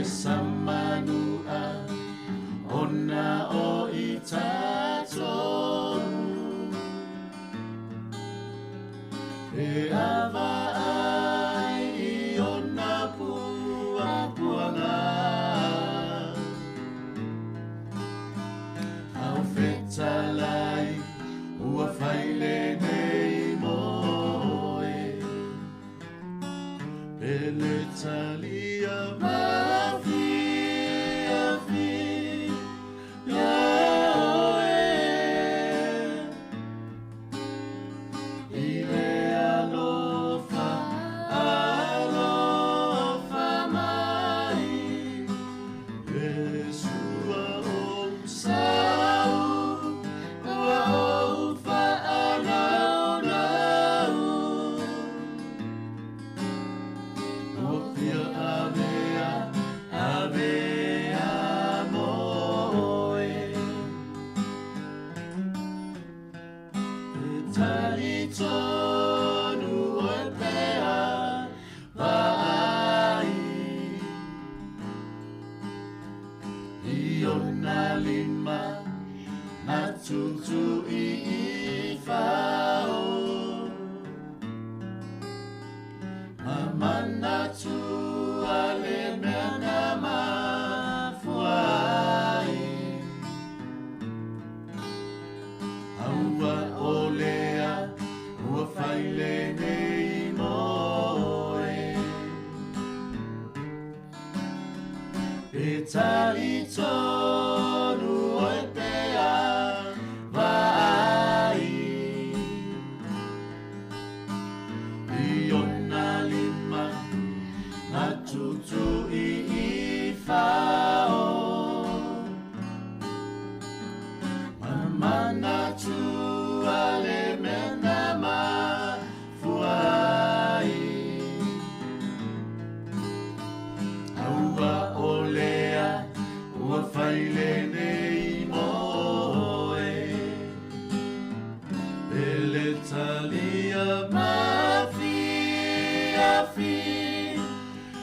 Samanua ona o itato e ava ai ona pua puanga au fetalai ua faile nei moe ele talia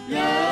Now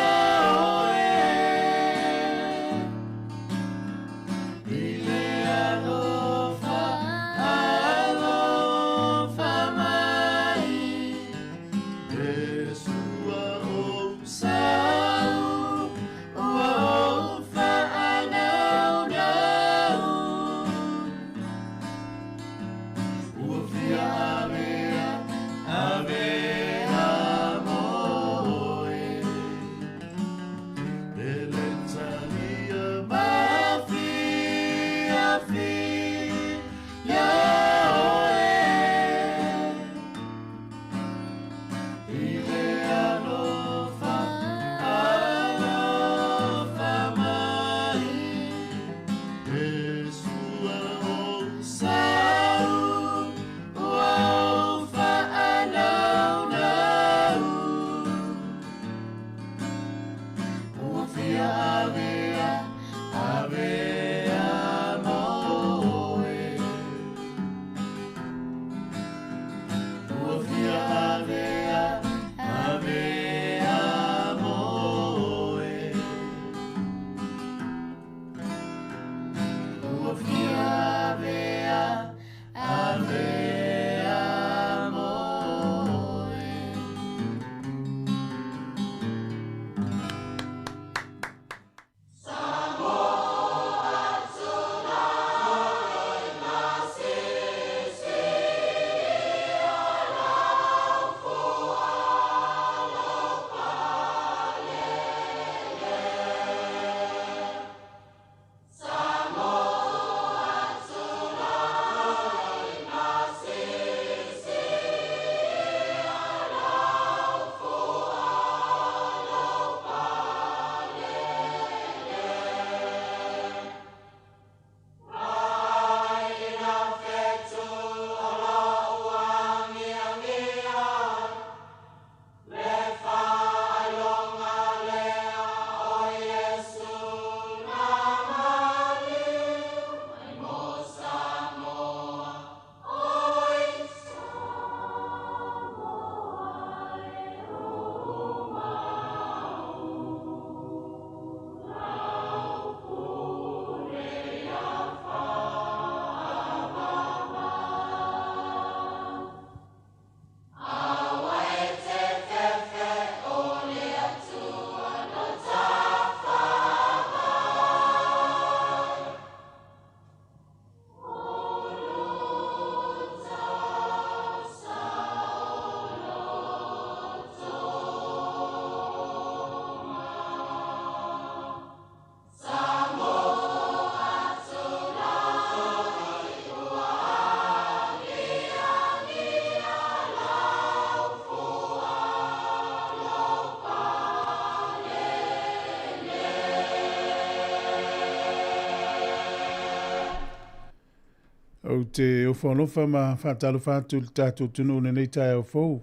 O te ofa ma whaatalo whaatu le tātou tunu nei tai au fou.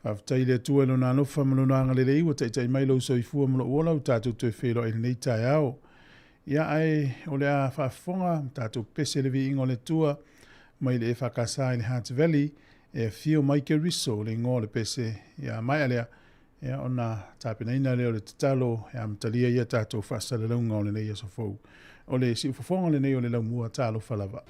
Whaftai le tua no nā nofa mano nanga le reiwa tai mai lau soifua mano uola o tātou tue whelo e nei tai au. Ia ai o le a whaafonga tātou pese le vi ingo le tua mai le e whakasa i le Hearts Valley e fio Maike Riso le ngō le pese ia mai alea ia ona tāpina ina leo le tatalo ia mtalia ia tātou whaasara launga o le nei aso fou. O le si ufafonga le nei o le lau mua tālo whalava.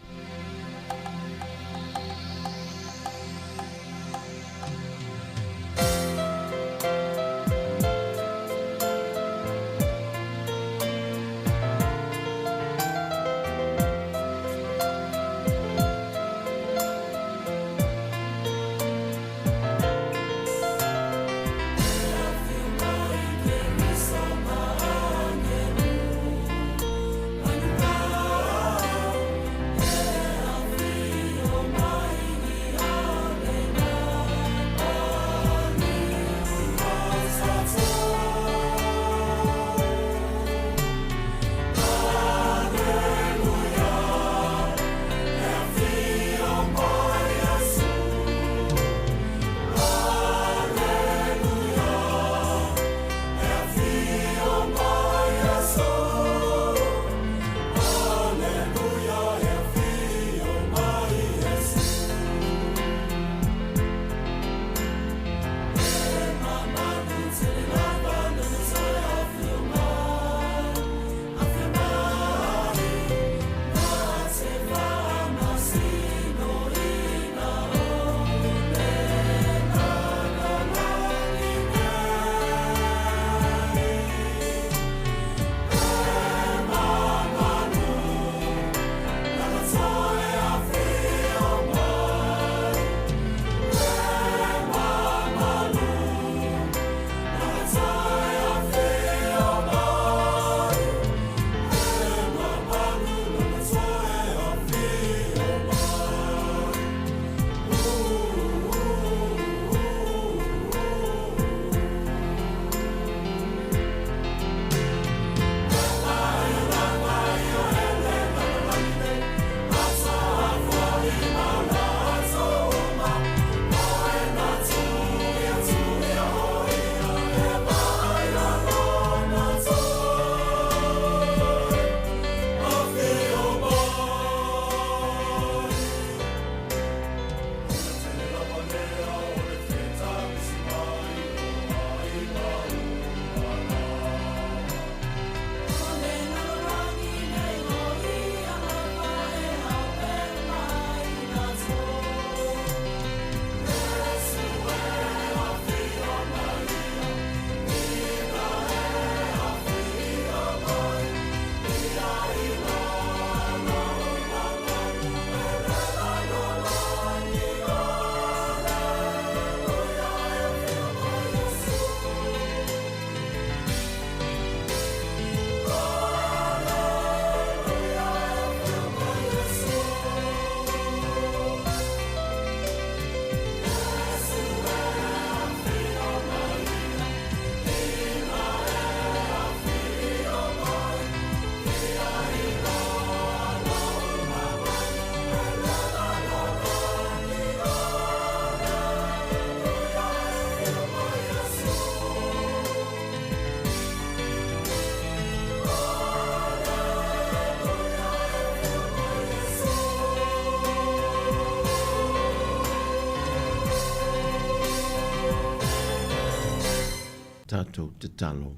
Tātou te talo.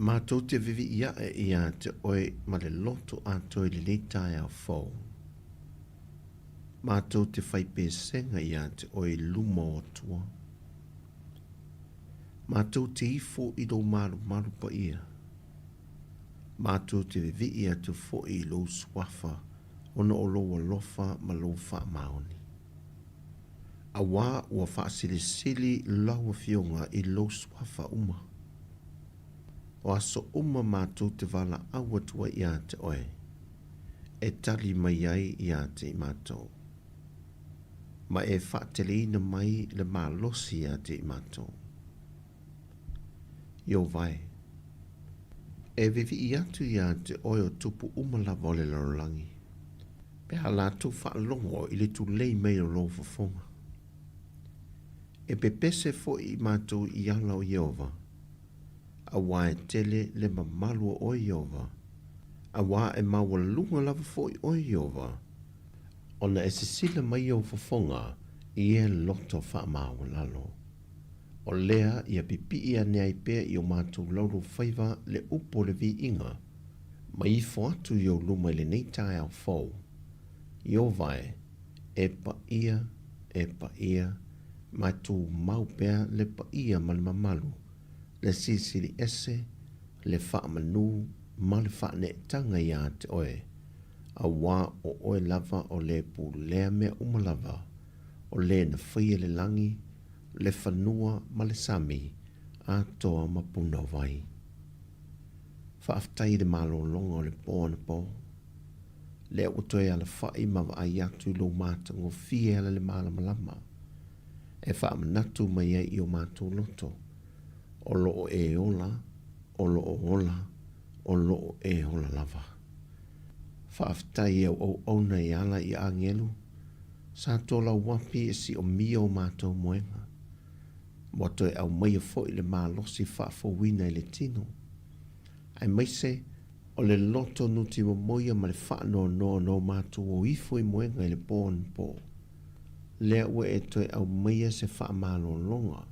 Mātou te vivi ia e ia te oe ma le loto a toi le leitai au fau. Mātou te whaipesenga ia te oe luma o tua. Mātou te ifo i lo maru pa ia. Mātou te vivi ia te fo i lo swafa ona o loa lofa ma lo wha maoni. Awa ua whaasilisili laua fionga i lo swafa uma. O aso uma mātou te wala awa tua ia te oe. E tali mai ai ia te i mātou. Ma e whaatelina mai le mālosi ia te i mātou. Yo vai. E vivi i atu ia te oe o tupu uma la vole larolangi. Pe hala tu whaalongo i le tu lei mei o lo fofonga. E pe pese fo i mātou i ala o Yehova. A wā e tele le mamalu o Yehova. A wā e maua lunga lava fo i o Yehova. Ona e se sila mai o fofonga i e loto wha maua lalo. O lea i a pipi i a nea i pēr i o mātou lauro whaiva le upo le vi inga. Ma i fo atu i o luma i le neitai au fau. I o vai, e pa ia, ma tu mau pēr le pa ia ma le mamalu, le sisiri ese, le wha manu, ma le wha ne tanga ia te oe. A wā o oe lava o le pu lea mea umalava, o le na whaia le langi, le whanua ma le sami, a toa ma puna vai. Whaaftai le malo longa o le pōna pō. Le utoe ala whai ma wa ai atu lo māta ngō fie ala le malamalama. E wha amanatu mai ai i o mātou loto. O loo e ola, o loo ola, o loo e ola lava. Whaaftai au au auna i ala i angelu. Sa tola wapi e si o mia o mātou moenga. Moto e au mai fo i le malosi whaafo wina i le tino. Ai maise, o le loto nuti mo moia ma le whaano no mātou o ifo i moenga i le pōn pō. Lea ua e toi au maia se whaamalo longa.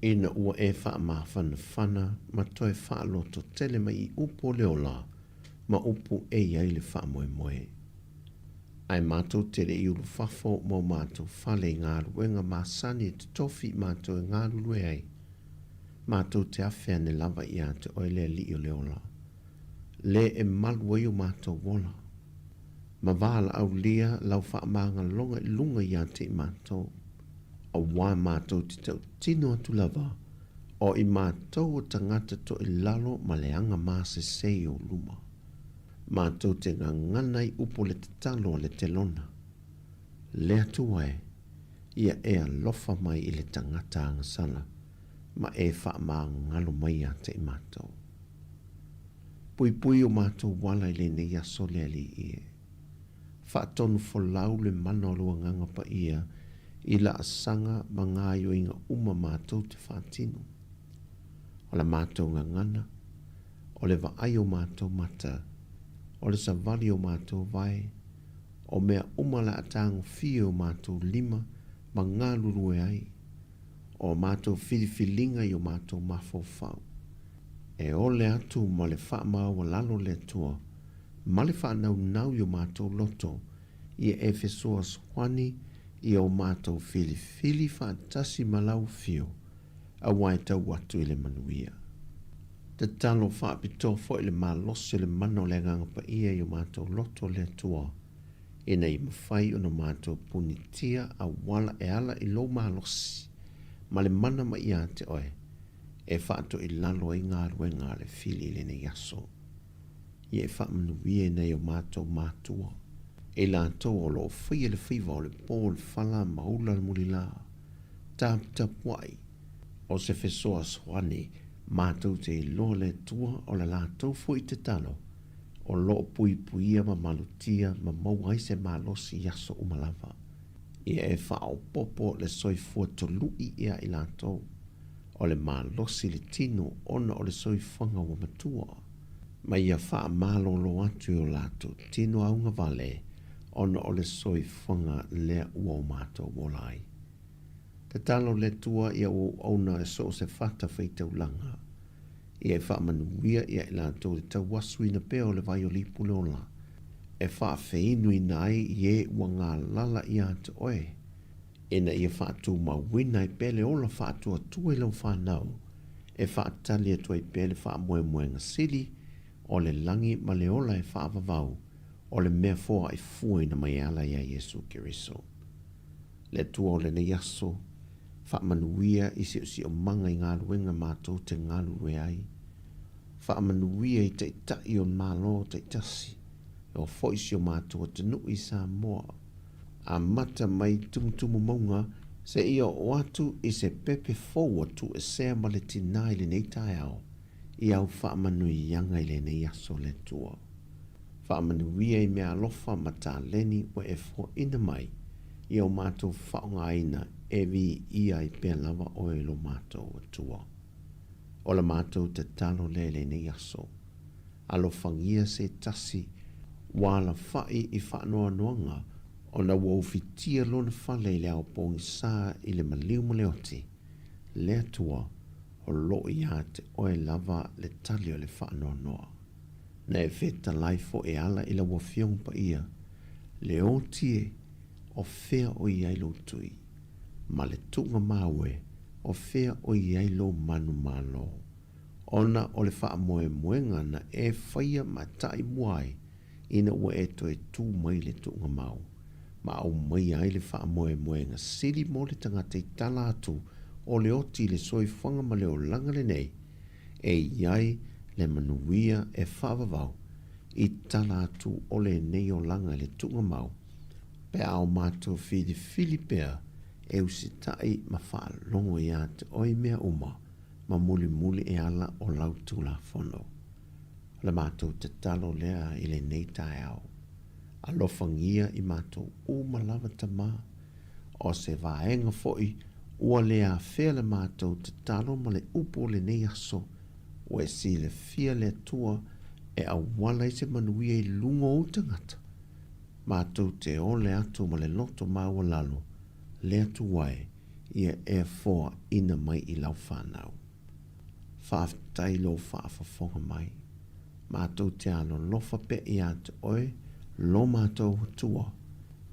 Ina ua e whaamawhana whana ma toi whaaloto tele mai i upo leola ma upo e iai le whaamoe moe. Ai mātou tere i ulu whafo mo mātou whale i ngā ruenga mā sani te tofi mātou i ngā rue ai. Mātou te awhea ne lava i a te oile li o leola. Le e malua i o mātou wola. Ma wāla au lia lau whaamanga longa i lunga i a te i mātou. A wā mātou te tau tino atu lava. O i mātou o tangata to i lalo ma le anga māse sei o luma. Mātou te nganai upo le te talo le te lona. Le atu wae, ia e alofa mai i le tangata angasala, ma e whaamanga ngalo mai a te i mātou. Pui o mātou wala i le ne yaso le ali ie. Whaatonu folau le mana o lua nganga pa ia, i la asanga ma ngā yo inga uma mātou te whaatino. O la mātou ngangana, o le vaai o mātou mata, o le savali o mātou vai, o mea umala atango fie o mātou lima, ma ngā lurue ai, o mātou filifilinga i o mātou mafofau. E ole atu ma le whaamau a lalo le tua, ma le whaanau i o mātou loto, i e fesoa swani i o mātou filifili whaatasi malau fio, a waita watu i le manuia. Te talo whaapito fo i le malosi le mano le nganga pa ia i o mātou loto le tua. E nei mawhai o no mātou punitia a wala e ala i lo malosi. Ma le mana ma ia te oe. E whaato i lalo i ngā ruenga le fili le ne yaso. I e whaamanuia nei o mātou mātua. E lātou o lo whia le whiwa o le pōl whala maula le mulila. Tap wai. O se fesoa swani. Mātou te loa le tua o la lātou fui te talo. O lo puia ma malutia ma mauai se malosi yaso umalava. I e whao popo le soifua tolui ia i lātou. O le malosi le tino ona o le soifanga wa matua. Ma ia wha malo lo atu o lātou tino aunga vale ona o le soifanga lea ua o mātou wolai. Te talo le tua ia o ona e so se whata whaitau langa. Ia e whaamanuia ia i lātou le tau wasu ina peo le vai o lipu leola. E wha whainu i nai i e ua ngā lala i ata oe. Ina ia whaatu ma wina i pele ola whaatu atua i lau whanau. E whaatali atua i pele wha moe ngasili o le langi ma le ola e whaavavau o le mea fua i fua ina mai ala ia Yesu Kiriso. Le tua o le ne yaso whaamanuia i si o manga i ngā ruenga mātou te ngā lue ai. Whaamanuia i te itai o mālo te itasi. O foisi o mātou te nui sa moa. A mata mai tumutumu maunga se ia o atu i se pepe fau atu e sea ma le tinai le nei tai au. I au whaamanui ianga i le nei aso le tua. Whaamanuia I mea alofa ma tā leni o e fo ina mai I o mātou whaongaina e vi ia I pēr lava o e lo mātou atua. O la mātou te talo lele nei aso. Alo whangia se tasi wala whai I whaanoa noanga o na waufitia lona whale leo pōngi sā I le maliu maleoti. Lea tua o lo ia te oe lava le tali o le whaanoa noa. Na e wheta laifo e ala I la wafiong pa ia. Le o tie o whea o iai lo tui. Ma le tunga maue o whea o iai lo manu malo. Ona o le wha moe moenga na e whaia ma tai muai ina ua e to e tū mai le tunga mau. Ma au mai ai le wha moe moenga siri mo le tangata I tala atu o le oti le soi whanga ma le o langa le nei. E iai le manuia e whaavavau I tala atu o le nei o langa le tunga mau. Pe au mātou whiri Filipea e usitai ma wha longo ia te oi mea uma ma muli muli e ala o lautu la fono. Le mātou te talo lea I le nei tae au. Alofangia I mātou uma lava tama o se vaenga foi ua lea whea le mātou te talo ma le upo le nei aso o e si le fia le tua e awala I se manuia I lungo o tangata. Mātou te o le atu ma le loto maua lalo, le atu wae, ia e fōa ina mai I lau whanau. Whaaftai lo whaafafonga mai. Mātou te alo lofa pe I ate oe, lo mātou tua.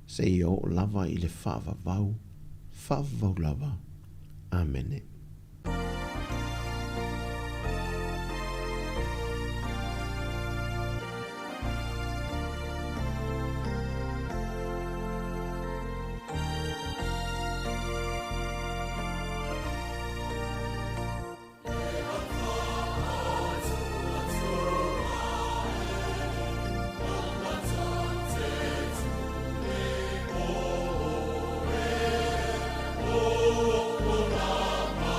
Se I o lava I le whaavavau lava. Amene. Mama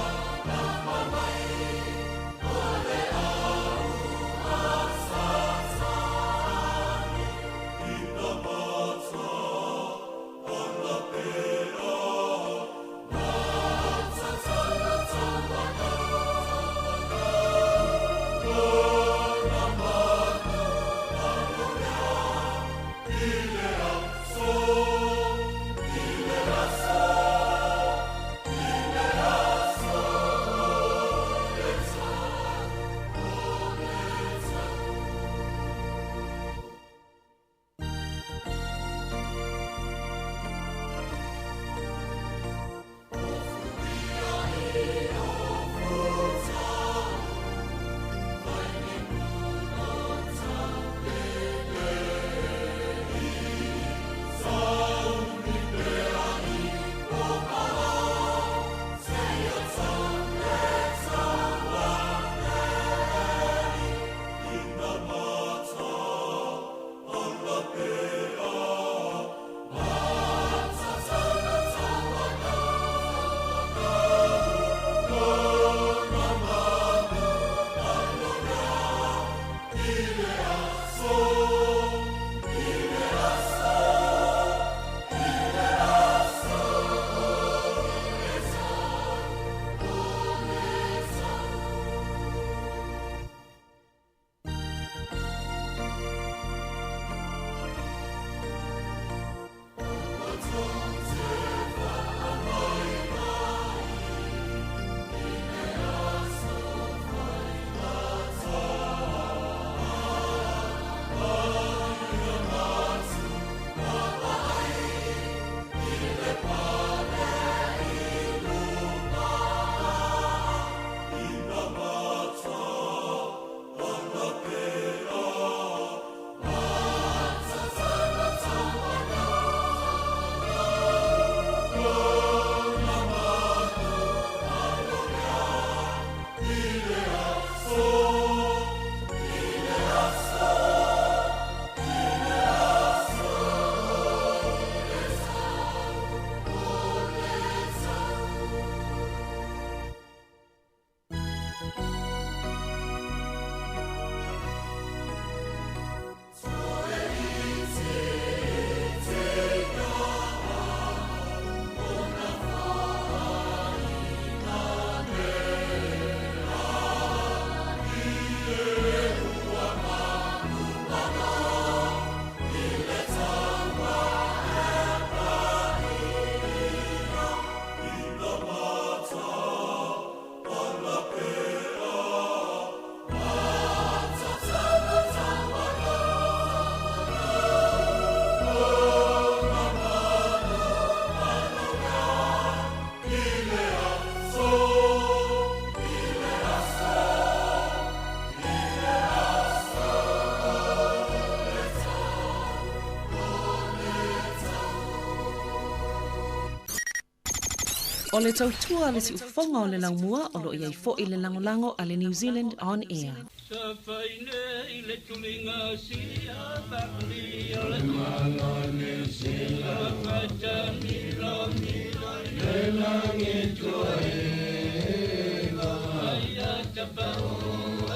O le tautua le si ufonga o le laumua o lo iai fo i le langolango a le New Zealand On Air. Sa whaine i le tulinga sia bakli o le mangane sila whata mila mila le langi tua ega aia tapau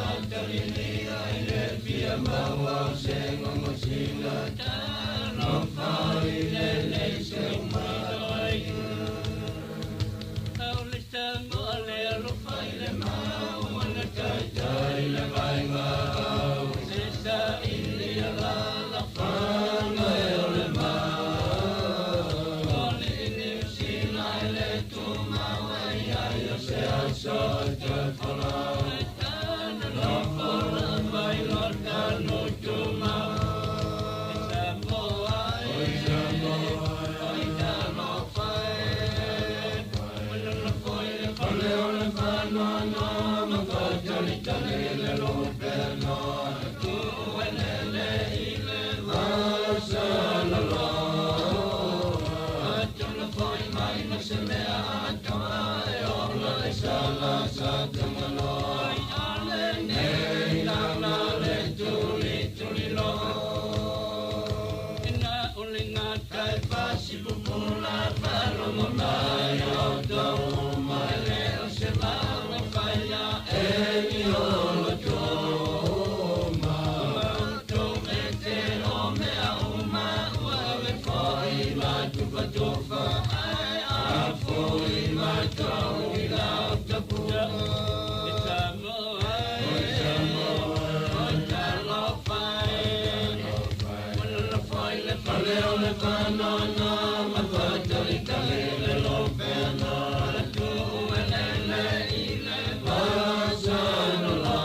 atarinia i le pia maua sengo mosila tano whai le le se umarai au le tango a le alofa i le mau ana tai le vainga au se sa ili ala la whanga e o le mau o le ine usila e le tu mau ai ai o se aso te whala e tana no whala vai lo tano tu mau e sa moa e sa moa e sa moa whae wala la whae le whale o le whanana ma whatali tali le lope no tu welele i le masala lo atona whae mai ma se mea atoa e ola le sala sa tamalo ai ale nei lana le tuli tuli lo ina ole ngata e pasi pupula paloma mai o tau mai le o se lama whaia e ni olo tōma Mato me te o mea uma ua me whai matu patofa ai a whai matau i lau tapua e tamo ai o talo whai wala la whai le whale o le whanana ma whatali tali le lope ana le tu welele i le masana la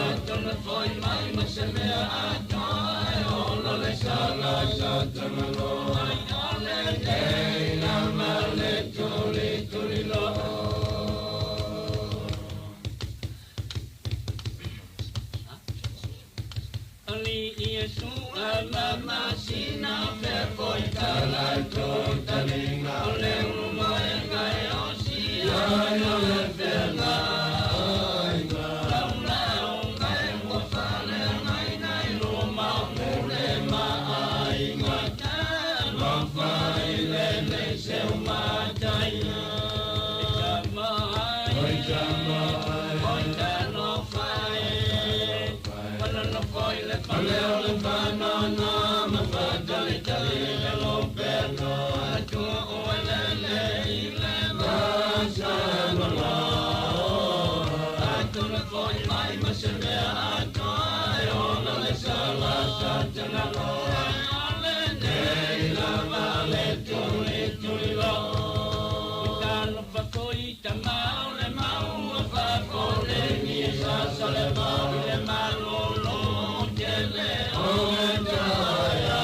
atona whai mai ma se mea atoa e ola le sala sa tamalo ai ole nei lama le tuli tuli lo Ali Yesu alama sina fe foi talai to talinga ole uma ngai osia ole fela laula ngai mo fale ngai nai luma mule ma ai ngata no fai le se uma tai oi chama oi no fai wala no foi le fale ole banana ma fatali tali le lope no atu ole le ile masana la atu le foi mai ma se mea atu ai ona le sala sa tana lo ole nei la vale tuli tuli lo italo pa koi tamau le mau fa kole ni sa sa le mau le malo lo tele o taya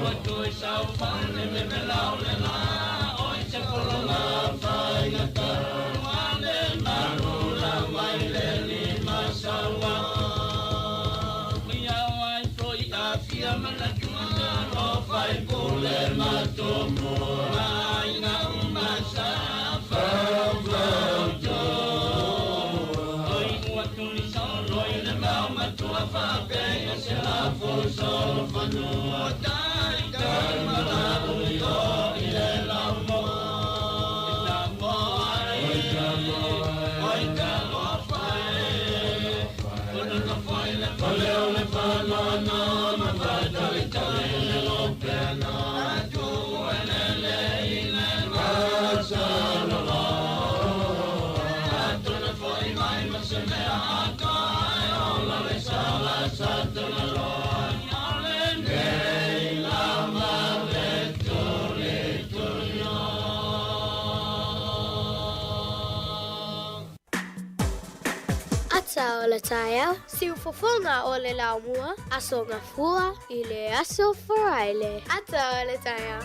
o tu sa fa le me lau le la o se polo la fa na ta wale malo la mai le ni masawa ya wai foi a fia mana tuna lo fai pole matomo ai na masa fa fa tua fa bene se la forza fanno dai dai malabu io ile la mo oi calo fai non fai le banana ma fatali tali le lope no tu le ile masala la tu non fai mai ma se me sala satana lo ale nei la male tole tolio Ata o le taia, siu fofona o le laumua, aso ngafua i le aso foraile. Ata o le taia.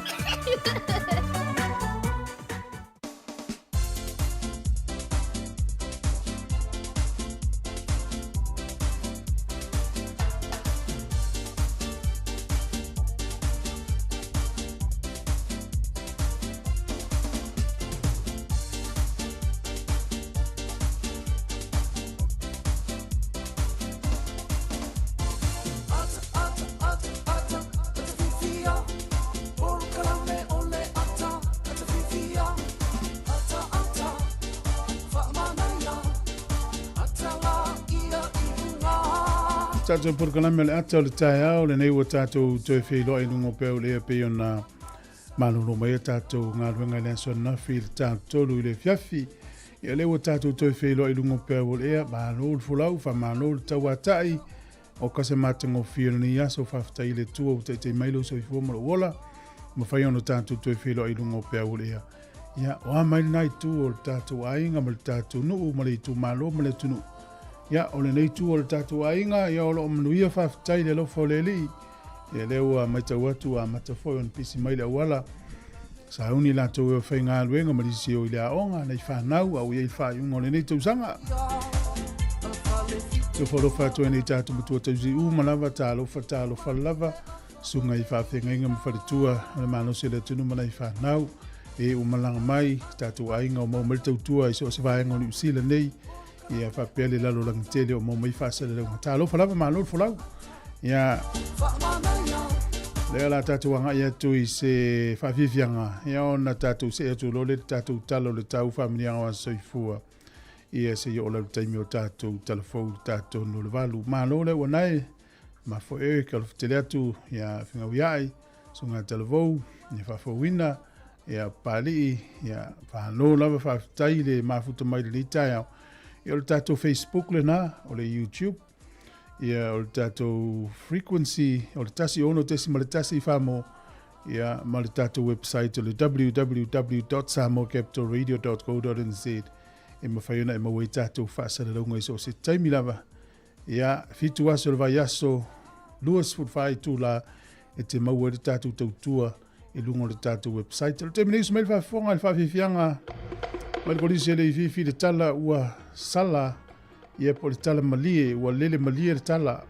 Tātou purkalame le ata o le tae au, le nei ua tātou toi whilo i lungo pēo lea pēo na malolo mai tātou ngā ruenga le anso nafi le tātou i le fiafi. Ia le ua tātou toi whilo i lungo pēo lea, malolo fulau, wha malolo tau atai, o kase matango whiro ni aso whaftai le tua o te mailo so i fuamara wola, ma whai ono tātou toi whilo i lungo pēo lea. Ia, o amai nai tu o le tātou ainga, ma le tātou nuu, ma le tu malo, ma le tunu. Ia, o le nei tu o le tātou ainga, ia o lo manuia whaftai le lofa o le li. Ia le ua mai tau atu a matafoi on pisi mai le awala. Sa uni la tau ea whai ngā luenga marisi o i le aonga, nei whanau au iei whaiunga o le nei tau sanga. Tau whalofa atu e nei tātou mutua tau zi umalawa, tā lofa lava, sunga i whawhenga inga mwharitua, le manose le tunu mana i whanau, e umalanga mai, tātou ainga o mau malitau tua, iso o se whaenga o ni usila nei, ia whapele lalo langitele o mau mai whaasele lau. Tā lofa lava maa lolo folau. Ia lea la tātou anga ia tu i se whawhiwhianga. Ia ona tātou se atu lole tātou talo le tau whaminianga o soifua. Ia se i o lau taimi o tātou talafou tātou no le walu. Maa lole ua nai, ma fo e ka lo fitele atu ia whingau iai, so ngā talafou, ia whawhawina, ia pali, ia whano lava whawhitai le mafuta mai le nitai au. Ia o le tātou Facebook le nā, o le YouTube, ia o le tātou Frequency, o le tasi ono tesi ma le tasi whamo, ia ma le tātou website o le www.samocapitalradio.co.nz, e mawhaiona e mawai tātou whaasara launga iso se taimi lava, ia fitu aso le vai aso, luas futwhai tū la, e te maua le tātou tautua, e lungo le tātou website. Le temi neus meil whafonga, le whawhiwhianga, mai kolisi ele i fifi le tala ua sala ia po le tala malie, ua lele malie le tala.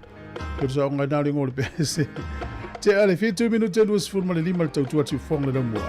Pero sa onga nāre ngō le pēse. Te ale, 2 minute luas furma le lima le tautua tiu whong le namua.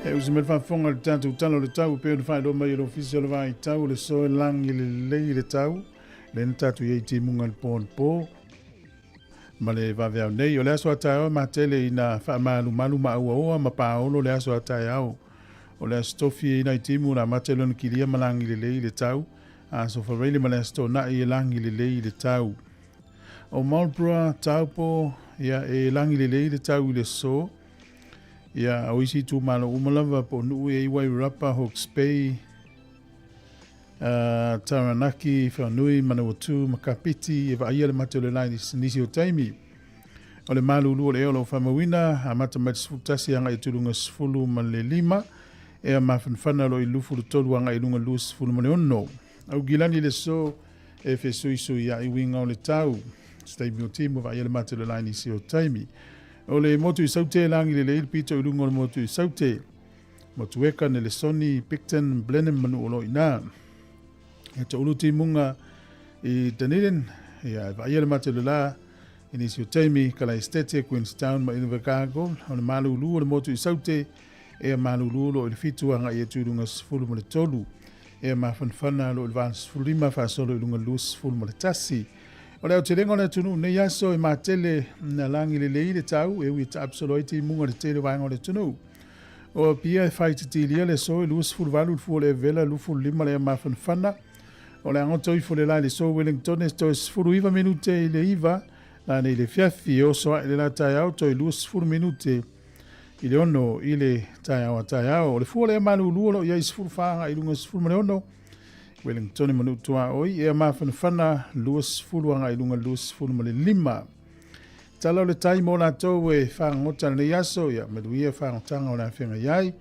E usi me whaafonga le tātou talo le tau pe o le whae lo mai o le ofisi o le whae tau le soe langi le lei le tau. Le na tātou iei te munga le pō. Ma le waweau nei o le aso atai au ma tele ina wha malu malu ma ua oa ma paolo le aso atai au. O le astofi ina i timu na matelo na kiria ma langi le lei le tau. A so whareile ma le asto na i langi le lei le tau. O Marlborough taupo ia e langi le lei le tau i le so. Ia au isi tu malo umalawa po nuu e iwai rapa Hawke's Bay. Taranaki, Whanui, Manawatu, Makapiti, e vaia le mate o le lai nisi o taimi. O le malu ulu o le eolo whamawina, a mata mai sifutasi anga i tulunga sifulu ma le lima, e a mawhanwhana lo i lufu le tolu anga i lunga lua sifulu ma le ono. Au gilani le so e fe sui a i winga o le tau. Staimi o timu vaia le mate o le lai nisi o taimi. O le motu i saute langi le leil pito i lunga o le motu i saute. Motu eka ne le Sony, Picton, Blenheim manu o lo ina. E te uluti munga i Dunedin, ia vaia le mate le la, inisi o taimi, kala estete, Queenstown, ma Invercargill, o le malu ulu o le motu i saute, e a malu ulu o le fitu anga i tulunga sifulu ma le tolu, e a mawhanwhana lo le vana sifulu lima, whaasolo i lunga lua sifulu ma le tasi. O leo te rengo le tunu, ne yaso e matele na langi le lei le tau, e ui ta absoloiti munga le tele wanga o le tunu. O pia e whai te tilia le so, e lua sifulu valu lufu o le vela, lufu lima le a mawhanwhana, o le angoto i fule la le so Wellington e to sifuru iwa minute i le iwa la nei le fiafi o soa i le la tai au to i lua sifuru minute i le ono i le tai au a tai au o le fua le manu luolo i ai sifuru whaanga i lunga sifuru ma le ono Wellington i manu tua oi e a mawhanwhana lua sifuru anga i lunga lua sifuru ma le lima tala o le tai mo la tau e whaangota le yaso ia meluia whaangotanga o le awhenga iai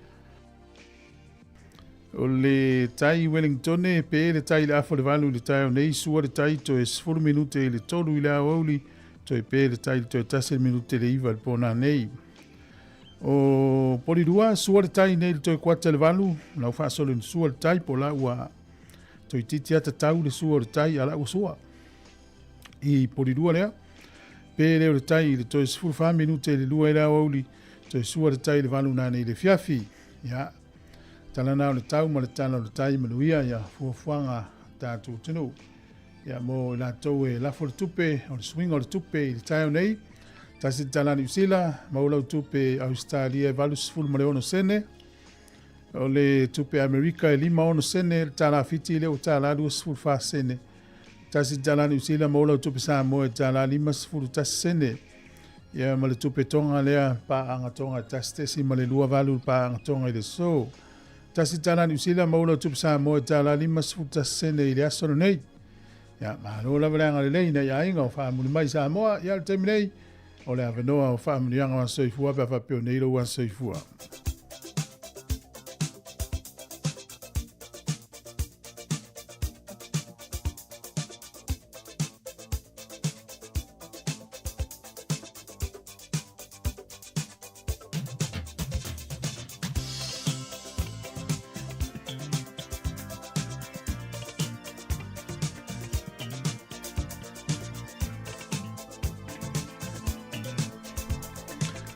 o le tai Wellington e pe le tai le afo le valu le tai o nei sua le tai to e 10 minute i le tolu i le auli to e pe le tai to e 10 minute le iwa le pona nei. O polirua sua le tai nei to e 4 le valu lau whaasolo ni sua le tai po la ua to i titi ata tau le sua le tai ala ua sua. I polirua lea pe le tai le to e 10 minute le lua i le auli to e sua le tai le valu na nei le fiafi. Ya. Talana o le tau ma le tala o le tai manuia ia fuafuanga tātou tinu. Ia mo la tau e lafo le tupe, o le swinga o le tupe i le tai o nei. Tasi tala ni usila, maulau tupe Australia e valu sifulu ma le ono sene. O le tupe Amerika e 5 ono sene, le tala fiti le o tala lua sifulu fa sene. Tasi tala ni usila, maulau tupe Samoa e tala 5 sifulu tasi sene. Ia ma le tupe tonga lea pa anga tonga tasi tesi ma le lua valu pa anga tonga i le so. Tasi tala ni usila maula tupu Samoa tala 5 sifulu sene i le aso nei. Ia mahalola valanga le leina ia inga o whaamuni mai Samoa ia le temi nei. O le avenoa o whaamuni anga wa soifua pa whapeo neiro wa soifua.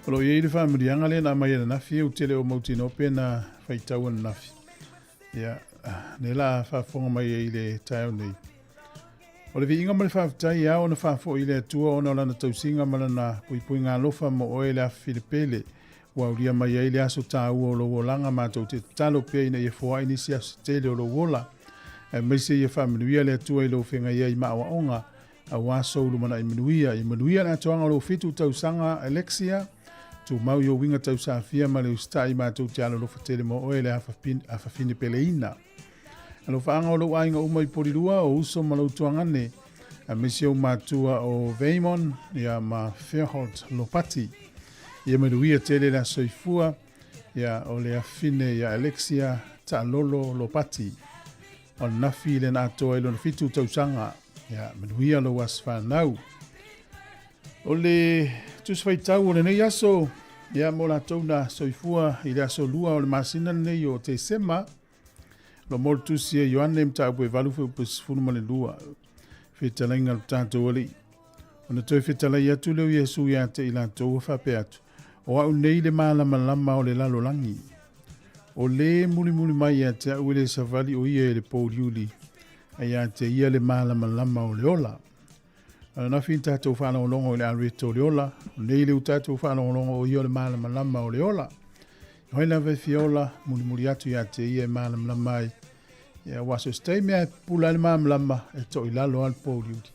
Olo ye ile family anga le na mai na nafi o tele o mauti no pena faitau na nafi. Ya ne la fa fonga mai ile tau nei. O le vinga mai fa tai ya ona fa fo ile tua ona la na tausinga mala na pui nga lofa mo o ile a Filipele. Wa ulia mai ile aso tau o lo langa ma to te talo pe ina ye fo ini sia tele o lo wola. E mai se ye family ile tua ile ofenga ye ma wa onga a wa so lu mana i manuia na toanga lo fitu tausanga Alexia. Tu mau yo winga tau sa fia ma le ustai ma tu te alo lo fatele mo o ele afa fine peleina. Alo whaanga o lo ainga umai porirua o uso ma lo tuangane a mesio matua o Veimon ia ma Fairholt Lopati. Ia manuia tele la soifua ia o le afine ia Alexia ta lolo Lopati. O nafi le na atoa ilo na fitu tausanga ia manuia lo wasfanau. O le tusfaitau o le nei aso, ia mo la tauna soifua i le aso lua o le masina nei o te sema, lo mol tusi e Ioane mta ue valu fe upes funu ma le lua, whetalainga le tātou ali. O na toi whetalai atu leo Iesu ia te i la tau whape atu, o au nei le malama lama o le lalo langi. O le muli mai a te au le savali o ia le Pauliuli. Ai a te ia le malama lama o le ola. Na fin tātou whanau le areto o le ola. Nei le tātou whanau o ia le malama lama o le ola. Hoi na ve fiola muli atu ia te ia malama lama ai. Ia waso stay mea pula le malama lama e to i lalo al Pauliuli.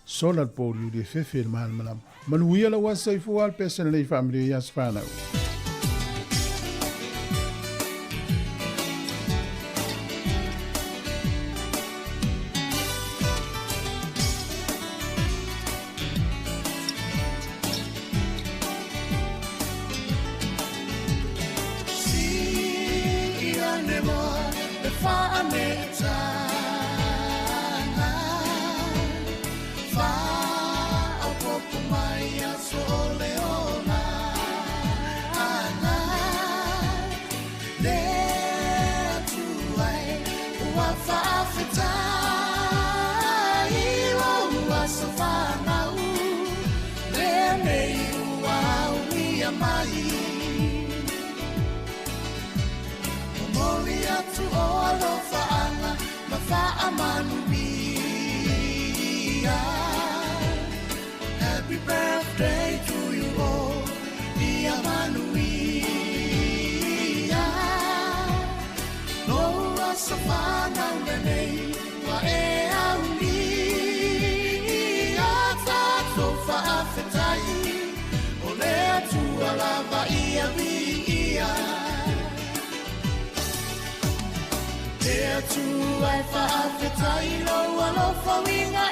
Sola al Pauliuli e fefe le malama lama. Manuia la wasa i fua al pesa le family ia se whanau. Happy birthday to you all, dear Manuia. No Rasafana Nene, Waea Uni, Atato Fa'afetai, Olea tu Alava Ia Via. There to I Fa'afetai, no Alofa Winga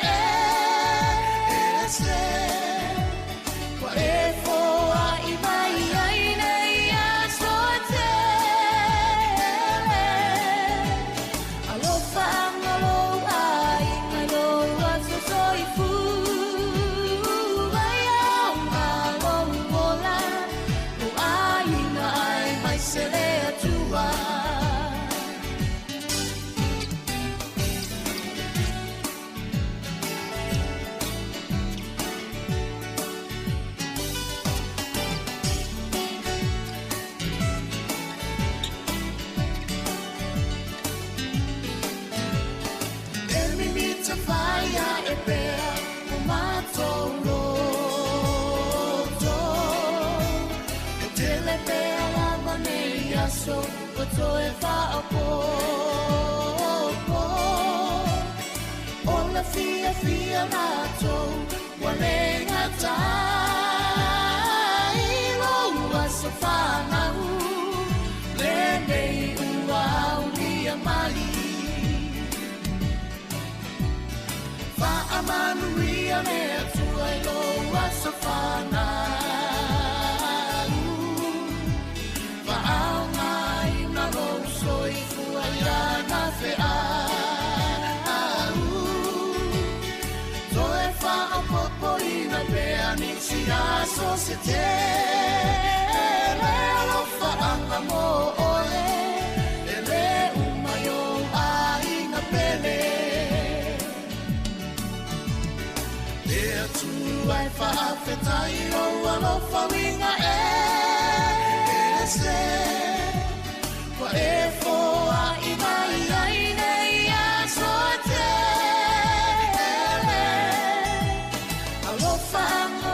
so e whaapo o la fia rātou wale ngatai loa sa whanau le nei ua ulia mai whaamanuia me atua i loa sa whanau so se te lo faanga mo ole ele umayo ai na pele e tu ai fa fetai o lo fainga se wa e fo ai mai ai nei so te alo faanga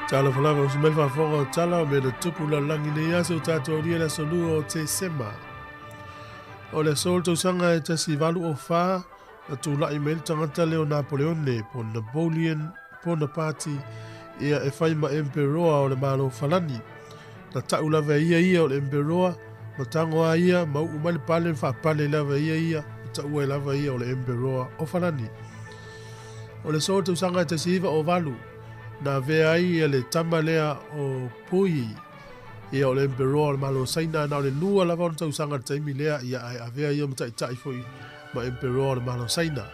Tala falava o smel fa fonga o tala o me na tupu la langi ne yase o tato o lia la solu o te sema. O le sol tau sanga e tasi valu o fa na tu la email tangata leo Napoleone po Napoleon po na party ia e whaima emperoa o le malo falani. Na tau lava ia o le emperoa ma tango a ia ma umale pale fa pale lava ia ma tau e lava ia o le emperoa o falani. O le sol tau sanga e tasi iwa o valu na vea ai le tama lea o pui ia o le Emperor le malo saina na o le lua lava o le tausanga taimi lea ia ai avea ia matai foi ma Emperor le malo saina.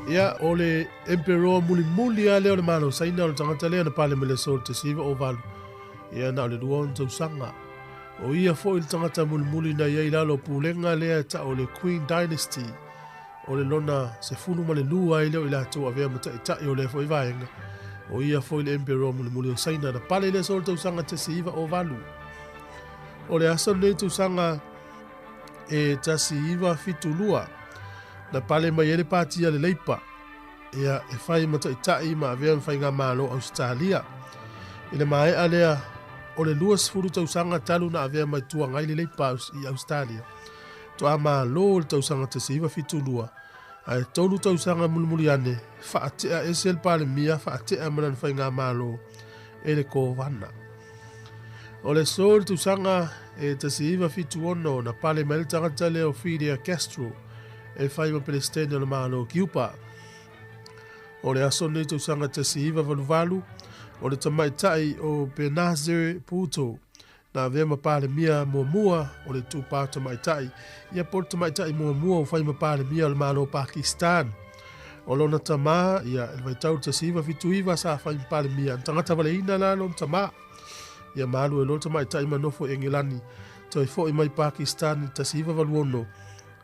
Ia o le Emperor muli a leo le malo saina o le tangata lea na pale mele sol te siva o valu. Ia na o le lua o le tausanga. O ia fo il tangata muli na ia ilalo pulenga lea ta o le Queen Dynasty. O le lona se fulu ma le lua i leo ila tu avea matai o le fo i vaenga. O ia fo il Emperor muli o saina na pale le sol tausanga te siva o valu. O le asa le tausanga e tasi iwa fitulua. Na pale mai ele patia le leipa. Ia e fai matai ma avea mwhai ngā malo Australia. Ile mai alea o le luas furu tausanga talu na avea mai tua ngai le leipa i Australia. Toa malo le tausanga te siiva fitulua. Ai tolu tausanga mulmuli ane. Whaatea esel pale mia whaatea manan whai ngā malo. Ele ko wana. O le sol tausanga e te siiva fituono na pale mai le tangata leo Fidel Castro. E fai ma Palestina le malo Cuba. O le aso nei tausanga te siiva valuvalu. O le tamaitai o Benazir Bhutto. Na vea ma pale mia mua o le tupa tamaitai. Ia por tamaitai mua o fai ma pale mia le malo Pakistan. O lona tama ia e vaitau te siiva fituiva sa fai ma pale mia. Tangata vale ina la lona tama. Ia malu e lona tamaitai manofo Engilani. Toi fo i mai Pakistan te siiva valuono.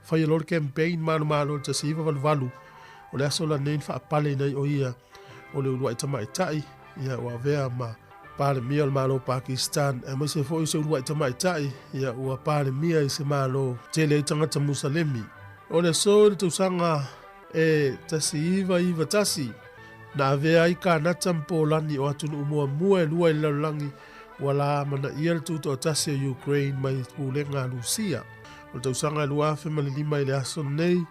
Fai e lor campaign malo te siiva valu. O le aso la nein wha pale nei o ia. O le uruai tamaitai. Ia ua vea ma pale mia le malo Pakistan. E mai se fo i se uruai tamaitai. Ia ua pale mia i se malo tele tangata Musalemi. O le so le tausanga e tasi iwa tasi. Na vea i ka nata mpolani o atunu mua e lua i laulangi. Wala mana ia le tuto o tasi a Ukraine mai pulenga Lucia. O tausanga e lua afe malilima i le aso nei.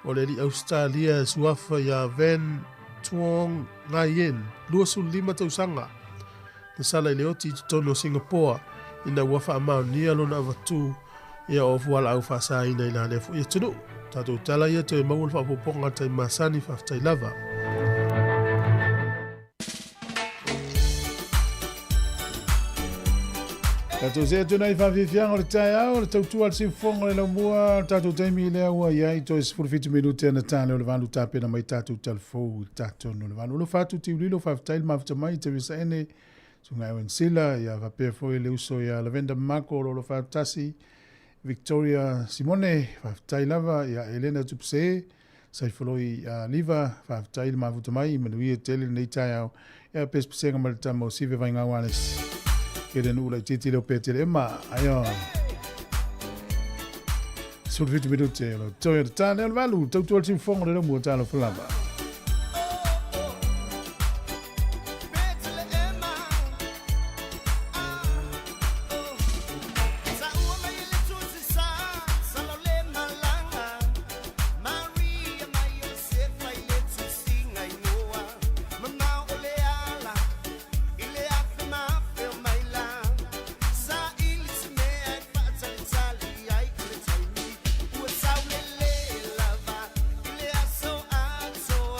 O le li Australia suafa ia Van Tuong Ngayen. Lua su lima tausanga. Na sala i leoti tono Singapore. Ina wafa amau nia lona avatu. Ia o fuala au fasa ina ina lefu. Ia tunu. Tato tala ia te maul fa poponga tai masani faftai lava. Tato se tuna i whawhiwhianga o le tai au, le tautua al simfonga le laumua, tato taimi lea ua iai, to e 15 minute ana tāne o le vanu tāpena mai tato talfou, tato no le vanu. Lo fatu ti ulilo whawhtail mawhita mai, te wisa ene, sunga ewen sila, ia whapea foi le uso ia Lavenda Mako, lo whawtasi, Victoria Simone, whawhtail lava, ia Elena Tupse, saifoloi liva, whawhtail mawhita mai, manuia tele nei tai au, ia pespesenga maritama o sive vai ngā wanesi. Kere nula i titi leo pete le ma, ayo. Sur 20 minute, lo toia de tāne al valu, tautu al simfonga le mua tālo falava. So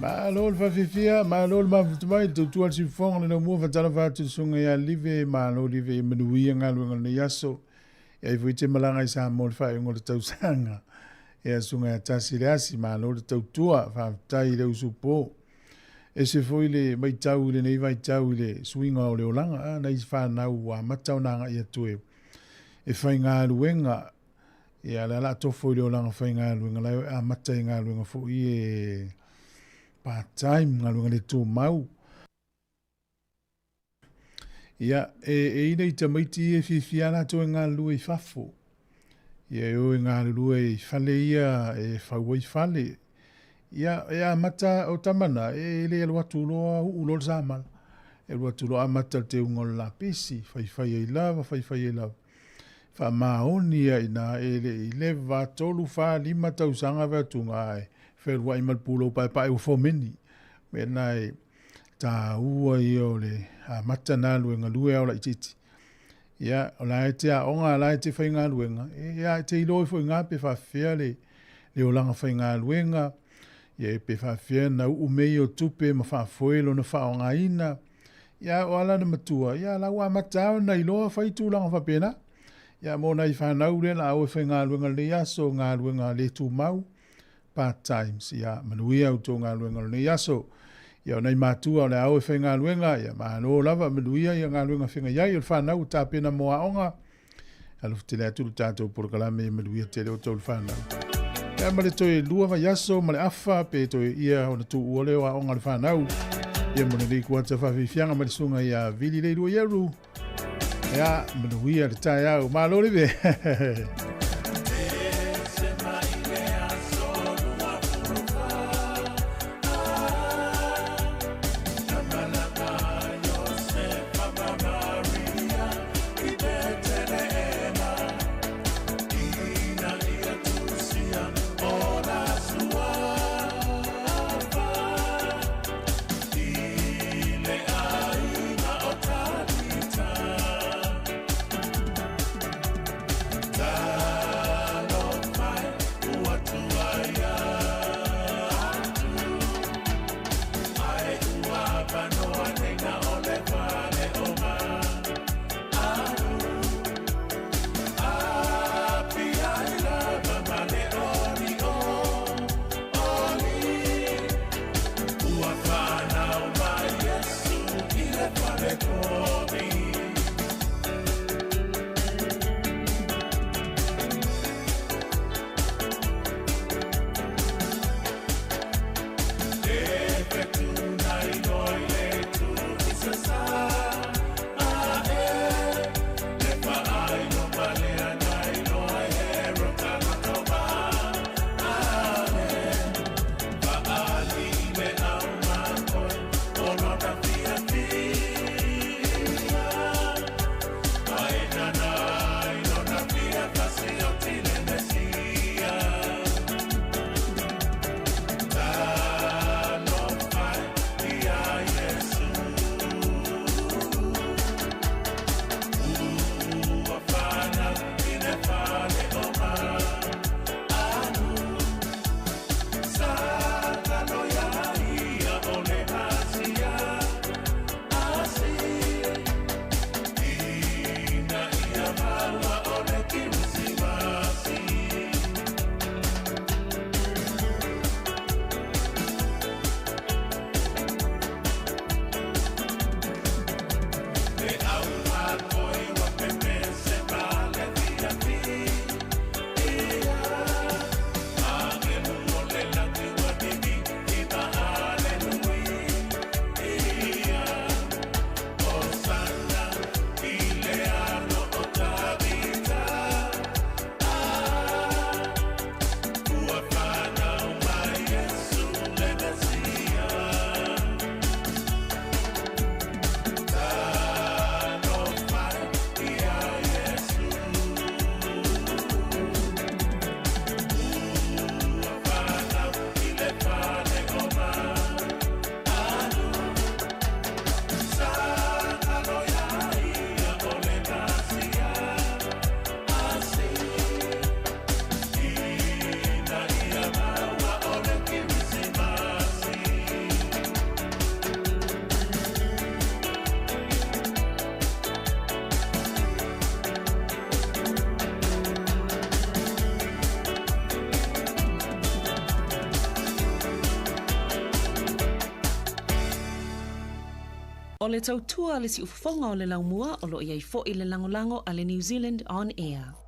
Ma lo fa fifia, ma lo ma mai tu tu al sifong le mo fa tala fa tu sunga ya live ma lo live menui nga lo nga yaso. E voi te malanga sa mo fa ngol tau sanga. E sunga ya tasirasi ma lo tau tua fa tai le usupo. E se foi le mai tau le nei vai tau le swinga o le olanga na is fa na wa matau na nga ia tu. E fa nga luenga e ala la to foi le olanga fa nga luenga la a matai nga luenga fo i part-time ngā runga le tō mau. Ia, e ina i tamaiti e whiwhiana tō e ngā lua i whafo. Ia, o e ngā lua i whale ia, e whaua i whale. Ia, e a mata o tamana, e le alua tūloa ulo zamala. E alua tūloa mata te ungol la pesi, whai e lava, whai e lava. Wha maoni ia ina, e le i lewa tolu wha lima tausanga vea tunga ai. Whelua i malpulo pai o fomeni. Me nai tā ua i o le mata nā luenga lue au la ititi. Ia, o la e te a onga, la e te whai ngā luenga. Ia, te iloi fo ngā pe whawhia le o langa whai ngā luenga. Ia, pe whawhia na umei o tupe ma whawhoelo na whaonga ina. Ia, o ala na matua. Ia, la ua matao na iloa whai tūlanga whapena. Ia, mo na i whanau le la au whai ngā luenga le aso, ngā luenga le tū mau. Part-times, ia, manuia au tō ngā luenga le aso. Ia, nei mātua o le au e whai ngā luenga, ia, mālo lava, manuia ia ngā luenga whenga iai, o whanau tāpena moa onga. Alufu te lea tulu tātou porokalame, manuia te leo tau whanau. Ia, ma le toi lua vai aso, ma le afa, pe toi ia, o na tū uole o a onga le whanau. Ia, mone nei kuata whawhiwhianga, ma le sunga ia, vili le lua iaru. Ia, manuia le tai au, mālo lewe. Ta O le tautua le si ufafonga o le laumua o lo iai fo i le langolango a le New Zealand On Air.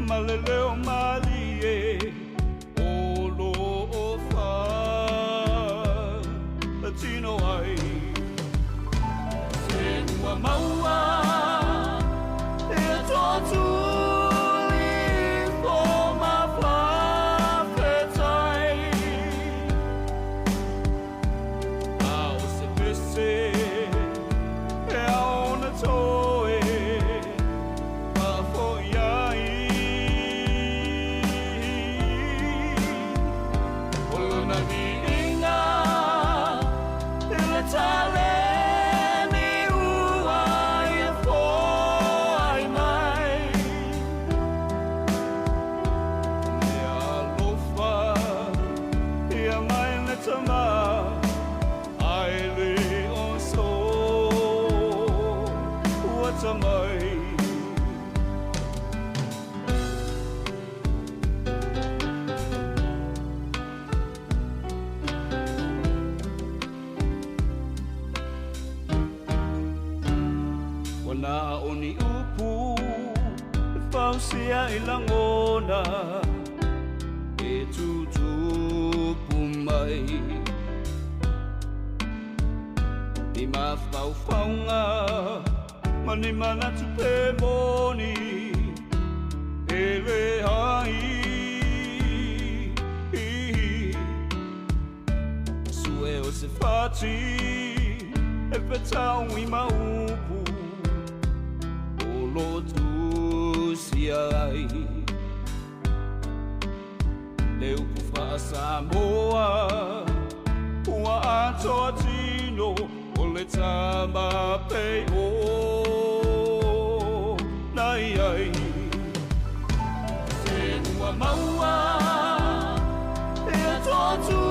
Maleleo malie ta mai wana oni upu fausia ilangona e tutupu mai I mawhauwhaunga mani mana tupe moni e le hai sue o se whati e petau I maupu o lotu si ai le upu whaasamoa ua atotino o le tama pei o nai ai se ua maua e a totu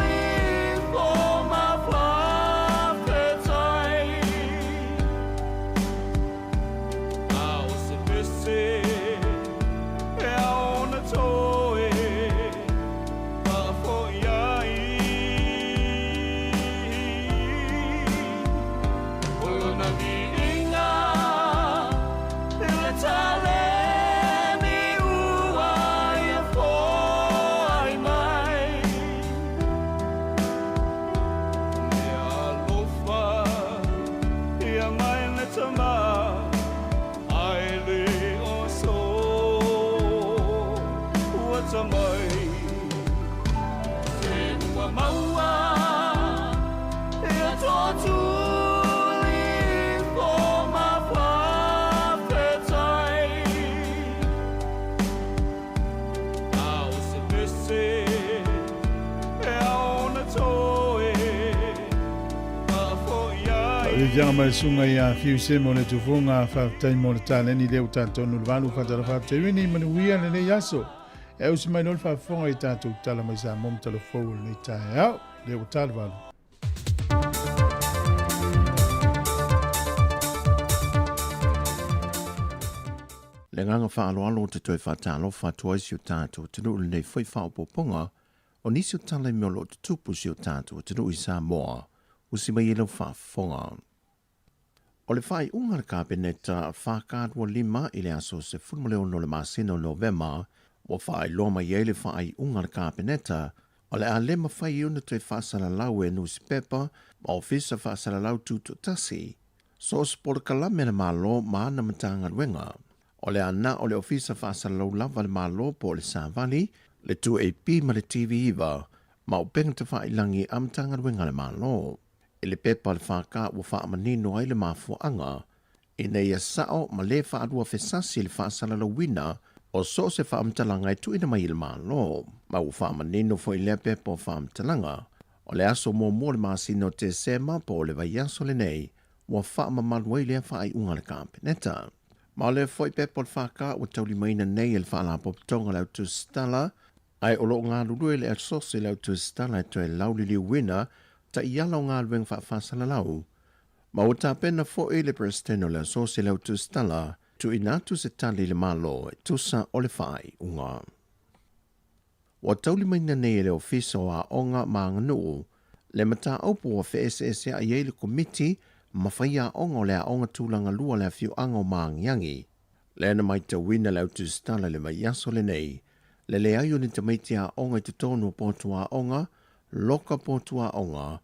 I po ma whawhetai a o se pese e a ona toe a fo iai Janga mai sunga ia fiuse mo le tufunga fa tai mo le tale ni le utato no valu fa tala fa te ni manu wia le yaso e us mai no fa fonga I tatu tala mai sa mom tala fo ni ta ya le utal valu Le nganga wha alo te toi wha talo wha tua si o tātou tenu ule nei whai wha o poponga o nisi o tala I miolo te tupu si o tātou tenu I sa moa usi mai ilo wha whonga. O le whai unga le kāpeneta whakādua 5 I le aso se fulmoleo no le masino Novema o whai loma I le whai unga le kāpeneta o le a lema whai una toi whasalalau e nusi pepa ma ofisa whasalalau tutu tasi so spora kalamena malo maana matanga ruenga. O le ana o le ofisa whasalalau lava le malo po le Savali le 2AP ma le TV Iva ma o penga te whailangi amtanga ruenga le malo. I le pepa le whaka ua whaamanino ai le mafuanga, I nei a sao ma le whaadua whesasi le whaasalalau wina o so se whaamtalanga I tuina mai le malo. Ma ua whaamanino fo I le pepa o whaamtalanga, o le aso mō le masino te sema po le vaiaso le nei, ua whaamamalu ai le whaai unga le kāpeneta. Ma le foi pepa le whaka ua tauli maina nei le whaala poptonga lau tu stala, ai o lo ngā lulue le asose lau tu stala e toi laulili wina, ta iala o ngā lueng whaafasalalau. Ma o ta pena fo le presteno le asose lau tu stala, tu inatu se tali le malo e tusa o le whai unga. Wa tauli maina nei le ofisa o a onga maanganu, le mata aupu o FSS a iei le komiti, ma whaia onga o le a onga tūlanga lua le a fiu anga o maangiangi. Le ana mai ta wina lau tu stala le mai yaso le nei, le le ayo ni ta maiti a onga I te tonu o potu a onga, loka potua onga,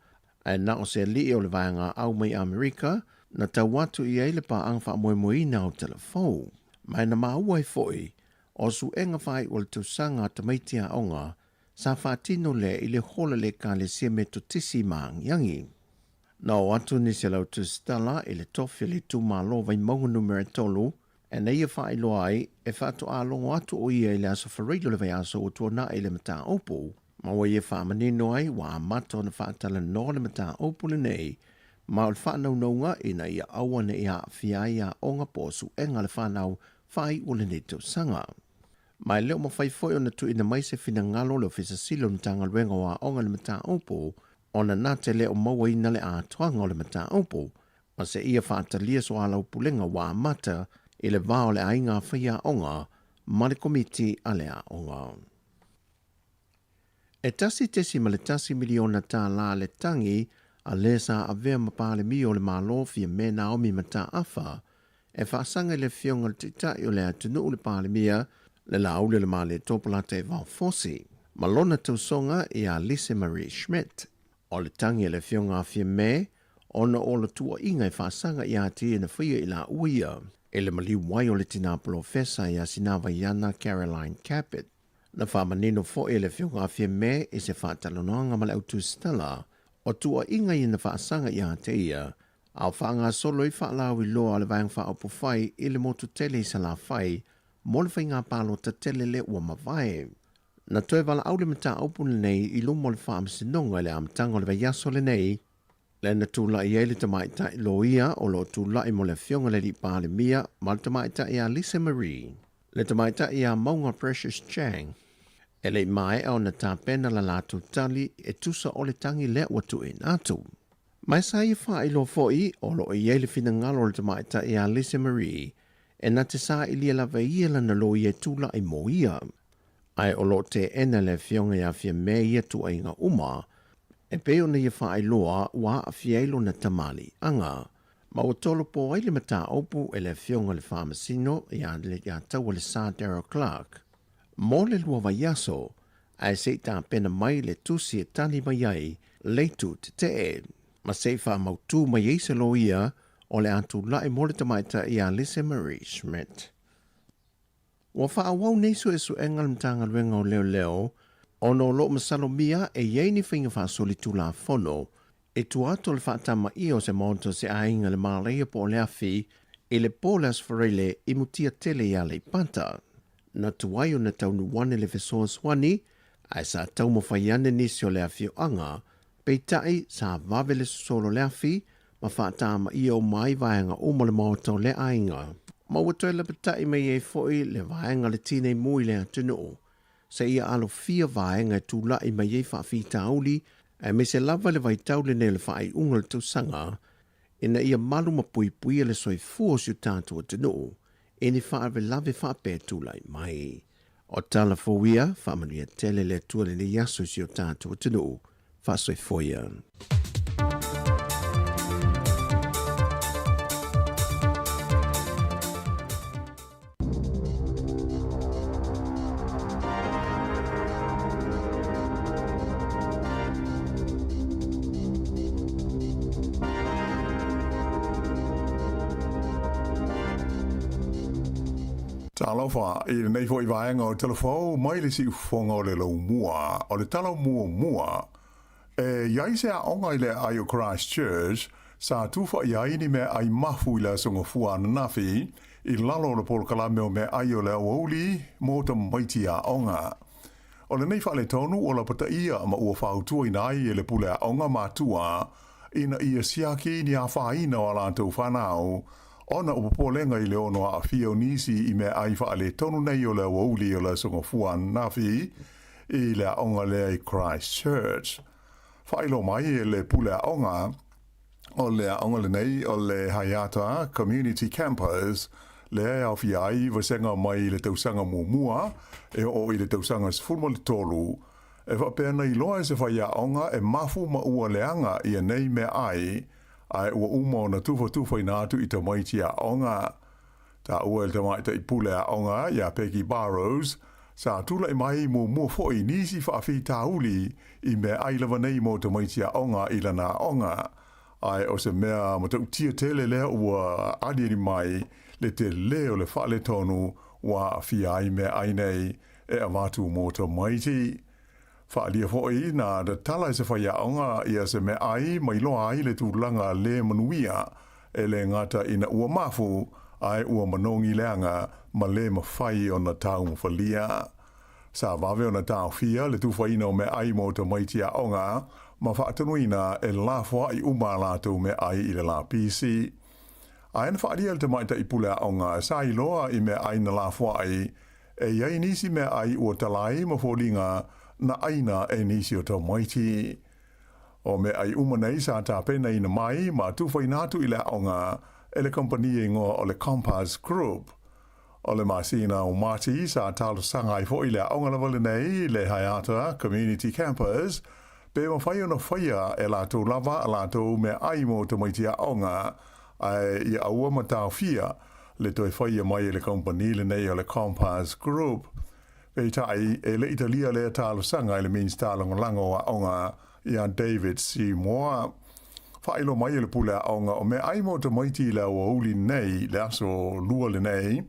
e na o se li o le vaenga au mai Amerika, na ta watu I eile pa ang wha moe moe na o telefou. Mai na maua I foi, o su enga whai o le tausanga ta maitia onga, sa whaatino le I le hola le ka le sia me to tisi maangiangi. Na o atu ni se lau tu stala I le tofi le tu malo vai maunga numere tolu, e na ia whai loa ai, e whaato a longo atu o ia I le aso whareido le vai aso o tua na I le mata opu, ma wa ia whaamanino ai wa amato na whaatala no le mata opu le nei, ma o le whanau naunga ina ia aua na ia whia ia onga posu enga le whanau whai o le nei tau sanga. Mai leo ma whai foi o na tu ina mai se fina ngalo le ofisa silo na tanga luenga wa onga le mata opu, o na nate leo maua ina le a tuanga o le mata opu, ma se ia whaatalia so alau pulenga wā mata i le vāo le ainga whaia onga ma le komiti a le a onga. E tasi tesi ma le tasi miliona tā la le tangi a le sa a vea mapale mi o le malo fia me Naomi mata afa e whaasanga le fionga le titai o le atunu o le pale mia le laule le male topolate vau fosi. Malona tausonga i a Lise Marie Schmidt. O le tangi le fionga fia me ona o le tua inga i whaasanga i a tia na whia i la uia. E le maliu wai o le tina profesa i a sinawa Iana Caroline Caput. Na whamanino fo e le fionga fia me i se whaatalonoanga ma le autu stella o tua inga i na whaasanga i a tia. Au whaanga solo i whaalau i loa le vang whaopo whai i le motu tele i sa la whai mo le whainga palo ta tele le ua mawai. Na toe wala au le mata aupune nei i lumo le whaamsinonga le amtanga le vaiaso le nei, le na tūla i eile tamaita i loia o lo tūla i mo le fionga le li pāle mia ma le tamaita i a Lisa Marie, le tamaita i a Maunga Precious Chang. E le mai au na tāpena la lātu tali e tusa o le tangi le watu e nātu. Mai sa i wha i lo foi o lo i eile fina ngalo le tamaita i a Lisa Marie, e na te sa i lia lava ia lana lo i e tūla i mo ia. Ai o lo te ena le fionga ia fia me ia tu ainga uma, e peo na ia whaai loa wa a fiailo na tamali anga, ma o tolo po ai le mata opu e le fionga le whamasino ia le ia taua le Sir Darrell Clark. Mo le lua vaiaso, ai se ta pena mai le tusi e tani mai ai, leitu te te e, ma se wha mautu mai eise lo ia o le atu lai mo le tamaita ia Lise Marie Schmidt. Wa whaawau neiso e su engal mtanga luenga o leo leo, ono lo masalo mia e yeini whinga whaasoli tula fono, e tuato le whaatama i o se monto se ainga le maaleia po le afi, e le polas farele i mutia tele ia le panta. Na tuai o na taunu wane le fesoa swani, ai sa tau mo whaiane nisi o le afi o anga, peitai sa vave le solo le afi, ma whaatama i o mai vaenga o mo le maoto le ainga. Ma watoe la patai mai e foi le vaenga le tine mui le atunu. Se ia alo fia vaenga tu la i mai e whaafi tauli, e me se lava le vaitau le ne le whaai unga le tausanga, ina ia malu ma pui pui le soi fuo siu tātu atunu, e ni whaave lave whaape tu la i mai. O tala fowia, whaamanuia tele le tua le yaso siu tātu atunu, whaasoi foia. Talofa i nei fo i vaenga o telefo mai le si ufonga o le lau mua o le talo mua e iai se a onga i le ai o Christchurch sa tufa iai ni me ai mafu i le songa fua nafi i lalo le polo kalame o me ai o le awauli mo ta maiti a onga o le nei fa le tonu o la pata ia ma ua whautua i nai e le pule a onga matua ina ia siaki ni a whaina o alantou whanau ona o polenga i le ono a fio nisi i me ai fa le tonu nei o le wauli o le songa fuan nafi i le onga le Christchurch. Whailo mai e le pule onga o le onga le nei o le Hayata Community Campers le au fi ai vasenga mai le tausanga mua e o i le tausanga sfulmo le tolu e va pena i loa se whaia onga e mafu ma ua leanga i a nei me ai ai ua uma na tufa i nātu i ta maiti a onga. Ta ua le tamaita i pule a onga i a Peggy Barrows, sa tula i mai mua foi nisi whaafi tauli i me ailawa nei mo ta maiti a onga i lana onga. Ai o se mea ma tau tia tele lea ua adiri mai le te leo le whaale tonu wa a fi ai me ai nei e a watu mo ta maiti. Whaalia foi na da tala se whaia onga ia se me ai mai loa ai le tūlanga le manuia e le ngata ina ua mafu ai ua manongi leanga ma le mawhai o na tau mwhalia. Sa wawe o na tau fia le tūwhaina o me ai mo ta maiti a onga ma whaatanuina e lafua i uma lātou me ai i le la PC. Ai na whaalia le te maita i pule a onga sa i loa i me ai na lafua ai e iai nisi me ai ua talai ma fōlinga na aina e nisi o tau maiti. O me ai umanei sa ta pena ina mai ma tu whainatu i le aonga e le kompanie ingoa o le Compass Group. O le masina o Marti sa talo sanga i fo i le aonga lawale nei le Hayata Community Campus pe ma whai ona whaia e la tau lava a la tau me ai mo te maiti a aonga ai i aua ma tau fia le toi whaia mai e le kompanie le nei o le Compass Group. Pe tai e le Italia le talo sanga i le means talango lango a aonga ia David Seymour. Whaelo mai le pule a aonga o me ai mo te maiti le o uli nei le aso lua le nei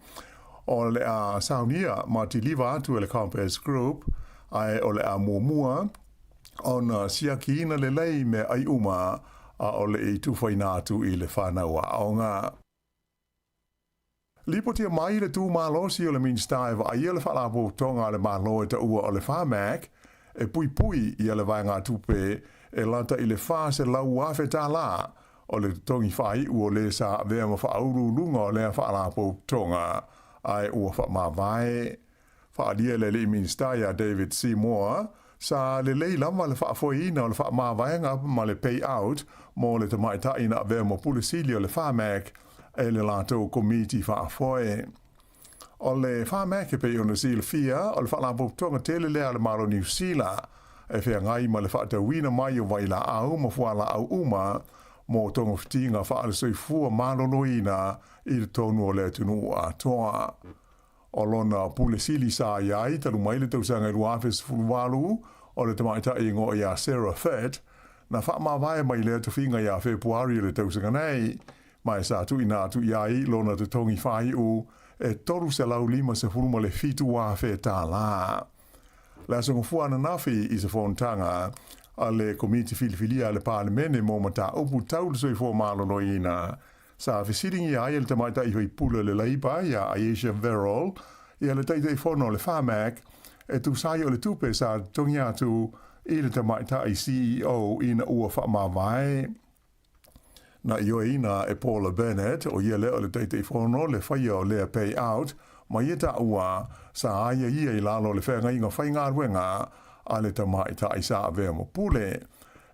o le a saunia ma ti liva atu le Compass Group ai o le a muamua o na siakina le lei me ai uma a o le i tu whainatu i le whanau a aonga. Lipotia mai le tu malosi o le minstai wa ai le whalapo tonga le malo e ta ua o le whamak e pui pui i le vainga tupe e lata i le whase lau afe tā la o le tongi whai ua le sa vea ma whauru lunga o le whalapo tonga ai ua whamawai. Whaadia le li minstai a David Seymour sa le lei lama le whaafoina o le whamawaianga ma le payout mo le tamaita ina vea ma pulisili o le whamak e le lato komiti whaafoe. O le whamak e pe ona sil fia o le whalapo tonga tele lea le maro New Zealand e whea ngai ma le whaatawina mai o waila au ma fuala au uma mo tonga whitinga whaale soi fua maloloina i le tonu o le tunu a toa. O lona pule sili sa iai talu mai le tausanga i ruafes fuluwalu o le tamaita ingo i a Sarah Fett na whaamawai mai le tuwhinga i a Februari le tausanga nei mai sa tu ina tu iai lona te tongi whai u e toru se lau lima se furuma le fitu wa fe tā la. La songo fuana nafi i se fontanga a le komiti filifilia le parlemene mo mata upu tau le soi fua maloloina. Sa visiting ia le tamaita i hoi pula le laipa ia Aisha Verrell ia le taitei fono le whamak e tu sai o le tupe sa tongi atu i le tamaita i CEO ina ua whamawai. Na io ina e Paula Bennett o ia leo le taitei fono le whaia o lea payout ma ia ta ua sa aia ia i lalo le whenga inga whainga ruenga a le tamaita i sa avea mo pule.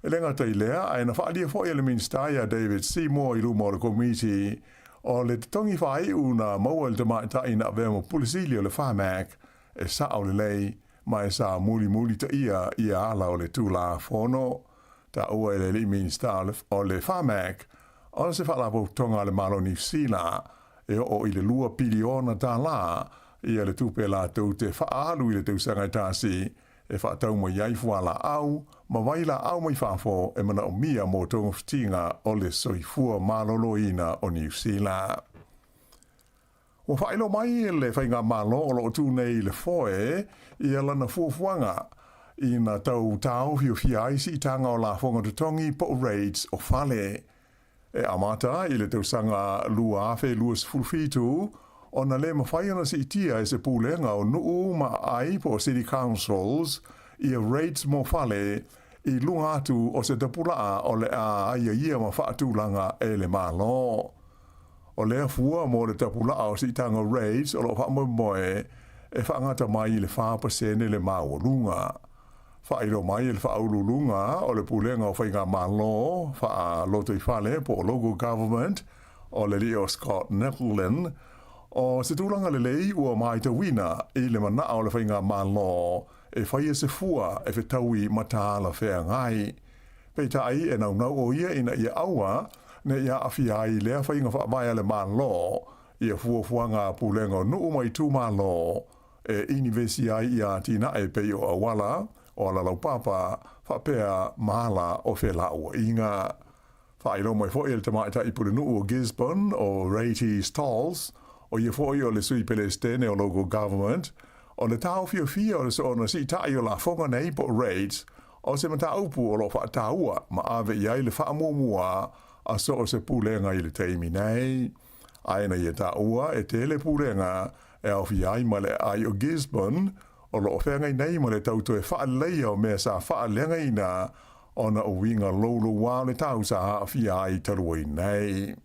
E lenga tei lea, ai na whaalia fo ele minstai a David Seymour i rumo le komiti o le tongi whai una maua le tamaita i na avea mo pulisili o le whamak e sa o le lei ma e sa muli ta ia ala o le tūla fono. Ta ua ele li minstai o le whamak o se whalapo tonga le malo New Zealand e o i le lua piliona tā la i le tupe la tau te whaalu i le tausanga tāsi e whaatau mo iai fuala au ma waila au mai whafo e mana o mia mo tonga whitinga o le soifua maloloina o New Zealand. O whaelo mai le whainga malo o lo tu nei le foe i alana fuafuanga i na tau tau hio fiaisi i tanga o la fonga tutongi po raids o whale. E amata i le tausanga lua afe luas fulfitu o na le mawhaiana si itia e se pūlenga o nuu ma ai po city councils i a raids mo whale i lunga atu o se tapulaa o le a ia ma whaatulanga e le malo. O lea fua mo le tapulaa o si tanga raids o lo whaamoe e whaangata mai i le whaapasene le maolunga. Whaero mai le whaaululunga o le pūlenga o whainga malo wha loto i whale po local government o le Leo Scott Netlin o se tūlanga le lei ua mai te wina i le mana o le whainga malo e whaia se fua e whetaui mataala whea ngai. Pei tai e nau o ia ina ia aua ne ia awhia i lea whainga whaamaya le malo ia fuafuanga pūlenga nuu mai tū malo e inivesi ai ia tina e pei o awala o la laupapa whapea mahala o whela ua inga. Whaelo mai fo il tamaita i pure nuu o Gisborne o Rati Stalls o ia fo i o le sui Palestine o local government o le tau fia o le so ona si tai o la fonga nei po raids o se mata upu o lo whaataua ma ave iai le whaamumua a so o se pūlenga i le teimi nei. Aina i e taua e tele pūlenga e au fiai ma le ai o Gisborne o lo whengai nei ma le tautu e whaaleia o mea sa whaaleanga ina o na o winga lolo wā le tau sa a fiai tarui nei.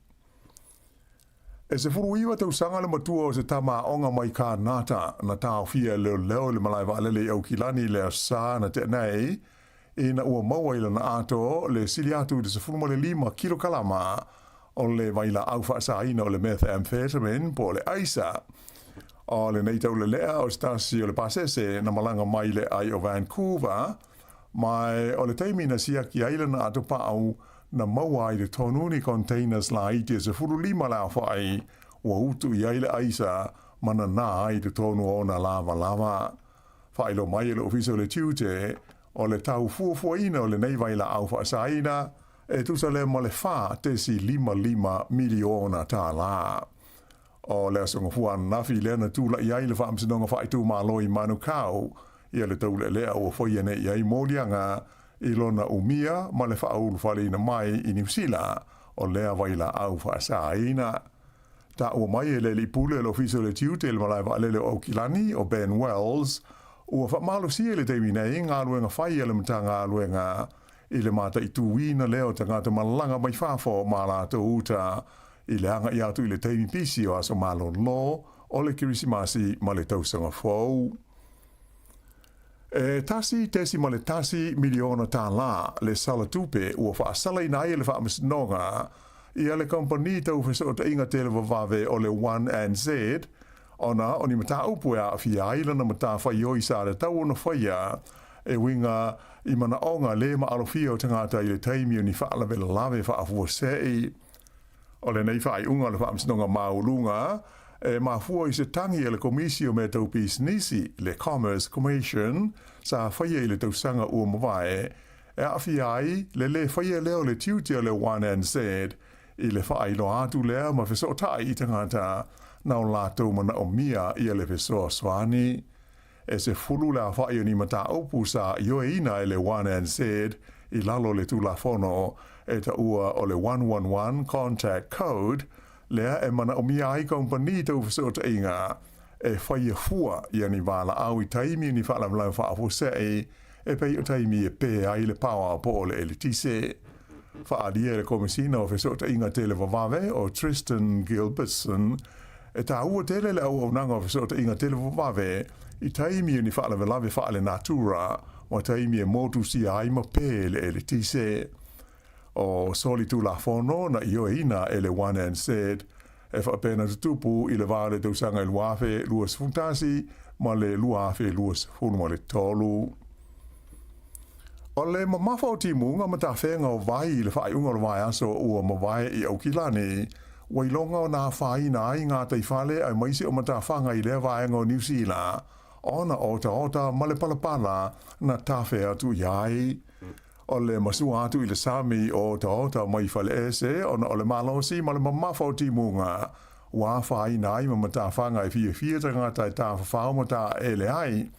E se furu iwa tau sanga le matua o se tama onga mai ka nata na tau fia leo le malai waalele au kilani le sa na te nei na ua maua ila na ato le sili atu de se 5 kilo kalama o le vaila au whaasaina o le methamphetamine po le aisa. O le nei tau le lea o stasi o le pasese na malanga mai le ai o Vancouver, mai o le teimina sia ki aila na ato pao na maua i le tonuni containers la iti se 5 la whai ua utu i aile aisa mana na i le tonu o na lava. Whailo mai e le ofiso le tiute o le tau fuafuaina o le nei vaila au whaasaina e tusa le ma le wha tesi 5 miliona tā la. O le asonga fua nafi le na tūla i aile wha amsinonga wha i tū māloi manu kau i le tau le lea o whaia ne i ai mōlianga i lona umia ma le wha ulu whale ina mai i New Zealand o lea vaila au whaasaina. Ta ua mai e le li pule le ofiso le tiute le malai wa lele o Kilani o Ben Wells ua wha malo si le teimi nei ngā luenga whai ele mta ngā luenga i le mata i tuwina leo ta ngāta malanga mai whafo mā lāta uta i le anga i atu i le teimi pisi o aso malo lo o le kirisimasi ma le tausanga fau. Tasi tesi ma le tasi miliona tā la le sala tupe ua wha asala i nai le wha amasnonga i ale kompani tau wheso ta inga tele wawave o le 1NZ ona oni mata upu a fia ila na mata whai oi sa le tau ona whaia e winga i mana onga le ma alofia o tangata i le taimi o ni whaala vela lave wha afua sei. O le nei whai unga le wha amsinonga maulunga e mafua i se tangi e le komisio me tau pisnisi le Commerce Commission sa whaia i le tausanga ua mawae e a fiai le whaia leo le tiutia le 1NZ i le whaai lo atu lea ma wheso tai i tangata na o lātou mana o mia i le wheso swani. E se fulu la whaai o ni mata upu sa ioe ina e le 1NZ i lalo le tula fono e ta ua o le 111 contact code lea e mana o mia ai kompani tau wheso ta inga e whaia fua i ani wala au i taimi ni whaala mlau wha afu sei e pei o taimi e pe ai le pawa po o le elitise. Whaalia le komisina o wheso ta inga tele wawave o Tristan Gilbertson e ta ua tele le au nanga o wheso ta inga tele wawave i taimi ni whaala velave whaale natura o taimi e motu si ai ma pe le elitise. O soli tu la fono na ioe ina e le 1NZ e whaapena tutupu i le vāle tausanga i luafe luas funtasi ma le luafe luas funuma le tolu. O le mamafa o timunga ma ta whenga o vai i le whai unga o vai aso ua ma vai i au kilani wailonga o nā whai na ai ngā teifale ai maisi o ma ta whanga i le vaenga o New Zealand ona ota ma le palapala na ta whea tu iai. O le masua atu i le sami o ota mai whale ese ona o le malosi ma le mamafa o timunga ua whai na ai ma ta whanga i fia tangata i ta whawhau ma ta ele ai.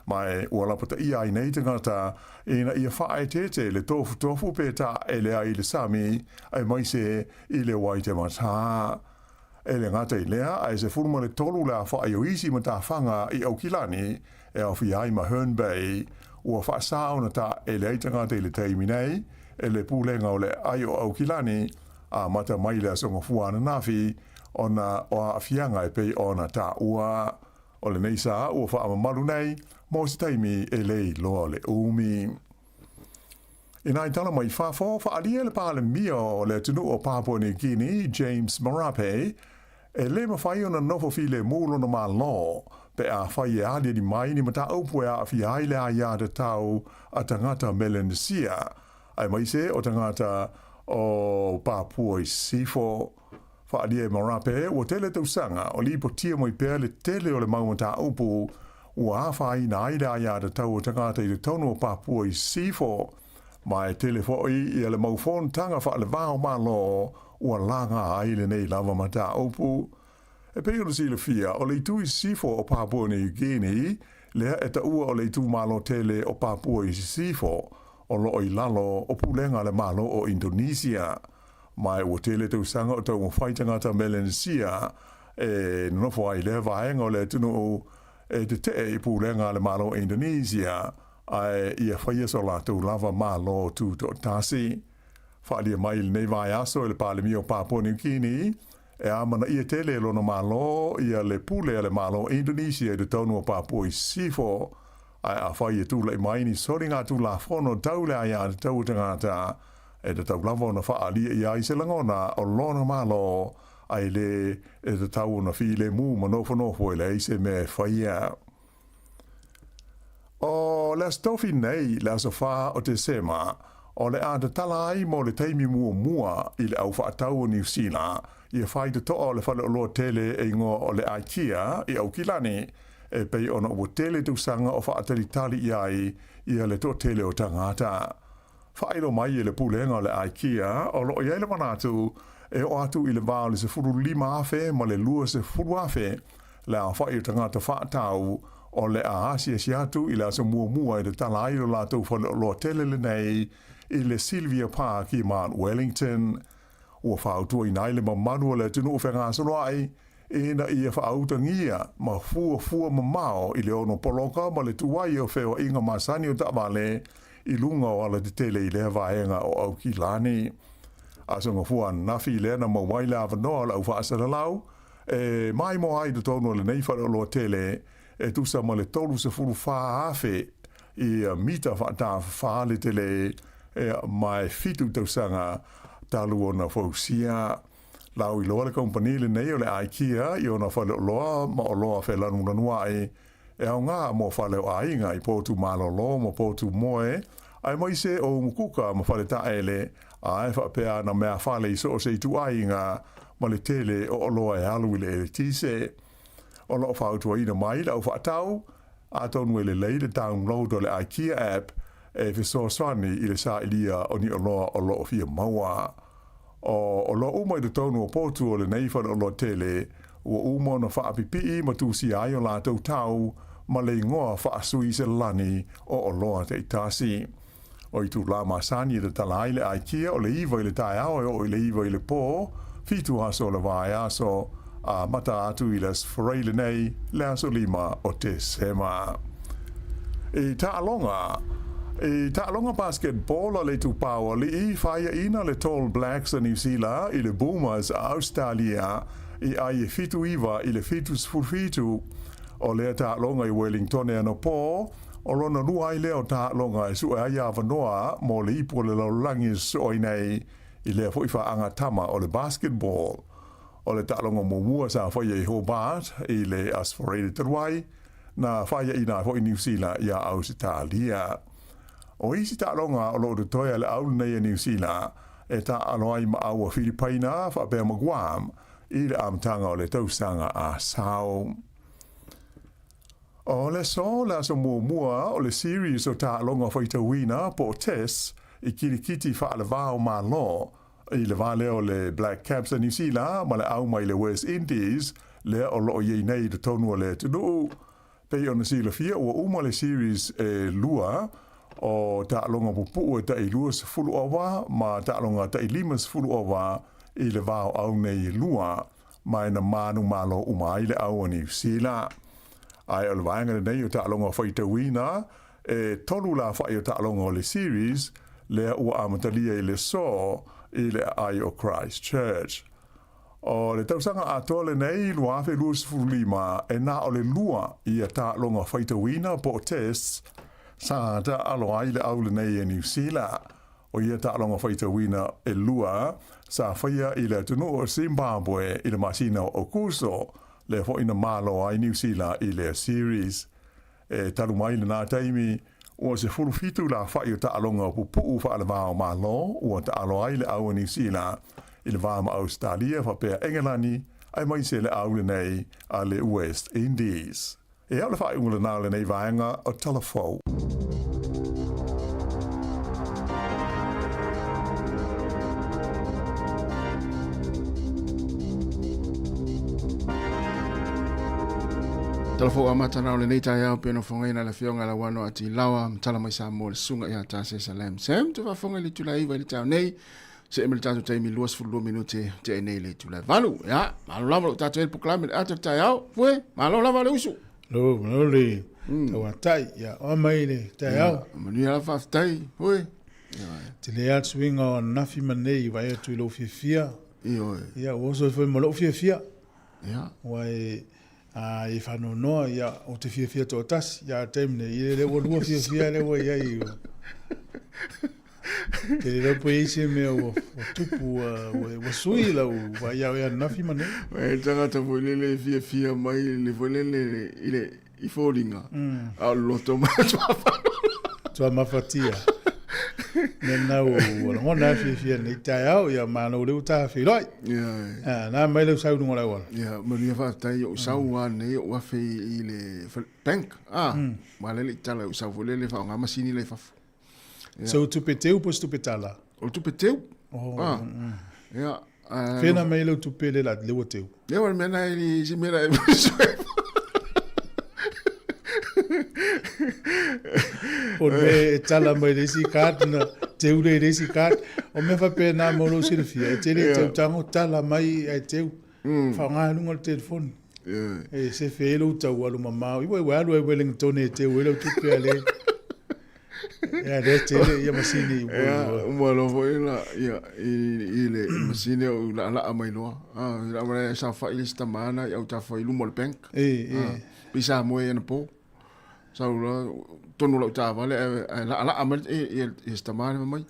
Mai ua lapata ia ai nei tangata ina ia whae tete le tofu pe ta ele ai le sami ai mai se i le waite mata. Ele ngata i lea ai se furuma le tolu la whae o isi ma ta whanga i au kilani e au fi ai ma Herne Bay ua wha sao na ta ele ai tangata i le teimi nei e le pūlenga o le ai o au kilani a mata mai le asonga fuana nafi ona o a fianga e pei ona ta ua. O le nei sa ua wha amamaru nei mo se taimi e lei loa le umi. I nai tala mai whafo, whaalia le pāle mia o le tunu o Papua New Guinea, James Marape, e le mawhai o na nofo fi le mūlo na mā lo, pe a whai e alia di mai ni mata upu e a fi aile a ia de tau a tangata Melanesia, ai mai se o tangata o Papua i Sifo. Whaalia e Marape, o tele tausanga, o li po tia moi pēr le tele o le maumata upu, ua awhai na aile a ia de tau o tangata i le tono o Papua i Sifo, mai tele foi i le maufon tanga wha le vāo malo ua langa aile nei lava mata upu. E peo si le fia, o le tui Sifo o Papua New Guinea, lea e ta ua o le tu malo tele o Papua i Sifo, o lo i lalo o pulenga le malo o Indonesia. Mai ua tele tau sanga o tau mwhaitangata Melanesia, e nofo ai le vaenga o le tunu e te i pulenga le malo o Indonesia, ai ia whaia so la tau lava malo tu to tasi. Whaalia mai nei vai aso le pālemi o Papua New Guinea, e amana ia tele lono malo ia le pule le malo Indonesia de tonu o Papua i Sifo, a whai e tūla i mai ni sori ngā tūla whono tau le ai a te tau tangata e te tau lava na wha alia i ai se langona o lona malo ai le e te tau na fi le mū manofo e le eise me whaia. O le stofi nei le aso wha o te sema o le a te tala ai mo le teimi mua i le au whaatau o New Zealand i a whai te toa o le whale o loa tele e ngō o le IKEA i au kilani e pei ona o tele tu sanga o whaatari tali i ai i a le to tele o tangata. Whaero mai e le pulenga o le IKEA o lo i ele manatu e o atu i le vāo le se furu lima afe ma le lua se furu afe le a whai o tangata whaatau o le a asia si atu i le asa mua i le tala ai o lātou whale o loa tele le nei i le Sylvia Park i Mount Wellington. Ua whautua i nai le mamanu o le tunu o whenga sonoai e na ia whautangia ma fua mamao i le ono poloka ma le tuai o whewa inga masani o tamale i lunga o ala te tele i le vaenga o au ki lani. Asonga fua nafi le na mawai le avanoa la ufa asaralau e mai mo hai de tono le nei whare o loa tele e tusa ma le tolu se furu wha afe i mita wha wha le tele e mai fitu tausanga talu o na fausia. Lau i loa le kompani le nei o le IKEA i o na whale o loa ma o loa whelanu nanuai e au ngā mo whale o ainga i pōtu malolo mo pōtu moe ai mai se o mukuka ma whale taele a e whapea na mea whale i so o se tu ainga ma le tele o loa e alu i le e tise. O loa whautua ina mai lau whaatau a tonu e le lei le download o le IKEA app e fiso swani i le sa ilia o ni o loa fia maua. O loa uma i le tonu o pōtu o le neifan o loa tele ua uma na whaapipi ma tūsi ai o lātou tau ma le ingoa whaasui se lani o loa te itasi. O i tū la masani i le talai le IKEA o le iwa i le tai ao o i le iwa i le pō fitu aso le vai aso a mata atu i le sforeile nei le aso lima o te sema. E ta'alonga basketball o le tupau li I whaia ina le Tall Blacks a New Zealand I le Boomers a Australia I ai e fitu iwa I le fitu sfurfitu o le ta'alonga I Wellington e ano pō o lona lua I leo ta'alonga e su e ai awanoa mo le ipo le laulangi so nei I le fo anga tama o le basketball o le ta'alonga mumua sa whaia I Hobart I le Aspirated Taruai na whaia ina fo I New Zealand ia Australia. O isi ta'alonga o lo de toia le aulu nei New Zealand e ta'aloa I maaua Filipaina whapea ma Guam I le amtanga o le tausanga a Sao. O le so la so mua o le series o ta'alonga whaitawina po test I kirikiti whaalawao ma lo I le vale o le Black Caps a New Zealand ma le au mai le West Indies le o lo ye nei de tonu o le tunu. Pei o na sila fia ua uma le series lua o ta'alonga pupu e ta'i lua se fulu owa ma ta'alonga ta'i lima se fulu owa I le vao au nei lua ma ina manu malo umai le au New Zealand. Ai o le vaenga nei o ta'alonga whaitawina e tolu la whai o ta'alonga o le series le ua amatalia I le so I le ai o Christchurch. O le tausanga atoa le nei lua afe lua se fulu lima e na o le lua I a ta'alonga whaitawina po tests sa ta alo ai le au le nei New Zealand o ia ta alonga whaitawina e lua sa whaia I le tunu o Zimbabwe I le masina o Kuso le fo ina malo ai New Zealand I le series e talu mai le nā taimi o se furu fitu la whai o ta alonga pupu wha ala vāo malo o ta alo ai le au New Zealand I le vāma Australia whapea Engelani ai mai se le au le nei a le West Indies. E au le whai ungula nā le nei vaenga o Talafou. Talafou amata na le nei tai au peno fongaina la fionga la wano ati lawa mtala mai sa mo le sunga ia ta se salam sem tu va fonga le tula iwa le tau nei se emel tatu taimi luas fulu minute te nei le tula valu ya malo lava tatu el proklame ata tai au fue malo lava le usu lo le tawa tai ya o mai le tai au manu ya fa tai fue te le at swinga o nafi manei vai tu lo fia iyo ya o so foi mo lo fia ya wai I whanau noa ia o te fia tō tasi, ia taimne, i le walua fia le wa ia i o. Te le raupo eise mea o tupu wa sui lau, wa ia o ia nafi mane. E tangata fo lele fia mai, le fo lele i fōringa. A loto mai tua whanau. Tua mawhatia. Nena o ngona fia nei tai au, ia mana o leu tā whiroi. Nā mai leu sau nunga lau ala. Ia, maria whaatai o sau nei o wafe i le bank. Ma lele i tala o sau fo lele whao ngā masini le whafu. So tupe teu po tupe tala? O tupe teu. Ia. Whena mai leu tupe le la lewa teu? Ia, wala mena i si mera e mweswe. O me tala mai resi kat na teu le resi kat. O me whape nā moro sirifia. E tere teu tango tala mai ai teu. Whaonga lunga le telefoni. E se whelo tau alu mamau. Iwa iwa alu e Wellington e teu elo tupe ale. Ia le tele ia masini ia umalo foi la ia ile masini o la mai loa la mara sa fa ile sta mana ia ta fa ilu mol bank pisa mo e na po sa la tonu la ta vale la amal e sta mana mai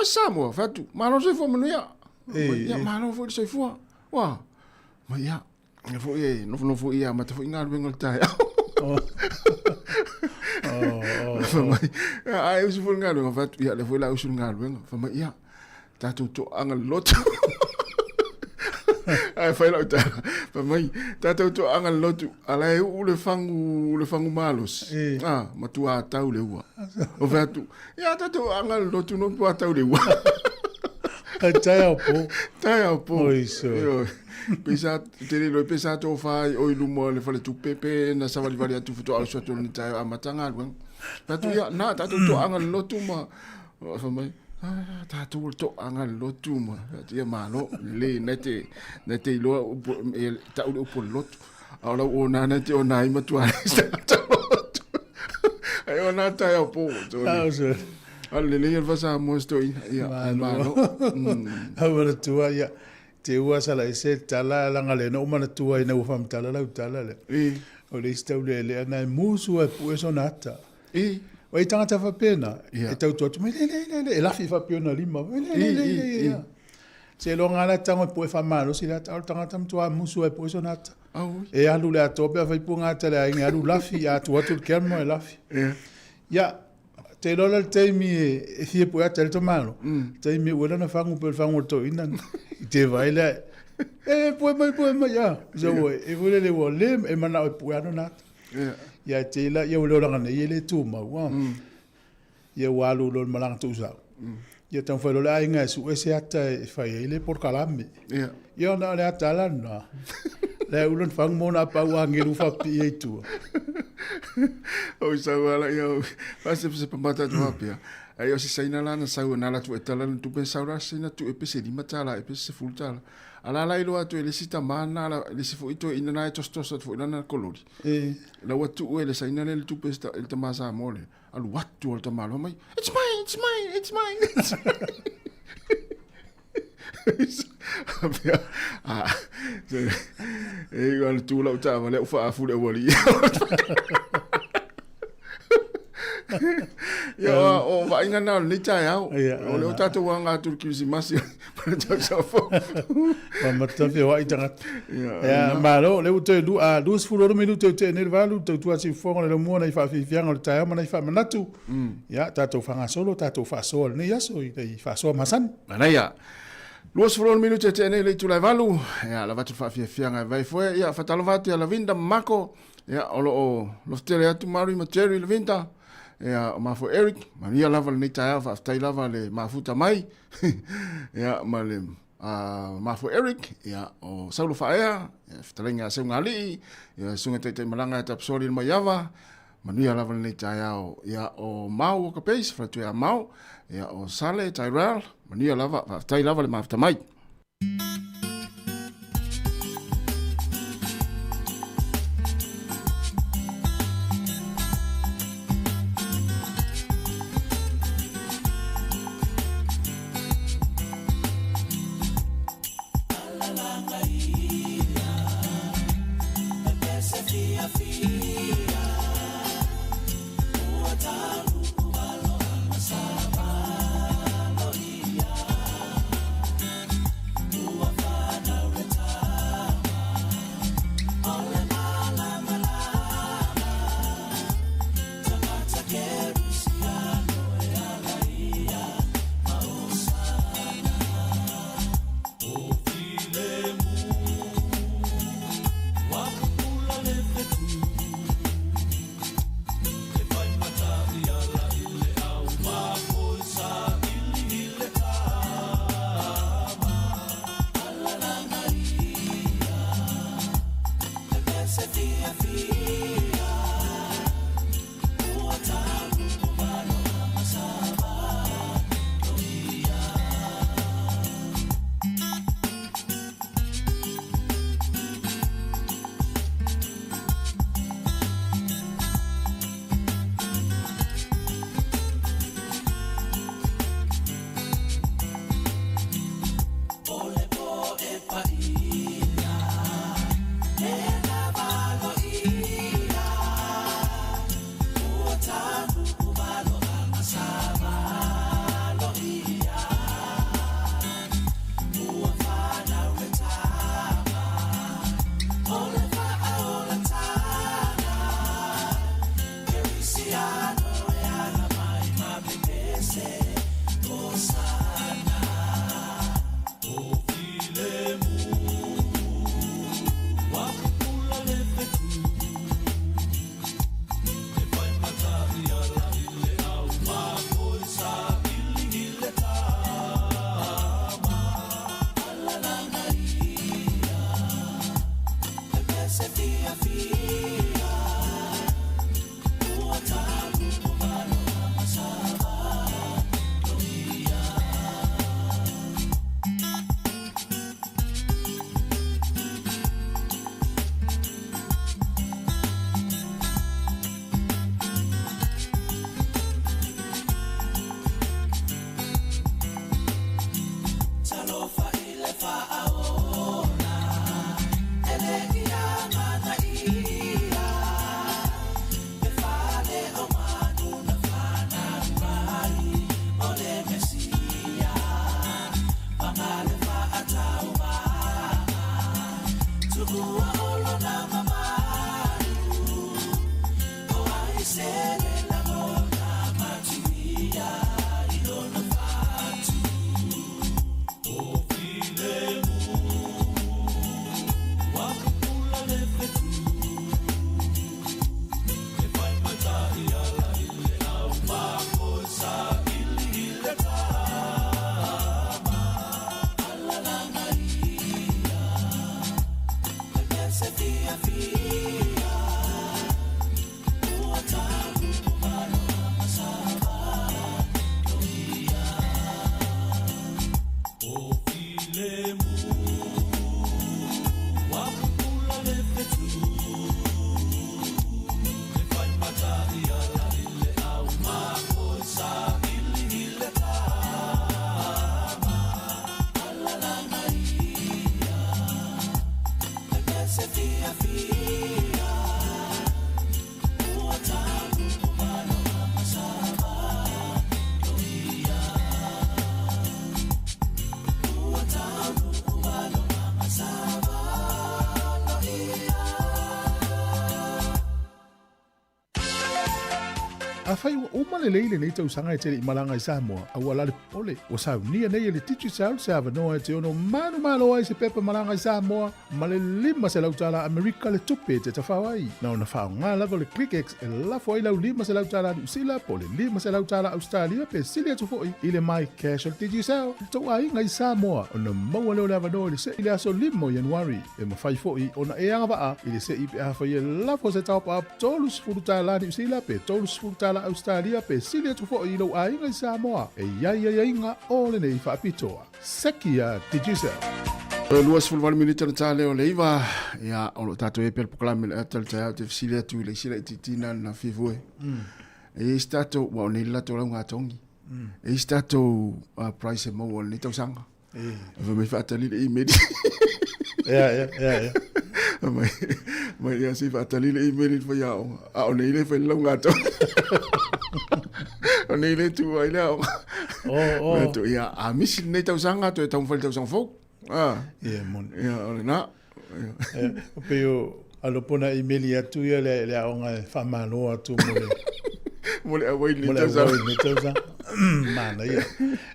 sa mo fa tu ma non se fo mo ia ia ma non fo se fo wa ma ia fo e no fo ia ma ta fo inga ngol ta ai usu fo ngalo nga fatu ia le foi la usu ngalo nga fa mai ia tatu to anga lotu ai foi la ta fa mai tatu to anga lotu ala e u le fangu malos ma tu a tau le ua o fatu ia tatu anga lotu no pu a tau le ua tai au po oiso pesa tele lo pesa to fa o ilumo le fale tu pepe na sa vali tu foto al so to ni tai amatanga lu tatu ya na tatu to anga lotu ma fa mai tatu to anga lotu ma ya malo le nete lo ta u po lotu ala o na nete o nai ma tu ai ai ona tai au po ale le va sa mo sto ya malo awara tua ya te ua sala e se tala langa le no mana tua ina ua tala lau tala le o le stau le ana musu e pu eso nata o i tangata fa pena e tau tuatu me le e lafi fa pena lima le se lo ngana tango pu e fa malo si la tangata mtua musu e pu eso nata e alu le atope fa ipu ngata le ainga alu lafi a tuatu le kermo e lafi ya te lola te mi e fie pu ata le tomalo te mi wala na fangu pe fangu to ina te vai le pu mai ya so e vole le wole e mana o pu ano nat ya te la ya wala ngana ye le tu ma wa ya walu lo malang tu sa ya tan fa lo la inga su ese ata fa ile por calame ya na le ata la na le ulon fang mona pa wa ngiru fa pi e tu o sa wala yo pase se pamata tu apia ai o se saina lana sa na la tu etala tu pensara sina tu epese di matala epese fultala ala la ilo atu le sita mana la le se fu ito ina na to sto fu na kolori la watu o le saina le tu pesta el tamasa mole al watu al tamalo mai it's mine igual tu la uta vale ufa fu le wali ya o va inga na ni cha ya o le uta tu wanga tu kisi masi para cha fo pa mata fe wa itanga ya malo le uta du a 12 fu minuto te ne valu tu asi fo le mo na fa fi fianga le ta ma fa manatu ya ta to fanga solo ta to fa sol ne ya so i fa so masan mana ya Luas fulon minuto te ne le tu la valu ya la vatu fa fianga vai foi ya fatalo vatu ya la vinda mako ya o lo tele atu mari material vinda ya ma fo Eric Maria lava le ta fa tai lava le mafuta mai ya male ma fo Eric ya o Saulo faea ya ftalenga se ngali ya sunga te malanga ta psori ma yava Maria lava le ta ya o mau ka pes fra tu ya mau ya o Sale Tyrell Maria lava tai lava le mafuta mai A fai o malelei nei tausanga e tere i malanga i Samoa, a ua lale pole, o saunia nei le titu sao se avanoa e te ono manu malo ai se pepa malanga i Samoa, ma le lima se lautala Amerika le tupe te tawhawai. Na ona whao ngā lava le ClickX e lafo ai lau lima se lautala New Zealand, po le lima se lautala Australia, pe sili atu foi i le mai casual titu sao. Tau ai ngai Samoa, ona maua leo le avanoa le se i le aso limo Januari, e mawhai foi ona e anga waa, i le se i pe awhai e lafo se taupa ap tolus furutala New Zealand, pe tolus furutala Australia pe sili atu fo i lo ai ngai Samoa e ia inga ole nei whaapitoa. Sekia Tijisa. Luas fulwar minute na tale o leiva ya o tato e per proklame le atal tsa te sili atu le sila titina na fivue. E stato wa ni la to nga tongi. E stato price mo o ni to sanga. Va me fatali le imedi. Ja. Mai ia si fatali le email fa ia o. A o nei le fa lo ngato. O nei le tu ai le o. Oh. Tu ia a misi nei tau sanga tu tau fal tau sang fo. Ia mon. Ia o na. Pe o alo pona email ia tu ia le aonga fa malo atu mo Mole a wai le tau sang. Mana ia.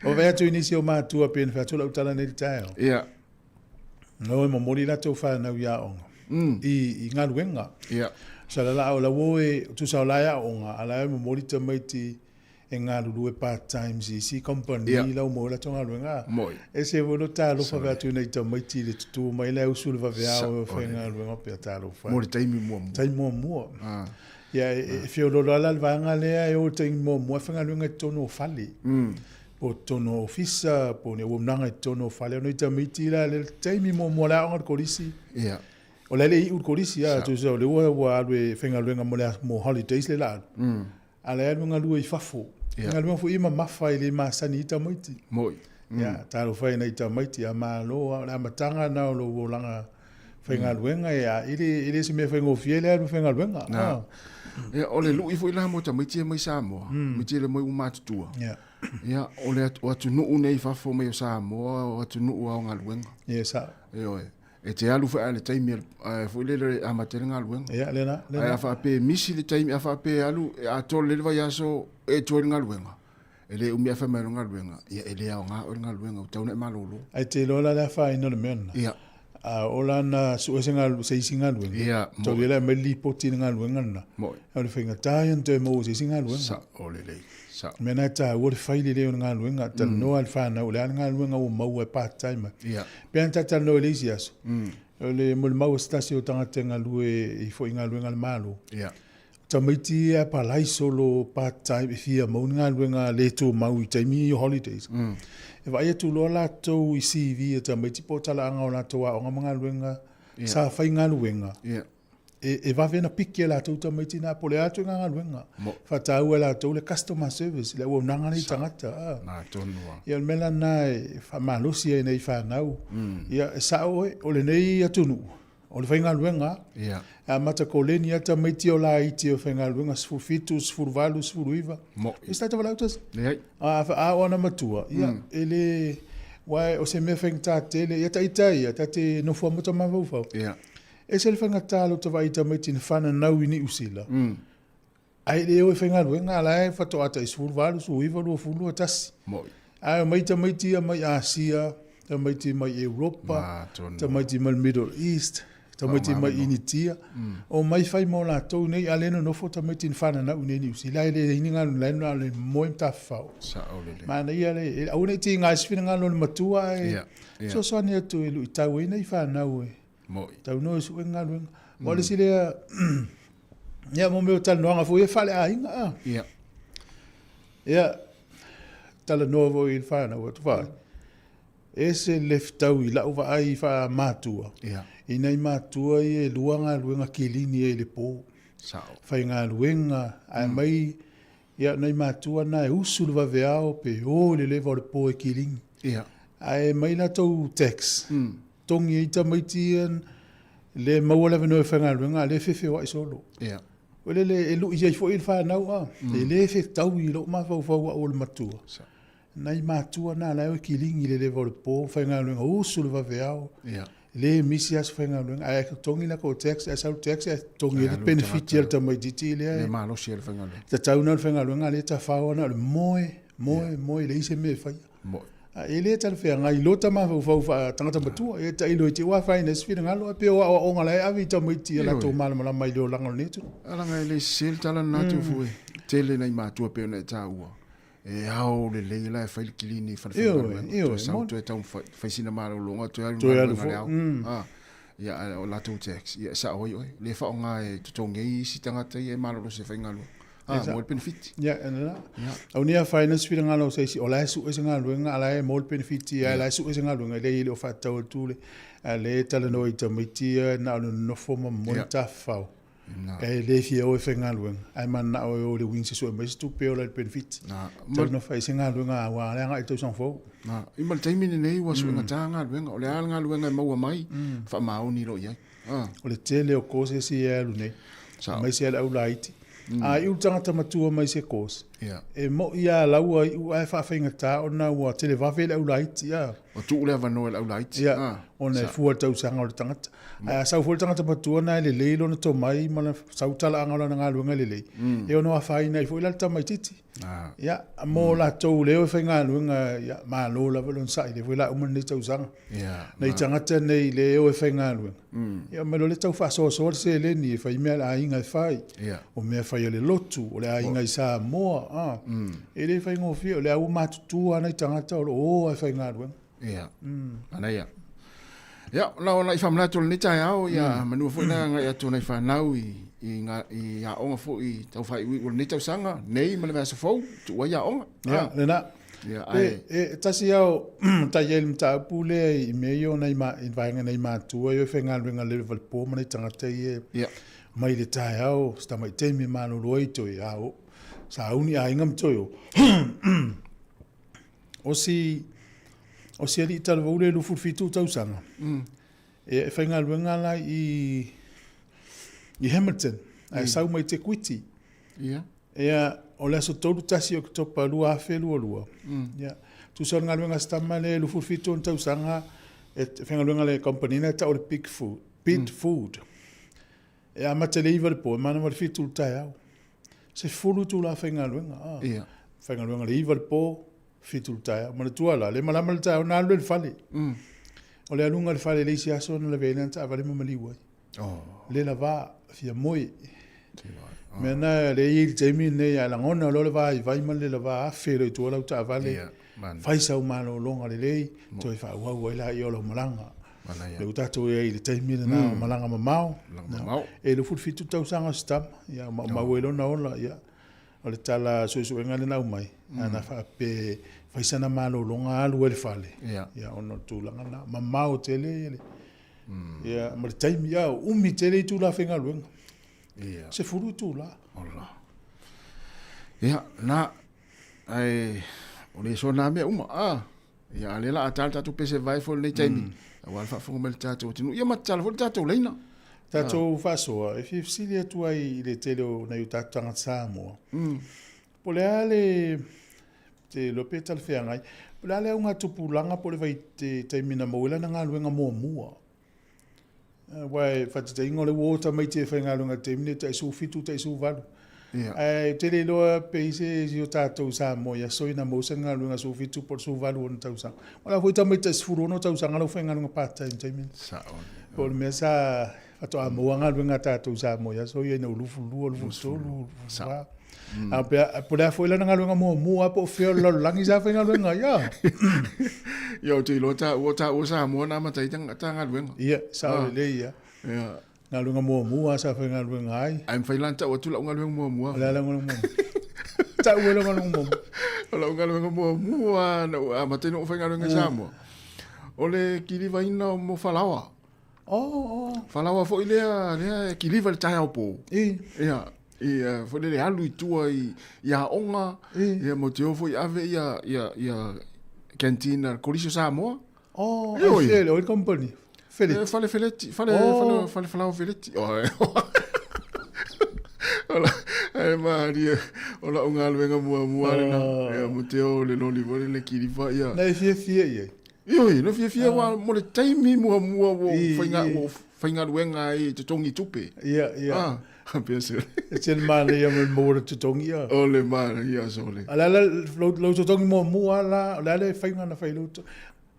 O vea tu inisio mātua pēn whea tula utala nei tau. Ia. No mo mori la tau whanau ia onga. I ngā ruenga. Ia. Sa la o la woe tu sa la ia onga. Ala mo mori ta maiti e ngā ruru e part-time si company lau mo la tonga ruenga. Moi. E se wono tā lofa vea tu nei ta maiti le tutu mai la usulu va vea o whai ngā ruenga pia tā lofa. Mori taimi mua. Taimi mua. Ia e whio lolo ala vanga lea e o taimi mua whanga ruenga tono fali. Po tono ofisa, po ne wumnanga tono fale no ita miti la le taimi mo la on kolisi. Ia. O le i kolisi ya tu so le wa le fenga lenga mo holidays le la. Ala lunga lu I fafo. Nga lunga fu ima mafa ile ma sani ita miti. Moi. Ya ta lo fa ina ita miti ama lo la matanga na lo wolanga fenga luenga ya ile se me fenga fiele lu fenga luenga. Ia ole lu I fu ila mo ta miti mai sa mo. Miti le mo uma tutua. Ya. Ia, ole atu nuu nei fafo mai o Samoa, o atu nuu au ngā luenga. Ia, sa. E te alu wha le taimi, fu le amatere ngā luenga. Ia, lena. Ai a whape misi le taimi, a whape alu, a tole le vai aso, e tuari ngā luenga. E le umi a whamero ngā luenga. Ia, e le au ngā ori ngā luenga, o taune malolo. Ai te lola le wha ino le mena. Ia. Ola na suese ngā seisi ngā luenga. Ia, mo. Tau le me li poti ngā luenga na. Moi. Au le whainga tāian te mo seisi ngā luenga. Sa, ole lei. Mena ta ua le whaile leo ngā luenga, ta noa le whanau, le ngā luenga o mau e part-time. Ia. Pea ta noa le isi aso. Le mo le mau stasi o tangata ngā lue I fo ngā luenga le malo. Ia. Ta maiti e palai solo part-time I fia mau ngā luenga le tō mau I taimi I holidays. E vai atu loa lātou I CV e ta maiti po tala anga o lātou a onga mga luenga, sa whai ngā luenga. Ia. E va vena piki la tau maiti na pole atu ngā luenga. Fa tau la tau le customer service le o nanga ni tangata. Na tonua. Ia mela nai fa malosi nei fa nau. Ia sa o le nei atunu. O le fainga luenga. Ia. A mata koleni ata maiti o la iti o fainga luenga sfu fitu sfu valu sfu iva. Mo. Ista te valautas. Nei. A ona matua. Ia ele wai o se me fainga tele ia tai te no fo mata mavau. Ia. E se le whanga tālo te vai ta maiti ni whana nau I ni usila. Ai le o e whanga ruenga ala e whato ata I suru walu, su iwa lua fulu atasi. Moi. Ai o maita maiti a mai Asia, ta maiti mai Europa, ta maiti mai Middle East, ta maiti mai Initia. O mai whai mo la tau nei, a leno nofo ta maiti ni whana nau nei ni usila. Ai le hini ngā luna le moe mta whao. Sa olele. Mana ia le, au nei ti ngā iswhina ngā lona matua e. So soani atu e lu I tau e nei whana nau e. Moi. Tau no su ngā luenga. Mo le sile ia mo me tal noanga fo e fale a inga. Ia. Ia tala novo I whana o tu whai. E se leftau I lau wa ai wha mātua. Ia. I nei mātua I e luanga luenga kilini e le pō. Sao. Whai ngā luenga. Ai mai ia nei mātua na e usulu wa veao pe o le lewa o le pō e kilini. Ia. Ai mai la tau tax. Tongi I ta maiti le maua lewe noe whanga luenga, le whewhe wa I solo. Ia. Wele le e lu I jai fo I le whanau a. Le whe tau I lo ma whau a o le matua. Nai matua na lao ki lingi le lewa o le pō, whanga luenga usu le waweao. Ia. Le misi as whanga luenga. Ai ka tongi na ko tax, ai sau tax, ai tongi le benefit I le ta maititi le. Le malosi le whanga luenga. Ta tau na le whanga luenga, le ta whao na le moe, le ise me whai. Moi. E le tal fe ngai lota ma fo tangata matua e ta ilo ti wa finance fi ngalo pe o ngala e avi ta maiti la to mal mala mai lo lango netu ala ngai le sil tala na tu fu tele nei matua pe na ta ua e au le la fa kilini fa io sa tu ta fa sina malo lo nga tu ya o la tu tax ya sa oi le fa ngai tu tongi si tangata e malo lo se fa ngalo mo benefit. Ja, inderdaad. Au nia finance fi ngalo se si ola su is ngalo nga ala mo benefit ya la su is ngalo nga le ile fa tau tule le tala no ita miti na no forma mo ta fa. Kai le fia o whenga luenga. Ai mana o le wing se so mai stu pe o le benefit. Tau no fai singa luenga wa le nga i tau sang fo. I mal taimi nei wa so nga tanga luenga o le nga luenga mau mai fa mau ni lo ia. O le tele o kose si e lu nei. Mai se au laiti. I u tanga matua mai se kose. E mo ia lau ai u ai fa whainga tā o na ua tele wawe le au laiti ia. O tu le vano le au laiti. Ia. O na fua tau sanga o le tangata. Sau fua le tangata matua na le leilo na tō mai mana sau tala angala na ngā luenga le lei. E ono a whaina i fua ila ta mai titi. Ia. Mo la tau leo whainga luenga ia maa lola walon sa i le fua ila umana ne tau sanga. Nei tangata nei leo e whainga luenga. Ia melo le tau wha so se le ni e whai mea le a inga e whai. O mea whai le lotu o le a inga i sa moa. E le whai ngō fia o le au matutua nei tangata o e whainga luenga. Ia. Ana ia. Ia, la ona i whamla tōle ni tai au, ia, manua fo ina ngai atu nei whanau i a onga fo i tau whai ui ula ni tau sanga, nei male mea sa fau, tu ua i a onga. Ia, lena. E tasi au, tai el mta pule i meio nei vaenga nei mātua, i whenga luenga le valpo manei tangata i e mai le tai au, sta mai teimi manu roi toi au, sa auni a inga mtoio. O si ali tala vaule lufu fitu tau sanga. E whainga luenga la i Hamilton. Ai sau mai te kuiti. Ea o le aso tolu tasi o kitopa lua afe lua. Tu sa ngā luenga stama le lufu fitu tau sanga. E whainga luenga le company na ta o le Pit Food. E a mate le iwa le po. E mana wale fitu tai au. Se fulu tu la whainga luenga. Whainga luenga le iwa le po. Fitu taia, mana tuala, le malama le taia, na alu le fale. O le alunga le fale le isi aso na le vena ta avale mamali wai. Le la va, fia moi. Mena le i teimi ne a langona lo le va i vai man le la va afero i tuala ta avale. Faisa umano longa le lei, toi fa ua ua ila i ola malanga. Le utato e le teimi na malanga mamao. E le fut fitu tau sanga stam, ya mawelo na ola, ya. O le tala suesu enga le nau mai. Ana wha pe whaisana malo longa alu e le whale. Ia ono tūlanga na. Ma mao tele. Ia ma le taimi ia umi tele i tūla whenga luenga. Se furu tūla. Ola. Ia na ai o le so na mea uma. Ia le la atal tatu pese vai fo le taimi. Awal wha whunga mele tatu. Ia matala fo le tatu leina. Tatou whasoa, e whiwsili atu ai le tele o na iu tatu tangata Samoa. Po le ale te lope tala wheangai, po le ale au ngā tupulanga po le vai te taimina mauela na ngā luenga mua. Wai whatita ingo le wota mai te whainga luenga taimine, ta isu fitu, ta isu valu. Tele loa peise si o tātou Samoa, ia soina mausa ngā luenga su fitu po su valu o na tau sang. Wala hui tamai ta isfuru no tau sang, alau whainga luenga part-time taimine. Po le mea sa... Ato a moanga luenga tātou Samoa, so ia ina ulufu lua, ulufu tolu, ulufu wā. Po lea fo ila na ngā luenga mua po whio langi sa whainga luenga, ia. Ia o te ilo ta ua Samoa na matai ta ngā luenga. Ia, sao le ia. Ngā luenga mua sa whainga luenga ai. Aim whailanta o tula ngā luenga mua. Lea la ngā luenga mua. Ta ua la ngā luenga mua. Ola ngā luenga mua, na matai no whainga luenga Samoa. O le kiriwa ina mo whalawa. Falawa fo ilea kiliva le tai au po. Ia fo le alu i tua i a onga. Ia mo te ofo i ave ia cantina Coliseo Samoa. Fele, o i company. Feleti. Fale feleti, fale falawa feleti. Ola, ai maria, ola unga luenga mua na. Ia mo te o le loli vole le kiliva ia. Na e fie ia. Ioi, no fia wa mo le taimi mua wo whainga luenga i te tongi tupe. Ia. Pese. E tēn mana ia mo le te tongi ia. O le mana ia sole. Ala lo te tongi mua la, ala whainga na whailuto.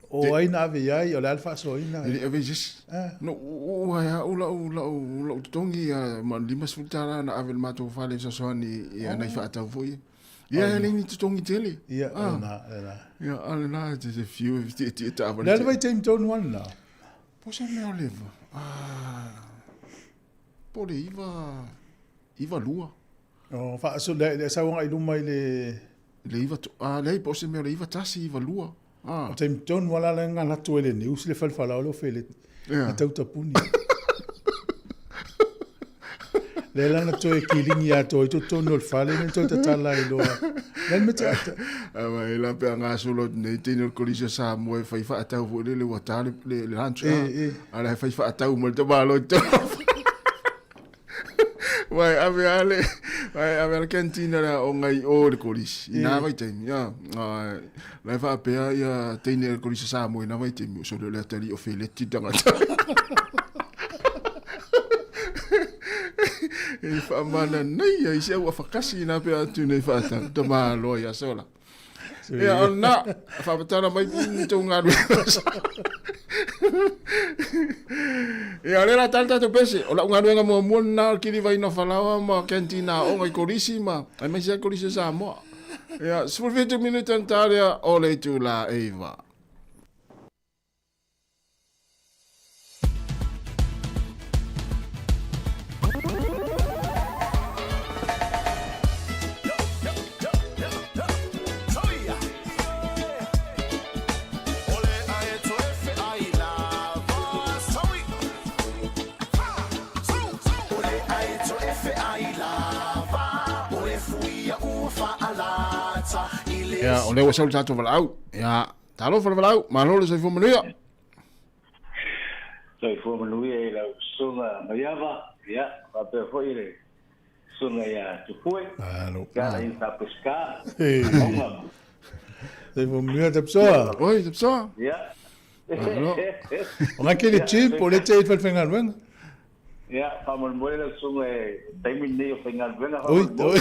O aina ave iai, o le alfa so ina. Ele ave jis. No, ula te tongi ma lima sfutara na ave mato whale sa soani ia nai whaatau foi. Ia ele ni te tongi tele. Ia, ana. Ia, ana te fiu te tava. Lea vai teim tonu ana. Po sa mea leva. Po le iwa lua. Fa so le sa wanga i luma i le iwa le po se mea le iwa tasi iwa lua. O teim tonu wala le ngā natu ele ni usi le falfala o lo fele. A tau tapuni. Le lana toe kilingi ato i tono le fale ne to tala I loa. Len me tata. Awa e la pe nga solo nei tino kolisa sa mo e fai fa atau vo le watale le rancho. Ala fai fa atau mo te balo to. Wai ave ale cantina la o ngai o le kolis. Ina vai te ya. La fa pe ya tino le kolisa sa mo ina vai te so le tali o fele ti tanga. E fa mana nei ai se wa fakasi na pe atu nei fa ta to ma lo ya sola. Ya ona fa batana mai to ngaru. Ya le la tanta to pese o la ngaru nga mo na ki vai no falawa ma cantina o ngai korisi ma ai mai se korisi sa mo. Ya 20 minuti antaria o le tu la Eva. Ya, o lewa sau tato walau. Ya, talo fa walau, malolo sai fo manuia. Sai fo manuia e lau sunga maiava, ya, pa pe fo ile. Sunga ya tupue. Alo. Ya, in ta pesca. Sai fo manuia tapsoa. Oi, tapsoa. Ya. Alo. O nga ke le chip, o le te fa fenga luenga. Ya, pa mon mo le sunga e taimin nei o fenga luenga. Oi, oi.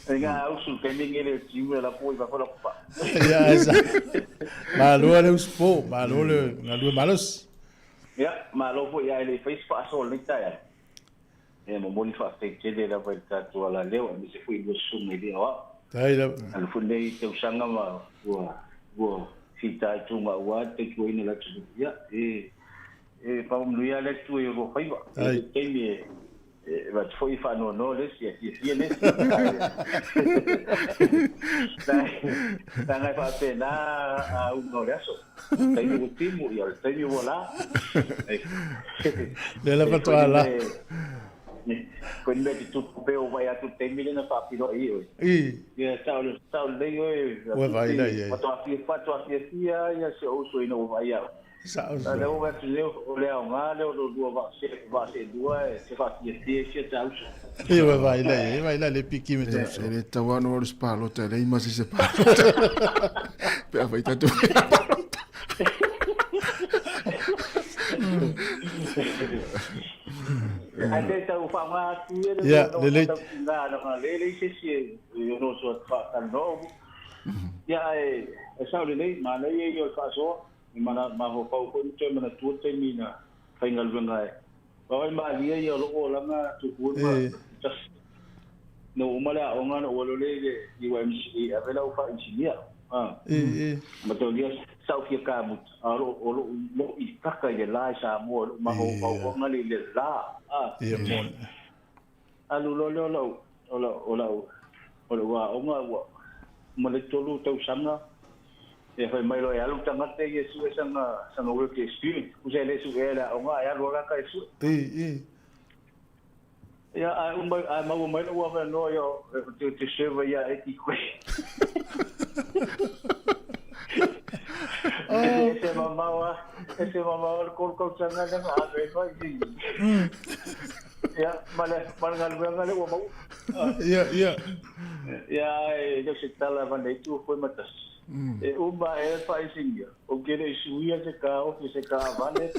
Nga usul pending ele timu la poi va fora pa. Ya esa. Malo le uspo, malo le ngalu malos. Ya, malo po ya ele face pa sol ni ta. E mo moni fa te kede la va ta to la leo mi se foi do sum ele wa. Tai la. Al funde te usanga ma wa fita tu ma wa te ko ina la tu. Ya, pa mo ya le tu e ro fa iba. Te mi va foi fa no le si ne. Tanga fa pena a un no leso. Te mi ultimo ya te mi vola. Le la fa toala. Quando vedi tutto pe o vai a tutte i mille na fa piro io. Ya stau le io. Wa vai la ye. Fatto a fia ya se o so ino vai ya. Sa. Le o va le o le nga le o do va se dua se fa se tau. E vai la le piki me to. Le tawano o spalo te le ma se pa. Pe vai ta tu. Ande ta u fa ma tu Ya, le le se io non so fa no. Ya sa le ma le io fa so ma ho pa ko te ma tu te mina final venga. Ba ma lia io lo la ma tu ku ma just no ma la o ngana o lo le UMC avela u fa engineer. Ma to dia sau fia ka mut aro o lo I taka ye la sa mo ma ho o ngali le la e mon alu lo wa o nga wa mo le tolu tau sanga e fa mai lo ya lu tanga te ye su sanga work experience ku se le su era o nga ya lo ka su ya a mai lo wa no yo te serve ya etikwe ese mamá con changa de ave no ya mal wa mau ya yo se tala van de tu foi matas umba fa singa o que le suia se ka o que se ka vale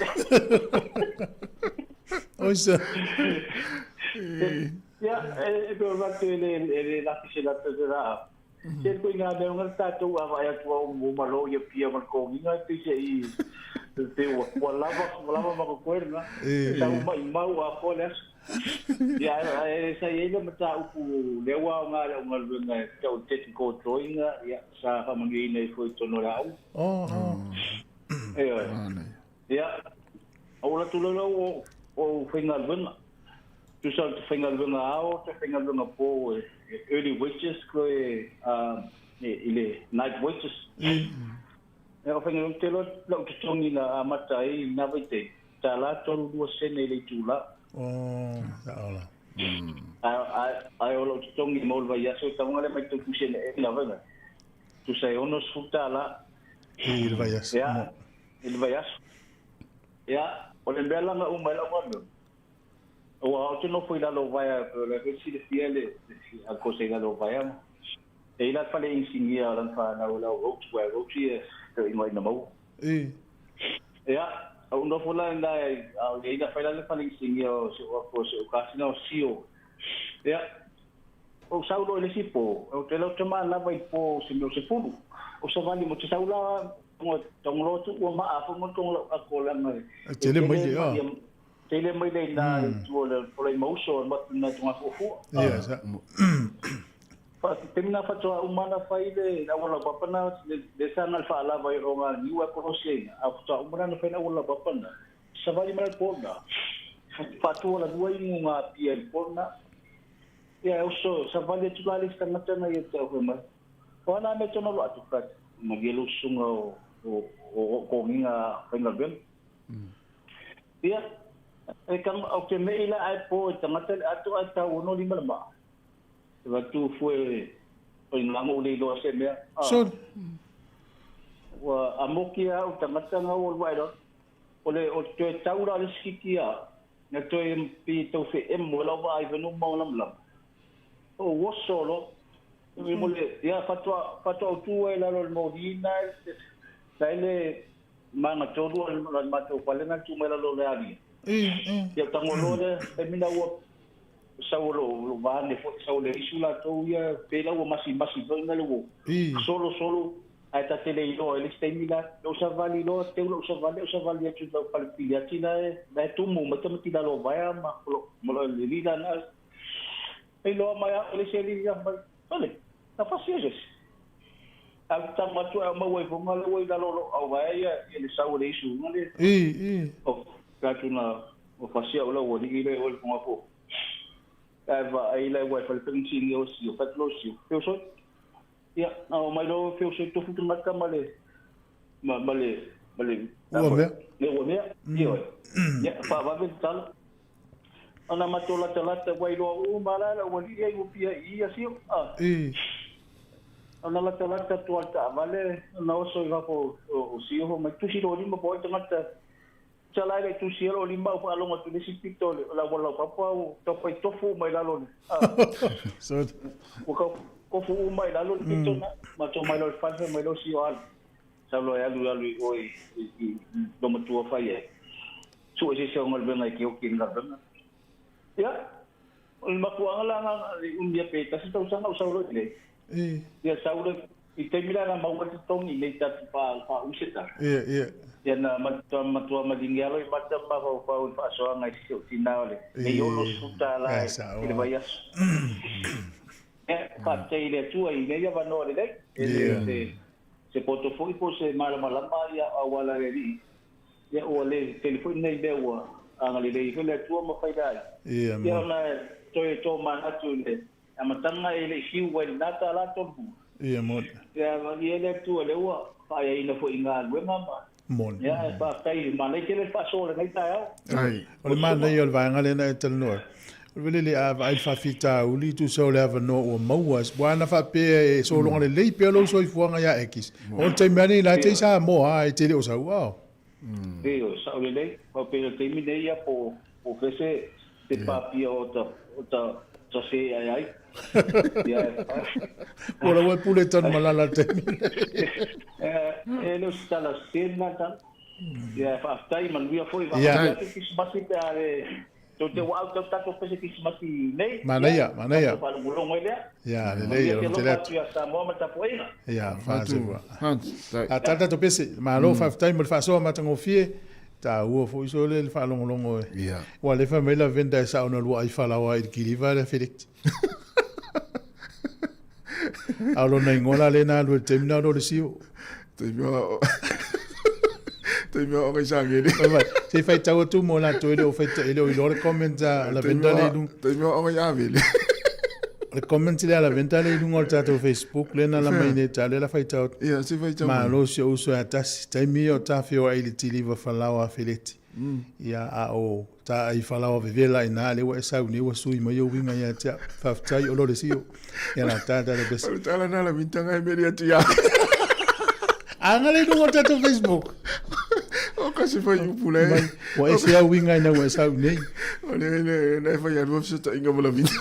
oisa ya pero va que le la que se la tera se ko nga de un tato ava ya tu o malo ye pia man ko nga te se I te o lava ma ko na sa uma wa ko les ya sa ye le mata u le wa nga nga te o te ko troinga ya sa ha mangi nei foi tono la ya o tu lo o final venga tu sa final venga ao te final venga po early witches ko ile night witches E o whenga te lo te tongi na amatai na vai te. Tā la tolu lua sene le tūla. Ta ola. Ai o lo te tongi mo vai aso taunga le mai tu sene e na vanga. Tu sai ono sfuta la. Il vai aso. Ya. Il vai aso. Ya, o le bela nga umai la wano. O au te no foi la lo vai a le si le fiele a cosa ga lo vai a. E la fale insignia lan fa na la o tu o tu e te mai na mo. Ya. Au no fola nda au le ida faila le fale insignia o kasi na sio. Ya. O saulo le sipo, o te lo tama la vai po se se fulu. O sa vali mo te saula mo tonglo tu o ma afu mo tonglo akola mai. Tele mai le a. Tele mai le na tu le pole mo so ma na tu afu fu. Ya sa. Pa temina fa to umana faile na wala papana de sana fa la vai ronga ni wa ko se a to umana fa na wala papana. Sa vali mai po na. Fa to la dua inga pia po na. Ya so sa vali tu ali sta na tana ye to ma. Ona me to no lo atu ka. Magelo sunga o ko minga penga ben. Ya. E kan o te me ila ai po tangata atu ata uno lima ba. Waktu foi ngango le lo se me. So wa amokia o tangata nga o vai do. Ole o te taura le sikia. Na to pi to fe em mo la vai venu mo lam lam. O wo solo mi mole ya fatwa tu la lo modina sai manga todo la mato pale na tu mela lo ali ya tangolo le mina wo saulo lo va ne fo saulo isula to ya pela wo masi do na lo solo ai ta tele ilo ele stai mila lo sa vali lo te lo sa vali tu do pal piliatina da tu mo mata da lo va ma lo li da na e lo mai ele se li ya ole na fasia al tamatu ma wai fo ma wai da lo au vai ele sau le isu ngale o ka tuna o fasia o lo ni ile o ko fo va ai le wai fa le pensi o si o fa lo si eu so ya no mai lo feo so to futu mata male le o me io ya fa va vental ana matola talata wai lo o mala la wali ai o pia ia si ana la talata to alta vale no so va po o si o mai tu si lo lima po tangata chala le tu si lo lima po alo mo tu si pitole la wala papa to pai tofu mai la lo so ko fu mai la lo pitona ma to mai lo fa mai lo si o al sa lo ya lu oi do mo tu fa ye su se se ngol ben ai ki o kin la ben ya el makuanga la un dia peta se tau sana usaulo ile ya saulo i te mira na mau te tongi nei ta pa useta ya na matua madingelo i mata pa pa so nga si tina ole e yo lo suta la ile vaya pa te ile tu ai nei ya vano le se poto foi po se mala ya awala le ya ole telefone nei bewa angale le ko le tu mo faida ya na to mana tu le amatanga ile hiu wa nata la to mo ya le tu le wa fa ya ina fo inga we mama mon ya pa tai ma le ke fa so le nei ta ai o ma nei o va ngale na tel no really ai fa fita uli tu so le ava no o mawas buana fa pe so lo ngale le pe lo so i fuanga ya x o te mani la te sa mo ai te le o sa wow Dio, sa le pa pe te mi nei ya po fese te papi o ta se ai ya ora wa pule tan malala te lo sta la cena tan ya fa tai man via foi va que se basi pe to te wa auto tato fese que se basi nei manaya pa lo lo ngole ya le o te le ya sa mo mata poina ya fa se wa atata to pese ma lo fa tai mo fa so mata ngofie ta uo fo iso le fa longo wa le fa me la venda sa ona lo ai fa la wa ki li va le felix alo na ngola le na lo termina lo sio te mio o sa ngeli se fai tau tu mo la to le o fai le o lo commenta la venda le lu te mio o ya vele le comment le ala venta le lungo tato Facebook le na la mai ne tale la faita Ia, se vai tau. ma lo se uso atas taimi o tafi o ai le tili va falawa feleti ia a o ta ai falawa vevela ina le wa sa ni wa sui mai o winga ia ta faftai o lo le sio ia la tata le bes Tala na la mintanga e meri atu ia. anga le lungo tato Facebook O ka se vai upule. wa ese a winga ina wa sa ni O le na vai a rua se ta inga mala vinta.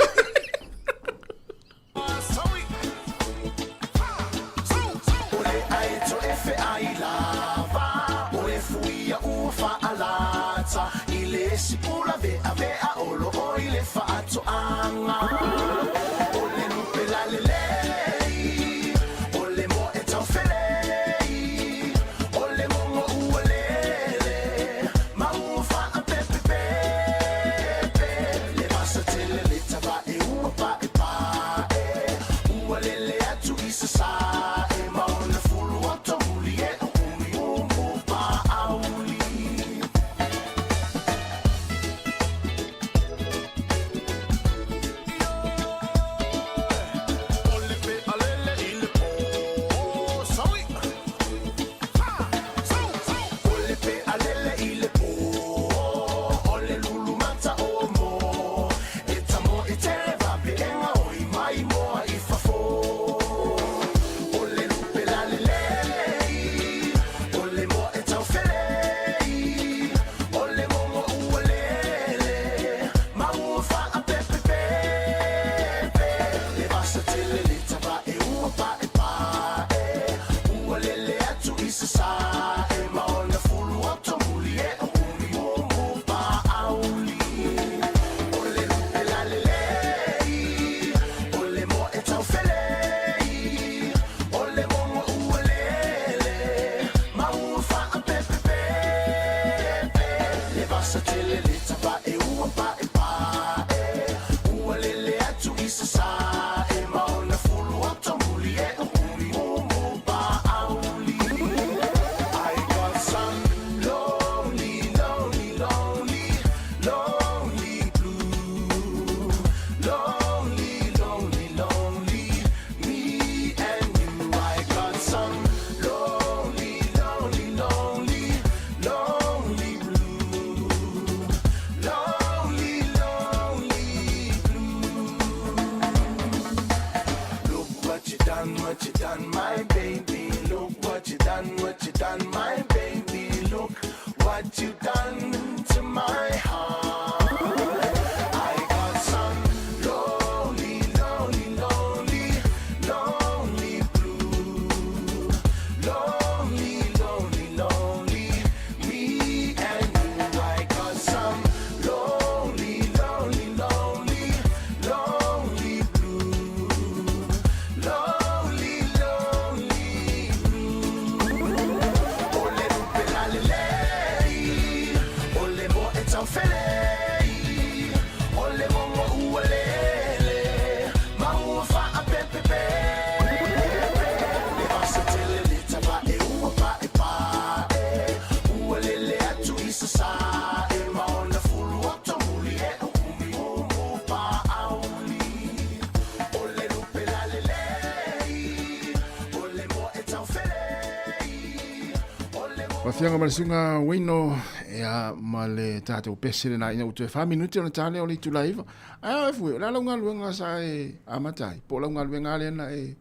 Fianga malisunga wino ya male tato pesile na ina utu 5 minuti ona tale oli tu live. Ah fu la longa luenga sa e amatai. Po longa luenga le na e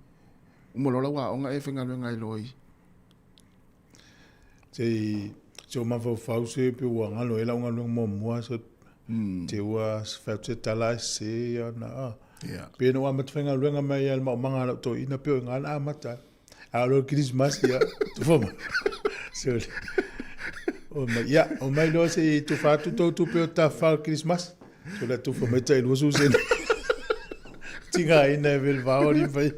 umolola wa onga e fenga luenga loi. So ma fau se pe wa ngalo ela nga luenga mo mo so te wa fete tala se na. Yeah. Pe no wa mat fenga luenga mai el ma manga to ina pe nga amatai. Alo Christmas ya. Tu foma. So, o mai lo se tu fa tu pe ta fa Christmas. So la tu fa meta il uso sen. Tinga ina vel va ori vai.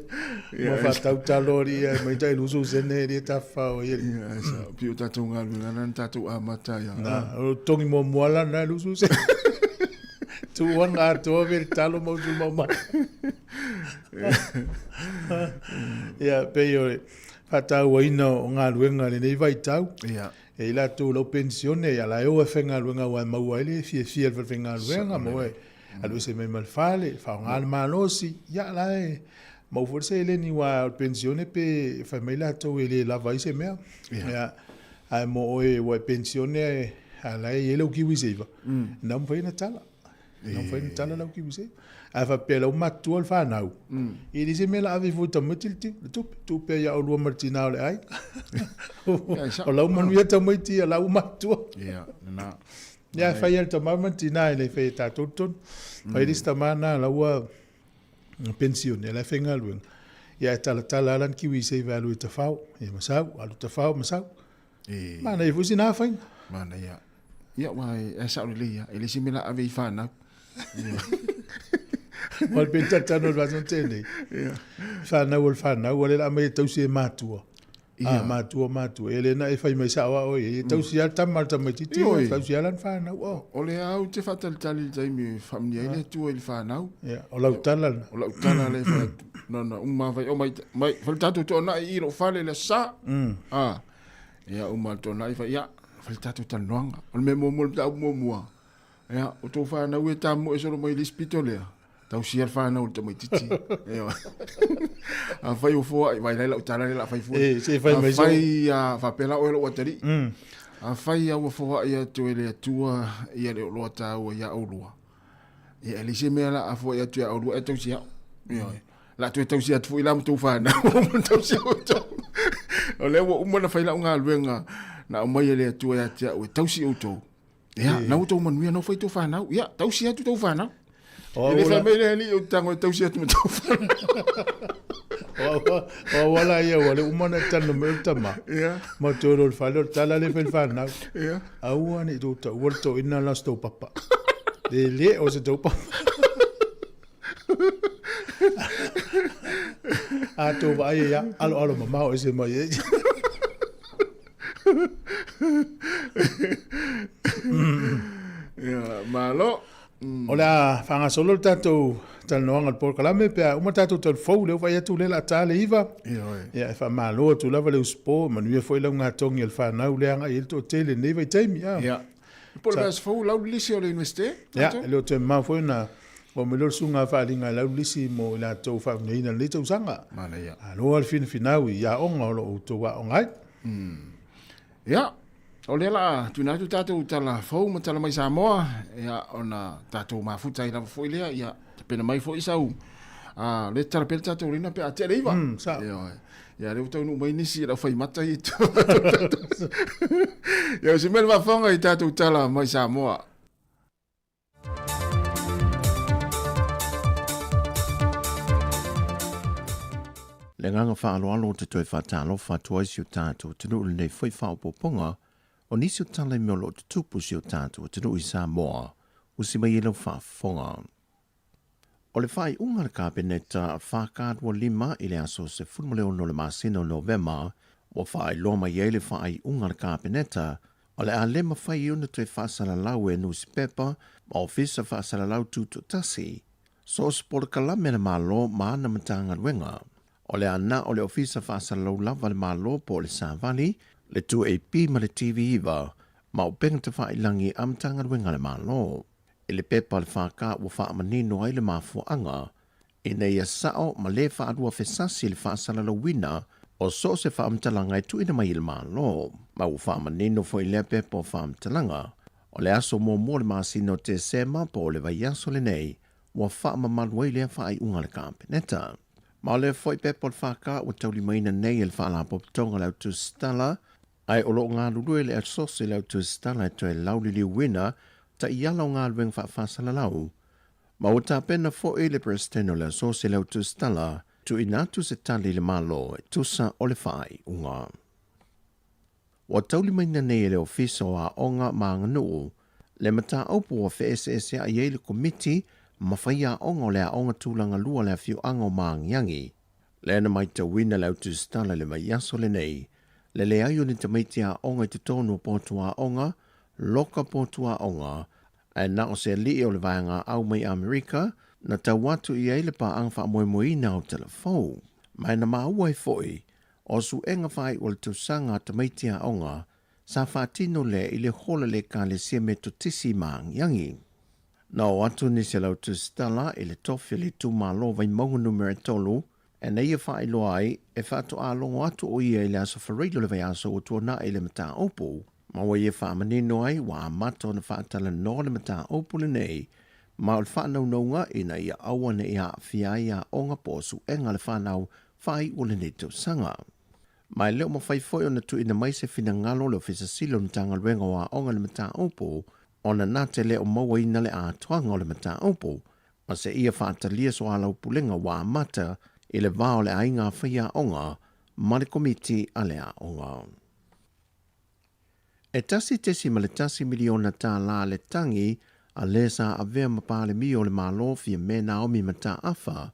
Ma fa ta lori meta il uso sen ne ta fa o ye. Sa piu ta tunga luna nan ta tu amata ya. Na, o tongi mo moala na il uso sen. Tu wanga to ver talo mo tu mama. Ya pe yo Fata waina o ngā luenga le nei vai tau. Ia. E ila tō lau pensione, ia la eo e whenga luenga wa maua ele, fie fie el whenga luenga mo e. Alu se mai malfale, fa ngal malosi, ya lai. Mau forse ele ni wa pensione pe famiglia to ele la vai se mea. Ya. Ai mo e wa pensione ala ele o ki wiseva. Não foi na tala. Não foi na tala la o ki wiseva. Ai fa pela o matu al fa nau. E dice me la ave vota matil tu pe ya o Martina le ai. O la manu ya tamiti la o matu. Ya, na. Ya fa ya Martina le fe ta tutun. Ai dis tamana la wa pensione la fenga lueng. Ya tala lan ki wiseva lu tafau. E masau, alu tafau masau. Mana e fusi na fain. Mana ya. Ya wai esa uli ya. Ele simila ave fana. Wal penta tano va non tene. Fana wal la mai tausi matua. Matua. Ele na e fai mai sawa o e tausi al tamal tamati ti tausi alan fana o. Ole au te fatal tali taimi famnia ile tu il fana. Ya, o lau tala le fa. No, uma vai o mai faltatu to na i ro fale le sa. Ya uma to na fa ya faltatu tan longa. O me mo ta mo. Ya, o to fana we tamu e so mai lispitolea. Tau siar whanau te mai titi. A whai o fua, vai lai lau tāra la whai fua. Se whai mai so. A whai a whapela o e loa tari. A whai au a fua ia tu ele atua ia le loa tāua ia aurua. E alise mea la a fua ia tu ia aurua e tau siau. La tu e tau siau tu i lamu tau whanau. Tau siau tau. O lewa umana whai lau ngā luenga na o mai ele atua ia tia o e tau siau tau. Ia, nau tau manuia nau whai tau whanau. Ia, tau siau tu tau whanau. Ele fa me le o tango tau sia tu tau. Wala ia wale umana tanu me tama. Ma toro fa lo tala le fel fa na. Au ani do ta wolto ina la sto papa. Le o se do papa. A to va ia alo mama o se mai. Ya, malo. Ola fanga solo tato tal no ngal por kala me pe uma tato tal fo le vai tu le la tale iva ya fa malo tu lava le spo manu foi la nga tong el fa na le nga il to tele ne vai time ya por vas fo la lisi o le investe ya le to ma foi na o me lo sunga fa linga la lisi mo la to fa ne na le to sanga mana ya alo al fin finawi ya onga lo to wa ongai ya o le la tuna tu tatou tala fou ma tala mai Samoa ia ona tatou mafuta i lava foi lea ia pena mai foi sau le tala pena tatou rina pe a tere iva ia le utau nu mai nisi la fai mata i tu ia si mena wafonga i tatou tala mai Samoa Le nganga whaaloalo te toi whatalo whatua si o tātou tenu ule nei whai whaopoponga o nisi o tala i meolo te tupu si o tātou tenu i Samoa o si mai ilo whaafonga. O le whai unga le kāpeneta whakādua 5 i le aso se fulmoleo no le masina o Novema o whai loma i le whai unga le kāpeneta o le a lema whai iuna toi whaasalalau e nusi pepa ma ofisa whaasalalau tutu tasi so sport kalamena malo maana matanga luenga. O le ana o le ofisa whaasalalau lava le malo po le Savali le 2AP ma le TV iwa, ma o penga te whailangi amtanga ruenga le malo. I le pepa le whaka ua whaamanino ai le mafuanga, i nei a sao ma le whaadua whesasi le whaasala wina, o so se whaamtalanga e tuina mai le malo, ma ua whaamanino fo i le pepa o whaamtalanga. O le aso mua le maasino te sema po le vaiaso le nei, ua whaamamalu ai le whaai unga le kāpeneta. Ma le foi pepa le whaka ua tauli maina nei le whaalapo tonga lau tu stala, ai o lo ngā lulue le asosi lau tu stala e toi laulili wina ta i ala o ngā lueng whaafasala lau. Ma o ta pena fo e le presteno le asosi lau tu stala tu inatu se tali le malo e tusa o le whai unga. Wa tauli maina nei le ofisa o a onga maanganu le mata aupu o FSS a iei le komiti ma whaia onga o le a onga tūlanga lua le a fiu anga o maangiangi. Le na mai ta wina lau tu stala le mai aso le nei. Le le ayo ni tamaiti a onga i te tonu potua onga, loka potua onga, e na o se li o le vaianga au mai Amerika, na ta watu i eile pa angwha moe moina o telefou. Mai na maua i foi, o su enga whai o le tausanga tamaiti a onga, sa whatino le i le hola le ka le siame to tisi maangiangi. Na o atu ni se lau tu stala i le tofi le tu malo vai maunga numere tolu, e nei e wha iloa ai e whatu a longo atu o ia i le aso whareido le vai aso o tuana i le mata opu. Ma wa ia wha manino ai wa amato na whaatala no le mata opu le nei, ma o le whanau naunga ina ia awa na ia fia ia onga posu e ngā le whanau whai o le nei tau sanga. Mai leo mawhai foi o na tu ina mai se fina ngalo le ofisa silo na tanga luenga wa onga le mata opu, ona nā te leo maua ina le a tuanga o le mata opu, ma se ia whaatalia so alau pulenga wa amata i le vao le ainga whaia onga, ma le komiti a le a onga. E tasi tesi ma le tasi miliona tā la le tangi a le sa a vea mapale mi o le malo fia me Naomi mata afa,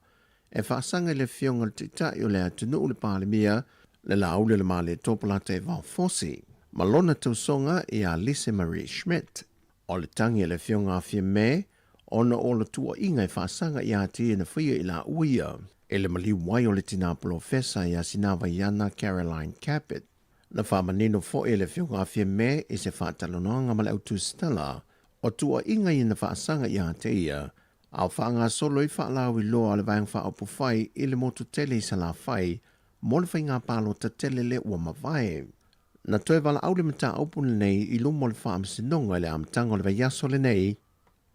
e whaasanga le fionga le titai o le atunu le pale mia le laule le male topula te vau fosi. Malona tausonga i a Lise Marie Schmidt. O le tangi le fionga fia me, ona o le tua inga i whaasanga i a tia na whia i la uia, e le mali wai o le tina profesa i a sinawa Iana Caroline Caput. Na whamanino fo e le fionga fia me i se whaatalonanga ma le autu stella, o tua inga i na whaasanga i a tia, au whaanga solo i whaalau i loa le vang whaopu whai i le motu tele i sa la whai, mo le whainga palo ta tele le ua mawai. Na toe wala au le mata opune nei i lumo le wha amsinonga le amtanga le vaiaso le nei,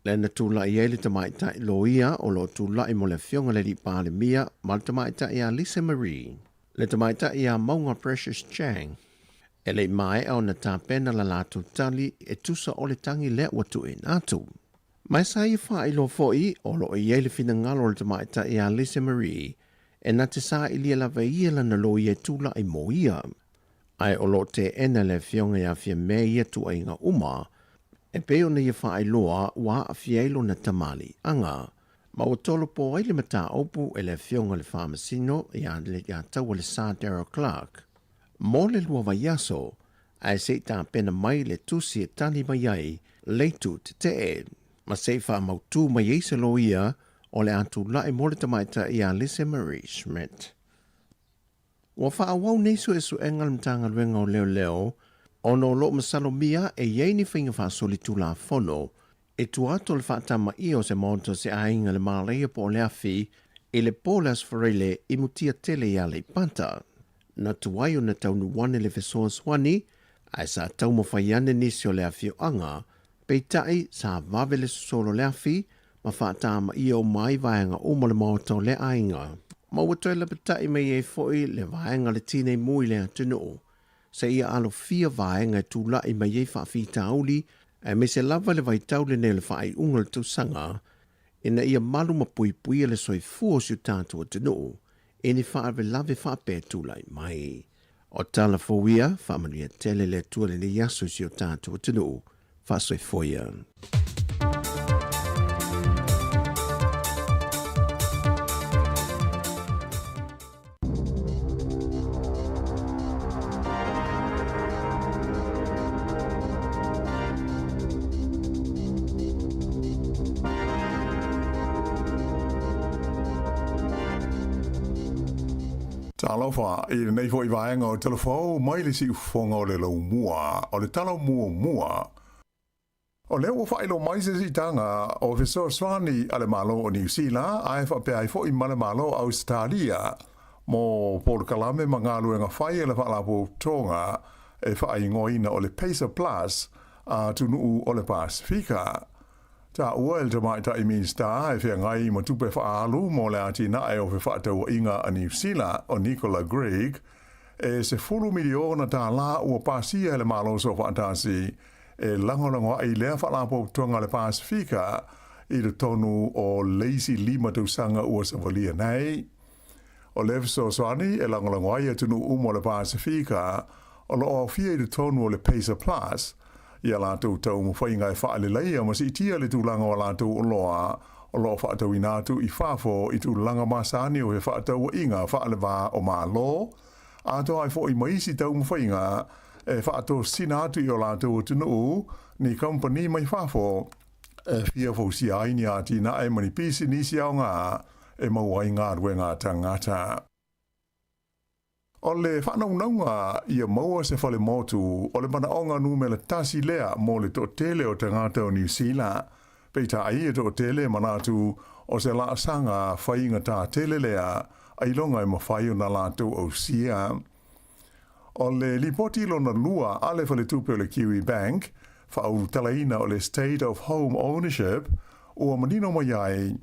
le na tūla i ele tamai ta i loia o lo tūla i mo le fionga le li pāle mia, ma le tamai ta i a Lisa Marie, le tamai ta i a Maunga Precious Chang. E le mai au na tā pena la lātu tali e tusa o le tangi le watu e nātu. Mai sa i wha i lo foi o lo i ele fina ngalo le tamai ta i a Lisa Marie, e na te sa i lia la vaia la na lo i e tūla i mo ia. Ai o lo te ena le fionga ia fia me ia tu ainga uma, e peo na ia whaai loa wa a fiailo na tamali anga, ma o tolo po ai le mata opu e le fionga le whamasino ia le ia taua le Sir Darrell Clark. Mo le lua vaiaso, ai se ta pena mai le tusi e tani mai ai, leitu te e, ma se wha mautu mai eise lo ia, o le atu lai mo le tamaita ia Lisa Marie Schmidt. Wa wha wau nesu e su engal mtanga luenga o leo leo, ono lo masalo mia e yeini whinga wha solitu la fono, e tu ato le whaatama i o se monto se ainga le māleia po le afi, e le polas wharele i mutia tele ia le panta. Na tuai o na taunu wane le fesoa swani, ai sa tau mo whaiane nisi o le afi o anga, pei tai sa vave le solo le afi, ma whaatama i o mai vaenga o mo le maoto le ainga. Ma watoe la patai mai e foi le vaenga le tine mui le atunu. Se ia alo fia vaenga tu la i mai e whaafi tauli, e me se lava le vai taule ne le whaai unga le tausanga, ina ia malu ma pui pui le soi fuo siu tātu atunu, e ni whaave lave whaape tu la i mai. O tala fowia, whaamalia tele le tuale le yasu siu tātu atunu, whaasoi foia. Talofa i nei fo i vaenga o telefo mai le si ufonga o le lau mua, o le talo mua. O leo o whaelo mai se si tanga o Fesor Swani ale malo o New Zealand, ai wha pe ai fo i male malo Australia, mo Port Kalame mangalu nga whai e le whaalapo tonga e whai ngoina o le Pacer Plus a tunu o le Pasifika. Ta ua el tamai ta i minsta e whia ngai ma tupe whaalu mo le ati na e o whi whaatau inga a New Zealand o Nicola Gregg e se 4 miliona ta la ua pasia le malo so whaatasi e langolango ai lea whaalapo tonga le Pasifika i le tonu o Lazy Lima tausanga ua Savalia nei. O le so soani e langolango ai atunu umo le Pasifika o lo o fia i le tonu o le Pacer Plus ia lātou tau mo whainga e whaalelei a masi itia le tūlanga o lātou o loa o loa whaatau inātu i whafo i tūlanga masani o he whaatau inga whaalewa o mā lo. A toa ai fo i maisi tau mo whainga e whaatau sinātu i o lātou o tunu ni company mai whafo e fia fo si aini ati na e mani pisi nisi au ngā e mauai ngā ruenga tangata. O le whanaunga ia maua se whale motu o le manaonga numele tasi lea mo le totele o tangata o New Zealand Peita ai e to tele manatu o se la sanga whainga tā tele lea ai longa e mawhai o na lātou au sia. O le lipoti lona lua ale whale tupe o le Kiwi Bank, whaau talaina o le State of Home Ownership, o manino mai ai,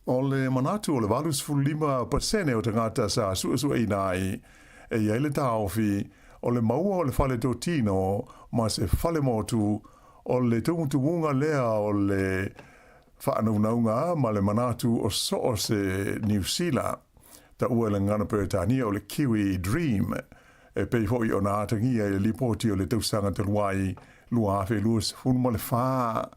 o le manatu o le 85% o tangata sa suasua i nai, e iai le tāofi, o le maua o le whale tō tino, ma se whale motu, o le tumutumunga lea o le whaanaunaunga, ma le manatu o so se New Zealand, ta ua le ngana Peretania o le Kiwi Dream, e pei hoi o nā atangia e lipoti o le tausanga te luai, lua awhi luas funuma le whaa.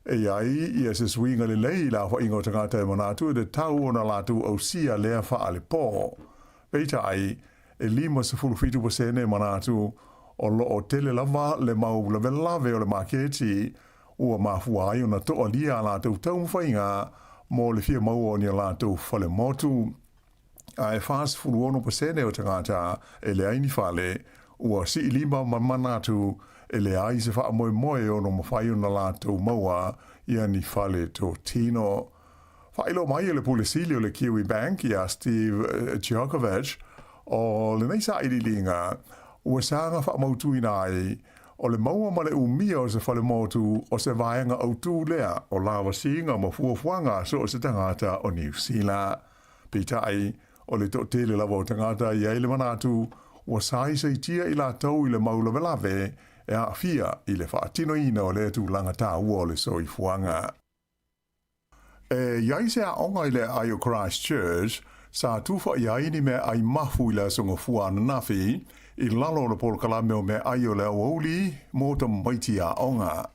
E ai, ia se swinga le lei la wha ingo tangata e manatu, e tau o na latu au sia lea wha le pō. Peita ai, e 5% manatu, o lo o tele lava le mau lave o le maketi, ua mafua ai o na toa lia la tau tau mwhainga, mo le fia mau o ni la tau whale motu. Ai fast 40% o tangata e le aini whale, ua si lima manatu e le ai se wha moe o no mawhai o na la tau maua ia ni whale tō tino. Whailo mai e le pulisili o le Kiwi Bank ia Steve Djokovic o le neisa ililinga ua sanga wha mautu inai o le maua ma le umia o se whale motu o se vaenga au tū lea o lawa singa ma fuafuanga so o se tangata o New Zealand. Pita ai o le tō tele lava o tangata i eile manatu ua sai se tia i la tau i le maula velave e a fia i le whaatino ina o le tu langa tā ua o le soi fuanga. E iai se a onga i le ai o Christchurch sa tufa i aini me ai mafu i le songa fuana nafi i lalo le polkalame o me ai o le auli mo ta maiti a onga.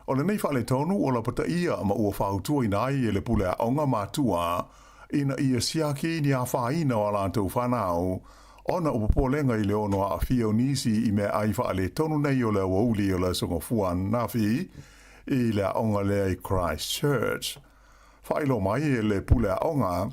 O le nei whale tonu o la pata ia ma ua whautua ina ai e le pule a onga matua ina ia siaki ni a whaina o alantou whanau ona upopolenga i le ono a fio nisi i me ai whaale tonu nei o le auli o le songa fuana nafi i le onga le i Christchurch. Whailo mai e le pule a onga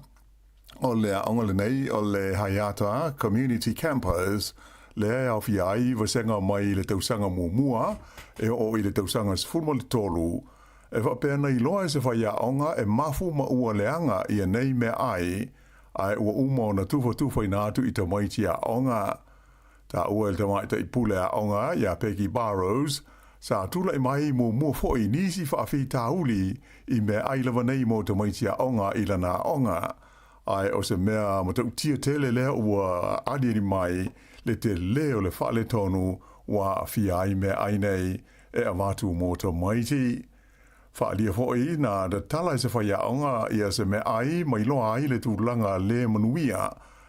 o le onga le nei o le Hayata Community Campers le au fi ai vasenga mai le tausanga mumua e o i le tausanga sfulmo le tolu e va pena i loa se fa ia onga e mafu ma ua leanga i nei me ai ua uma na tufa i nātu i ta maiti a onga ta ua il ta maita i pule a onga ia Peggy Barrows sa tula i mai mumua fo i nisi fa afi tauli i me ai lava nei mo ta maiti a onga i lana onga ai o se mea ma tau tia tele lea ua adiri mai le te leo le whale tonu wa fi ai me ai nei e a watu mo ta maiti. Whaalia foi na da tala se whaia onga ia se me ai mai loa ai le tūlanga le manuia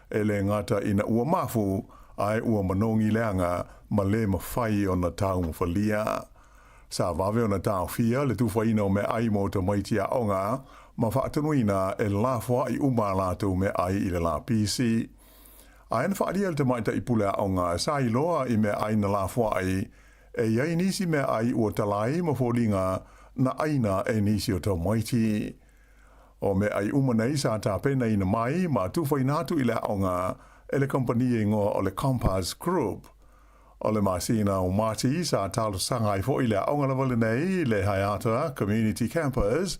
e le ngata ina ua mafu ai ua manongi leanga ma le mawhai o na tau mwhalia. Sa wawe o na tau fia le tūwhaina o me ai mo ta maiti a onga ma whaatanuina e lafua i umalatu me ai i le la PC. Aina whaalia le te maita i pule a onga sa i loa i me ai na lafua ai e iai nisi me ai ua talai ma fōlinga na aina e nisi o tau maiti. O me ai umanei sa tā pena ina mai ma tūwhainatu i le onga e le kompani e ngoa o le Compass Group. O le masina o mati sa talo sangai fo i le onga la wale nei le Hayata Community Campers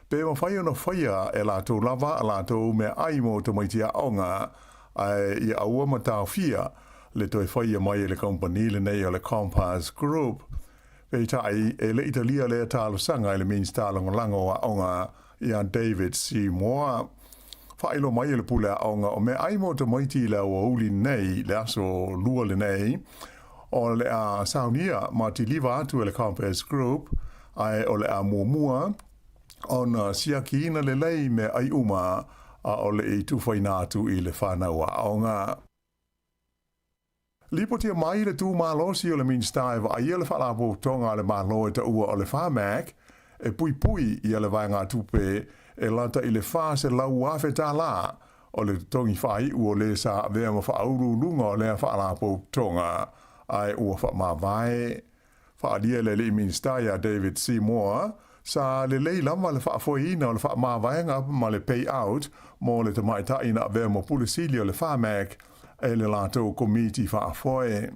pe ma whai ona whaia e la tō lava a la tō me ai mo ta maiti a onga ai i aua ma tau fia le toi whaia mai e le kompani le nei o le Compass Group. Pei tai e le Italia le talo sanga i le means talo lango a onga i a David Seymour. Whailo mai e le pule a onga o me ai mo ta maiti le o uli nei le aso lua le nei o le a saunia ma ti liva atu e le Compass Group ai o le a muamua o na siakina le lei me ai uma a o le i tuwhainatu i le whanau a onga. Lipotia mai le tū mālosi o le minstaiva a ia le whalapo tonga le mālo e ta ua o le whamak e pui i le vai ngā tupe e lata i le wha se lau awhe tā la o le tongi whai ua le sa vea ma whaauru lunga o le whalapo tonga ai ua wha mā vai. Whaalia le li minstaia David Seymour sa le lei lama le whaafoina o le wha mā vaenga ma le payout mo le te maitaina vea ma pulisili o le whamak e le lātou komiti whaafoe.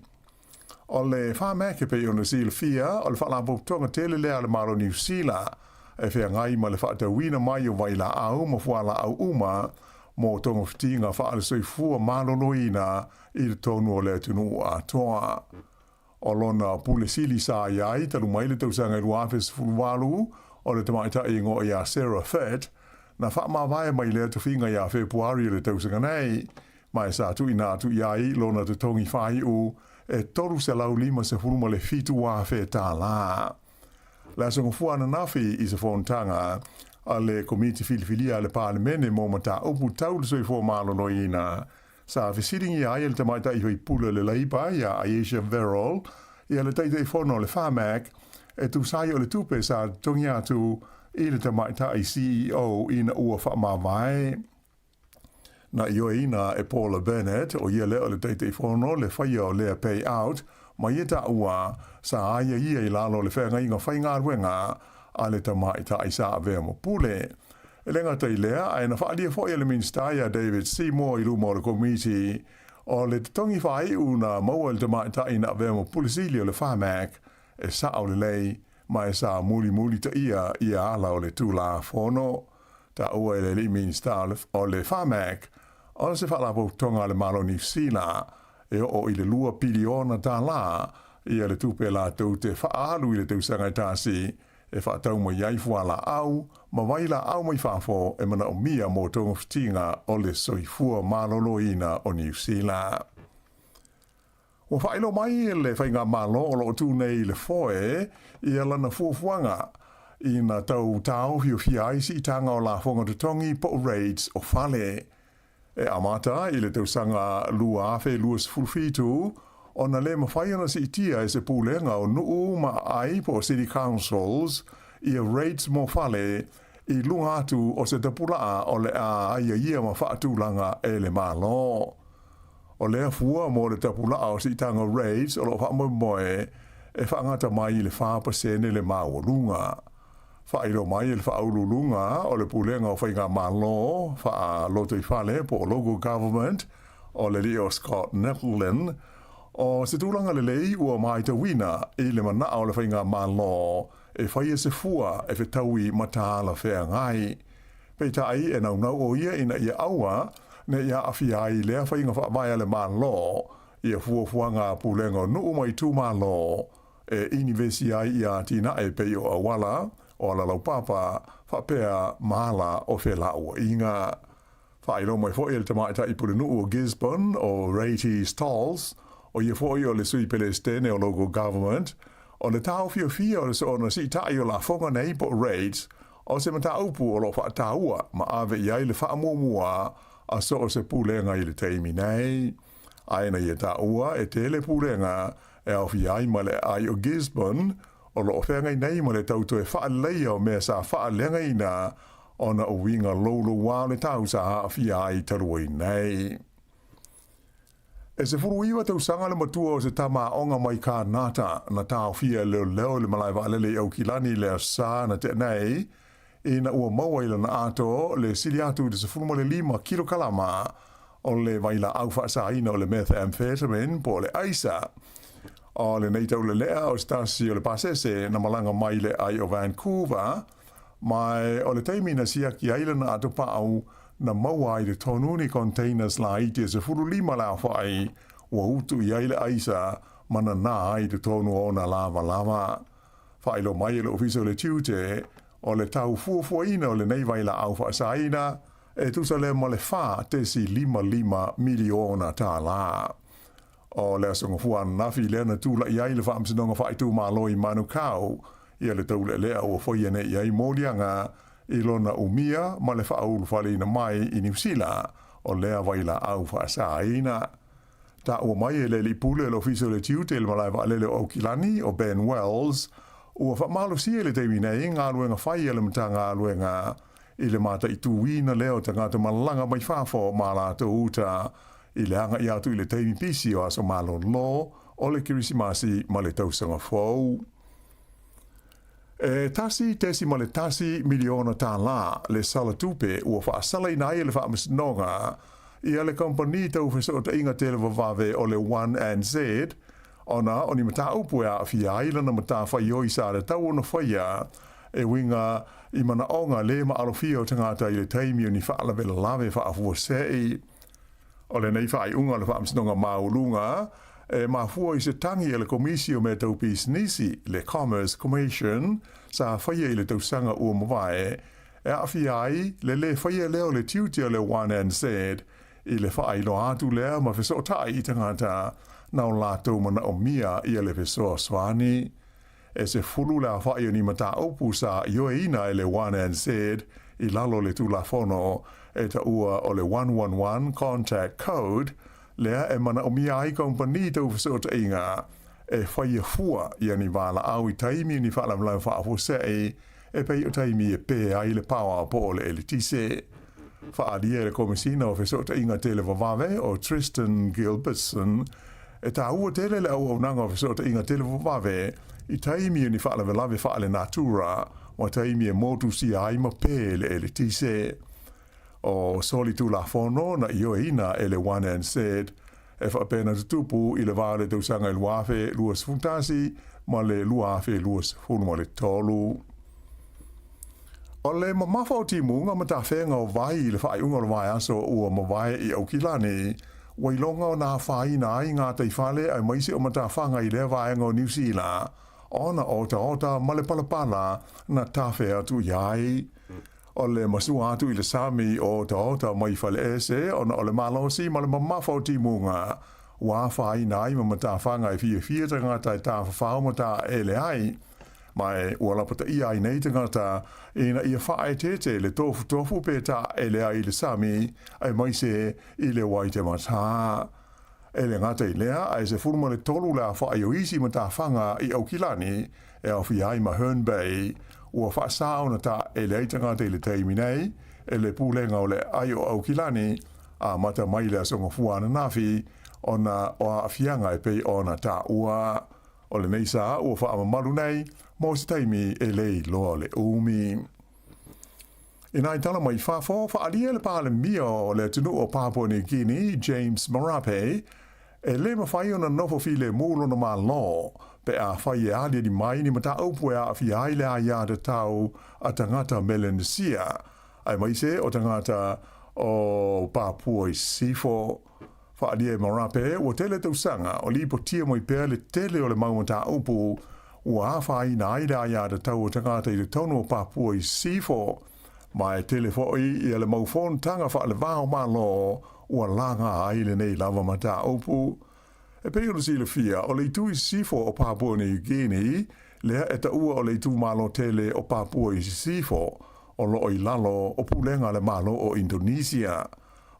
O le whamake pe o na Silfia, o le whalapo tonga tele lea le maro New Zealand, e whea ngai ma le whaatauina mai o waila au ma fuala au uma mo tonga whitinga whaale soifua maloloina i le tonu o le tunu atoa. O lona pule sili sa iai talu mai le tausanga i ruafes fuluwalu o le tamaita i ngo ia Sarah Fett na wha mawai mai le tuwhinga ia Februari le tausanga nei mai sa tu ina tu iai lona te tongi whai u e toru se lau lima se fuluma le fitu wa fe tā la. La songa fuana nafi i se fontanga a le komiti filifilia le parlemene mo mata upu tau le soifua maloloina. Sa visiting ia le tamaita i hoi pula le laipa ia Aisha Verol ia le taita i fono le whamak e tu sai o le tupe sa tongi atu i le tamaita i CEO ina ua whamawai. Na ioina e Paula Bennett o ia leo le taita i fono le whaia o lea pay out ma ia ta ua sa aia ia i lalo le whenga inga whainga ruenga a le tamaita i sa avea mo pule. E lenga tai lea, ai na whaalia fo ia le minstaia David Seymour i rumo le komiti o le tongi whai una maua le tamaita i na avea mo pulisili o le whamak e sa o le lei ma e sa muli ta ia ala o le tūla fono. Ta ua e le minsta o le whamak o se whaalapo tonga le malo ni sila e o i le lua piliona ta la ia le tupe la tau te whaalu i le tausanga tasi e whaatau mo iai fuala au, ma waila au mai whaafo e mana o mia mo tonga whitinga o le soifua maloloina o New Zealand. Wa whaelo mai le whainga malo o lo tu nei le foe i lana fuafuanga i na tau tau hio fiaisi i tanga o la fonga te tongi po raids o whale. E amata i le tausanga lua afe luas fulfitu o na le mawhaiana si itia e se pūlenga o nuu ma ai po city councils i a raids mo whale i lunga atu o se tapulaa o le a ia ma whaatulanga e le malo. O lea fua mo le tapulaa o si tanga raids o lo whaamoe e whaangata mai le whaapasene le maolunga. Whairo mai le whaaululunga o le pūlenga o whainga malo wha loto i whale po local government o le Leo Scott Netlin o se tūlanga le lei ua mai ta wina i le mana o le whainga malo e whaia se fua e whetaui mataala whea ngai. Pei tai e nau o ia ina ia aua ne ia awhiai lea whainga whaamaya le malo ia fuafuanga pūlenga nuu mai tū malo e inivesi ai ia tina e pei o awala o ala lau papa whapea maala o whela ua inga. Whairo mai fo i le tamaita i pule nuu o Gisborne o Rati Stalls o ia fo i o le sui Palestine o local government o le tau fia o le so ona si tai o la fonga nei po raids o se mata upu o lo whaataua ma ave iai le whaamumua a so o se pūlenga i le teimi nei. Aina i e ta ua e tele pūlenga e au fiai ma le ai o Gisborne o lo whengai nei ma le tauto e whaaleia o mea sa whaaleanga ina ona o winga lolo wā le tau sa a fiai tarui nei. E se furu iwa tau sanga le matua o se tama onga mai ka nata na tau fia leo le malai waalele au kilani le sa na te nei e na ua maua ila na ato le sili atu de se furu ma le 5 kilo kalama o le waila au whaasaina o le methamphetamine po le aisa. O le nei tau le lea o stasi o le pasese na malanga mai le ai o Vancouver mai o le teimi na siaki aila na ato pao na maua i le tonuni containers la iti e se furu 5 la whai ua utu i aile aisa mana nā i te tonu o na lava. Whailo mai le ofiso le tiute o le tau fuafuaina o le nei waila au whaasaina e tusa le ma le wha tesi 5 miliona tā la. O le asonga fuan nafi le na tūla i aile whaamsinonga whaitu māloi manu kau i le tau le lea o whaiane i ai mōlianga i lona umia ma le whaulu whalina mai i New Zealand o lea waila au whaasaina. Ta ua mai e le li pule le ofiso le tiute le malai waalele o Kilani o Ben Wells ua whaamalo sia le teimi nei ngā luenga whai ele mta ngā luenga i le mata i tuwina leo ta ngāta malanga mai whafo ma la te uta i le anga i atu i le teimi pisi o aso malo lo o le kirisimasi ma le tausanga fau. E tasi tesi ma le tasi miliona tā la le sala tupe ua whaasala i nai le whaamasnonga i ale kompani tau wheso ta inga tele wawave o le 1NZ ona o ni mata upu a fia ila na mata whaioi sa le tau ona whaia e winga I mana onga le ma alofia o tangata I le taimi o ni whaala vela lawe wha afua sei. O le nei wha I unga le wha amsinonga maulunga, e ma fua I se tangi e le komisio me tau pis nisi, le Commerce Commission, sa whaia I le tausanga ua mawae, e awhi ai, le whaia leo le tiutia le one and said, I le wha ilo atu lea ma fiso tai I tangata, nao lātou mana o mia I le fiso swani. E se fulu la whaia ni mata opu sa ioeina e le one and said, I lalo le tu la fono, e ta ua o le 111 contact code, lea e mana o mia ai kompani tau fiso ta inga, e whaia fua I ni wala au I taimi ni whala mlau wha afu sei, e pei o taimi e pe ai le pawa po le elitise. Whaadia le komisina o fiso ta inga tele vavave o Tristan Gilbertson, e ta ua tele le au au nanga o fiso ta inga tele vavave, I taimi ni whaala velave whaale natura, wa taimi e motu si aima pe le elitise. O soli tu la fono na ioeina e le one and said, e whaapena tutupu I le vāle tausanga I luafe luas funtasi, ma le luafe luas funua le tolu. O le mamafa o timunga ma ta whenga o vai I le whae unga o vai aso ua ma vai I Aukilani, wailonga o nā whai na I ngā teifale ai maisi o ma ta whanga I le vaenga o New Zealand, ona ota male palapala na tafe atu iai. O le masu atu I le sami o ota mai fale ese, ona o le malosi ma le mamafa o timunga, wa whai na I ma ta whanga I fia tangata I ta whao ma ta ele ai, mai ua lapata ia I nei tangata, ina ia whae tete le tofu pe ta ele ai le sami, ai mai se I le waite mata. Ele ngata I lea, ai se furuma le tolu la whae o isi ma ta whanga I Aukilani, e au fiai ma Herne Bay, ua wha sao na ta ele ai tangata I le teimi nei, ele pūlenga o le ai o Aukilani, a mata mai le asonga fuana nafi, ona o a fianga e pei ona ta ua. O le neisa ua wha amamalu nei, mo se taimi e lei loa le umi. Ina I tala mai whafo, whaalia le pāle mia o le tunu o Papua New Guinea, James Marape, e le mawhai o na nofo fi le mūlo na mā lo, pe a whai e alia di mai ni mata upu e a fi aile a ia de tau a tangata Melanesia, ai mai se o tangata o Papua I Sifo. Whaalia e Marape, o tele tausanga, o li po tia moi pēr le tele o le maumata upu, ua awhai na aile a ia de tau o tangata I le tono o Papua I Sifo, mai telefoi I le maufon tanga wha le vāo mā lo, ua langa aile nei lava mata upu. E pei o si le fia, o le tui Sifo o Papua New Guinea, lea e ta ua o le tu malo tele o Papua I Sifo, o lo I lalo o pulenga le malo o Indonesia.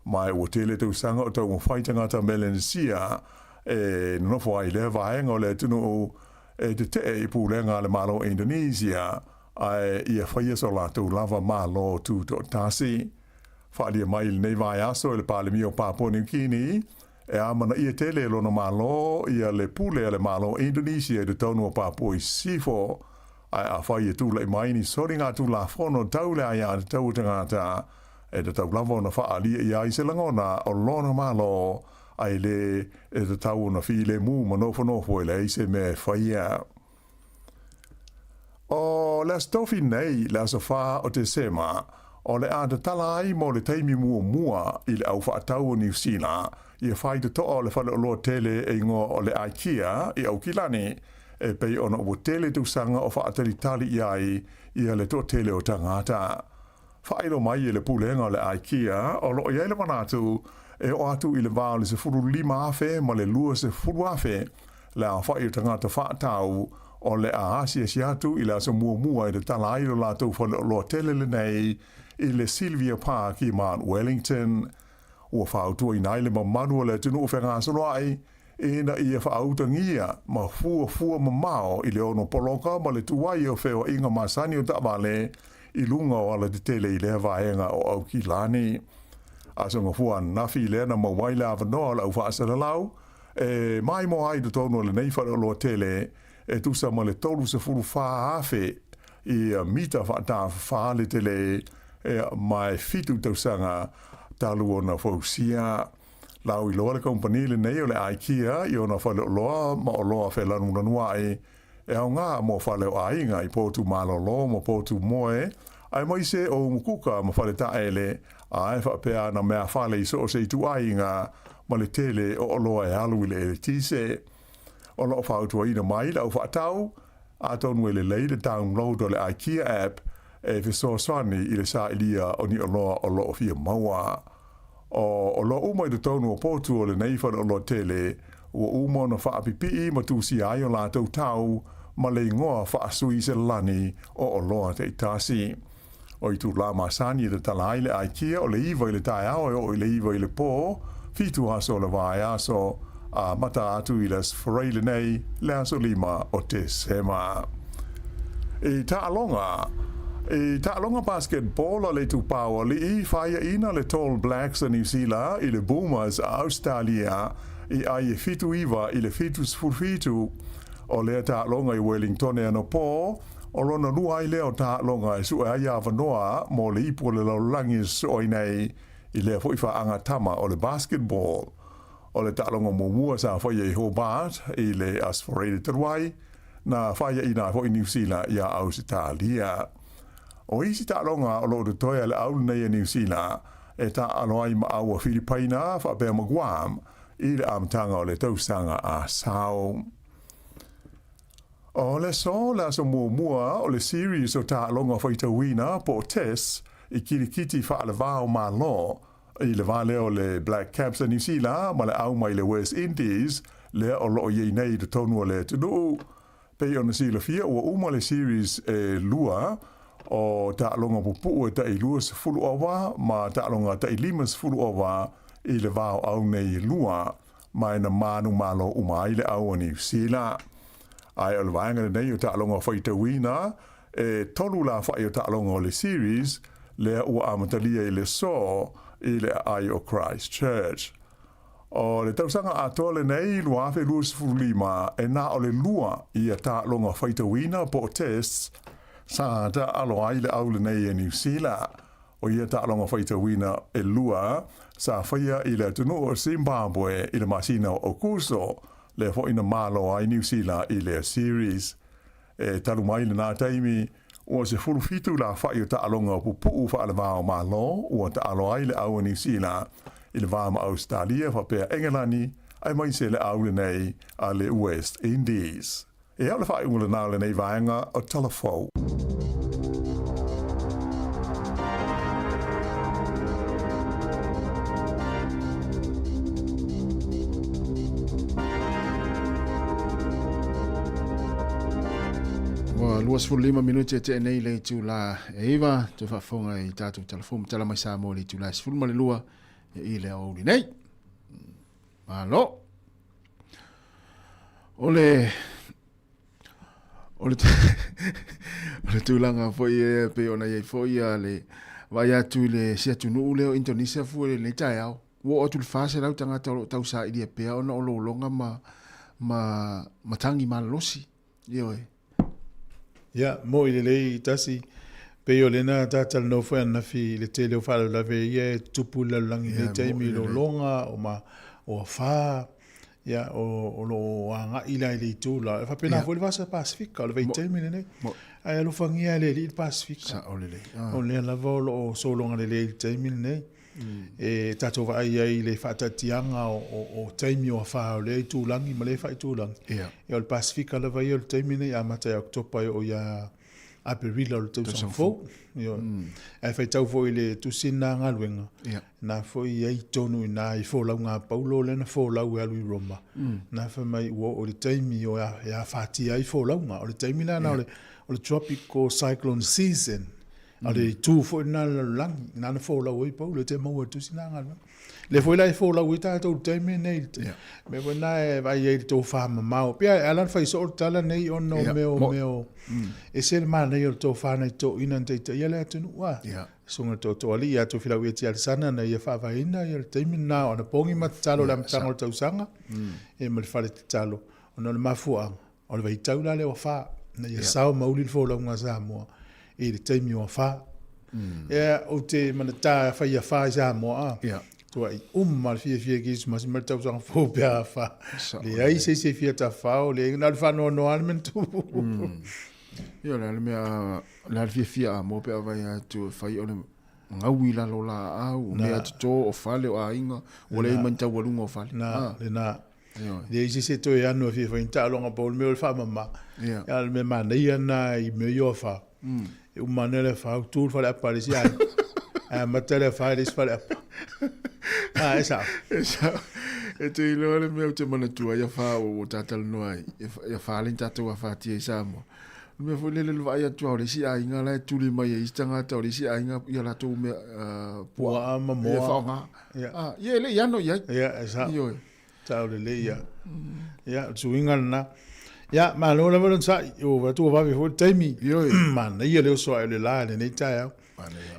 Mai ua tele tau sanga o tau mwhaitangata Melanesia, e nofo ai le vaenga o le tunu e te I pulenga le malo o Indonesia, ai ia whaia so la tau lava malo tu to tasi. Whaalia mai le nei vai aso e le pālemi o Papua New Guinea, e amana ia tele lo na malo, ia le pule le malo Indonesia de taunu o Papua I Sifo, ai a whaia tu le mai ni sori ngā tu la whono tau le aia te tau tangata, e te tau lava na whaalia ia I se langona o lona malo, ai le e te tau na fi le mū manofo e le eise me whaia. O le stofi nei le asofa o te sema, o le a te tala ai mo le taimi mua I le au whaatau o New Zealand, I a whai te toa o le whale o loa tele e ingo o le Ikea I Aukilani, e pei ona o tele tusanga o whaatari tali iai I a le to tele o tangata. Whaelo mai I le pulenga o le Ikea, o lo iele manatu, e o atu I le vāo le se furu 5 afe, ma le lua se furu afe, le a whai o tangata whaatau, o le a asia siatu I le aso mua I le tala ailo la tau whale o loa tele le nei I le Sylvia Park I Mount Wellington. Ua whautua I naile ma manu le tunu o whenga asonoai, e na ia whautangia ma fua ma mao I le ono poloka ma le tuwai o whewa inga masani o tamale I lunga o ala te tele I le vaenga o Aukilani. Aso ngā fua nafi I le na ma waila avanoa la ufasara lau, e mai mo ai do tono le nei whare o loa tele, e tusa ma le tolu se furu wha afe I mita whaata wha le tele e mai fitu tausanga talu o na fausia. Lau I loa le kompani le nei o le Ikea I ona whale o loa ma o loa whelanu nanuai e au ngā mo whale o ainga I pōtu malolo mo pōtu moe, ai mai se o mukuka mo whale ta ele, ai whapea na mea whale I so se tu ainga, ma le tele o loa e alu I le tise, o lo whautua ina mai lau whaatau, a tonu le leile download o le IKEA app, e fiso swani I le sa ilia o ni o loa o lo fia maua. O lo umai du tonu o pōtu o le neifan o lo tele, ua umo na whaapipi ma tūsi ai o lātou tau, ma le ingoa whaasui se lani o loa te itasi. O I tu la masani le talai le IKEA o le iwa I le tae ao o I le iwa I le pō, fitu aso le vai aso, a mata atu I le sforeile nei, le aso lima o te sema. E ta alonga basketball o le tu pao le I whaia ina le Tall Blacks a New Zealand I le Boomers a Australia I ai e fitu iwa I le fitu sfurfitu o le ta alonga I Wellington e ano pō o lona lua I leo ta alonga e su e aia avanoa mo le ipo le laulangi soi nei I le foifa anga tama o le basketball o le ta alonga mumua sa whaia I Hobart I le Aspirated Taruai na whaia ina fo I New Zealand I a Australia. O isi ta longa o lo de toia le au nei New Zealand e ta aloai ma au a Filipaina fa be ma Guam I le amtanga o le tausanga a Sao. O le so la so mua o le series o ta longa faita wina po test I kirikiti fa le vao ma lo I le vale o le Black Caps a New Zealand ma le au mai le West Indies le o lo ye nei de tonu o le tunu pe ona sila fia o uma le series lua o ta longa pupu ta I lua se fulu ova ma ta longa ta I lima se fulu ova I le vao au nei lua mai na manu malo umai le au New Zealand. Ai o le vaenga nei o ta longa whaita wina tolu la whai o ta longa o le series le ua amatalia I le so I le ai o Christchurch. O le tausanga a tole nei lua fe lua se fulu lima e na o le lua I a ta longa whaita wina po tests sa ta alo ai le au le nei New Zealand o ia ta longa whaita wina e lua sa whaia I le tunu o Zimbabwe I le masina o Kuso le fo ina malo ai New Zealand I le series e talu mai le nā taimi o se fulu fitu la whai o ta longa pupu wha le vāo malo o ta alo ai le au New Zealand I le vāma Australia wha pēr Engelani ai mai se le au le nei a le West Indies. E au le whai unga le nā le nei vaenga o Talafou. Luas 45 minuti te nei le tu la Eva te fa fonga I tatu telefon tala mai sa mo le tu la sfulma le lua I le o nei. Malo. Ole tu langa foi pe ona ye foi le vai atu le se tu no le Indonesia fu le tai au. Wo o tu fase la tanga tau sa I pe ona o lo longa ma tangi malosi. Yo Ya, mo I le tasi pe o lena tata no foi na fi le tele o fala la ve ye tupu la langi le taimi lo longa o ma o fa ya o lo anga ila le tu la fa pena foi va sa Pacifica le ve taimi ne ai lo fangia le Pacifica sa o le la volo o so longa le taimi ne e tato va ai le fatatianga o taimi o fa le tu langi ma le fa tu langi e o Pacifica la vai o taimi ne a mata octopa o ya a perila o tau sanfo e fai tau foi le tu sina ngaluenga na foi ai tonu na I fo lau ngā paulo le na fo lau e alui Roma na fa mai o le taimi o ya fati ai fo lau ngā o le taimi na o le tropical cyclone season ale tu fo na lang na fo lau I paulo te mau tu sina ngaluenga le foi lai fo lau ita to taimi nei me bona e vai ai to fa mau pia alan fai so tala nei on no meo e se le mana yo to fa nei to ina te ia le tunu wa songa to ali ya to fila weti al sana na ia fa vai ina ia taimi na ona pongi matalo la mtango to sanga e me fa le talo ona le mafua ona vai taula le fa na ia sao mauli fo lau ngasa mo e le taimi o fa o te manata fa ia fa ja mo tua i mal fia kis mas mal tau sang fo pia fa le ai se fia ta fa o le na fa no almen tu Io la fia mo pe vai tu fai o ngawi la lola au me to o fale o ainga o le manta walunga o fale na le na le se to ya no fia fa inta longa pol me o fa mama ya me man ia na I me yo fa e o manele fa tu fa la parecia ma tele fa dis fa esa e te ilo le me te mana tua ya fa o tatal no ai ya fa le tatu fa ti sa mo me fo le vai atu o le si ai nga la tu le mai I tanga ta o le si ai nga ya la tu me po ama mo ye le ya no ya esa ta o le ya suinga na ya ma lo le volon sa o va tu va vi fo taimi man ia le so le la le nei ta ya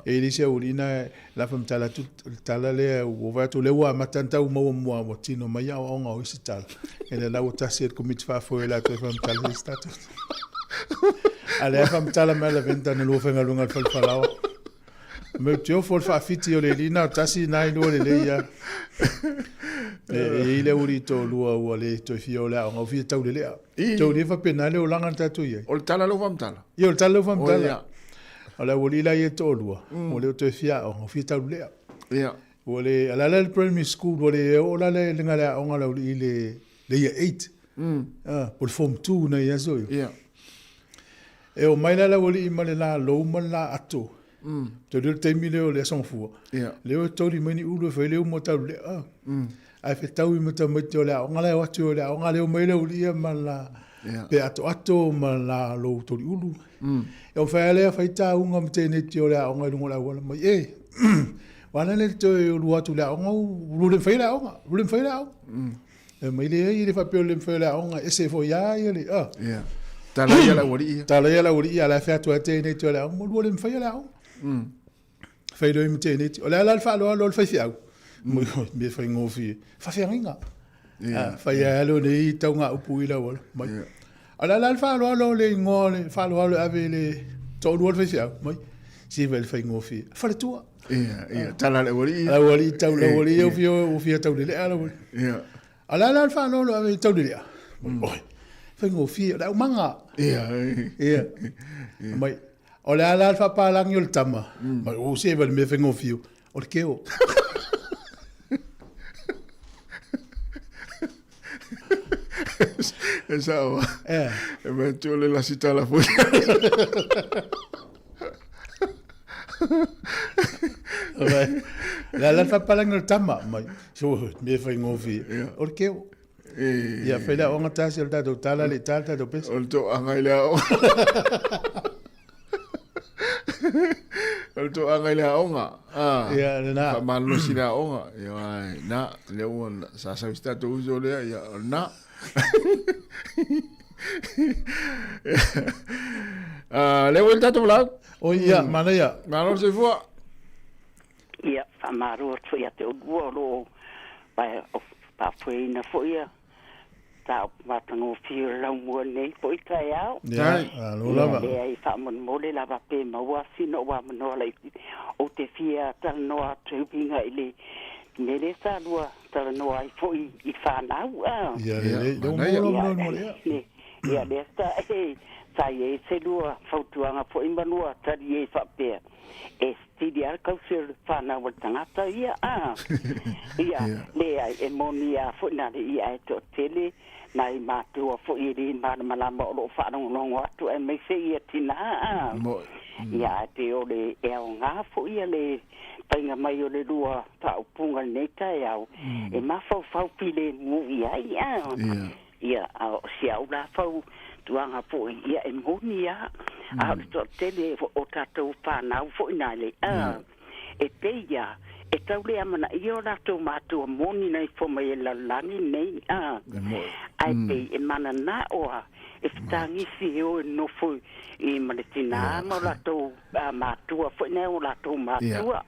e li se urina la fam tala tu tala le o va tu le wa matanta o mo tino ma ya o nga o si tal e le la o ta se komit fa fo la tu fam tala status ale fam tala ma la venta no lo fenga lunga fal falao me tio fo fa fiti o le lina tasi nai lo le ya e le urito lua o le to fiola o fi tau le to le fa penale o langa tatu ye o tala lo fam tala yo tala lo fam tala ala woli la ye to lua o le to fia o fi tau le ya o le ala le primary school o le o la le ngala o ngala le ye 8 o form 2 na ya so ya e o mai la woli I male la lo man la ato to le temi le o le son fu le o to di mani ulo fe le o mo tau le ai fe tau I mata mo to le o ngala o to le o ngala o mai le o li mala pe ato mala lo to di ulu e o fa le fa ta unga mte ne to le o ngala ngola wala mo wana le to lu atu le o lu le fa le o lu le fa le o e mai le fa pe le fa le o e se fo ya le tala ya la wori ya la fa to te ne to le o lu le fa le o fai do imite ne o la fa lo fa fiau mo me fa ngofi fa fa ringa fa ya lo ne tonga upu ila wol mai ala fa lo le ngole fa lo ave le to lo fa fiau mai si vel fa ngofi fa le tua tala le wori tau le wori o fio tau le ala wori ala fa lo ave tau le mai fa ngofi la manga mai o le ala fa pa lang yol tama ma o se vel me fengo fio o ke o esa o e me tu le la cita la foi la ala fa pa lang yol tama ma so me fengo fio o ke o ya fa la o ngata se ta do tala le tata do pes o to angai la o Al to angai la onga. Ya na. Fa malo si la onga. Ya na le on sa sta to uso le ya na. Le vuelta to vlog. O ya mana ya. Malo se fo. Ya fa maro to ya te o lo pa foi na foi ya. Ta matango fio la mo nei po I kai au lo lava e fa mon mole lava pe ma wa sino wa no le o te fia ta no a trupinga ile nele sa lua ta no ai foi I fa na ya le sta sa ye se lua fautuanga foi manua ta ye fa pe studiar kausir fa na wa tangata ia ia le ai emonia foi na ia to tele nai matua fo I ri mala mo lo fa no no atu e me se ia tina ia te o le e nga fo ia le painga mai o le lua ta upunga neta ia e ma fa pile mu ia ia o sia ula fa tuanga fo ia e monia a to tele o tato fa na fo ina le e te ia e tau le amana I o rato mātua moni nei fo mai la lani nei ai pe e mana na oa e whtangisi e o no fo I maletina ma rato mātua fo nei o rato mātua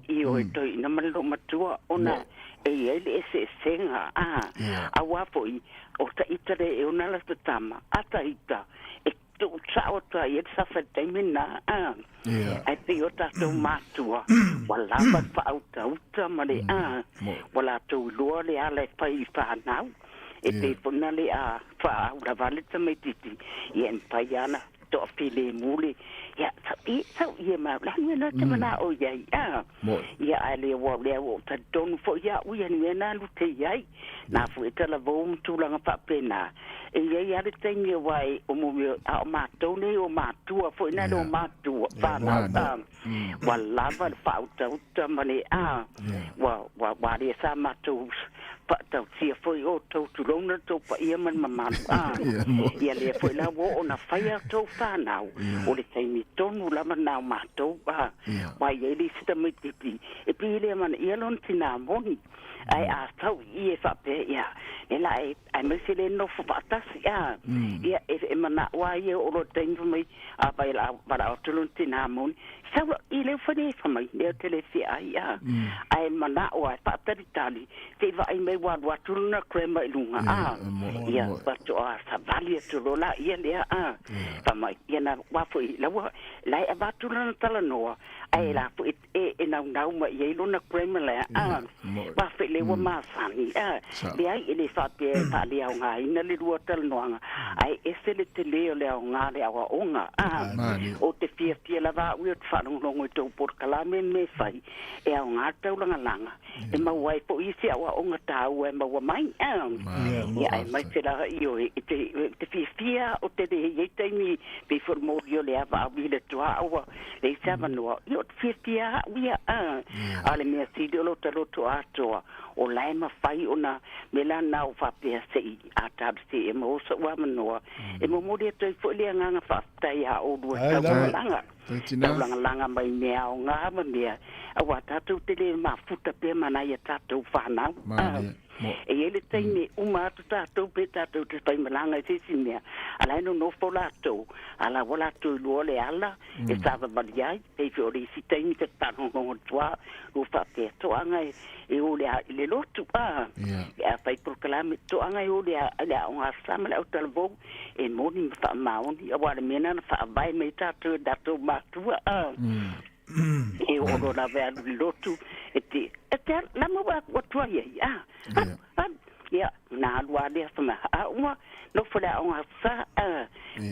I o e to ina malo matua ona e ele ese senga a wafo I o ta itare e ona la tama ata ita e tu sa o ta ye sa fa te mina ai te o ta tu matua wala ba fa uta male wala tu lo le ale pai fa na e te puna le a fa ura vale te me titi yen paiana to file muli ya sa ye ma la ni na te mana o ya ya ale wo le wo ta don fo ya u ya ni na lu te ya na fu e la vom tu la pa pena e ya le te ni wai o mo a ma to ne o ma tu fo na do ma tu fa na wala va fa uta male wa le sa ma tu pa tau sia foi o tau tu lona tau pa ia man mamanu ia le foi la wo ona faia tau whanau o le taimi tonu la manau mātou wa ia li sita mai tipi e pi le man ia lon tina moni ai a tau i e whape ia e la ai mese le no whapatasi ia e mana wa ia o lo taimi mai a pai la para o tulun tina moni sa i le fane famai le tele fi ai mana wa patari tali te va ai me wa tuluna krema ilunga ia pato a sa vali to la ia le famai ia na wa foi la wa lai a tuluna tala no ai la fu e na ma ia iluna krema la wa fe le wa ma sani le ai ele fa pe pa le au nga ina le lua tal no ai esele te le le au nga le au onga o te fia la va wi longo to por kalame me fai e a nga tau langa e ma wai po isi awa o nga tau e ma wa mai e ai mai te la io te fia o te ye te mi pe formo io le ava vi le tua awa le sama no io fia wi ale me si de lo to ato o lai ma fai ona mela na o fa pe sei a tab se e mo so wa no e mo mo de to fo le nga fa tai a o do langa langa mai mea o ngā mea a wa tātou te le mafuta pe mana ia tātou whanau e ele teine uma tātou pe tātou te pai malanga e sisi mea ala ino no fo lātou ala wala tu luo le ala e tāwa mariai e fi ori si teine te tāno ngongo tua o whapea toanga e o le lotu e a pai proklame toanga e o le a o ngā sama le au talvou e moni wha maoni a wale mena na wha vai me tātou datou mātua e o na vea lotu e te lama wa tua ia ia na lua le sama a uma no fora o ngā sa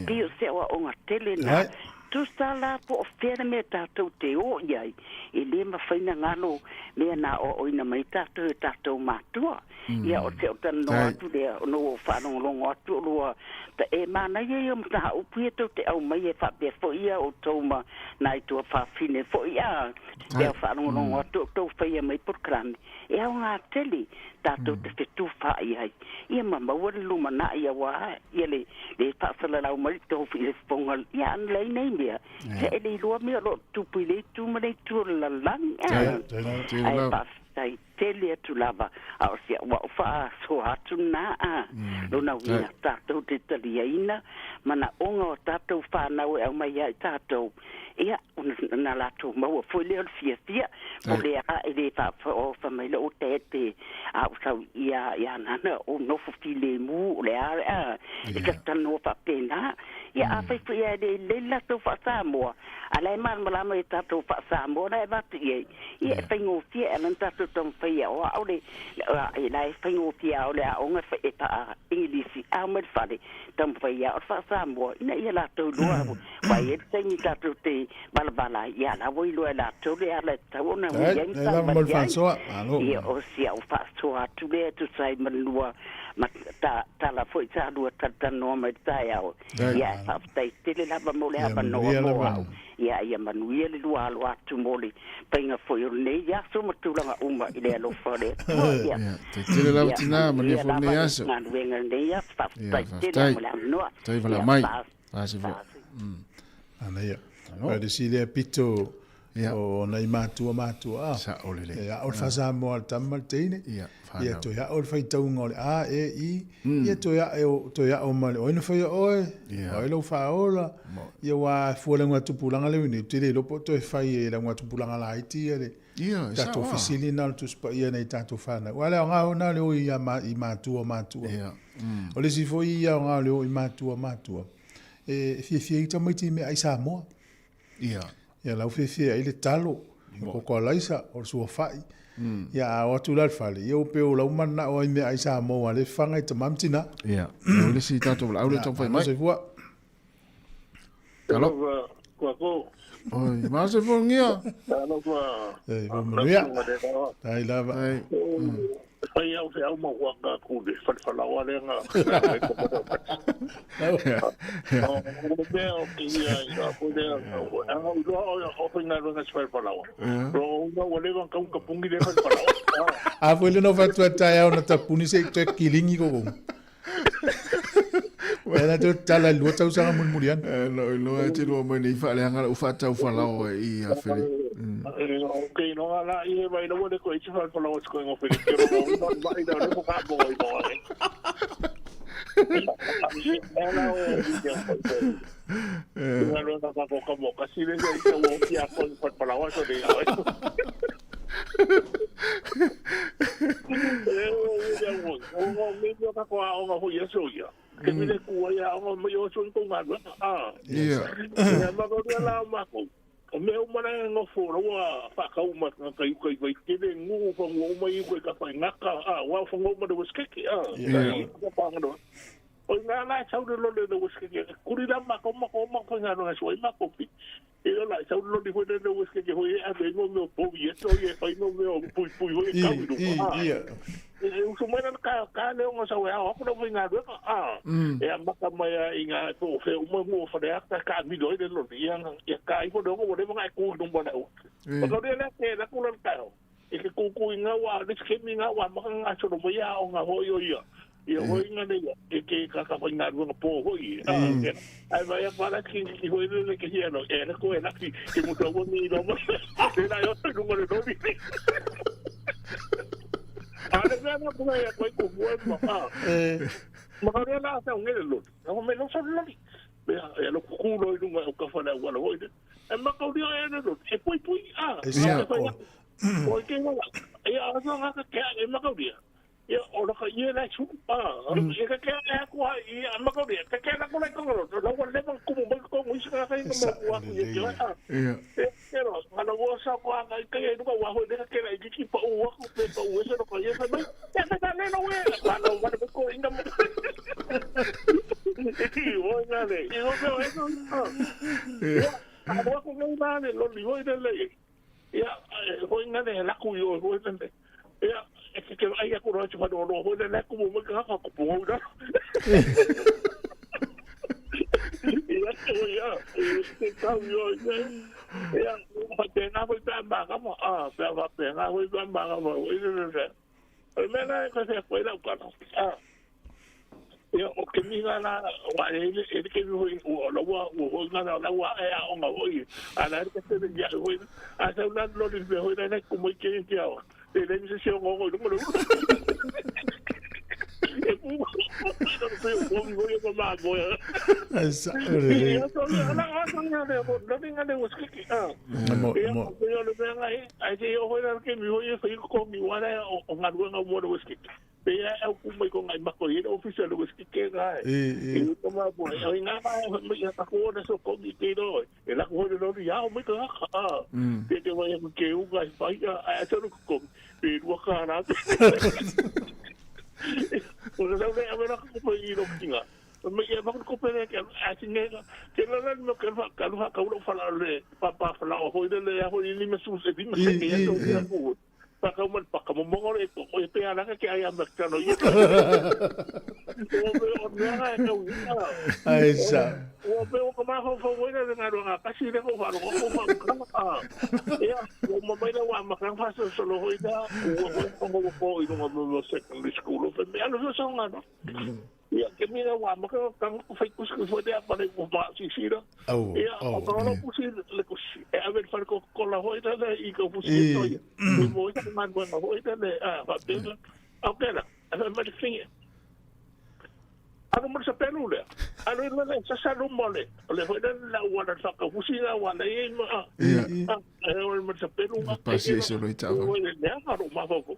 pio se o ngā tele na tu sala po fere me tātou te o iai e le mawhaina ngano mea na o ina mai tātou mātua ia o te o tano atu lea no o whanongongo atu lua ta e mana ia mtaha upu e te au mai e whapea fo ia o tauma na i tua whawhine fo ia lea whanongongo atu tau whaia mai porkrani e au ngā teli tātou te whetu whai ai ia mamawari luma na ia wa ia le whasala lau mai tau while whonga ia anlei nei mea te e le lua mea lo tupu i le tu manei tu la lang ai pastai tele tu lava au sia wa fa so atu na luna wina tātou te taliaina mana onga o tātou whanau e au mai ai tātou ia na la tu mau foi le fia o le a ele fa o fa mai lo te a sa ia nana o no file mu le a e ka tano fa pena ia a fa ia le la to fa sa mo ala man mala mai ta to fa sa mo na va ti ia fa ngo fia e lan ta to tom fa ia o le la fa ngo fia o le a onga fa eta ingilisi a mo fa le tom fa ia o fa sa mo ina ia la to lo wa ia te ni ta to te bala ia la voi lo la to le ala ta ona mo ia ta ia o sia o fa so atu le tu sai manua ma ta la foi ta lu ta no ma ta ia fa tai te le la mo le ba no ia manuia le lua lo atu moli penga foi o nei ia so ma tu langa uma ile lo fore ia te le la tina ma le fo nei aso na venga nei ia fa tai te le no tai vala mai asi vo ana ia o de sile pito o nei matua sa olele ia o fasa mo al tamal teine ia to ia o fai tau ngol a e i ia to ia o mal o no fai o lo fa ola ia wa fuela ngwa tupulanga le ni te lo poto e fai e la ngwa tupulanga la iti ele ia sa to fisili na tu spa ia nei tato fana wala nga ona le o ia i matua ia o le si foi ia nga le o i matua fie ta mai ti me ai sa mo Ia. ia lau fie ai le talo ko ko laisa o so fai ia o tu la fale eu pe o lau mana o me ai sa mo ale fanga te mamtina Ia. O le si tato la aule tau fai mai. se fua Kalo. Ko Oi, ma se fo ngia. ano ko. vo mea ai lava Ai. Ai au se au mo wa ka ku de fa la wa le nga. O be o ki ya ko de au lo o ko na ro na fa la wa. Ro no wa le ka ka pungi de fa la wa. a foi no fa tu tai au na tapuni se te kilingi ko ko Era tu tala lu tau sanga mulmurian. Lo e te lo mai nei fa le anga u fa tau fa lao i a fele. Okay, no ala i vai no le ko i fa fa lao ko ngo fele. No vai da le ko ka bo i bo. Ela o ya no na ko ko mo ka si le i ko ya ko fa lao so de ya. Yo ka ko a o ho yeso ya. Que me le ku ya o me yo so ko ma. Ia. Ya ma ko la ma ko. O me o mana no foro wa fa ka uma ka i ko i ke de ngu ko mo mai ko ka fa ngaka wa fa ngo ma de skeki ko pa ngo o na na sa de lo de skeki ku ri da ma ko ko nga no so ma ko pi e la sa lo de de skeki ho e a de no me po ye so ye fa no me o pu ho e ka do ia e so me na ka le ngo sa wa o ko no nga do e a ma ka mai inga ko fe o mo fa de ka mi do de lo ia ya ka i ko do ko de ma ku do mo na o ko de la ke la ku lo ka e ke ku inga wa de ke mi nga wa ma nga so do mo ya o nga ho yo ia ia ho inga de e ke ka fa nga do po ho ia ai vai a para que ho de que ia no e ko e la que mo to ni do mo de la yo no mo do ni ale na ko ya ko bueno ma ka na sa un ele lo no me no so lo ni e lo ku lo i dunga o ka fa na wa lo ide e ma ka dio e lo e pui o ke no e a so nga ka e ma ka dio e o lo ka ye na chu e ka ke e ko i ma ka dio ka na ko le ko lo lo le ba ku mo ko mo isa ka ni mo wa ku ye pero ana wo sa ko nga ka e dunga wa ho de ka na i ki pa o wa ku pe pa o se lo ka ye sa mai ya sa le no we ba no wa ko inga mo Oigan, y no veo eso. Ahora con el vale, los libros de ley. Ya, oigan, la cuyo, oigan. Ya, es que hay que curar su mano, no, oigan, la como me caga, como una. Ya, este cambio, ya, tenga muy tan baja, tenga muy tan baja, oigan, primera que se fue la cara. O ke minga na wa e ke ho lo wa ho na na wa e a nga ho i ana ke se de ya ho a sa na lo de ho na ko mo ke ke a e le se se ngo ngo mo e pu ko mo ko ma bo ya esa ore na de ho lo de ngade was ke mo yo le venga ai se yo ho na ke mi ho e ko mi wa na o ngadu nga mo was ke ya au kuma ko ngai mako i official was ke ga e to ma bo e nga ba me ya ta ko de so ko di ke do e la ko de no ya o me ka ke wa ke u ga fa ya a to ko e ru ka na o le ve a ver ko i ro kinga me ya ba ko pe ke a singe ke la no ke fa ka u fa la le pa fa la ho de le ya ho ni me su se di me ke ya to ya ko pa mo ngore ko e pe ala ke ai amaka no ye o nera e ko ai sa o pe o ma ho fo wena de ngaro nga kasi le ko fa lo ko ma ya o mo mai wa ma kan fa so lo ho ida o ko i no mo secondary school o me alo so nga no ya ke mira wa ma kan ko fa ku fo de pa le ko ma si sira ya o ko no ku si le ko e a ver fa ko la ho ida i ko fu si to ya mo ita man bueno ho ida le va bene okay la a me de fin ano mo sa pelule ano le sa lo mole le ho ida la wa da fa ko fu si la wa le ano mo sa pelule Pasi se lo ita va. ya fa ro ma ko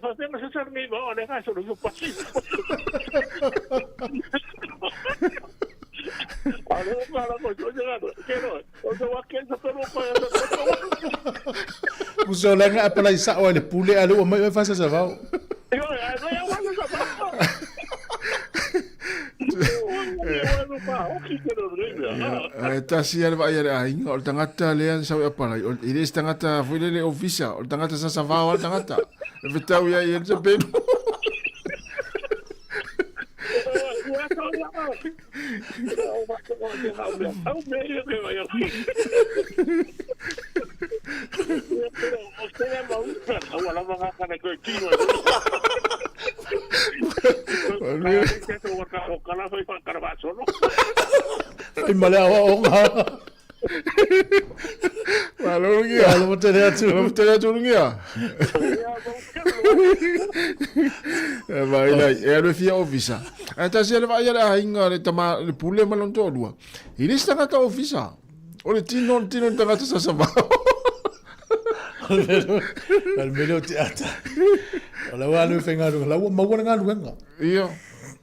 facendo se serve no ne fa solo su passi Muso lenga apa lai sa ole pule alu o mai fa sa va. Tasi ala vai ala inga o tangata le sa apa lai. Ile tangata foi le ofisa, o tangata sa va o tangata. Vetau ia ia se ben. Ai male o nga. Malo ngia, lo tere atu ngia. Vai lai, e alo fia ofisa. Ata se le vai ala inga le tama le pule malon to lua. Ile sta ta ofisa. O le tino tanga ta sa va. Al melo teata. Ola wa lu fenga lu la ma wona nga lu nga. Ia.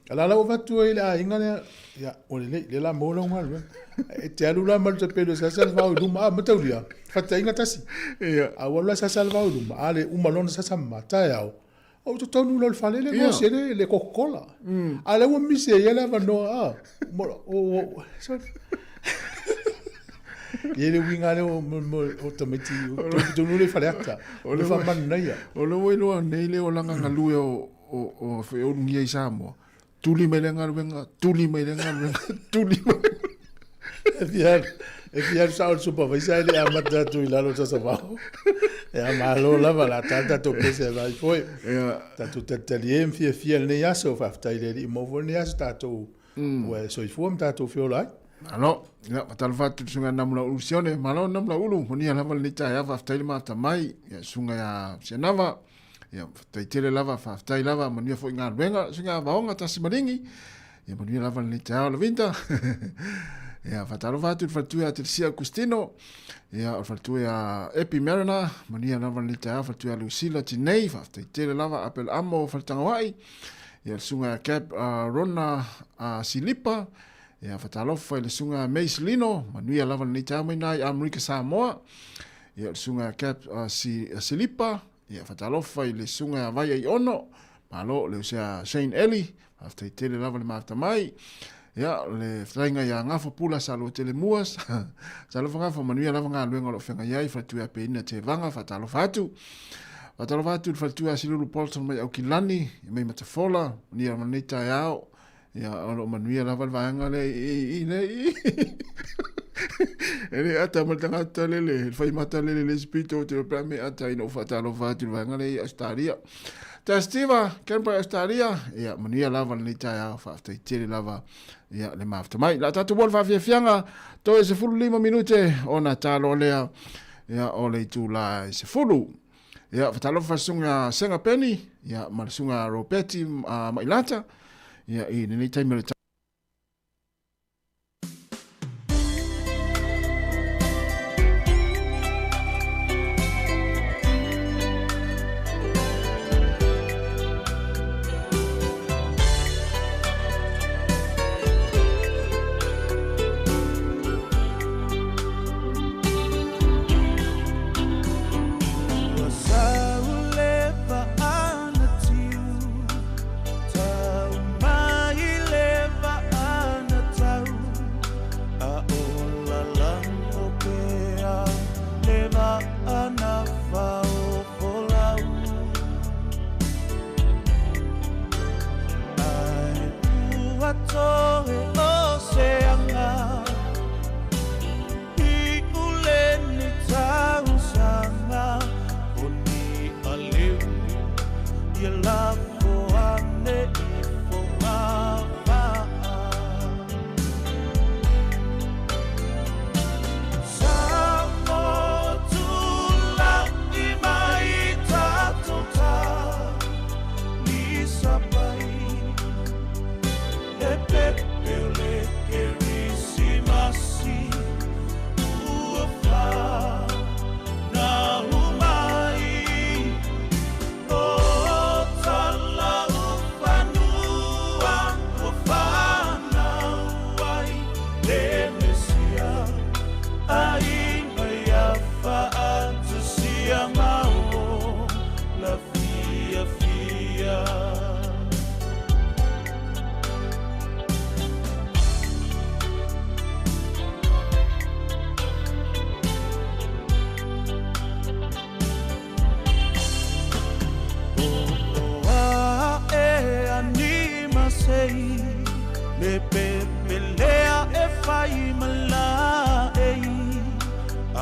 Ala la wa tu ila inga ya o le la mo lo nga lu. E te alu la mal te pelo sa salva u duma ma taulia. Fata inga tasi. Ia. A wala sa salva u duma ale u malon sa sa mata ya. O to tonu lo falele go se le Coca-Cola. Ale wo mi se yela va no o Ele winga le o tameti o no le faleta. O le fa manaya. O le welo nei le o langa ngalu o fe o ngia isamo. Tuli melenga venga, tuli melenga venga, tuli. If you have sound supervisor le amata tu ilalo sa sabaho. E malo la vala tanta to pese vai foi. Ta tu tataliem fia ne yaso fa taile mo vone yaso ta to. Wa so ifom ta to fiola. Alo, ya patal fatu sunga namla usione, malo namla ulu, moni ala val nita ya fa taile mata mai, ya sunga ya senava. Ya taitele lava fa taile lava moni fo ngar benga sunga vaonga ta simaringi. Ya moni ala val nita la vinta. Ya fatalo fatu fatu ya Tercia Custino. Ya fatu ya Epi Marina, mania lava lita fatu ya Lucila Tinei, fatu tele lava apel amo faltangawai. Ya sunga cap Rona Silipa. Ya fatalo fa le sunga Meislino, mania lava lita mai Amerika Samoa. Ya sunga cap Silipa. Ya fatalo fa le sunga Vaya Iono. Malo le sia Saint Eli, fatu tele lava le mata mai. Ya le frainga ya ngafo pula salo tele muas salo ngafo manuia lava nga luenga lo fenga yai fatu ya peina te vanga fatalo fatu fatu ya silulu polson mai okilani mai matafola ni ya manita yao ya lo manuia lava vanga le ele ata matanga lele fai mata lele spito te prame ata ino fatalo fatu vanga le astaria Tastiva, Kempa Estaria, ya mania lava nita ya fafta tele lava ya le mafta mai la tatu bol fa fianga to e se fulu 5 minute ona talo lea ya ole tu la se fulu ya fatalo fasunga senga peni ya marsunga ropeti mailata ya ni time Lepa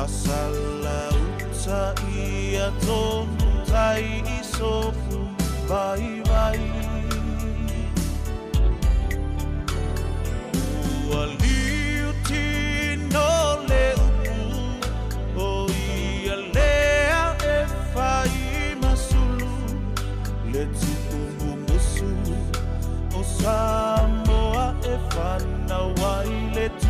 Asala uta ia tonu tai isofu vai vai Ua liu tino le upu O ia lea e whai masulu Le tupu musu O Samoa e whanawai le tupu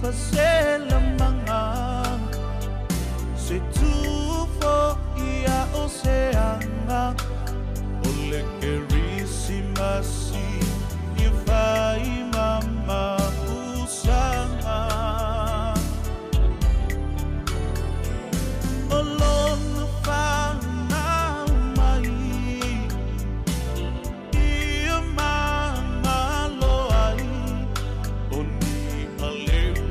Pasela manga Se tufo ia oceana Ole kerisi masi I vai mama usanga Olonu whana mai Ia manga loai Oni aleu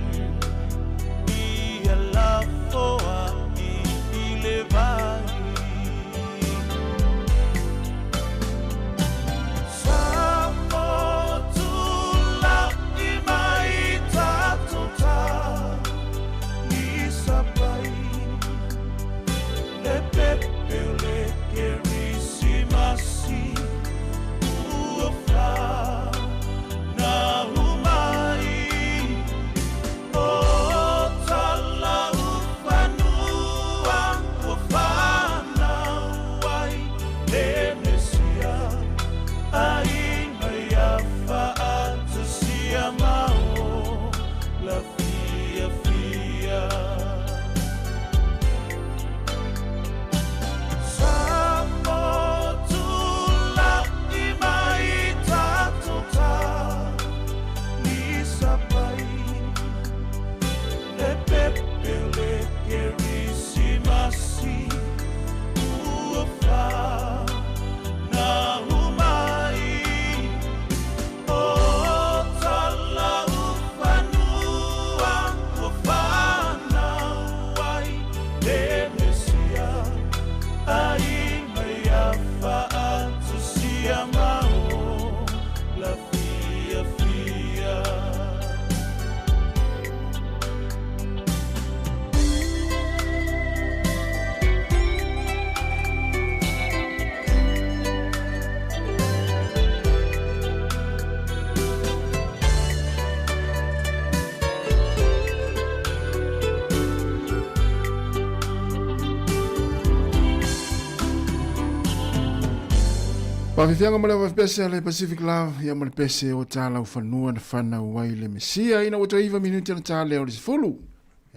Pafifianga mole pese le Pacific Love ya mole pese o tala u fanua na fana wai le Mesia ina o toiva minuti na tala o sifulu.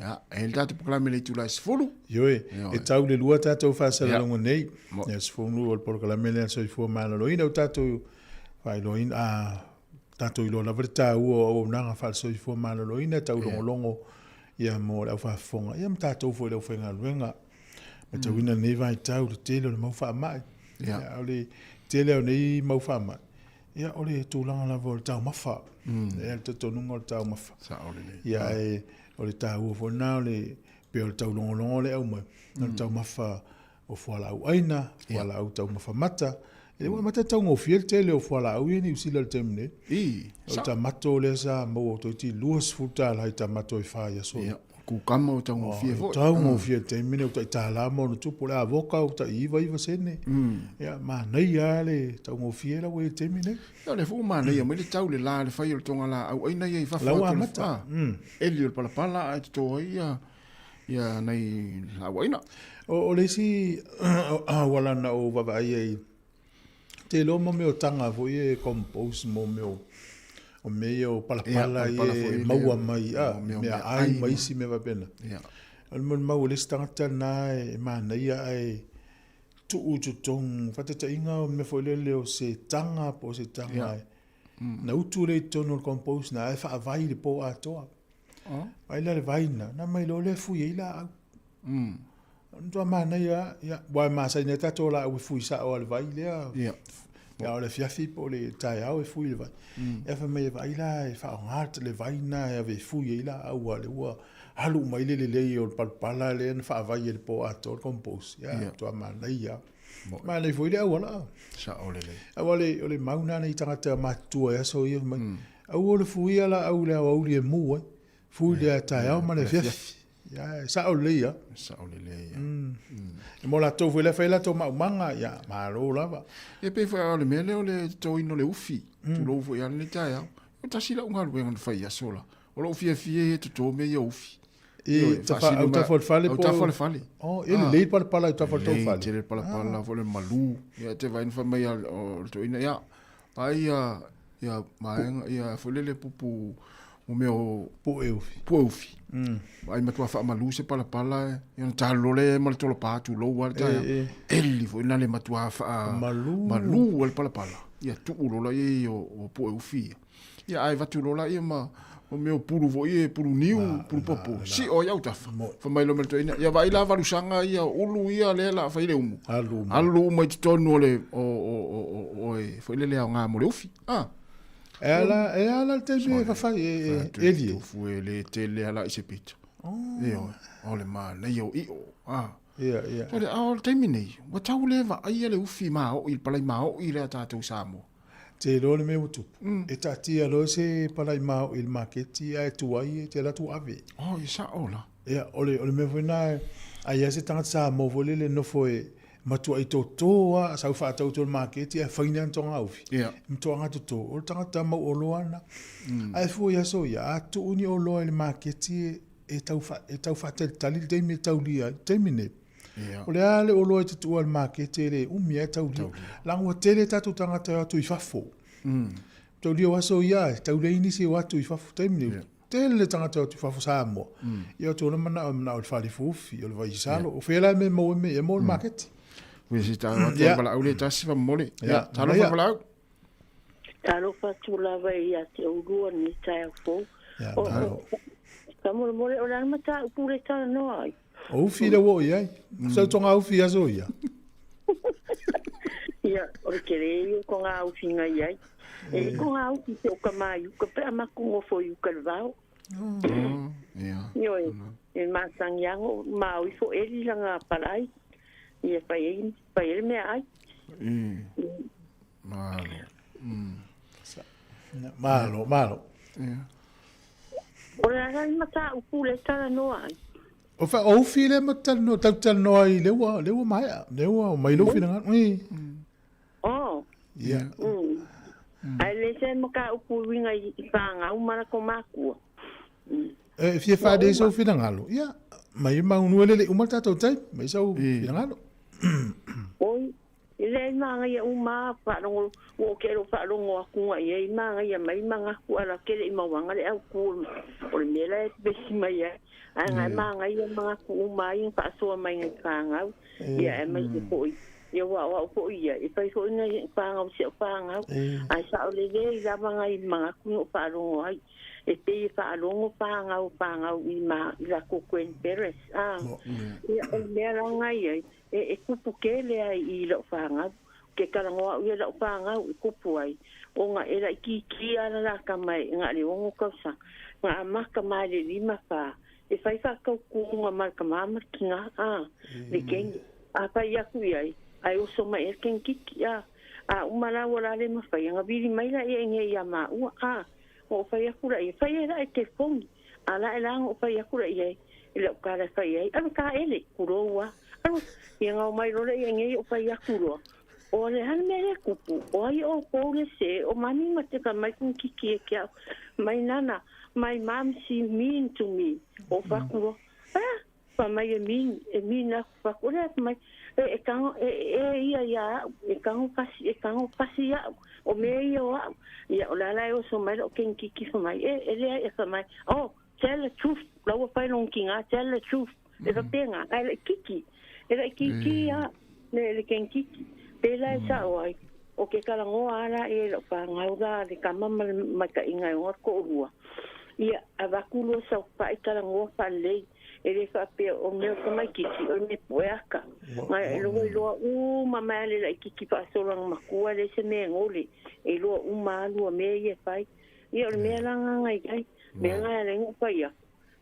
Ya, el tatu proklame le tula sifulu. Yoe, e tau le lua tatu fasala longo nei. Ya sifulu o proklame le so ifu malo lo ina o tatu fai lo ina a tatu ilo na verta o nanga falso ifu malo lo ina tau longo longo ya mo la fa fonga. Ya mtatu fo le fenga luenga. Mata wina nei vai tau le telo le mau fa mai. Ya, ole tele nei mau fama ya ole tulanga la vol tau mafa ya te tonunga tau mafa sa ole ya ole tau fo na ole pe ole tau longo le au mai no tau mafa o fo la aina wala au tau mafa mata e wa mata tau ngo fiel tele o fo la au ni usila le temne o ta mato le sa mo to ti luas futa la ta mato e fa ya so ku kama o tau ngofie fo tau ngofie te mine o ta la mo no tupu la avoka o ta iva sene ya ma nei ale tau ngofie la we te mine ya le fu ma nei mo le tau le la le fai o tonga la au ai nei fa fa la wa mata eli o pala pala ai to ia Ia nei lawaina. O le si wala na o vavai ai. Te lo mo me o tanga fo e compose mo me o me o palapala e maua mai me ai mai si me va pena. Ia. Al mo mau le stangata na e mana ia ai tu u tu tong fatata inga o me fo le o se tanga po se tanga ai. Na utu le tono compose na e fa vai le po atoa. Ai le vaina na mai lo le fu ia la. Ndo mana ia wa ma sa ne tato la o fu sa o le vai le. Ya o le fiafi po le tai au e fu le vai. E fa me vai la e fa ngart le vaina e ve fu ia la au le wa. Halu mai le o palpala le fa vai le po ato compose. Ya to mana ia. Ma le fu le au la. Sa o le. Au le mauna nei tangata matua e so ia mai. Au le fu ia la au le au le mu. Fu le tai au ma le fiafi. Ya, sa o le ia. Sa o le ia. E mo la tau fuela faila tau manga, ya, ma alo lava. E pe fai o le mele o le tau ino le ufi. Tu lo ufu ia le tai au. O tasi la unga luenga na fai asola. O lo ufi e fie tu tau me ia ufi. E au ta fol fale po. Au ta fol fale. Oh, ele leit pala pala au ta fol tau fale. Ele pala pala fole malu. Ya te vai fa mai o tau ina ya. Ai ya maenga ya fole le pupu o meu po eufi. Po eufi. Ai matua fa malu se pala pala e ta lole mal tolo pa tu lo wa ta. Eli fo ina le matua fa malu o pala pala. Ya tu lo la e o po eufi. Ya ai va tu lo la e ma o meu puru vo e puru niu puru popo. Si o ya utafa. Fa mai lo melto ina. Ya vai la valusanga ia ulu ia le la fa ile umu. Alu mai tonu le o e fo ile le nga mo le ufi. Ela te me fa fai eli. Fu ele tele ala ise pita. Io, ole ma na io io. Ia. Ole ao terminei. Wa tau leva ai ele ufi ma o il palai ma o i le tatu samo. Te lo le me utu. E tatia lo se palai ma o il marketi ai tu ai te la tu ave. Oh, isa ola. Ia, ole me vona ai ase tanga sa mo volele no foi matua i totoa sa ufa tau tol market e faina tonga ufi mtonga toto o tanga tama o loana ai fu ya so ya tu uni o lo le market e tau fa tali de me tau lia termine o le ale o lo tu al market le mi tau lia lango tele tatu tanga tu i fafo tau lia waso ya tau le ini se watu i fafo termine tele tanga tu fafo sa mo ia tu na mana o fali fufi o vai salo o fela me mo market Visita watu bala ule tasi fa mole. Ya, talo fa bala. Talo fa tula vai ya te urua ni tai fo. Ya, talo. Kamu mole o lana mata upure tala no ai. O fi le wo ia. Sa tonga o fi aso ia. Ya, o kere yo ko nga o finga ia. E ko nga o ki o kamai ko pe ama ko mo fo yu kalvao. Ya. Yo e ma sang yang ma o fo eli langa palai. Ia pai me ai. Malo. Ora rai mata upule tala no ai. O fa o file mata no tal no ai lewa mai lo fina ngai. Oh. Ia. Ai le se maka upulinga I panga o mara ko maku. E fie fa de so fina ngalo. Ia. Mai maunu le umata to tai, mai so fina ngalo. Oi, ile manga ia uma pa no o kero pa no aku ia manga ia mai manga ku ala kele mawanga le aku o le mele besi mai anga manga ia manga ku mai pa so mai nganga ia mai ko ia wa ko ia e pai so ina panga o se panga ai sa o le ia manga I manga ku pa no ai e te pa no panga o I ma la ko kwen peres ia o le ranga ia e kupu kele ai I lo fanga ke karangoa ia lo fanga I kupu ai o nga era ki ana la kamai nga le o kausa nga maka mai le lima fa e fai fa ka ku nga marka mama kinga le ken a pa ia ku ai o so mai ken kiki umala wala le ma fa nga bili mai la e nge ia ma o fa ia ku ai fa ia ai te fong ala elang o fa ia ku ai le ka la fa ia ana ka ele kuroa ia ngau mai role ia ngai o pai akuro o le han me kupu o ai o pole se o mani mate ka mai kun kiki kia mai nana my mom she mean to me o fakuro pa mai e min na pa kore mai e kango ia kango pasi ia o me ia o la o so mai o ken ki fa mai e fa mai oh tell the truth la wa pai long kinga tell the truth e fa penga ai kiki ya le ken kiki pela sa oi o ke kala ngoa ala e lo pa ngauga de kama ma ka inga o ko rua ia avakulo sa pa i kala ngoa pa le e le fa pe o me ko mai kiki o me poeka mai lo mama le kiki pa so lang makua le se me ngoli e lo malu me ye pai ia o me la ngai kai me ngai le ngopa ia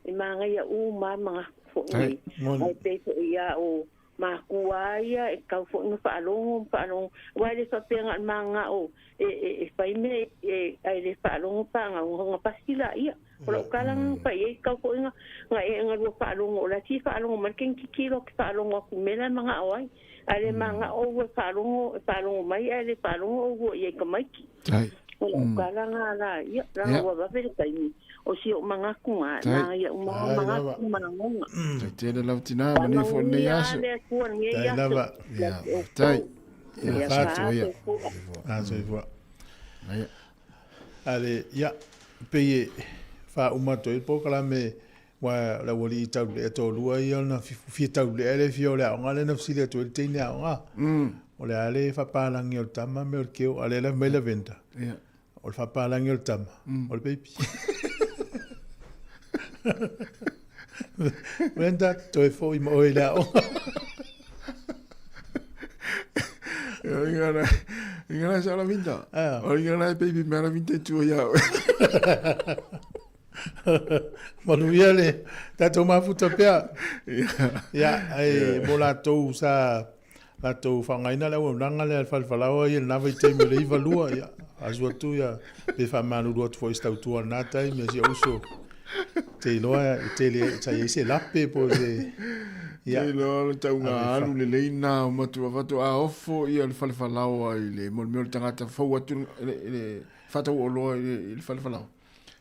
e manga ia mama fo ai pe ia o ma kuaia e kau fo no palong wa le fa penga manga o e fai me ai le palong panga o pasila ia o kalang pa e kau fo nga lo palong o la ti palong man ken kilo palong ku mena manga oi ale manga o palong mai ale palong o ye kamai ai o kalang ala ia la wa va ver tai o si o manga kunga na ia manga manangonga te le lautina mani fo ne yaso tai lava tai fato ia aso ia ale ia pe fa umato il pokala me wa la woli tau le to lua ia na fi tau le ele fi ole ngale na fsi le to te ni nga ole ale fa pa langi o tama me o ke ale la me la venta ia o fa pa langi o tama o baby venta to fo i mo ila o ingana sa la vinta o ingana baby me la vinta tu ia manuiale tato mafuta pea ya ai bola to sa la to fangaina la nanga le falfalao ia na vai te me le valua ya azua tu ya pe fa manu do fo sta tu na tai me si uso te loa te le sai se lappe po de ya lo ta una alu le leina ma tu va tu a ofo ia le falfalao ai le mo tangata fo atu le fata o lo il falfalao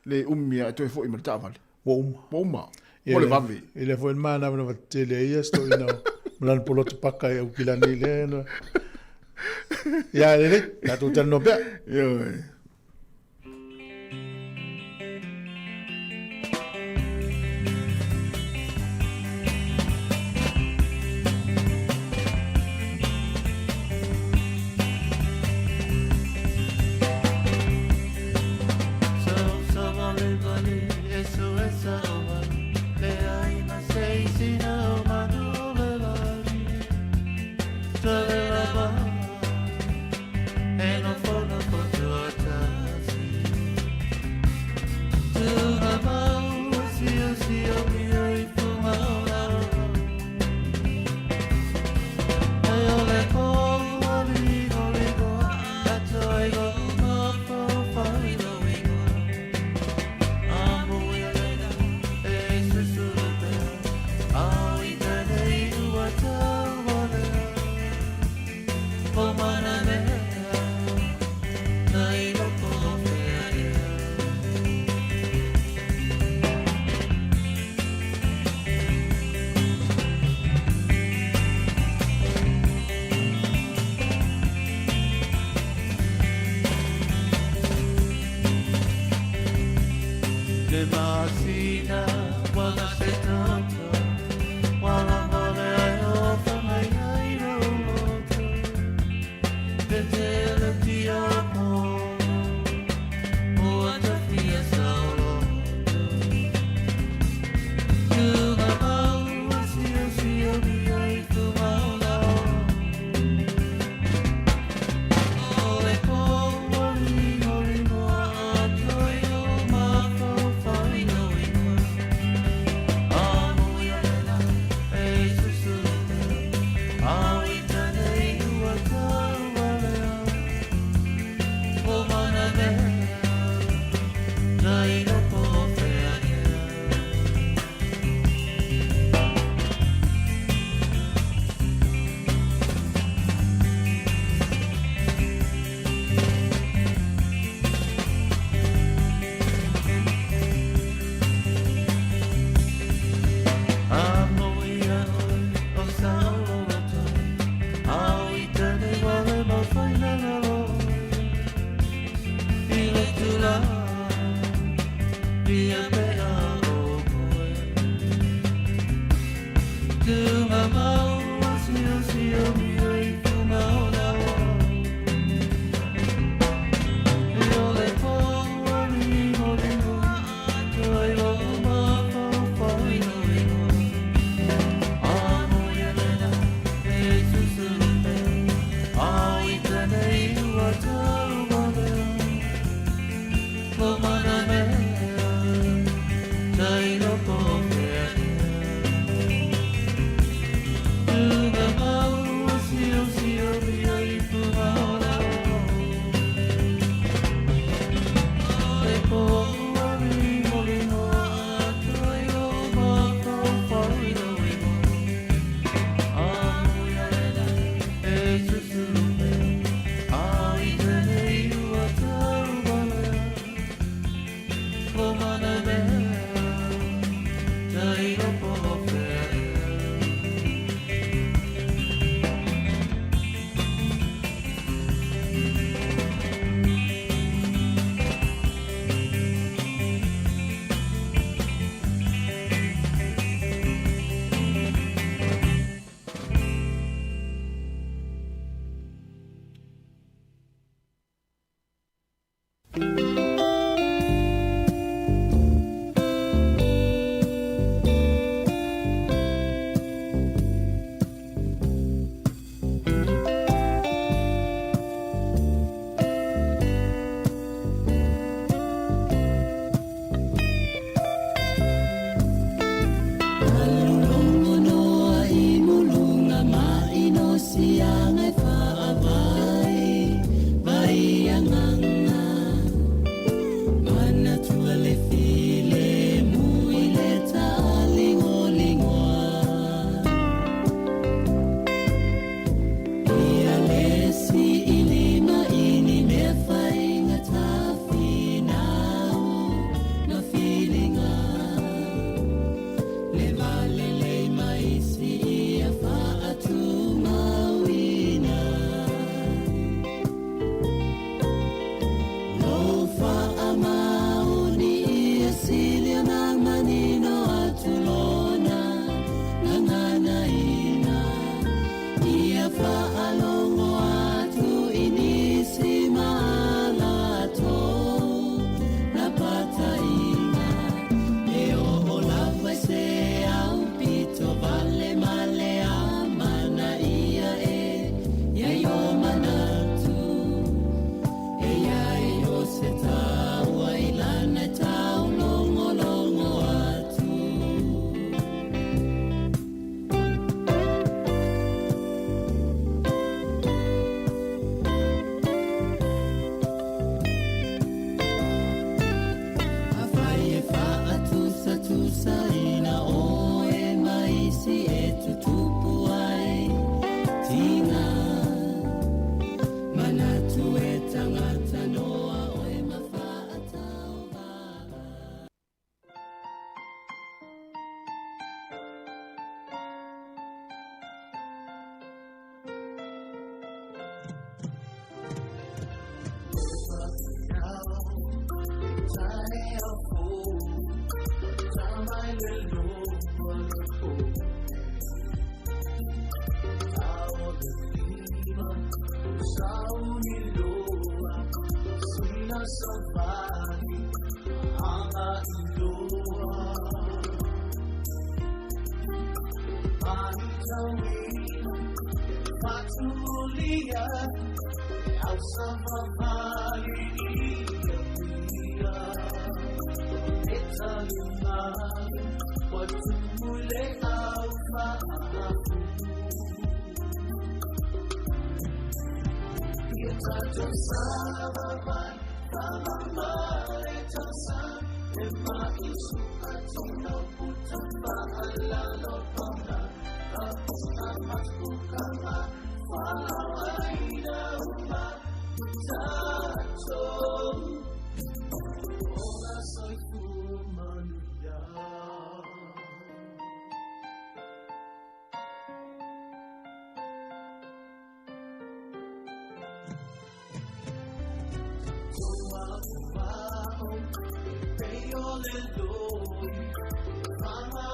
le umia to fo i merta vale bomba ole vavi ele foi mana no tele ia sto ino mlan polo to paka e ukilani le no ya le la tu no be yo E non fono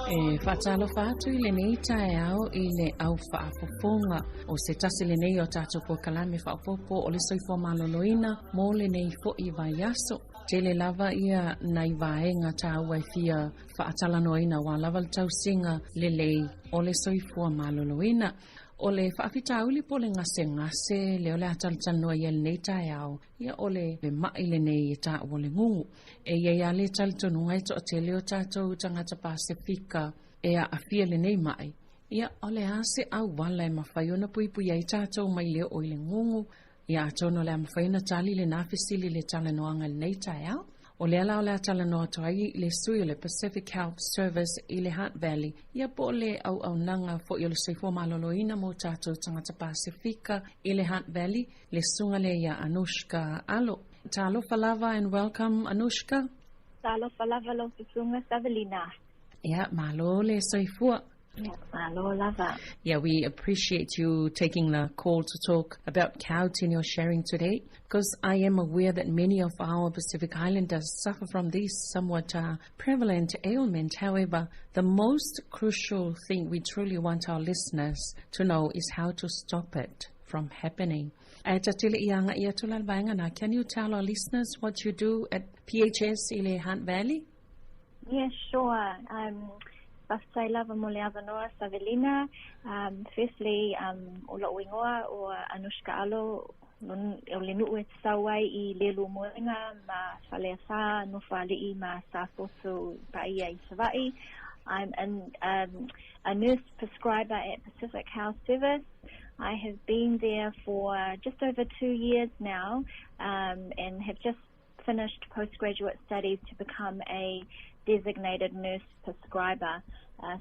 E whaatalofa atu I le nei tae au I le au whaapoponga o se tasi le nei o tātou kua kalame whaapopo o le soifua maloloina mo le nei fo I vai aso. Te le lava ia nai vaenga tā ua fia whaatalanoina wa lava le tau singa le lei o le soifua maloloina. O le whaafitauli po le ngase le o le atalitanoa ia le nei tae au ia o le mai le nei e tā ua le ngungu. E ia le talitonunga e toa te leo tātou tangata Pasifika e a awhia le nei mai. Ia o le ase au wala e mawhaiona puipui ai tātou mai leo o I le ngungu. Ia atono le mawhaiona tali le nafisili le talanoanga le nei tae au. O le ala o le atalanoa toai le sui o le Pacific Health Service I le Hunt Valley. Ia po le au nanga fo I o le soifua maloloina mo tātou tangata Pasifika I le Hunt Valley. Le sunga le ia Anushka Alo. Talofa lava and welcome Anushka. Talofa lava lo sunga Savelina. Ia malo le soifua. Yeah, we appreciate you taking the call to talk about cow tin you're sharing today, because I am aware that many of our Pacific Islanders suffer from this somewhat prevalent ailment. However, the most crucial thing we truly want our listeners to know is how to stop it from happening. Can you tell our listeners what you do at PHS I le Hunt Valley? Yeah, sure. Pasai lava mo le avanoa Savelina. Firstly, Ola Wingoa or Anushka Alo, o le nuu e tsawai I le lumoenga ma whaleasa no whali I ma safoso paia I Savai. I'm a nurse prescriber at Pacific Health Service. I have been there for just over 2 years now, and have just finished postgraduate studies to become a designated nurse prescriber.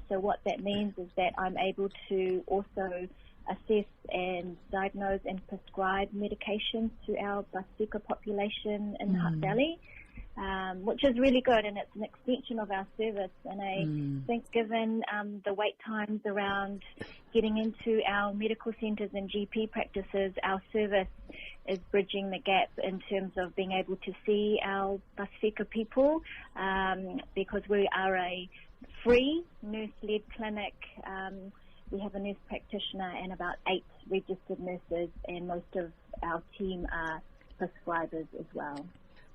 So what that means is that I'm able to also assess and diagnose and prescribe medications to our Pasifika population in Hutt Valley, which is really good, and it's an extension of our service. And I think given the wait times around getting into our medical centres and GP practices, our service is bridging the gap in terms of being able to see our Pasifika people, because we are a free nurse-led clinic. We have a nurse practitioner and about 8 registered nurses, and most of our team are prescribers as well.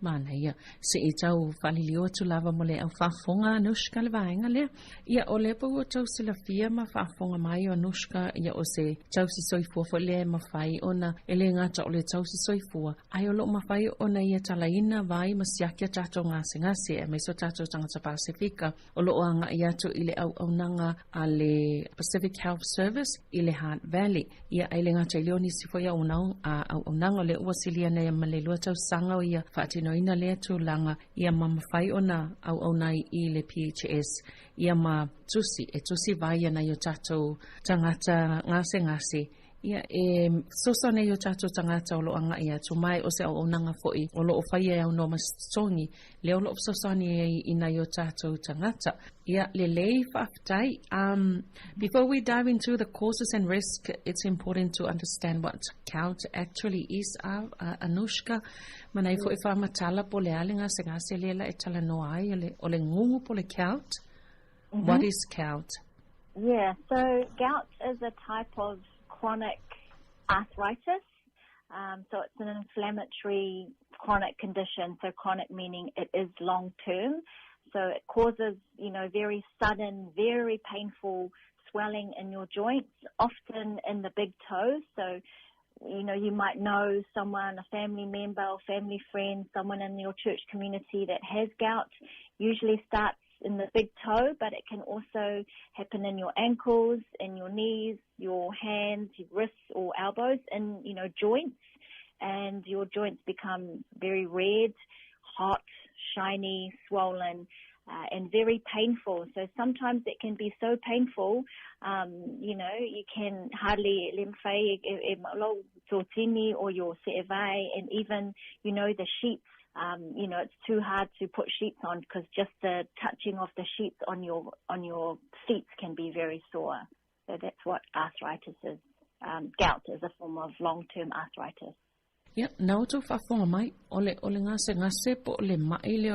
Mana ia, se e tau whalilio atu lava mo le au whafonga Anushka le vaenga lea. Ia o le pau o tau sila fia ma whafonga mai o Anushka, ia o se tau si soifua fo le mawhai ona, e le ngata o le tau si soifua. Ai o lo mawhai ona ia talaina vai masiakia tato ngase e meiso tato tangata Pasifika. O lo anga ia tu I le au nanga a le Pacific Health Service I le Hunt Valley. Ia ai le ngata I leoni si foia au nanga o le uasilia na ia malelua tau sanga o ia whaatino ina lea tūlanga ia mamawhai ona au nai I le PHS ia ma tusi vai ana I o tātou tangata ngase Ia sosa nei o tātou tangata o lo anga ia tu mai o se o nanga foi o lo o whaia au no mastongi le o lo sosa ni ina i o tātou tangata. Ia le lei whaftai. Before we dive into the causes and risk, it's important to understand what gout actually is. Anushka, manai foi whamatala po le alinga se ngase lela e tala no ai o le ngungu po le gout. What is gout? Yeah, so gout is a type of chronic arthritis. So it's an inflammatory chronic condition. So chronic meaning it is long term. So it causes, very sudden, very painful swelling in your joints, often in the big toes. So, you might know someone, a family member or family friend, someone in your church community that has gout. Usually starts in the big toe, but it can also happen in your ankles, in your knees, your hands, your wrists or elbows, and, joints. And your joints become very red, hot, shiny, swollen, and very painful. So sometimes it can be so painful, you can hardly limfei or your se'evai, and even, the sheets. It's too hard to put sheets on because just the touching of the sheets on your seats can be very sore. So that's what arthritis is. Gout is a form of long-term arthritis. Yeah, nau tu whafonga mai, ole ngase po ole maile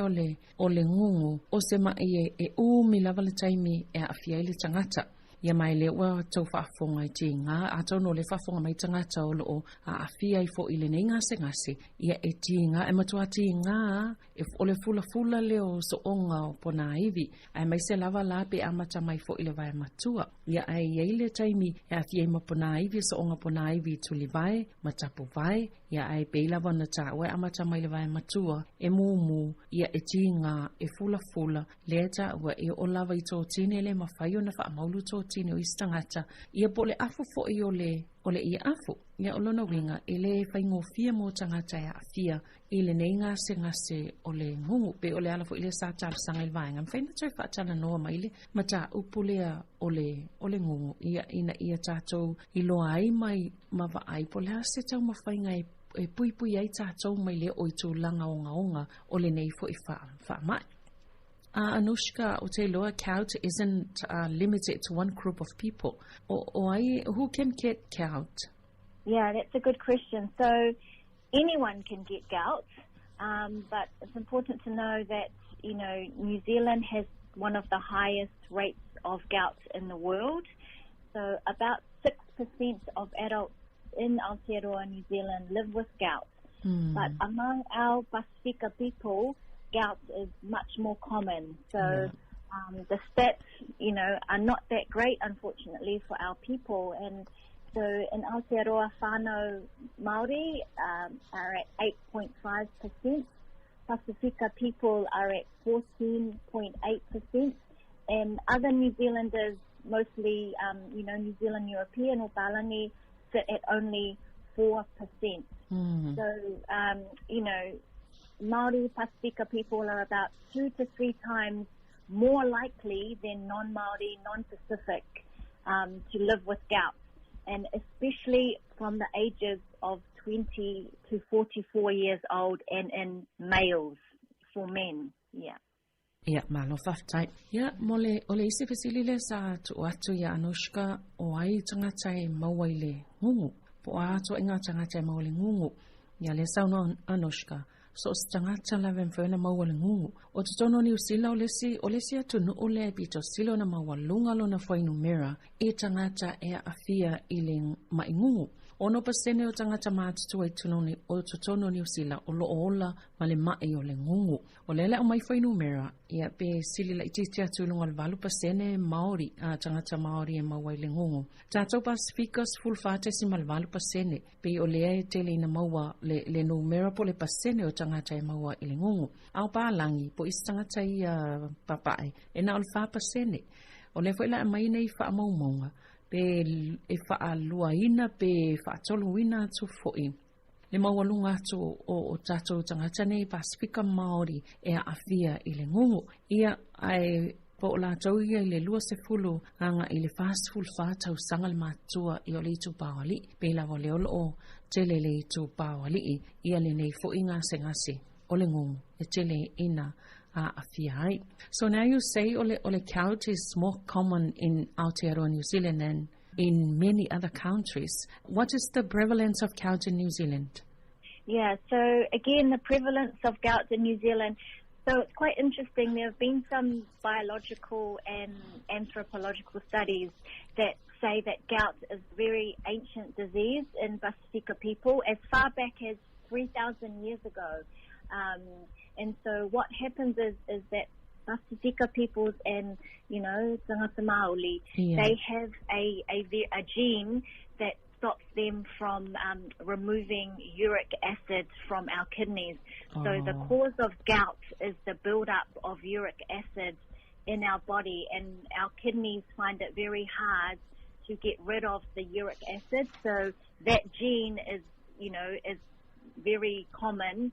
ole ngungu, o se mai e umi lava le taimi e awhia ile tangata. Ia mai le ua tau whaafonga I te ngā, a tau no le whaafonga mai tangata o loo a awhia I fo ile nei ngase, ia e ti ngā, e matua ti ngā, e ole fula leo so onga o pona iwi, ai mai se lava lape amata mai fo ile vai matua. Ia ai ile taimi e awhia ima pona iwi so onga pona iwi tuli vai, matapu vai, ia ai peila wana ta ue amata mai le vai matua, e mumu, ia e ti ngā, e fula, le ta ua e o lava I tō tine le mawhaio na wha maulu tō tine o istangata, ia po le afu fo I ole ia afu, ia o lona winga, e le whaingofia mō tangata ia awhia, I le nei ngase o le ngungu, pe o le ala fo I le sātala sanga I vaenga, mwhaina tau whaatala noa mai le, mata upulea o le ngungu, ia ina ia tātou I loa ai mai mawa ai, po le ase tau mawhainga e pui ai tātou mai le o I tū langa onga o le nei fo I wha mai. Anushka, o te loa, gout isn't limited to one group of people. Who can get gout? Yeah, that's a good question. So anyone can get gout, but it's important to know that, New Zealand has one of the highest rates of gout in the world. So about 6% of adults in Aotearoa, New Zealand, live with gout. But among our Pasifika people, gout is much more common. So the stats, are not that great, unfortunately, for our people. And so in Aotearoa, whānau Māori are at 8.5%. Pasifika people are at 14.8%. And other New Zealanders, mostly, New Zealand European or Palangi, sit at only 4%. So, Māori Pasifika people are about 2 to 3 times more likely than non-Māori, non-Pacific to live with gout, and especially from the ages of 20 to 44 years old and in males, for men, Ia, malo whaftai. Ia, mole, ole isi pesilile sa tu atu ia Anushka o ai tangata e maua I le ngungu. Po atu inga tangata e maua le ngungu. Ia le sauna Anushka. So tangata la venfena maua le ngungu. O te tono ni usila o lesi atu nu ole pito silo na maua lunga lo na whainu mera e tangata e awhia I le mai ngungu. Ono pasene o tangata mātutu e tunoni o tutono ni usila o lo ola ma le mai o le ngungu. O lele o mai whainu mera, ia pe silila I titi atu lunga le valu pasene Māori, tangata Māori e maua I le ngungu. Tātou Pasifikas fulfate si ma le valu pasene, pe o lea e tele ina maua le no mera po le pasene o tangata e maua I le ngungu. Au pālangi, po isi tangata I papai, e na o le wha pasene. O le whaila e mai nei wha maumaunga. Pe e whaaluaina, pe whaatoluina atu fo'i. Le maualunga atu o tātou tangata nei Pasifika Māori e a awhia I le ngungu. Ia ai Po la tau ia le lua se fulu anga i le fast food fa tau sanga le matua i o le tu pawali pe la wale o tele le tu pawali ia le nei fo inga se ngasi o le ngongu e tele ina a afiai. So now you say ole gout is more common in Aotearoa, New Zealand and in many other countries. What is the prevalence of gout in New Zealand? Yeah, so again, the prevalence of gout in New Zealand, so it's quite interesting. There have been some biological and anthropological studies that say that gout is a very ancient disease in Pasifika people as far back as 3,000 years ago. And so what happens is that Pasifika peoples and, Tangata Māori, they have a gene that stops them from removing uric acid from our kidneys. So the cause of gout is the build-up of uric acid in our body, and our kidneys find it very hard to get rid of the uric acid. So that gene is very common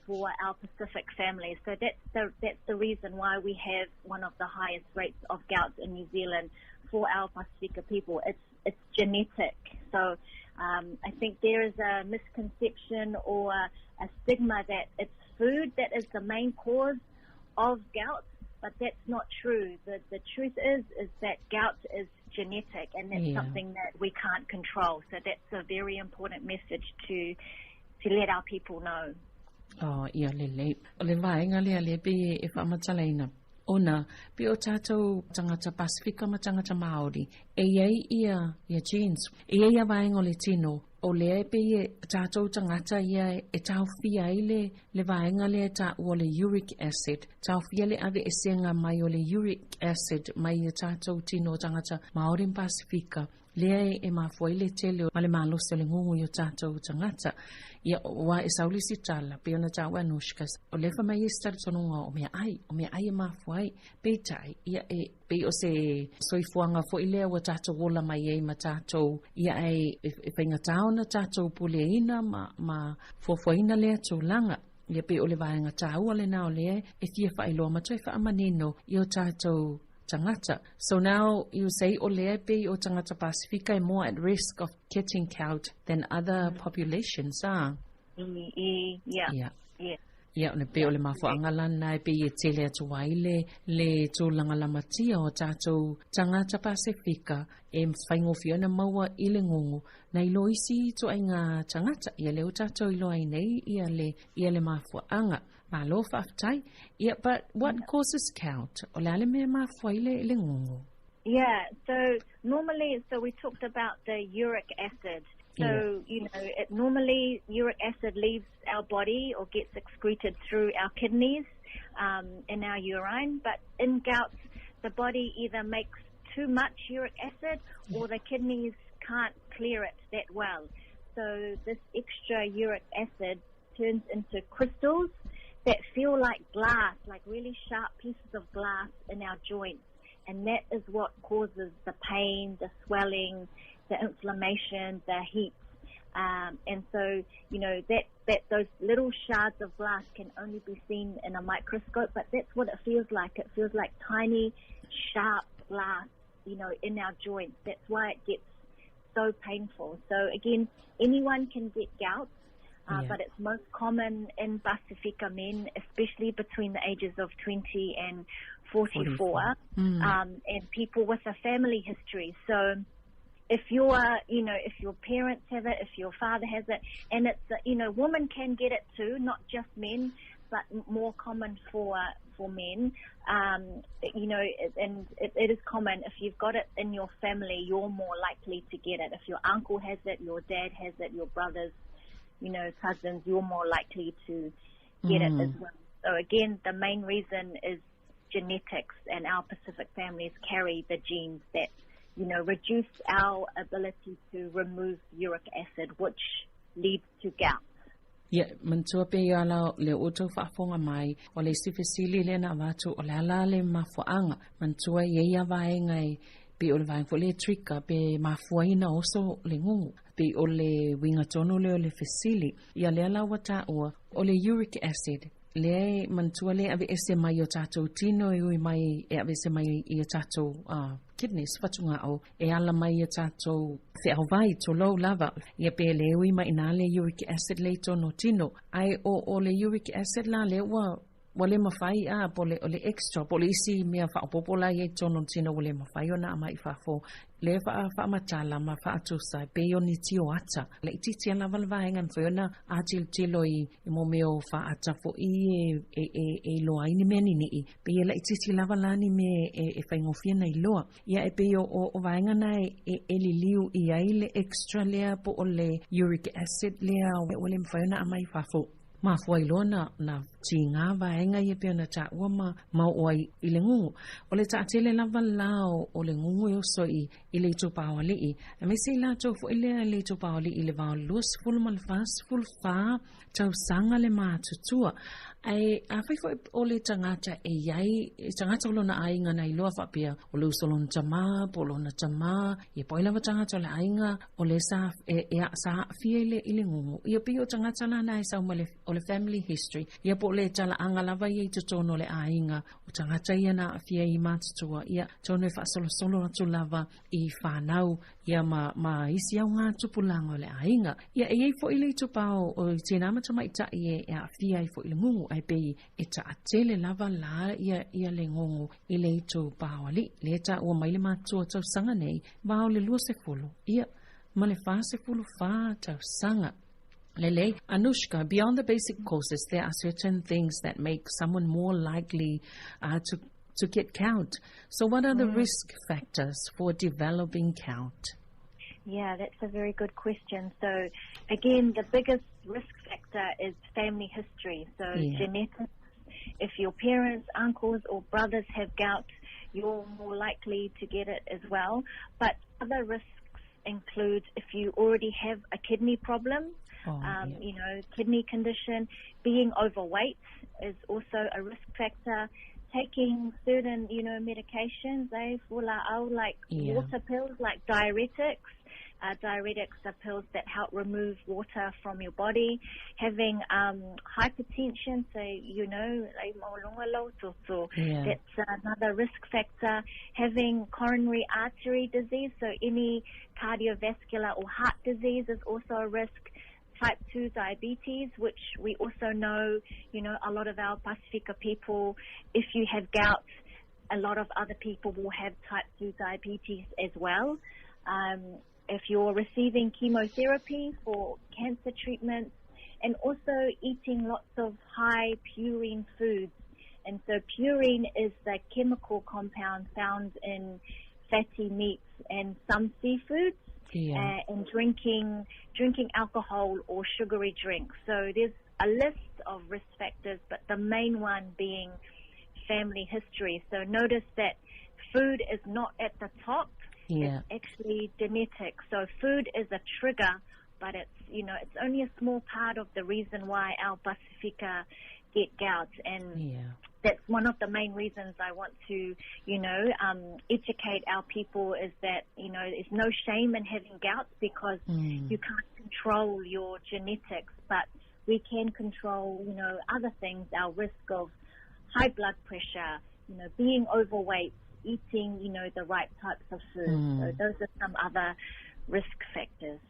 for our Pacific families. So that's the reason why we have one of the highest rates of gout in New Zealand for our Pasifika people. It's genetic. So I think there is a misconception or a stigma that it's food that is the main cause of gout, but that's not true. The truth is that gout is genetic, and that's something that we can't control. So that's a very important message to let our people know. Ia lele. O le vaenga le pe e whamatalaina. Ona, pe o tātou tangata Pasifika ma tangata Māori. E iei ia genes. E iei a vaenga o le tino. O le pe e tātou tangata ia e tau fia i le vaenga le ta o le uric acid. Tau fia le ave e senga mai o le uric acid mai e tātou tino tangata Māori in Pasifika. Lea e mafoi le tele ma le malose le ngungu i o tātou tangata. Ia wa e saulisi tala, pe ona tāua Anushkas. O lefa mai e stari tonunga o mea ai e mafoi. Pe tai, ia e pe o se soifuanga fo i lea wa tātou wola mai e ma tātou. Ia e whainga tāona tātou pule ina ma fuafuaina lea tūlanga. Ia pe o le vaenga tāua le nao lea e fia whailoa matoi wha amaneno i o tātou tangata. So now you say Olepe o tangata Pasifika are more at risk of getting gout than other populations, Yeah. Ia ne pe o le mafuanga na pe e tele atu waile le tūlanga lamatia o tātou tangata Pasifika e mwhaingo fiona maua i le ngungu na ilo isi to ai ngā tangata ia le o tātou ilo ai nei ia le mafuanga. Malo whaftai. Yeah, but what causes gout? O le ale mea mawhai le ngungu. Yeah, so normally, we talked about the uric acid. So, normally uric acid leaves our body or gets excreted through our kidneys in our urine. But in gout, the body either makes too much uric acid or the kidneys can't clear it that well. So this extra uric acid turns into crystals that feel like glass, like really sharp pieces of glass in our joints. And that is what causes the pain, the swelling, the inflammation, the heat. And so, that those little shards of glass can only be seen in a microscope, but that's what it feels like. It feels like tiny, sharp glass, in our joints. That's why it gets so painful. So again, anyone can get gout. But it's most common in Pasifika men, especially between the ages of 20 and 44, and people with a family history. So if if your parents have it, if your father has it, and it's, women can get it too, not just men, but more common for men, and it is common. If you've got it in your family, you're more likely to get it. If your uncle has it, your dad has it, your brothers, cousins, you're more likely to get it as well. So again, the main reason is genetics, and our Pacific families carry the genes that, reduce our ability to remove uric acid, which leads to gout. Yeah, mantua pe ala le auto whaafonga mai o le sifisili le na watu o le ala le mafuanga. Mantua ia vaengai pe o le vaenga fo le trika pe mafuaina oso le ngungu. Pe o le winga tonu le o le fisili. Ia le ala wata o le uric acid le mantua le ave ese mai o tatou tino e ui mai e ave ese mai i o tatou kidneys fatunga o e ala mai i o tatou whiau vai to low lava ia pe le ui mai na le uric acid le tono tino ai o le uric acid la le wa le mawhai pole o le extra pole isi mea whaopopola i tono tino o le mawhai o na mai whafo le whaamatala ma whaatusa pe o ni tio ata le ititi ana valvaenga mwhiona tilo i mo meo whaata fo i e loa ini mea nini i pe le ititi lava lani me e whaingofia na i loa ia e pe o vaenga na e liliu i ai le extra lea po o le uric acid lea o le mwhiona a mai whafo ma foi lona na tinga vaenga ia pe na ta wa ma oi i le ngungu o le ta tele lava lao o le ngungu o so i le to paoli i me se la to fo le to paoli i le va lus full mal fast full fa tau sanga le ma tutua ai a fai fo o le tangata e yai tangata lo na ainga na i loa fa pia o le usolon tama polo na tama e poi lava tangata le ainga o le sa sa fiele i le ngungu ia pe o tangata na na sa o le family history ia po le tala anga lava i to tono le ainga o tangata ia na fia i matutua ia tono fa solo atu lava i whanau ia ma isi au ngā tupulanga o le ainga ia e fo i le tupao o tēnā matama i ta i a fia i fo i le ngungu ai pe e ta atele lava la ia le ngongo i le tupao ali le ta ua mai le matua tau sanga nei vao le lua se fulu ia ma le fa se fulu fa tau sanga Lele, Anushka, beyond the basic causes, there are certain things that make someone more likely to get gout. So what are the risk factors for developing gout? Yeah, that's a very good question. So again, the biggest risk factor is family history. So genetics. If your parents, uncles or brothers have gout, you're more likely to get it as well. But other risks include if you already have a kidney problem, kidney condition, being overweight is also a risk factor. Taking certain, medications, like water pills, like diuretics. Diuretics are pills that help remove water from your body. Having hypertension, that's another risk factor. Having coronary artery disease, so any cardiovascular or heart disease is also a risk. Type 2 diabetes, which we also know, a lot of our Pacifica people, if you have gout, a lot of other people will have type 2 diabetes as well. If you're receiving chemotherapy for cancer treatments, and also eating lots of high purine foods. And so purine is the chemical compound found in fatty meats and some seafoods. And drinking alcohol or sugary drinks. So there's a list of risk factors, but the main one being family history. So notice that food is not at the top. It's actually genetic. So food is a trigger, but it's only a small part of the reason why our Pacifica get gout. And that's one of the main reasons I want to, educate our people is that, there's no shame in having gout because you can't control your genetics, but we can control, other things, our risk of high blood pressure, being overweight, eating, the right types of food. So those are some other risk factors.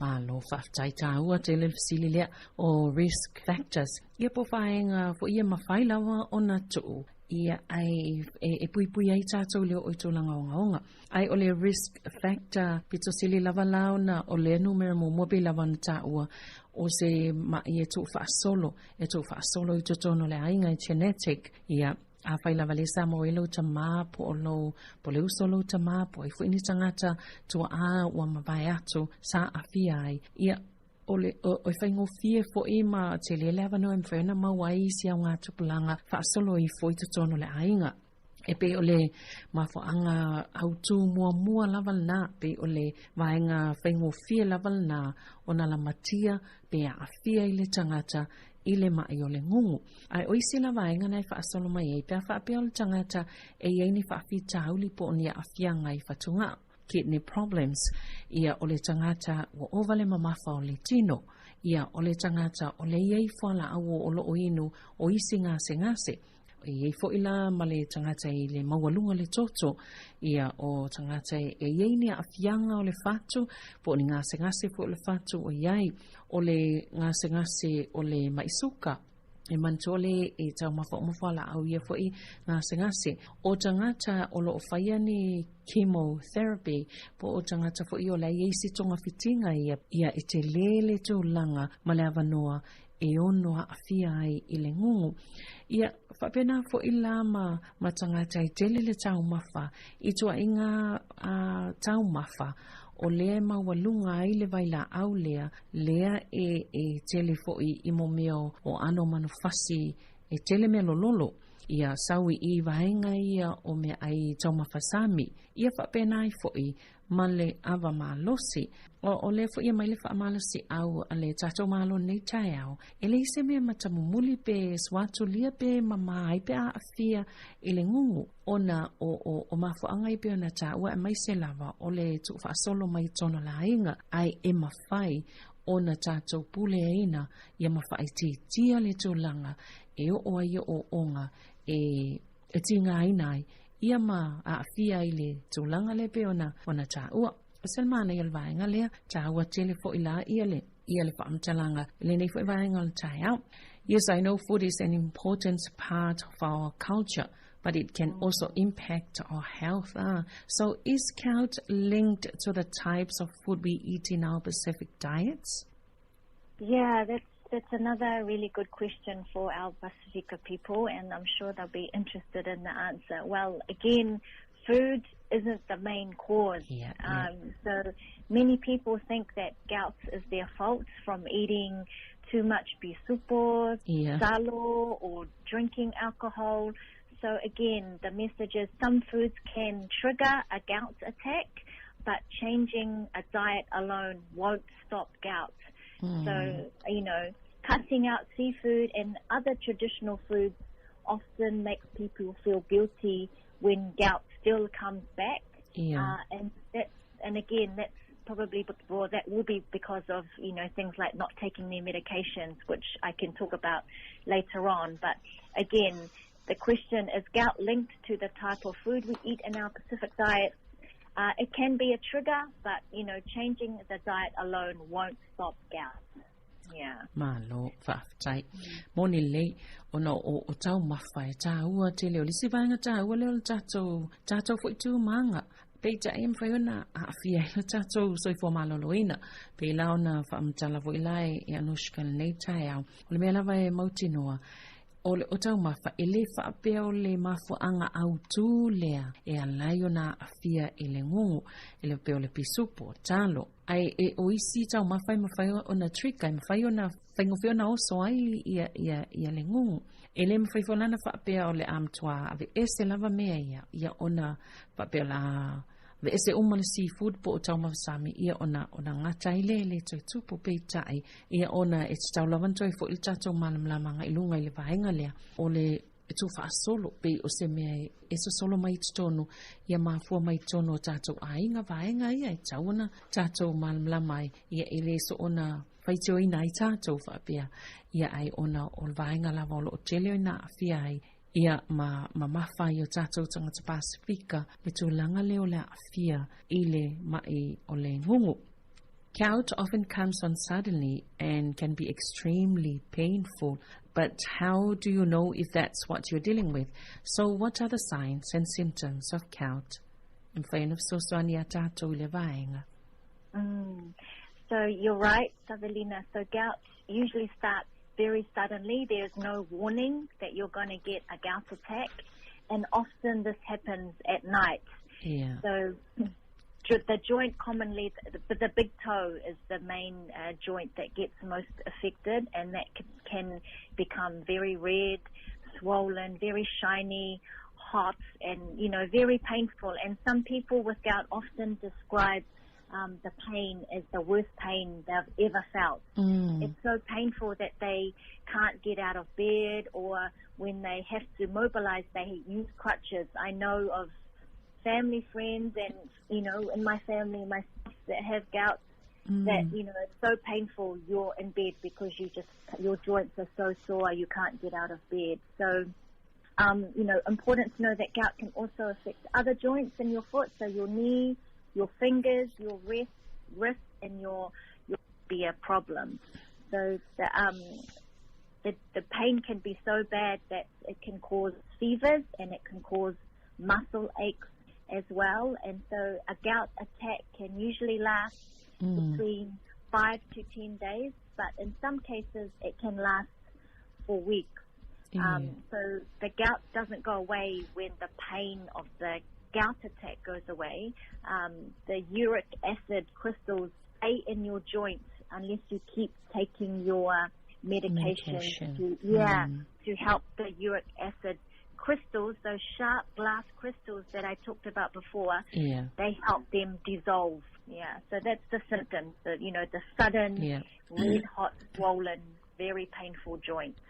Malo whaftai tāua te le fisilia o risk factors. Ia po whaenga fo ia mawhai lawa o na tuu. Ia ai e pui ai tātou leo o i tōlanga o ngaonga. Ai o le risk factor pito sili lava launa o le numero mo mobi lava na tāua o se ma i e tō whaasolo. E tō whaasolo i totono le ainga i genetic. Ia a whai lava le sa mo e lau ta mā po o lau po le usolo ta mā po e fuini tangata tua a ua mawai atu sa a ai. Ia o whaingo fie fo i ma te le lewa no e mwhena mawai si au ngā tupulanga whaasolo i fo i totono le ainga. E pe o le mawhaanga autu mua lava na pe o le vaenga whaingo fie lava na o na la matia pe a fia i le tangata i le mai o le ngungu. Ai o isi la vaenga nei whaasolo mai e pia whaapea o le tangata e iei whaafi tauli po o ni a fianga i whatunga. Kidney problems ia o le tangata o ovale mamafa o le tino Ia o le tangata o le iei whala au o lo o inu o isi ngase. Iei fo ila ma le tangata i le mawalunga le toto. Ia o tangata e iei ni a fianga o le fatu. Po ni ngase fo le fatu o iai. O le ngase o le maisuka. E mantole e tau mawhala au ia fo i ngase. O tangata o lo o whaia ni chemotherapy. Po o tangata fo i o la iei si tonga fitinga ia e te lele tō langa ma le avanoa e ono a fia ai i le ngungu. Ia whapena fo i la ma tangata i tele le tau mawha. I tua inga tau mawha. O lea mawalunga ai le vaila au lea e tele fo i momeo o ano manufasi e tele mea lololo. Ia sawi i vahenga ia o mea ai tau mawhasami. Ia whapena ai fo i male ava malosi. O le fo ia mai le wha malosi au a le tato malo nei tai au. E le ise mea matamumuli pe swatu lia pe mamai pe a afia i le ngungu. Ona o mafuanga i pe ona ta ua e mai se lava o le tu wha solo mai tono la inga ai e mawhai ona tato pule e ina ia mawhai tia le tu langa e o ia o onga e tinga inai ia ma a afia i le tu langa le pe ona ta ua. Selmana i alvaenga lea ta ua tele fo ila ia le whaamtalanga le nei fo i vaenga le tai au. Yes, I know food is an important part of our culture, but it can also impact our health. So is gout linked to the types of food we eat in our Pacific diets? Yeah, that's another really good question for our Pacifica people, and I'm sure they'll be interested in the answer. Well, again, food isn't the main cause. So many people think that gout is their fault from eating too much bisupo, salo, or drinking alcohol. So again, the message is some foods can trigger a gout attack, but changing a diet alone won't stop gout. So, cutting out seafood and other traditional foods often makes people feel guilty when gout still comes back. And again, that's probably, that will be because of, things like not taking their medications, which I can talk about later on. But again, the question, is gout linked to the type of food we eat in our Pacific diet? It can be a trigger, but, changing the diet alone won't stop gout. Malo, whaftai. Moni lei, ona o tau mawhai, tā ua te leo. Lisi vaenga tā ua leo tātou fo i tū maanga. Peita e mwhaiona a awhia i tātou soifo maloloina. Pe laona whaamtala vo ilai e Anushka nei tai au. O le mea lava e mautinoa. O tau mawha e le whaapea o le mafuanga au tū lea e alai o nā awhia e le ngungu e le peo le pisupo, talo. Ai e o isi tau mawhai o na trika, e mawhai o na whaingowhio na oso ai ia le ngungu. E le mawhai whanana whaapea o le amtua ave ese lava mea ia ona whaapea la ve ese umale seafood po o tau mawasami ia ona ngata i le toi tupu peitai ia ona e tau lavantoi fo il tatou malamlamanga i lunga i le vaenga lea o le e tu whaasolo pe o se mea e so solo mai tonu ia mafua mai tonu o tatou ainga vaenga ia e tau ona tatou malamlamai ia e le so ona whaitio ina i tatou whaapea ia ai ona o le vaenga lava o lo o teleo ina awhia ai ia ma mawhai o tātou tangata Pasifika me tūlanga leo le awhia i le mai o le ngungu. Gout often comes on suddenly and can be extremely painful, but how do you know if that's what you're dealing with? So what are the signs and symptoms of gout? Mwhaina fsoswani a tātou le vaenga. So you're right, Savelina. So gout usually starts very suddenly. There's no warning that you're going to get a gout attack, and often this happens at night. So the joint commonly, the big toe is the main joint that gets most affected, and that can become very red, swollen, very shiny, hot, and very painful. And some people with gout often describe the pain is the worst pain they've ever felt. It's so painful that they can't get out of bed, or when they have to mobilize, they use crutches. I know of family friends and, in my family, myself, that have gout, that, you know, it's so painful you're in bed because your joints are so sore you can't get out of bed. So, you know, important to know that gout can also affect other joints in your foot, so your knee, your fingers, your wrist, and your be a problem. So the pain can be so bad that it can cause fevers and it can cause muscle aches as well. And so a gout attack can usually last between 5 to 10 days, but in some cases it can last for weeks. So the gout doesn't go away when the pain of the gout attack goes away. The uric acid crystals stay in your joints unless you keep taking your medication. To help the uric acid crystals, those sharp glass crystals that I talked about before, they help them dissolve. So that's the symptoms, the sudden, red hot, swollen, very painful joints.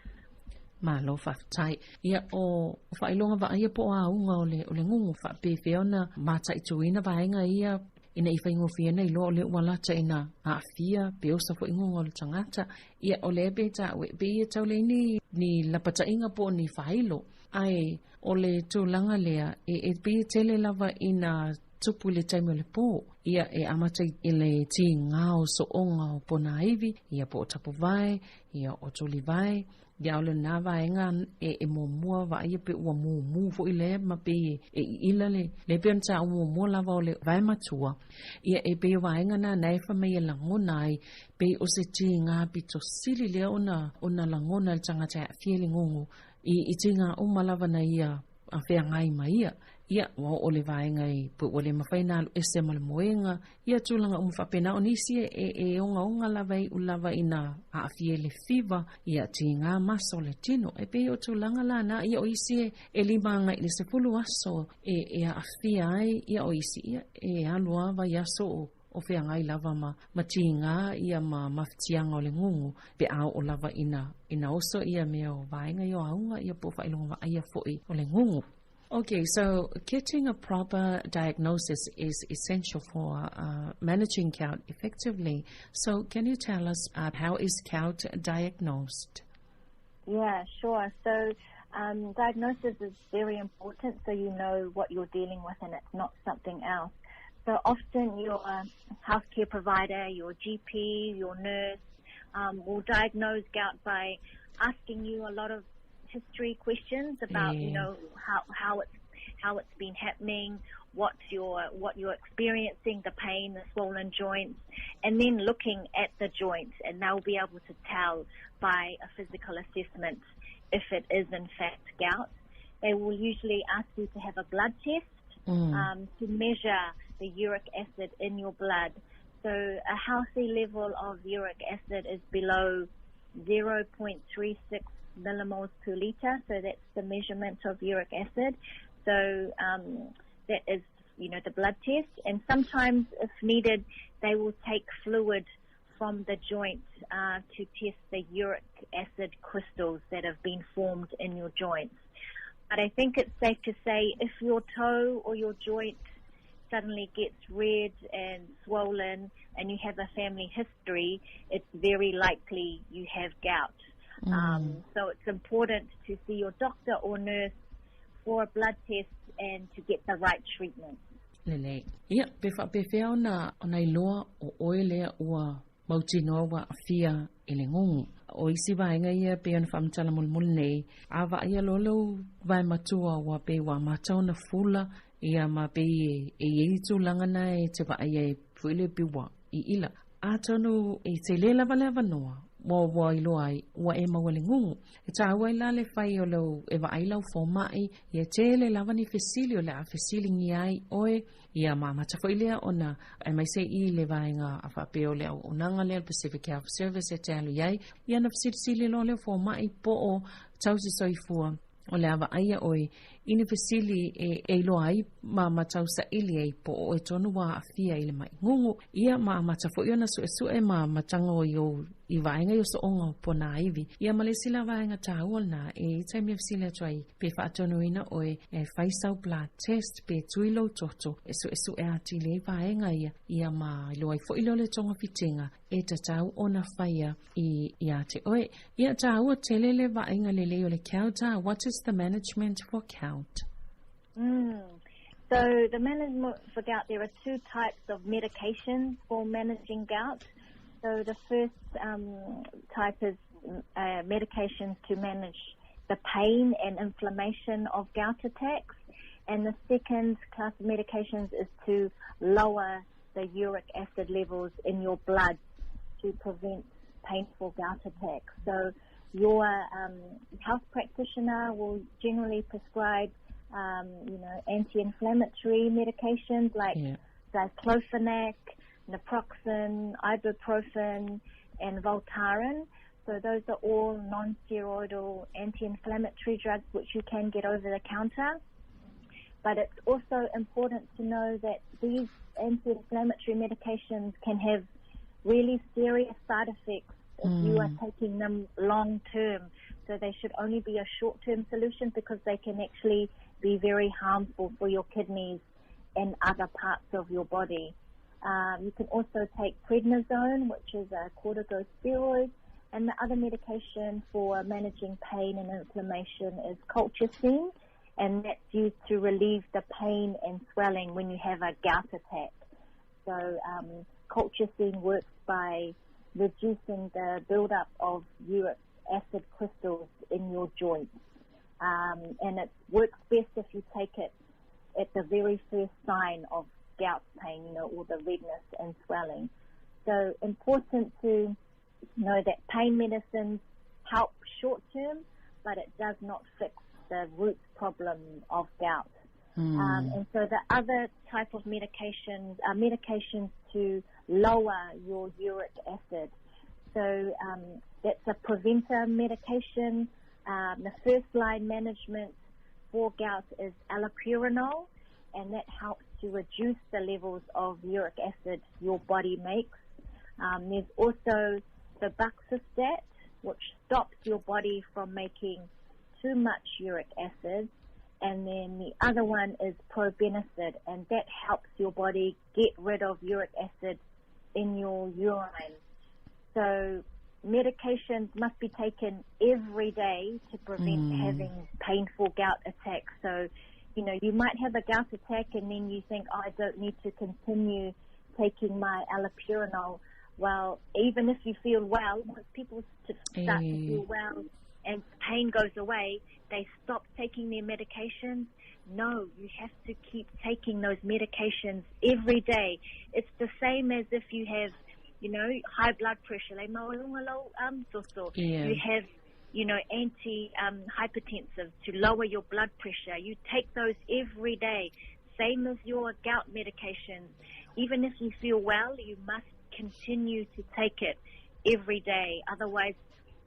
Malo whaftai. Ia o whailonga wa ia po a unga o le ngungu whapewe ona mata i tuina vaenga ia ina i whaingo whiana i lo le walata ina a fia peosa fo ingunga o le tangata. Ia o le beta be ia tau le ni lapata inga po ni whailo. Ai o le tūlanga lea e be tele lava ina tupu le taimi o le pō. Ia e amata i le ti ngao so onga o pona iwi. Ia po o tapu vai, ia o tuli vai. Ia o le nā vaenga e mua wa ia pe ua mu fo i le ma pe e ila le pe nta mua lava o le vai matua. Ia e pe vaenga na naifa me e langona ai pe o se ti ngā pito sili le ona langona le tangata a fie le ngongo i ti ngā umalava na ia a whea ngai mai ia. Ia wa o le vaenga i pu o le mawhaina alu ese ma le moenga. Ia tūlanga whapena o nisi e onga lava i ulava ina a fie le fiva. Ia ti ngā maso le tino. E pe o tūlanga lana ia o isi e limanga i le sepulu aso e a fia ai. Ia o isi ia e aluava i aso o whea ngai lava ma ti ngā ia ma mawhitianga o le ngungu. Pe au o lava ina oso ia mea o vaenga i o aunga ia po whailonga wa aia foi o le ngungu. Okay, so getting a proper diagnosis is essential for managing gout effectively. So can you tell us how is gout diagnosed? Yeah, sure. So diagnosis is very important so you know what you're dealing with and it's not something else. So often your healthcare provider, your GP, your nurse will diagnose gout by asking you a lot of history questions about how it's been happening, what you're experiencing, the pain, the swollen joints, and then looking at the joints, and they'll be able to tell by a physical assessment if it is in fact gout. They will usually ask you to have a blood test to measure the uric acid in your blood. So a healthy level of uric acid is below 0.36 millimoles per liter, so that's the measurement of uric acid. So that is, the blood test. And sometimes, if needed, they will take fluid from the joint to test the uric acid crystals that have been formed in your joints. But I think it's safe to say if your toe or your joint suddenly gets red and swollen and you have a family history, it's very likely you have gout. So it's important to see your doctor or nurse for a blood test and to get the right treatment. Lele. Ia, pewhia ona iloa o oelea ua mautinoa wa afia ele ngongu. O isi vaenga ia pe ona whamtala mulmul nei. Awa ia lolo vai matua wa pe wa matau na fula ia ma pe e tūlanga na e te wa ia e puile piwa i ila. Atonu e te le lava noa. Wa ilo ai wa e mawale ngungu e tawa ila le fai o lo e wa ailau fo mai ia tele lava ni fesili o le a fesili ngi ai oe ia mama tafo ilea ona e mai se i le vaenga a whapeo le au unanga le Pacific Health Service e te alu iai ia na fesili lo le fo mai po o tausi soifua o le awa aia oe ini fesili e ilo ai ma tausa ili ai po o e tonu wa a fia ili mai ngungu ia ma tafo iona su e ma matanga o yo I vaenga yo so onga pona ivi. Ia malesila vaenga taua na e taimi afsila tuai pe whaatonuina o e whaisau blood test pe tuilo toto esu e ati le vaenga ia ma loai fo ilo le tonga fitinga e tatau ona whaia i ate oe. Ia taua tele le vaenga le leo le count. What is the management for gout? So the management for gout, there are two types of medication for managing gout. So the first type is medication to manage the pain and inflammation of gout attacks. And the second class of medications is to lower the uric acid levels in your blood to prevent painful gout attacks. So your health practitioner will generally prescribe anti-inflammatory medications like diclofenac, naproxen, ibuprofen, and Voltaren. So those are all non-steroidal anti-inflammatory drugs which you can get over the counter. But it's also important to know that these anti-inflammatory medications can have really serious side effects if you are taking them long term. So they should only be a short-term solution because they can actually be very harmful for your kidneys and other parts of your body. You can also take prednisone, which is a corticosteroid, and the other medication for managing pain and inflammation is colchicine, and that's used to relieve the pain and swelling when you have a gout attack. So colchicine works by reducing the buildup of uric acid crystals in your joints. And it works best if you take it at the very first sign of gout pain, or the redness and swelling. So important to know that pain medicines help short term, but it does not fix the root problem of gout. And so the other type of medications are medications to lower your uric acid. So that's a preventer medication. The first line management for gout is allopurinol, and that helps to reduce the levels of uric acid your body makes. There's also the Baxistat, which stops your body from making too much uric acid. And then the other one is probenecid, and that helps your body get rid of uric acid in your urine. So medications must be taken every day to prevent having painful gout attacks. So, you might have a gout attack and then you think, I don't need to continue taking my allopurinol. Well, even if you feel well, once people start to feel well and pain goes away, they stop taking their medications. No, you have to keep taking those medications every day. It's the same as if you have, high blood pressure. You have, anti-hypertensive to lower your blood pressure. You take those every day. Same as your gout medications. Even if you feel well, you must continue to take it every day. Otherwise,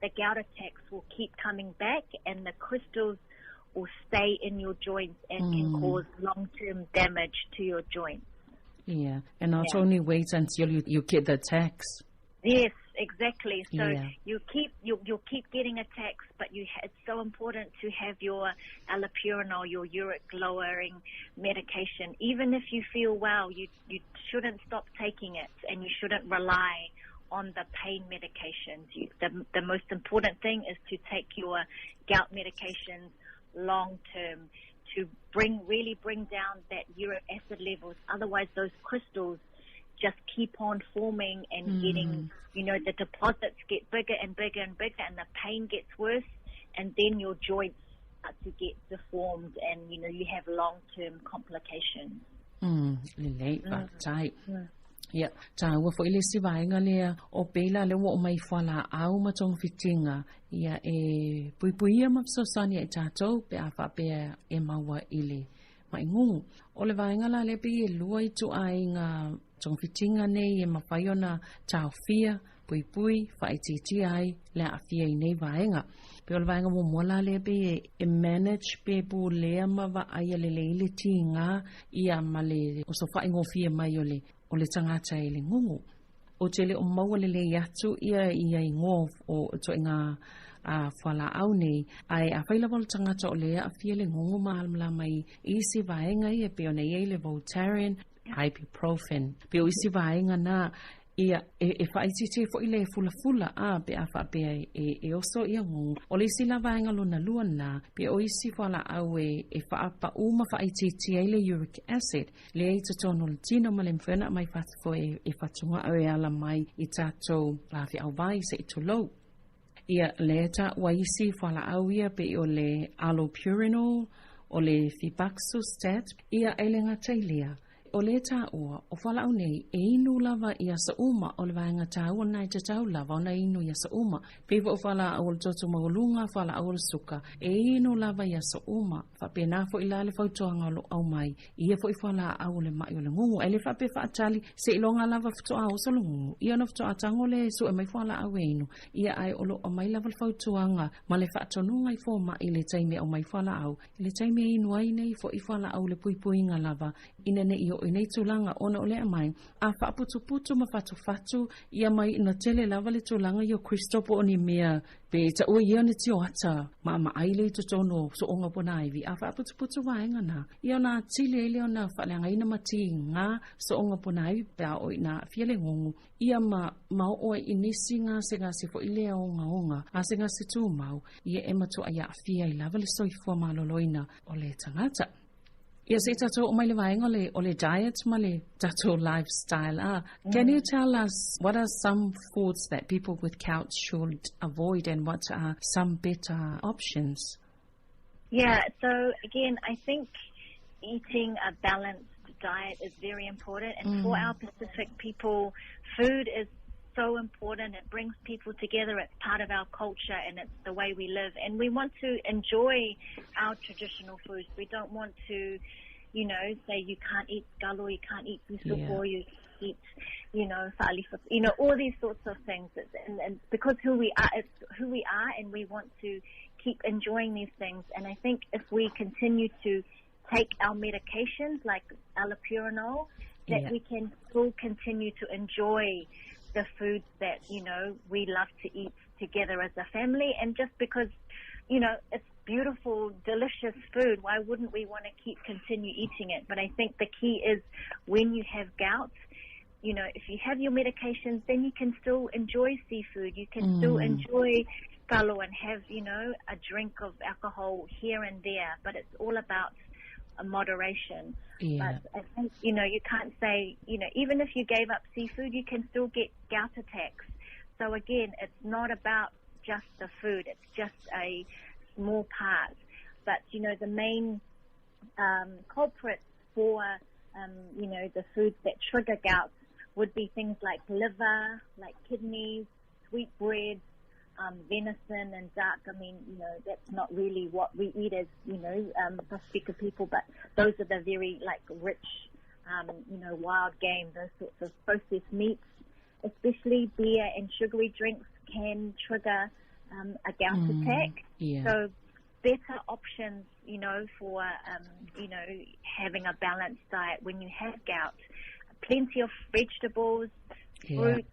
the gout attacks will keep coming back and the crystals will stay in your joints and can cause long-term damage to your joints. Yeah, and not only wait until you get the attacks. Yes, exactly. So you'll keep getting attacks, but it's so important to have your allopurinol, your uric lowering medication. Even if you feel well, you shouldn't stop taking it, and you shouldn't rely on the pain medications. The most important thing is to take your gout medications long term to really bring down that uric acid levels. Otherwise, those crystals just keep on forming and getting, the deposits get bigger and bigger and bigger, and the pain gets worse, and then your joints start to get deformed, and you have long-term complications. Ya, tawa fo ile si vaenga lea o pela le wo mai fala au matong fitinga ia e puipuia mapsosani e tatou pe afa pe e maua ile mai ngu o le vaenga la le pe lua itu ainga tong fitinga nei e mafaiona taufia puipui faititi ai le afia nei vaenga pe o le vaenga mo mola le pe e manage pe pu le ma va ai le le tinga ia male o so fa ngofia mai ole o le tangata e le ngungu. o tele o maua le atu ia i ngof o to inga a whala au nei ai a whaila wala tangata o lea a fia le ngongo mahalamla mai isi vaenga i e peo nei e le Voltaren ibuprofen peo isi vaenga na ia e whaitite fo i le fula a pe a wha pe e oso ia ngongo o le isi la vaenga lona lua na pe o isi whala au e whaapa uma whaitite e le uric acid le e tatono le tino ma le mwhena mai whatafo e whatunga au e ala mai i tatou lafi au vai se i tulou. Ia leta waisi whala au ia pe o le allopurinol o le fibaxostat ia elenga tailia. O le ua o whala au nei e inu lava ia sa uma o le vaenga tāua nai te tau lava o na inu ia sa uma. Pewa o whala au le toto maulunga whala au le suka e inu lava ia sa uma. Whapena fo i la le whautoanga lo au mai ia fo i whala au le mai o le ngungu. E le whape whaatali se ilonga lava whatoa o sa le ngungu. Ia na whatoa tango le su e mai whala au inu. Ia ai o lo o mai lava le whautoanga ma le whaatonunga i fo ma i le taime o mai whala au. I le taime inu ai nei fo i whala au le puipuinga lava ina ne i nei tulanga ona o lea mai a whaaputuputu ma whatu ia mai ina tele lava le tulanga i o Kristopo o ni mea pe ta ua ia ne tio ata ma aile i tutono so onga pona iwi a whaaputuputu waenga na ia na tili ele o na whaleanga ina mati ngā so onga pona iwi pe a o ina fiele ngongu ia ma o inisi ngā se ngā se fo ilea onga a se ngā se tū mau ia e matua ia fia i lava le soifua maloloina o le tangata. Yes, it's tato o mai le vaenga o le diet ma le tato lifestyle. Can you tell us what are some foods that people with gout should avoid and what are some better options? Yeah, so again, I think eating a balanced diet is very important. And for our Pacific people, food is so important. It brings people together. It's part of our culture and it's the way we live. And we want to enjoy our traditional foods. We don't want to, you know, say you can't eat galo, you can't eat busupo, you eat, you know, fa'alifa, you know, all these sorts of things. And because who we are, it's who we are, and we want to keep enjoying these things. And I think if we continue to take our medications like allopurinol, that we can still continue to enjoy the foods that, you know, we love to eat together as a family. And just because, you know, it's beautiful, delicious food, why wouldn't we want to continue eating it? But I think the key is when you have gout, you know, if you have your medications, then you can still enjoy seafood. You can still enjoy kalo and have, you know, a drink of alcohol here and there. But it's all about a moderation. But I think, you know, you can't say, you know, even if you gave up seafood, you can still get gout attacks. So again, it's not about just the food. It's just a small part. But, you know, the main culprits for, you know, the foods that trigger gout would be things like liver, like kidneys, sweetbreads, venison and duck. I mean, you know, that's not really what we eat as, you know, Pacifica people, but those are the very, like, rich, you know, wild game, those sorts of processed meats, especially beer and sugary drinks can trigger a gout attack. So better options, you know, for, you know, having a balanced diet when you have gout. Plenty of vegetables, fruits,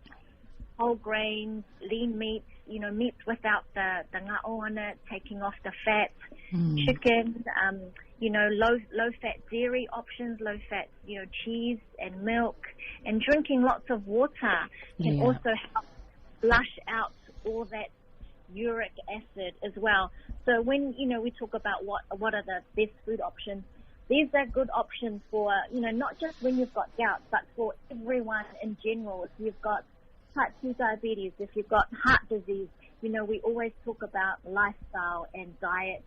whole grains, lean meats, you know, meats without the nga'o on it, taking off the fat, chicken, you know, low-fat dairy options, low-fat, you know, cheese and milk, and drinking lots of water can also help flush out all that uric acid as well. So when, you know, we talk about what are the best food options, these are good options for, you know, not just when you've got gout, but for everyone in general. If you've got type 2 diabetes, if you've got heart disease, you know, we always talk about lifestyle and diet,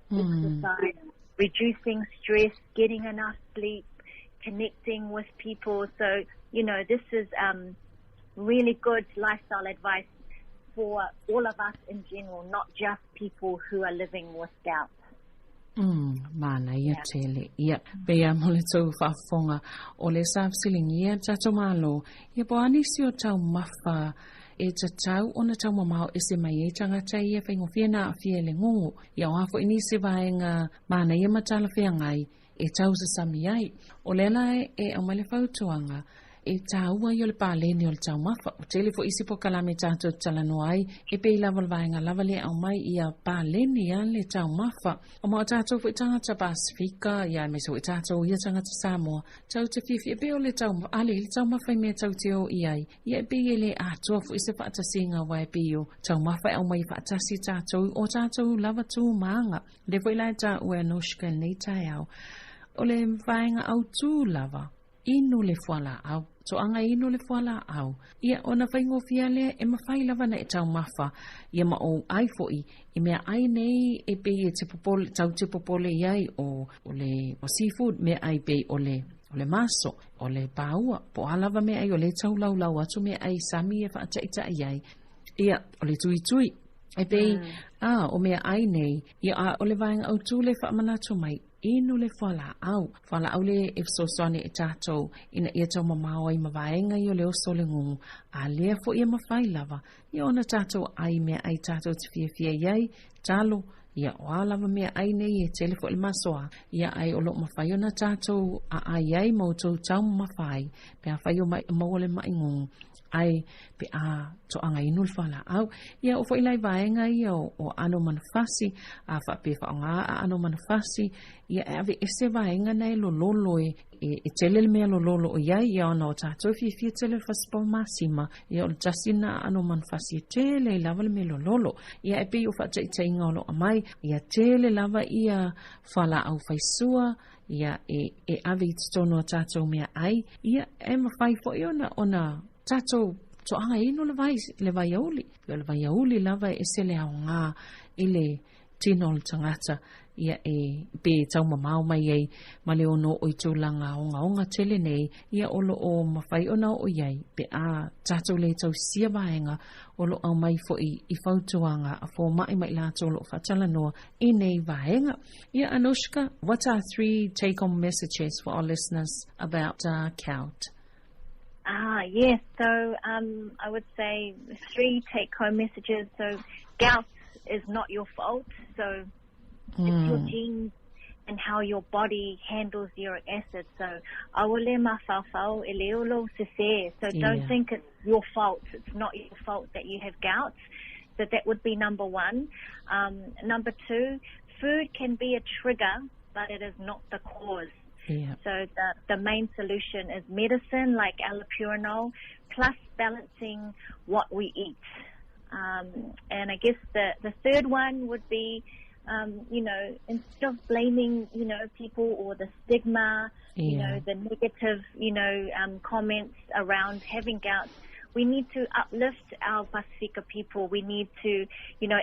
exercise, reducing stress, getting enough sleep, connecting with people. So, you know, this is really good lifestyle advice for all of us in general, not just people who are living with gout. Mana ia tele ia pea mole tau whaafonga o le sāwsilingi ia tato malo ia poani si o tau mawha e tatau o na tau mamau e se mai e tangata ia whaingofia na awhia le ngongo ia o hafo ini se vaenga mana ia matala whiangai e tau sa sami ai o lela e au male whautuanga e taua i o le pāleni o le taumafa. O tele fo isi po kalame tātou talano ai, e pei lava le vaenga lava le au mai ia pāleni a le taumafa. O mao tātou fo i tangata Pasifika, ia me so i tātou ia tangata Samoa. Tau te fifi, e pei o le taumafa, ale le taumafa i mea tau te o iai. Ia e pei e le atua fo isi whaatasinga wa e pei o taumafa au mai whaatasi tātou, o tātou lava tū maanga. Le fo i lai tā ue Anushka nei tai au. O le vaenga au tū lava. Inu le fuala au. So anga inu le fuala au. Ia ona whaingo fia lea e mawhai lava na e tau mafa. Ia ma o ai foi. I mea ai nei e pe e te popole, tau te popole iai o le seafood mea ai pe o le maso, o le paua. Po alava mea ai o le tau lau lau atu mea ai sami e whaata ita iai. Ia o le tui tui. E pe o mea ai nei. Ia o le vaenga au tū le whaamanatu mai. Inu le whala au le e sosoane e tātou ina ia tau mamao ai mawaenga i o le oso le ngungu a lea fo ia mawhai lava ia ona tātou ai mea ai tātou te fia fia iai talo ia o alava mea ai nei e tele fo le masoa ia ai o lo mawhai ona tātou a ai ai mautou tau mawhai pe a whai o mau le mai ngungu ai pe a to anga inu le whala au ia o fo ilai vaenga ia o ano manafasi a whape whaonga a ano manafasi ia e ave ese vaenga nei lo lolo e tele le mea lo lolo o iai ia ona o tātou fia tele whaspa masima ia o le jasina ano manafasi e tele i lava le mea lo lolo ia e pe o whata i tainga o lo amai ia tele lava ia whala au whaisua ia e ave i tono o tātou mea ai ia e mawhai fo i ona tātou to anga ino le vai auli. Le vai auli lava e se le au ngā i le tino le tangata ia e pe tau mamau mai ei ma le ono o i tūlanga onga tele nei ia olo o mawhai ona o iei pe a tātou le tau sia vaenga olo au mai fo i whautuanga a fo mai lātou lo whatala noa i nei vaenga. Ia Anushka, what are 3 take-home messages for our listeners about Count? Yes. So I would say 3 take-home messages. So gout is not your fault. So it's your genes and how your body handles uric acid. So awole mawhawhau e leolo se se. So don't think it's your fault. It's not your fault that you have gout. So that would be number 1. Number 2, food can be a trigger, but it is not the cause. Yeah. So the main solution is medicine like allopurinol plus balancing what we eat. And I guess the third one would be, instead of blaming, people or the stigma, the negative, comments around having gout, we need to uplift our Pasifika people. We need to,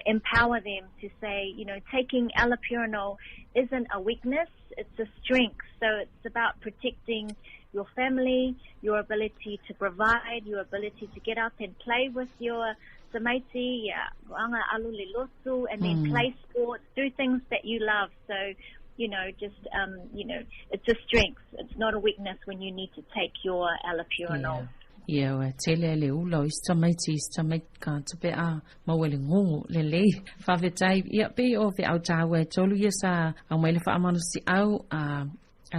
empower them to say, taking allopurinol isn't a weakness, it's a strength. So it's about protecting your family, your ability to provide, your ability to get up and play with your samaiti, and then play sports, do things that you love. So, it's a strength. It's not a weakness when you need to take your allopurinol. Ia o tele le ula o istamaiti ka te a mawele ngongo le whawhetai ia pe o ve au tāwe tolu ia sa au mai le whaamanu si au a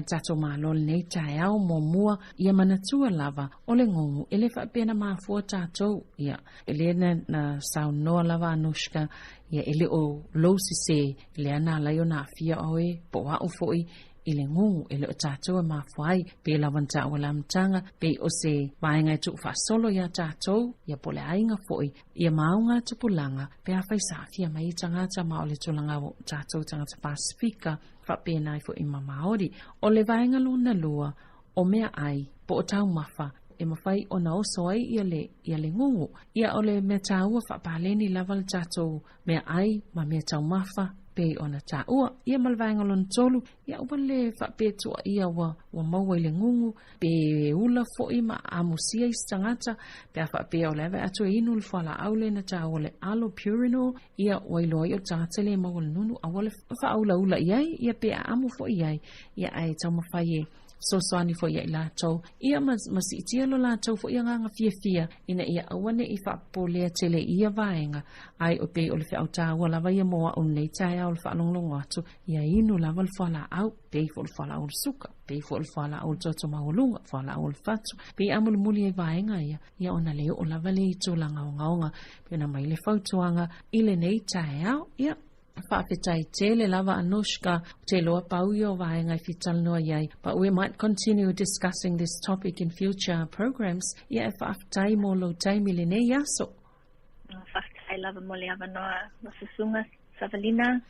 tato malo le nei tae au mo mua ia manatua lava o le ngongo ele whapena mafua tātou ia ele na sau noa lava Anushka ia ele o lousi se le ana lai o na fia oe po wau foi i le ngungu e le o tātou e mawhai pe lawanta o lamtanga pe o se vaenga e tuk whasolo ia tātou ia pole ainga foi ia maunga tupulanga pe a whai sāwhia mai tangata ma o le tulanga o tātou tangata Pasifika whapena i fo i mamaori o le vaenga luna lua o mea ai po o tau mawha e mawhai o na oso ai ia le ngungu ia o le mea tāua whapaleni lava le tātou mea ai ma mea tau mawha pe ona tāua ia malvaenga lona tolu ia ua le whapetua ia wa maua i le ngungu pe ula fo'i ma amusia i stangata pe a whapea o lewe atu e inu le whala au le na tāua le allopurinol ia wailoi o tāta le maua le nunu a wale whaaula ula iai ia pe a amu fo'i iai ia ai tau mawhai so soani fo ia ila tau ia masi tia lo la tau fo ia nganga fia ina ia awane I fa polea tele ia vaenga ai o pe o le fe au taua lava ia moa o nei taia o le whaalonglongo atu ia inu lava le whala au pe fo le whala au le suka pe fo le whala au le toto maulunga whala au le fatu pe amul muli e vaenga ia ona leo o lava le ito la ngaonga pe na mai le fautuanga ile nei taia ia whaapetai tele lava Anushka te loa pauio vaenga I fital noa iai, but we might continue discussing this topic in future programs. Ia whaapetai mo lo taimi le nei aso. Whaapetai lava mo le avanoa masusunga Savalina.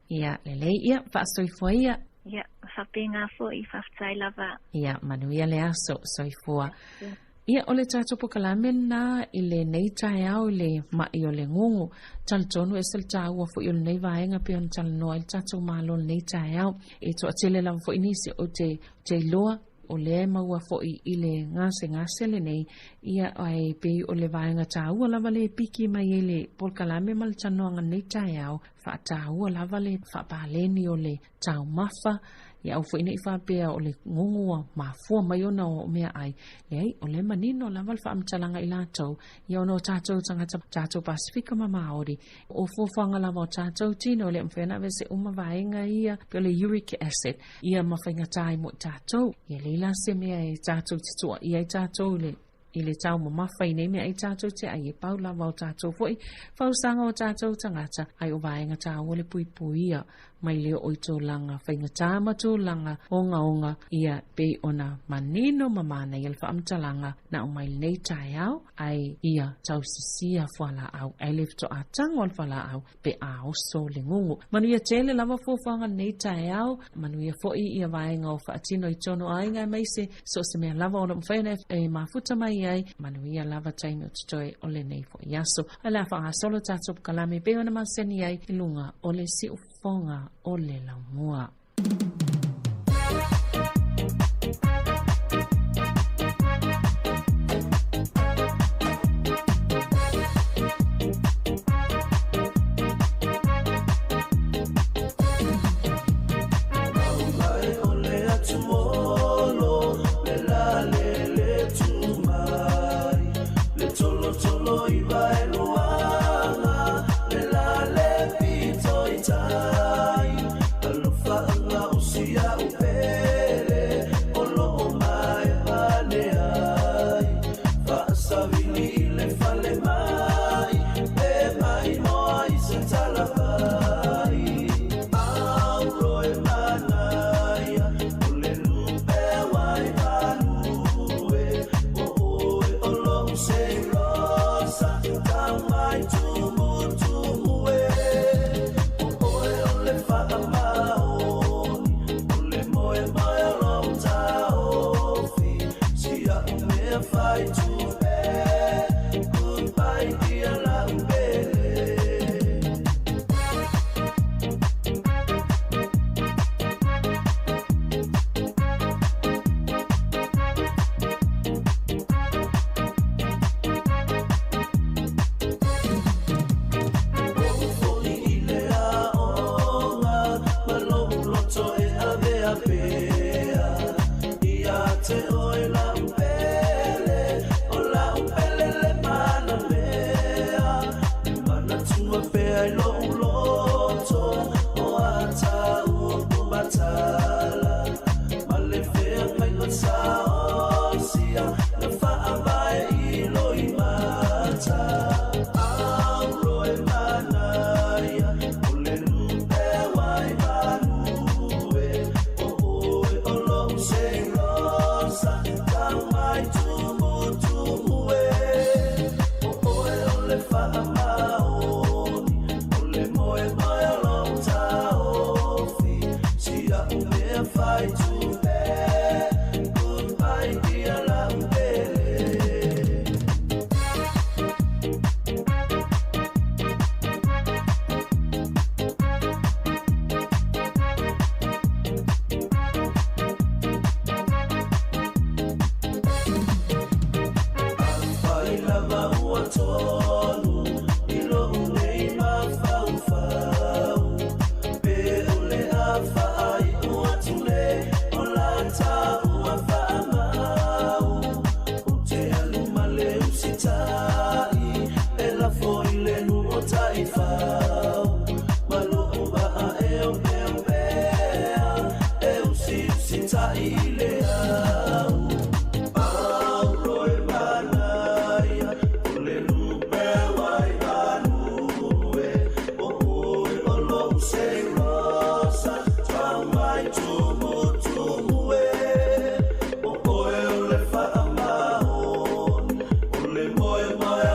Ia lele ia whaasoifua ia. Ia whapinga fo I whaapetai lava. Ia manuia le aso soifua. Ia ole tato po kalamen na ile nei tae au ile mai o le ngungu. Tal tonu e sel taua fo ile nei vaenga pe on tal noa il tato malo nei tae au. E to atele lam fo inisi o te loa o le maua fo ile ngase le nei. Ia ai pe o le vaenga taua lava le piki mai ele pol kalame mal tanoanga nei tae au. Fa taua lava le fa paleni o le tau mafa. Ia au fo ina I whapea o le ngungua mafua mai ona o mea ai. Nei, o le manino la walfa amtalanga I lātou. Ia ono tātou tangata tātou Pasifika ma Māori. O fōwhanga lava o tātou tino le mwhena vese vaenga ia pe le uric acid. Ia mawhainga tai mo tātou. Ia leila se mea e tātou titua. Ia I tātou le ile tau mo mawhai nei mea I tātou te ai e pau lava o tātou foi. Whausanga o tātou tangata ai o vaenga tā o le pui ia. Mai leo o ito langa whainga tāmatu langa onga ia pe ona manino mamana i alfa amtalanga na o mai nei tai au ai ia tau sisia whala au ai lefto a tango al whala au pe a oso le ngungu. Manu ia tele lava fōwhanga nei tai au manu ia fōi ia vaenga o whaatino I tono ainga meise so se mea lava o na mwhaina e mafuta mai ai manu ia lava taimi o tutoe o le nei fo iaso. Ai la wha solo tātou kalame pe ona maseni ai I lunga o le si ufonga o le laumua. tai e la foi le nu o tai fa malo ba eu eu si tai le au roi manaya le nu pe wai anu e o lo sei rosa tra mai tu e o le fa ama o le moe mai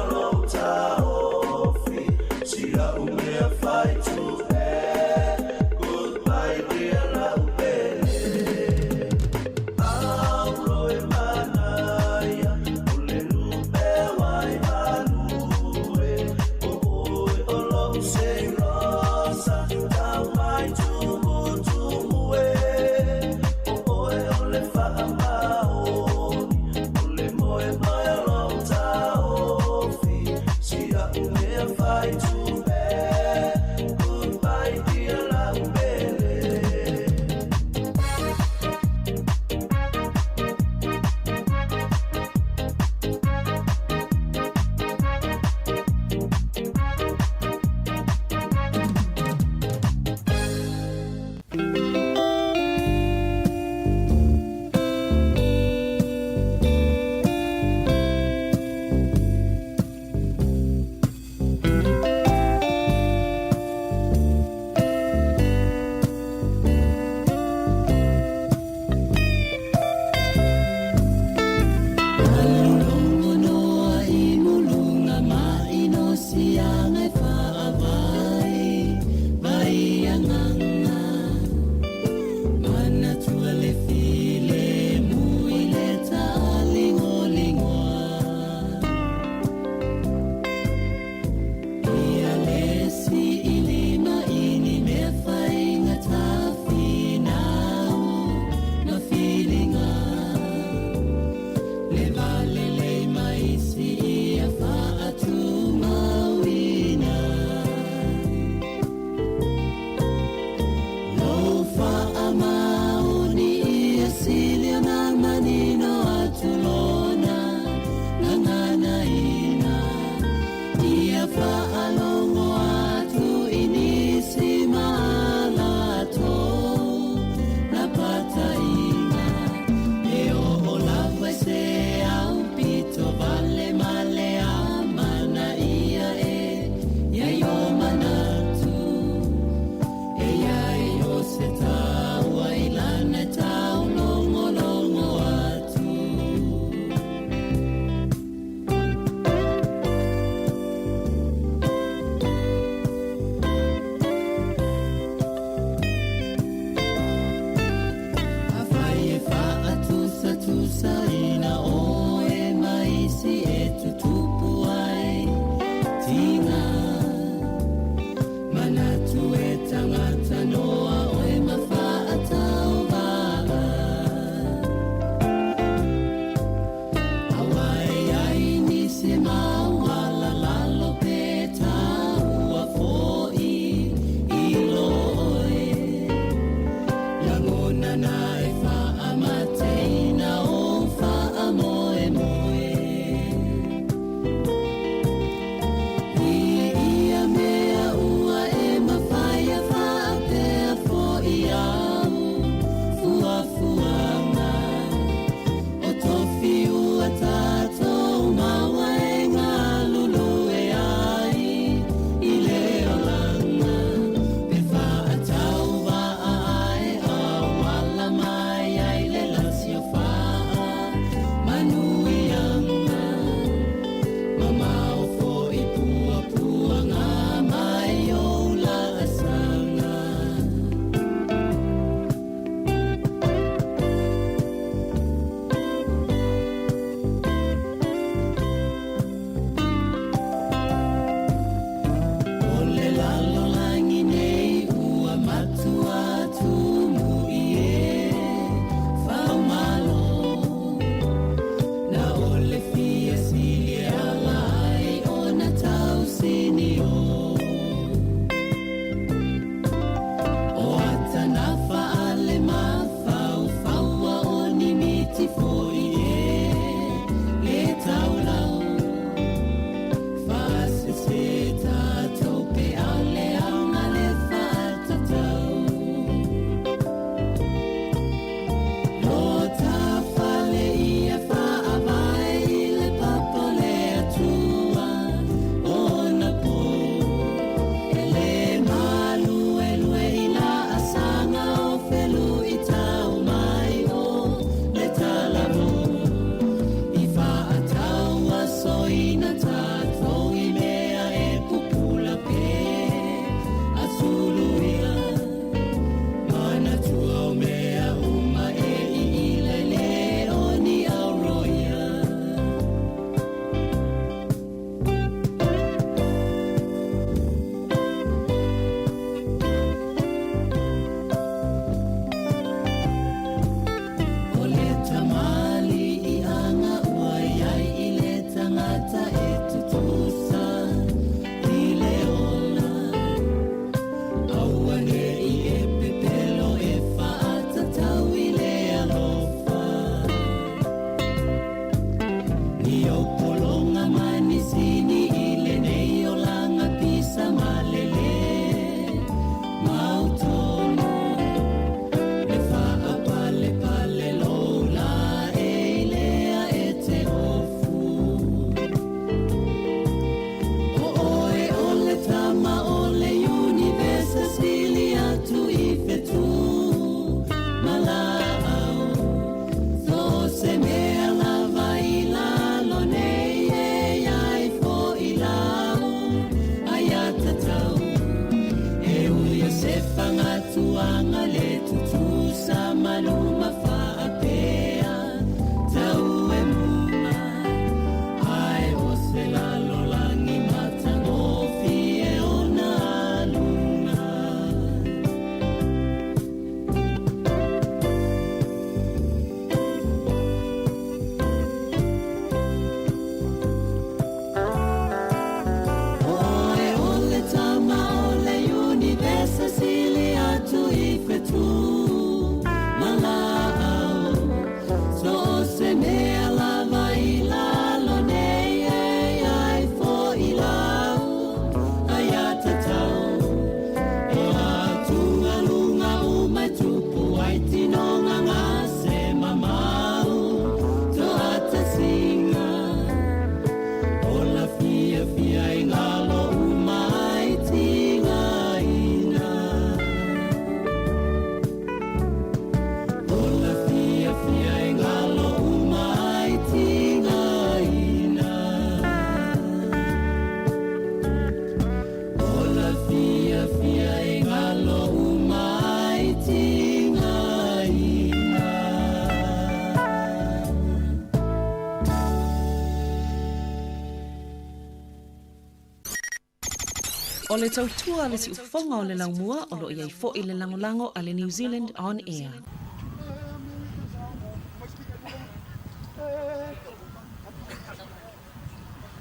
O le tautua le si ufonga o le laumua o lo iai fo i le langolango a le New Zealand On Air.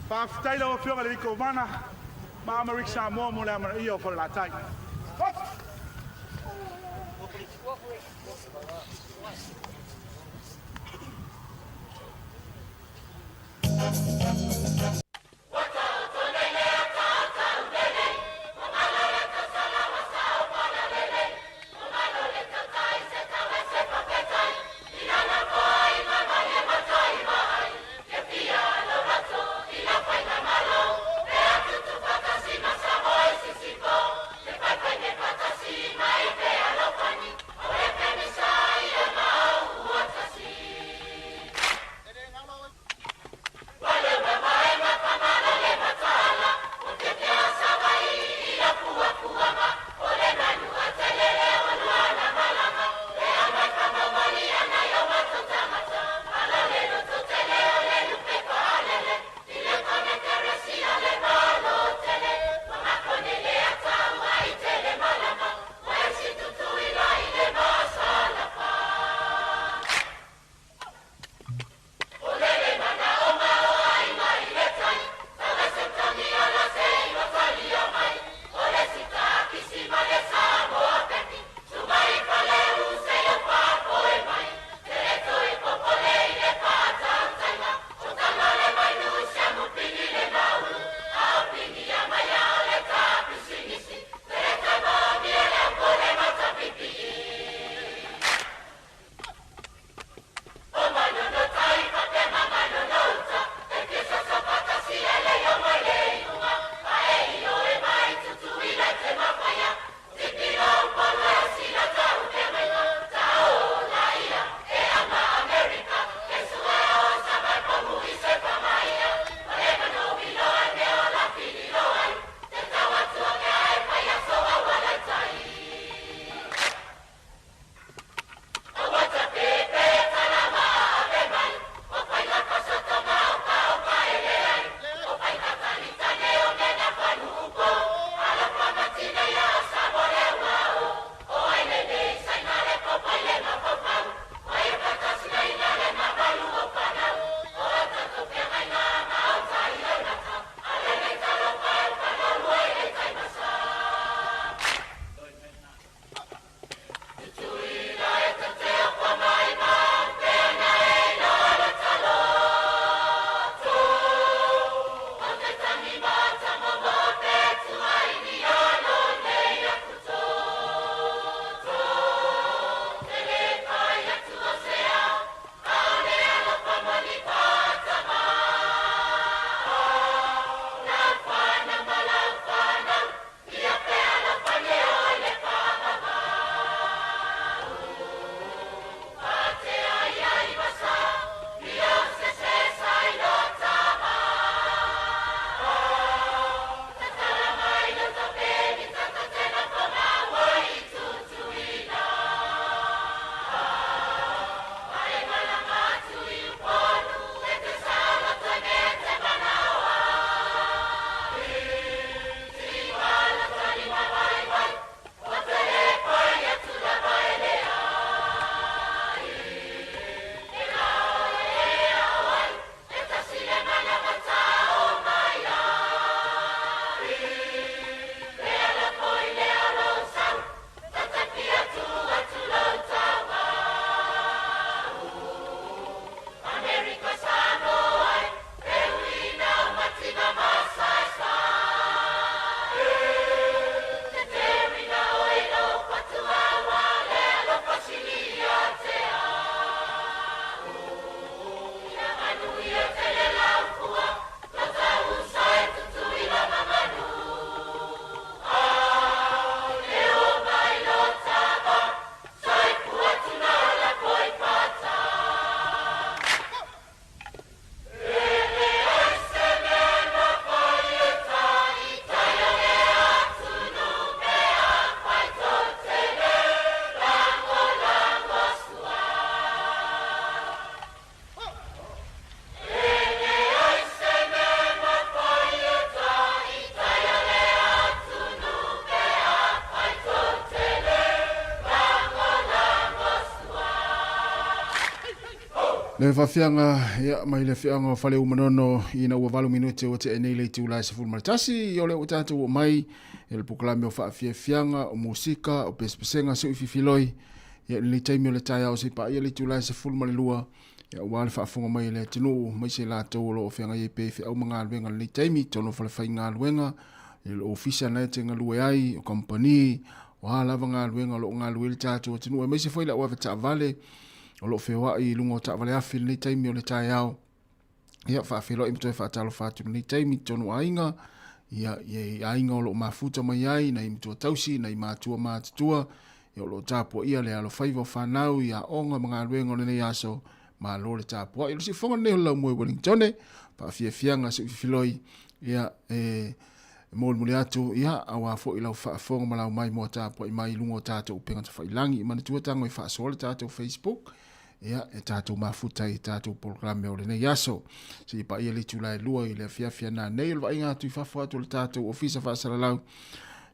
Whawhitaila o whionga le wiko mana, ma Amerika Samoa mo le amara ia o whalatai. Wale mama Le fafianga ya mai le fianga fale umanono ina ua valu minute o te enei le tula se fulmaritasi o le utata o mai le poklame o fianga o musika o pespesenga se ufifiloi ya le taimi o le taia o se pa ia le tula se fulmalilua ya ua le faafonga mai le tinu mai se la tau lo o fianga ye pe fi au manga luenga le taimi tono fale fai ngā luenga le ofisa na te ngā lue ai o kompani o halava ngā luenga lo ngā lue le tatu o tinu mai se foi la ua veta vale o lo fewa i lungo ta vale afil ni taimi o le tai au ia fa filo i mtoe fa talo fatu ni taimi tonu ainga ia ainga o lo mafuta mai ai na imtua tausi na imatua matutua ia lo tapo ia le alo faivo fanau ia onga mga luengo le nei aso ma lo le tapo ia lo si fonga ne la mo Wellington fa fianga se filoi ia mo muli atu ia awa fo ila fa fonga mala mai mo tapo i mai lungo tato upenga ta failangi mana tua tango i fa sole tato Facebook ia e tātou mafuta i tātou programe o le nei aso. Si pa ia li tūlai lua i le fiafia nā nei, le inga atu i whawha atu le tātou ofisa whaasalalau.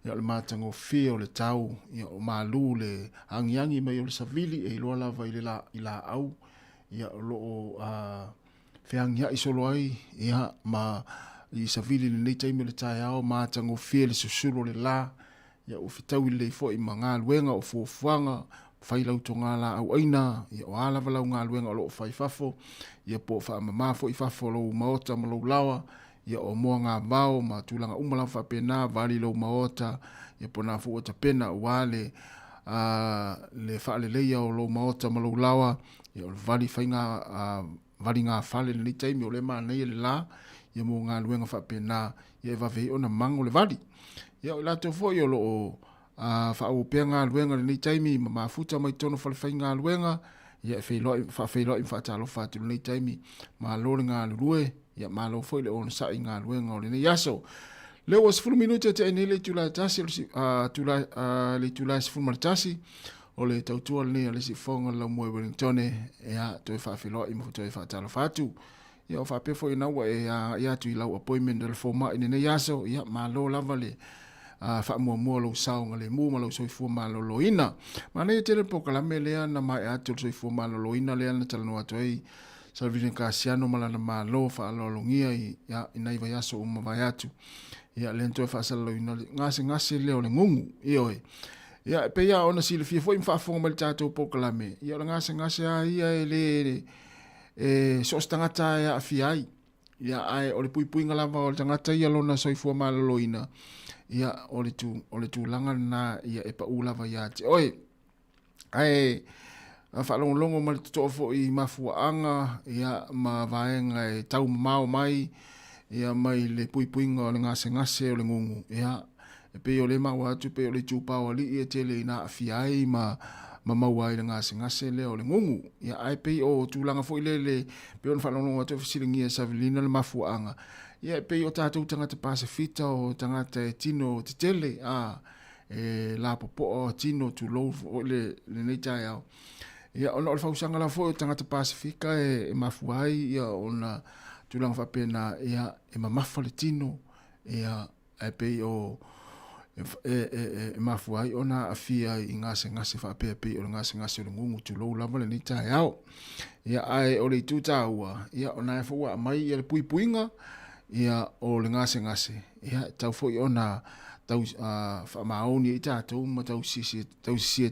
Ia le mātango fia o le tau, ia o mālu le angiangi mai o le savili e iloa lava i la au. Ia o loo whiangia i solo ai, ia ma i savili le nei taimi le tai au, mātango fia le susuro le la. Ia o fitau i le fo i mga luenga o fuafuanga, fai lau to ngala au aina ia o ala valau ngā luenga o lo fai fafo ia po fa mama fo i fafo lo maota ma lo lawa ia o moa ngā bao ma tūlanga umala fa pena vali lo maota ia po nā fu o ta pena wale le fa le leia o lo maota ma lo lawa ia o vali fai ngā vali ngā fale ni taimi o le ma nei le la ia mo ngā luenga fa pena ia va vei ona mango le vali ia o la to fo ia lo fa o pe ngā luenga ni taimi ma mafuta mai tono fa fai ngā luenga ia fa fei fa talo fa tu ni taimi ma lo ngā lue ia ma lo foi le on sa ngā luenga o ni yaso le was full minute te ni le tula tasi le tula full martasi o le tautua ni le si fonga la mo Wellington ia to fa fei mo to fa talo fa tu ia fa pe foi na wa ia tu la appointment del forma ni yaso ia ma lo lava le fa mo lo sao ngale mo lo so fu ma lo loina ma ne te po kala melea na mai atu so fu ma lo loina le na tala no atu ai salvini kasiano mala na ma lo fa lo longia ya inai va yaso uma va atu ya lento fa sala loina ngase le o le ngungu io ya pe ya ona si le fi fo fa fo mal tato po kala me ya ngase ai le so stangata ya afiai ya ai o le pui ngala va o tangata ya lo na so fu ma lo loina ia ole tu langa na ia e pa ula va ia te oi ai fa longo mal to fo i mafuanga ia ma vaenga e tau mau mai ia mai le pui ngo le ngase o le ngungu ia e pe ole ma wa tu pe ole tu pa oli e tele na afiai ma wai le ngase le o le ngungu ia ai pe o tu langa fo ile pe on fa longo to fisilingia savilina le mafuanga ia pe o tātou tangata Pasifita o tangata e tino te tele la popo o tino tu lou o le nei tai au ia ona o le fausanga la fo o tangata Pasifika e mafuai ia ona tulanga whapena ia e mamafa le tino ia e pe o mafuai ona afia i ngase whapea pe o ngase o le ngungu tu lou lava le nei tai au ia ai o le tutaua ia ona e fua mai ia le puinga ia o le ngase ia tau foi ona tau fa maoni i tātou ma tau sisi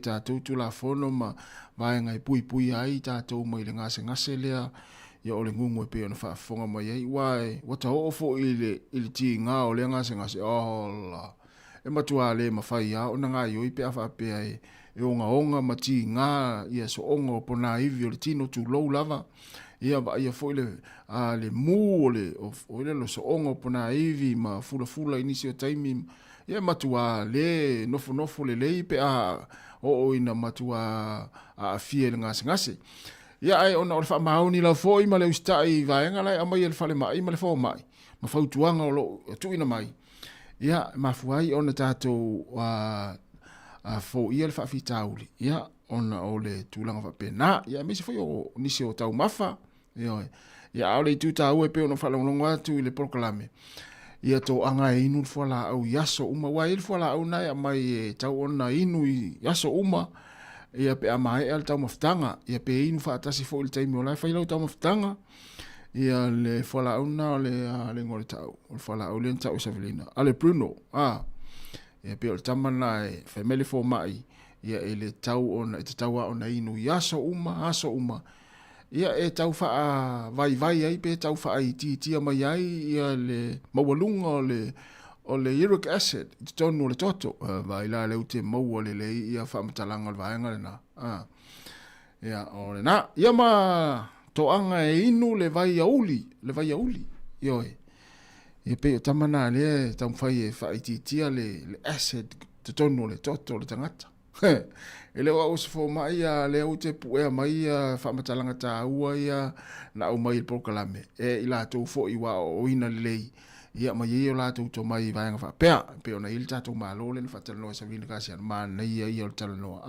tātou tu la fono ma vai ngai pui ai tātou mai le ngase lea ia o le ngungu e pe ona fa fonga mai ai wai wata ofo i le ti ngā o le ngase ola e matua le mawhai a ona ngā ioi pe afa pe ai e onga ma ti ngā ia so onga o pona iwi o le tino tu lou lava ia foi le mu o le lo so ongo pona ivi ma fula inisi o taimi ia matua le nofo le pe o ina matua a fie le ngase ia ai ona o le fa mauni la foi ma le ustai vaenga lai ama ia le fale mai ma le fo mai ma fautuanga o lo tu ina mai ia ma fuai ona tato fo ia le fa fitauli ia ona o le tulanga fa pena ia me se foi o nisi o tau mafa ia ole tu ta u pe ono fala longo atu le proclame ia to anga inu fala au yaso uma wa il fala au na mai tau ona inu yaso uma ia pe amai al tau maftanga ia pe inu fa atasi fo il taimi o lai fa ilau tau maftanga ia le fala una le ngore tau o fala o le tau Savelina ale Bruno ia pe o tamana e family fo mai ia ele tau ona te taua ona inu aso uma ia e tau fa vai ai pe tau fa ai ti mai ai ia le mawalunga o le uric acid te tonu le toto vai la le ute mau le ia fa matalanga le vaenga le na ia o le na ia ma toanga e inu le vai auli yo e pe tamana le tam fai fa ti le acid te tonu le toto le tangata ele wa usfo mai le ute pu e mai fa matalanga ta ua ia na o mai proklame e ila to fo i wa o ina le ia mai ia la to mai vai nga fa pe ona ilta to malo le fa talo sa vini ka sia ma na ia talo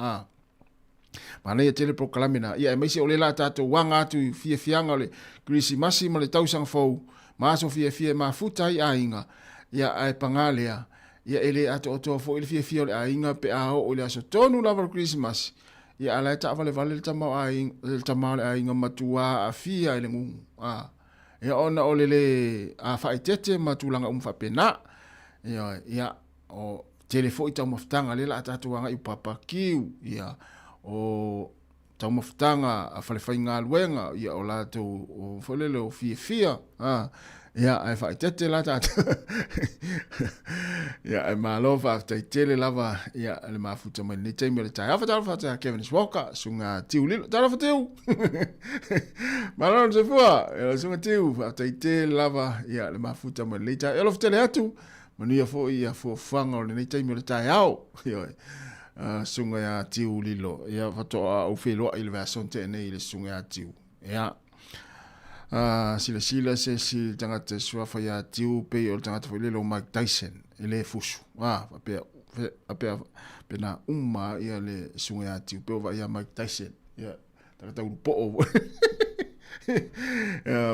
ma na ia tele proklame na ia mai se o le la ta to wanga tu fianga le grisi massimo le tausang fo ma so fie ma futai ainga ia ai pangalea ia ele ato fo il fie le ainga pe o le aso tonu lava Christmas ia ala ta vale le tama ainga matua a fia ele ngu ia ona o le a faitete matulanga fa pena ia o telefo ita maftanga le la ta tuanga i papa kiu ia o tau maftanga a fale fainga luenga ia o la to o folele o fia ia ai fa tete la ta ia ai malo fa tele lava ia le mafuta mai ni teme le tai fa ta Kevin Walker sunga tiulilo ta fa tiu malo se fua sunga tiu fa tele lava ia le mafuta mai le tai elo tele atu manu ia fo fanga le ni teme le tai au ia sunga ya tiulilo ia fa to o felo il version tene le sunga tiu ia sila se tangata sua fa ya tiu pe o tangata fa le Mike Tyson ele fusu apea pena uma ia le sunga ya tiu pe va ya Mike Tyson ia tangata u po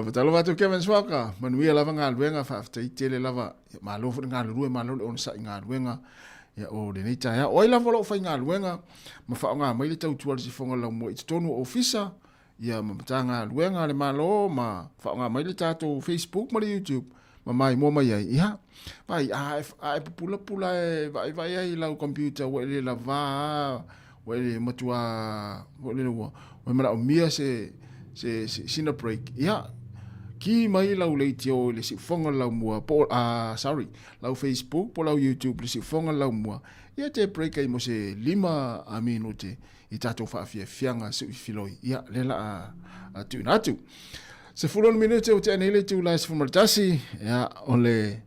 batalo va to Kevin Swaka manuia lava ngaluenga fa tele lava malo fu ngalu malo on sa ngaluenga ia o le nita ya o ila volo fa ngaluenga ma fa nga mai le tau tual si fonga la mo it's tonu officer ia matanga luenga le malo ma fa nga mai le tato Facebook ma le YouTube ma mai mo mai ia vai ai pula vai ai la computer wa le lava wa le matua wa le wa ma o mia se sina break ia ki mai la le tio le si fonga la mo po sorry la Facebook po la YouTube le si fonga la mo ia te break ai mo se 5 minute i tato fa fianga su filoi ia lela tu natu se fulon minute o te anele tu la se fumartasi ia ole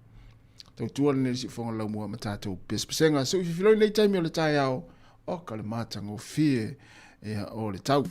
to tuan ne si fonga la mo matato pespenga su filoi le time le tai ao o kalmata ngo fie ia ole tau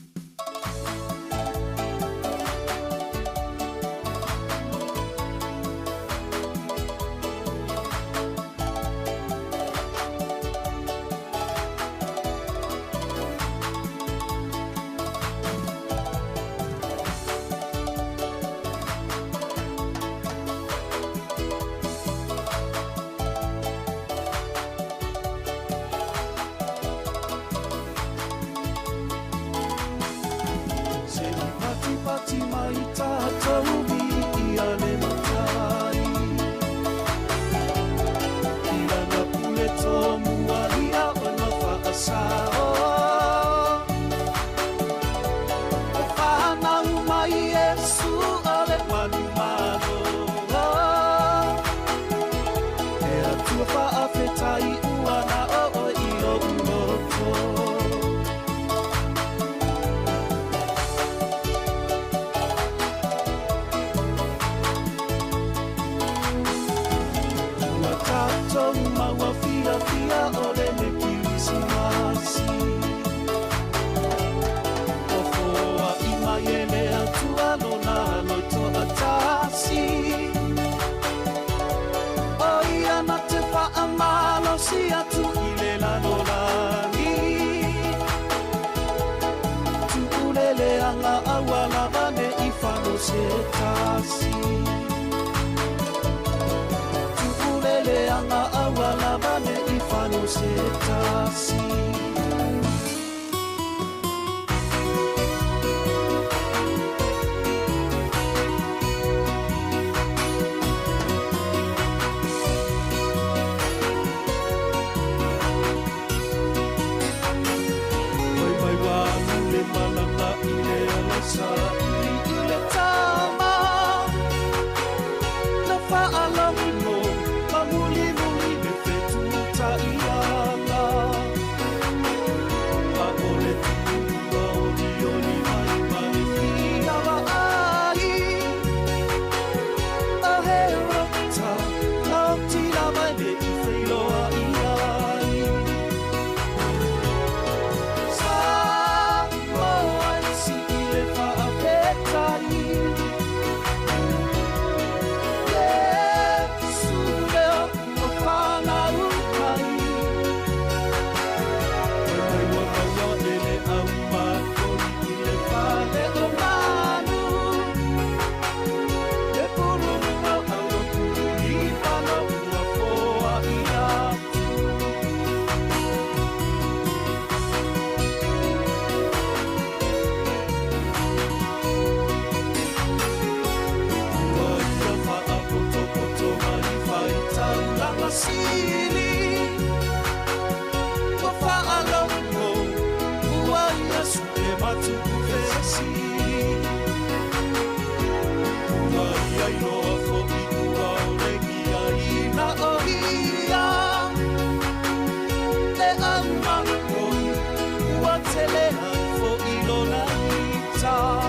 i taulanga sili Wa whaalongo Ua ia suke matu kufesi Ua ia iloa foki ua oreki a ina o ia Te amango Ua tele ai fo ilona ita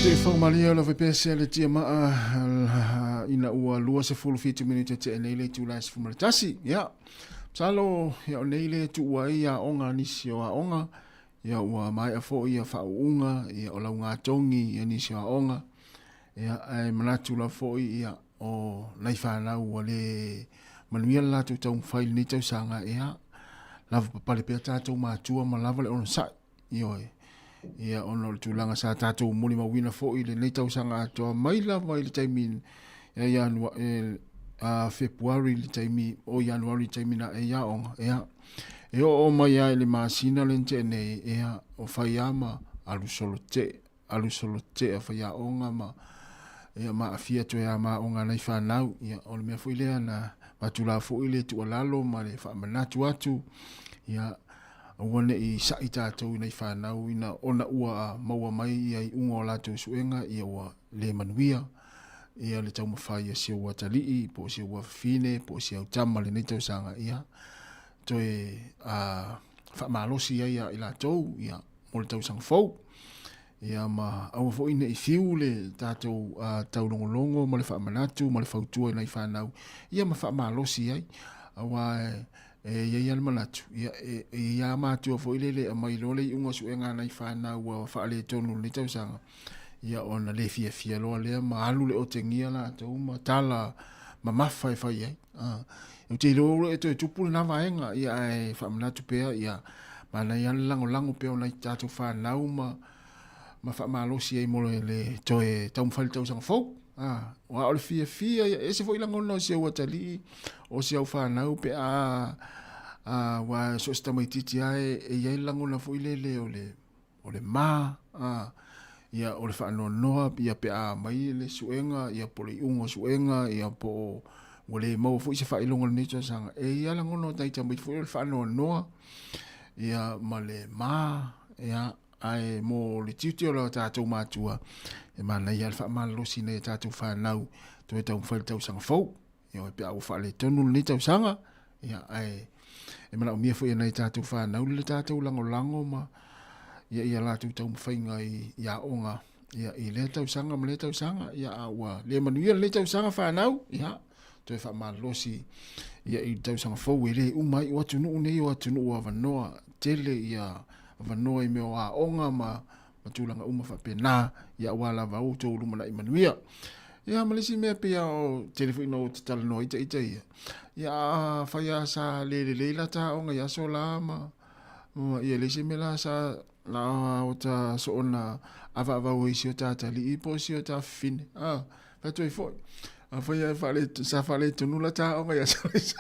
Te whamalia la whepese le tia maa ina ua lua se fulu fitu minute te enele tu lai se fumaritasi. Ia, salo ia o neile tu ua ia onga nisi o a onga. Ia ua mai a fo ia whaunga, ia o lau ngā tongi ia nisi o a onga. Ia ai manatu la fo ia o nei whanau o le manuia la tu tau mwhaili ni tau sanga ia. Lava papale pia tātou mātua ma lava le ono sai. Ioi. Ia ono le tūlanga sa tātou muli mawina fo i le nei tau sanga atoa maila mai le taimi Februari le taimi o Januari taimi na e ia onga. Ia. E o mai ai le maasina le nte nei ia o whaiama alu solo te a whaia onga ma ia ma afia to ia ma onga nei whanau. Ia o le mea fo i lea na matula fo i le tu alalo ma le whamanatu atu. Ia wane i sai tātou nei whanau ina ona ua maua mai ia i unga o lātou suenga ia ua le manuia ia le tau mawhai a sia ua talii po sia ua fine po sia utama le nei tau sanga ia toe whamalosi ia i lātou ia mo le tau sanga fau ia ma aua fo ina i fiu le tātou tau longolongo ma le whamanatu ma le whautua nei whanau ia ma whamalosi ai aua ia le manatu ia mātua fo ilele a mai lole i unga suenga nei whanau wa whaale tonu le tau sanga ia ona le fia loa lea ma alu le o te ngia la tau ma tala ma mawhai whai ai e te loro e to e tupu le na vaenga ia e whamanatu pea ia ma nei ane lango pea o nei tātou whanau ma whamalosi ai mole le to e tau mwhali tau sanga fau wa o le fia e se fo ilango no se ua tali o se au whanau pe wa so sta mai titi ai e ia ilango na fo ilele o le ma ia o le whanau noa ia pe mai le suenga ia po le ungo suenga ia po wale mau fo i se whailongo le neto sanga e ia lango no taita mai fo le whanau noa ia ma le ma ia ai mo le titi o la tātou mātua e mana ia le whamalosi nei tātou whanau to e tau mwhali tau sanga fau ia e pia au whaale tonu nei tau sanga ia ai e mana o mia fo ia nei tātou whanau le tātou lango ma ia lātou tau mwhainga ia onga ia i le tau sanga ma le tau sanga ia aua le manuia le tau sanga whanau ia to e whamalosi ia i tau sanga fau e le umai o atunu nei o atunu o avanoa tele ia vanoi me o a onga ma matulanga uma whapena ia wala vau tō lumana i manuia. Ia malisi mea pia o telefino te tala no ita ia. Ia whaia sa leila ta onga ia so la ma ia lisi me la sa la o ta so ona ava vau isi o ta tali i po si o ta fine. Fato i foi. Whaia sa whale tunula ta onga ia so isa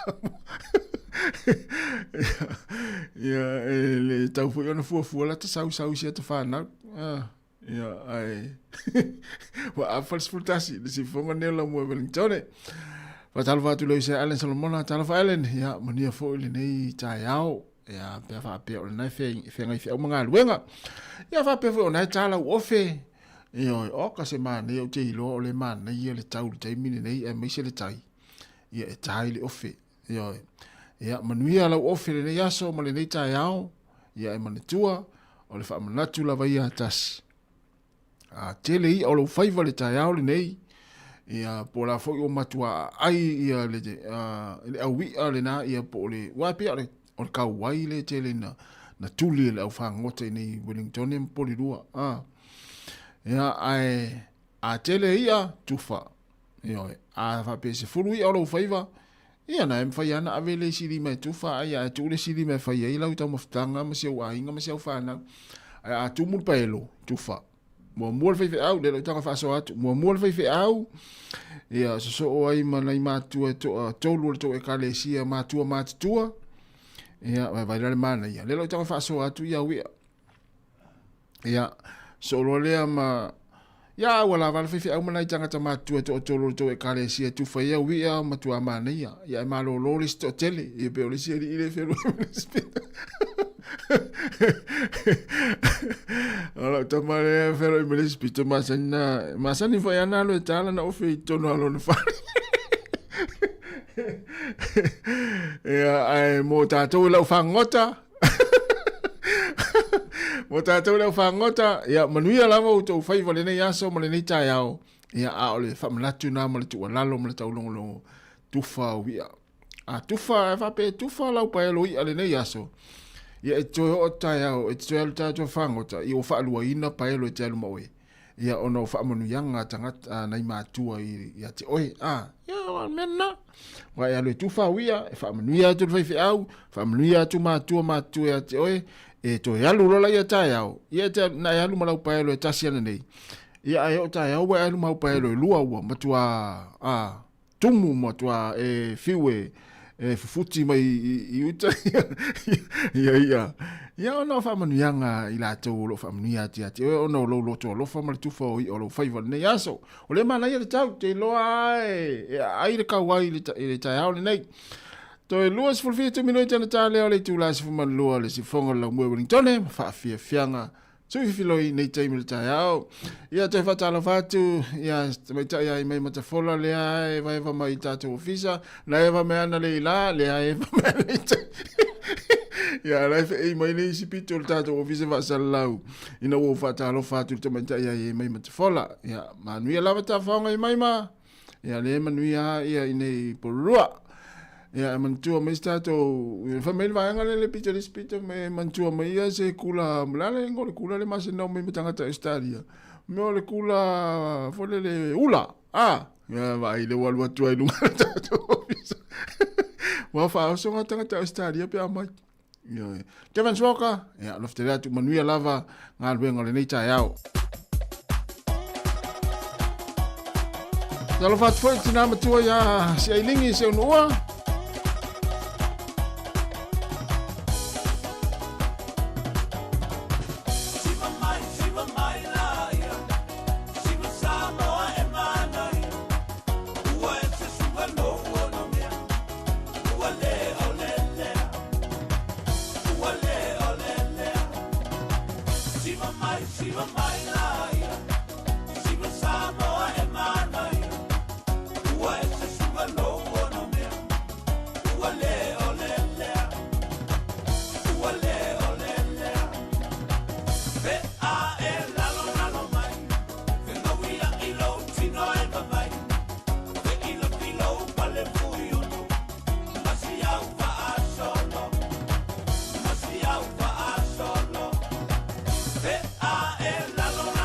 ia le tau fo ona fua la ta sau sia te whanau ia ai wa afals fultasi le si fonga nela mo Wellington wa tal va tu le se Allen Solomon tal va Allen ia mania fo le nei tai au ia pe fa pe o na fe ngai fe o manga luenga ia fa pe fo na tala o fe ia o ka se ma ne o te lo le man ia le tau te mini nei e me se le tai ia e tai le o fe ia manuia la ofe le yaso ma le neita yao ia e manetua o le whamanatu la vai atas tele i o lo whaiva le tai yao le nei ia po la fo o matua ai ia le awi ale na ia po le wapi ale o le kauai le tele na tuli le au whangote nei Wellington po le rua ia ai a tele ia tufa ia a whapese furu i o lo whaiva ia na em fai ana avele siri mai tufa ai a tu le siri mai fai ai lau tau maftanga ma sia wainga ma sia whana ai a tu mul paelo tufa mo mul fai au le lau tanga faso atu mo mul fai au ia so ai mana i matua tolu to e kale sia matua ia vai le mana ia le lau tanga faso atu ia wi ia so lo le ma ia wala val fi au mana tanga tama tu to e kale sia tu fa ia wi ia matua mana ia ma lo sto tele e pe o sia ile fero ala tama le fero me spito masani fa ia na lo tala na ofi to no lo fa ia ai mo ta to lo fa ngota O tātou leo whangota, ia manuia lava o tau whaiva le nei aso, ma le nei tai au, ia a ole whamalatu nā, ma le tua lalo, ma le tau longolongo, tufa o ia. A tufa, e whape, tufa lau pa elo i ale nei aso. Ia e toi o tai au, e toi alu tātou whangota, i o whaalua ina pa elo e te alu maue. Ia ono whaamanuianga tangata nei mātua ia te oe, ia mena. Wai alu e tufa o ia, e whaamanuia atu le whaifi au, whaamanuia atu mātua ia te oe, e to yalu rola ia tai au ia te na yalu malau paelo e tasiana nei ia ai o tai au yalu mau paelo e lua ua matua tumu matua e fiwe e fufuti mai i uta ia ona fa manuanga ila to lo fa mania ti ati ona lo to lo fa mal tu fo o lo faiva nei aso o le mana ia tau te lo ai le kawai le tai au nei to e luas fulfito minuto na tale ole tu la se fuma lua le si fonga la mo Wellington fa fia fianga so filoi nei tai mil tai au ia te fa tala fatu ia mai tai ai mai mata fola le ai vai va mai tatu ofisa na eva me ana le la le ai va me ia la fe mai nei si pito le tatu ofisa va salau ina wo fa tala fatu te mai tai ai mai mata fola ia manuia lava ta fonga mai ma ia le manuia ia nei porua ia mantua mai stato família vai ngale le pito le spito me mantua mai ia se kula mlale ngole kula le mas no me tangata estadia me le kula fole le ula ia vai le walu atu ai lunga tato wa fa so tangata estadia pe mai ia Kevin Swoka ia lofte atu manuia lava ngalwe ngole nei tai au Talo fat foi tina matua ia se ailingi se unua Lalo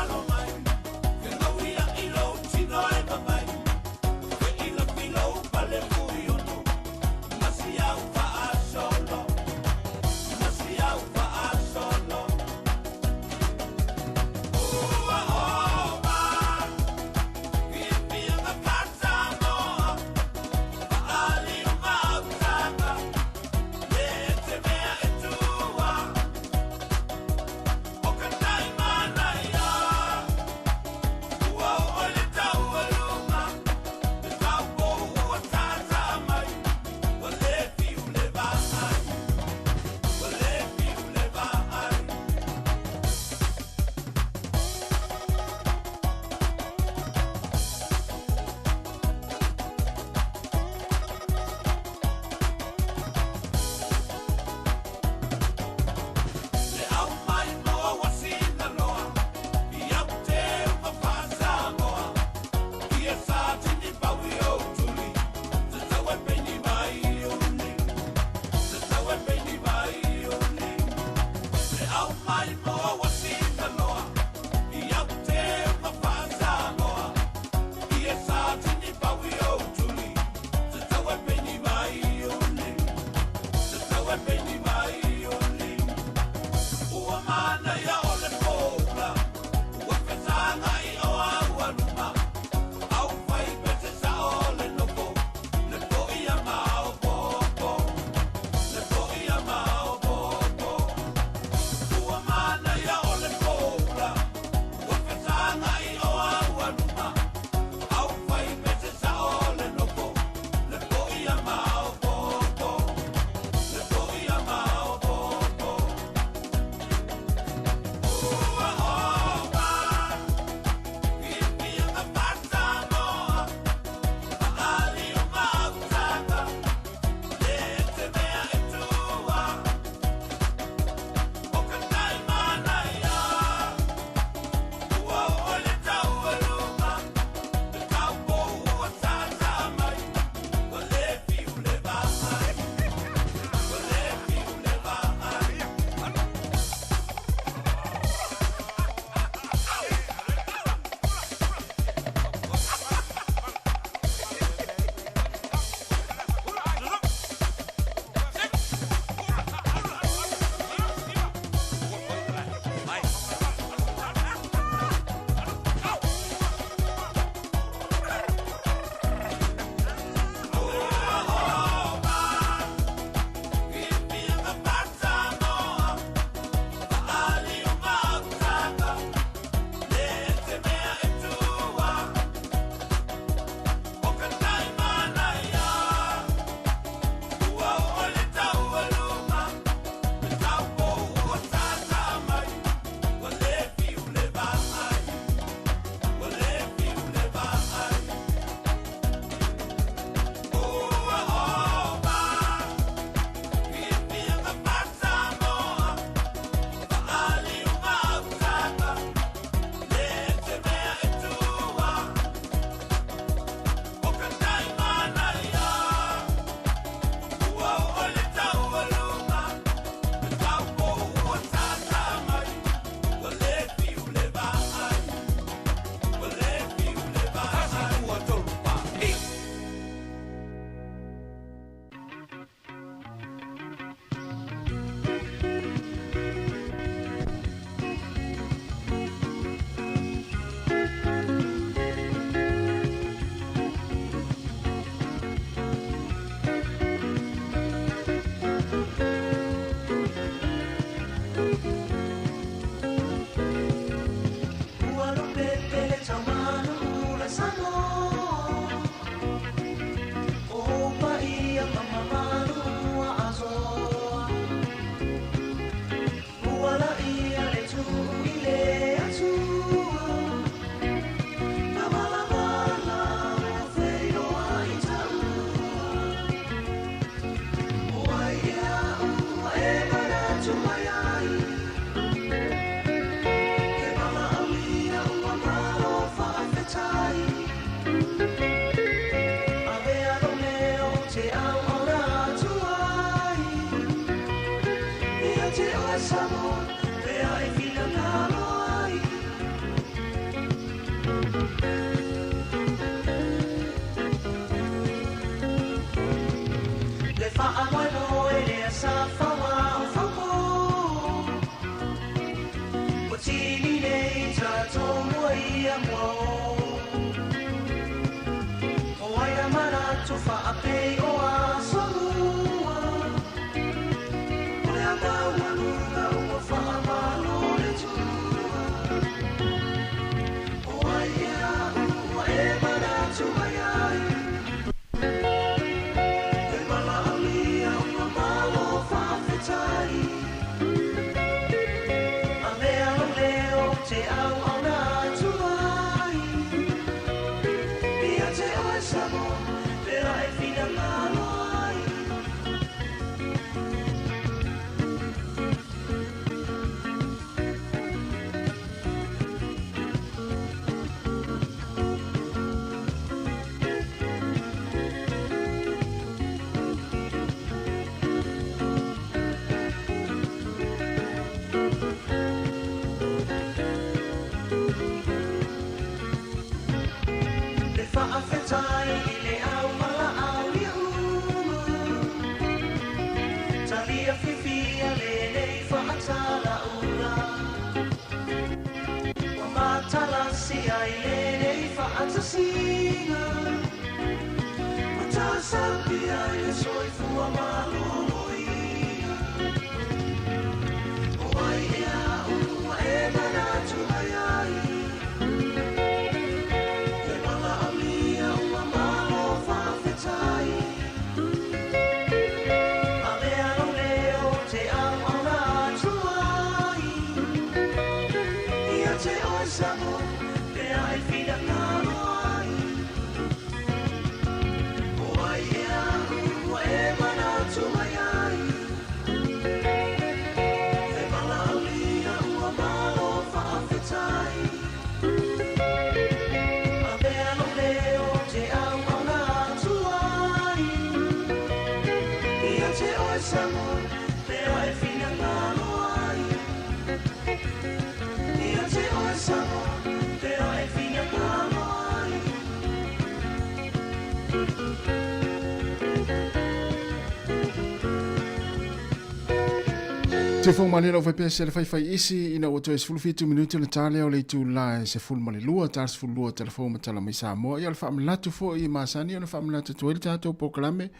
Te fong mani lo vai se le fai isi ina o toi 15 minuti le tale o le tu la se ful mani lua tas ful lua telefon ma tala mai sa mo ia le fam latu fo i masani ona fam latu to il tato poklame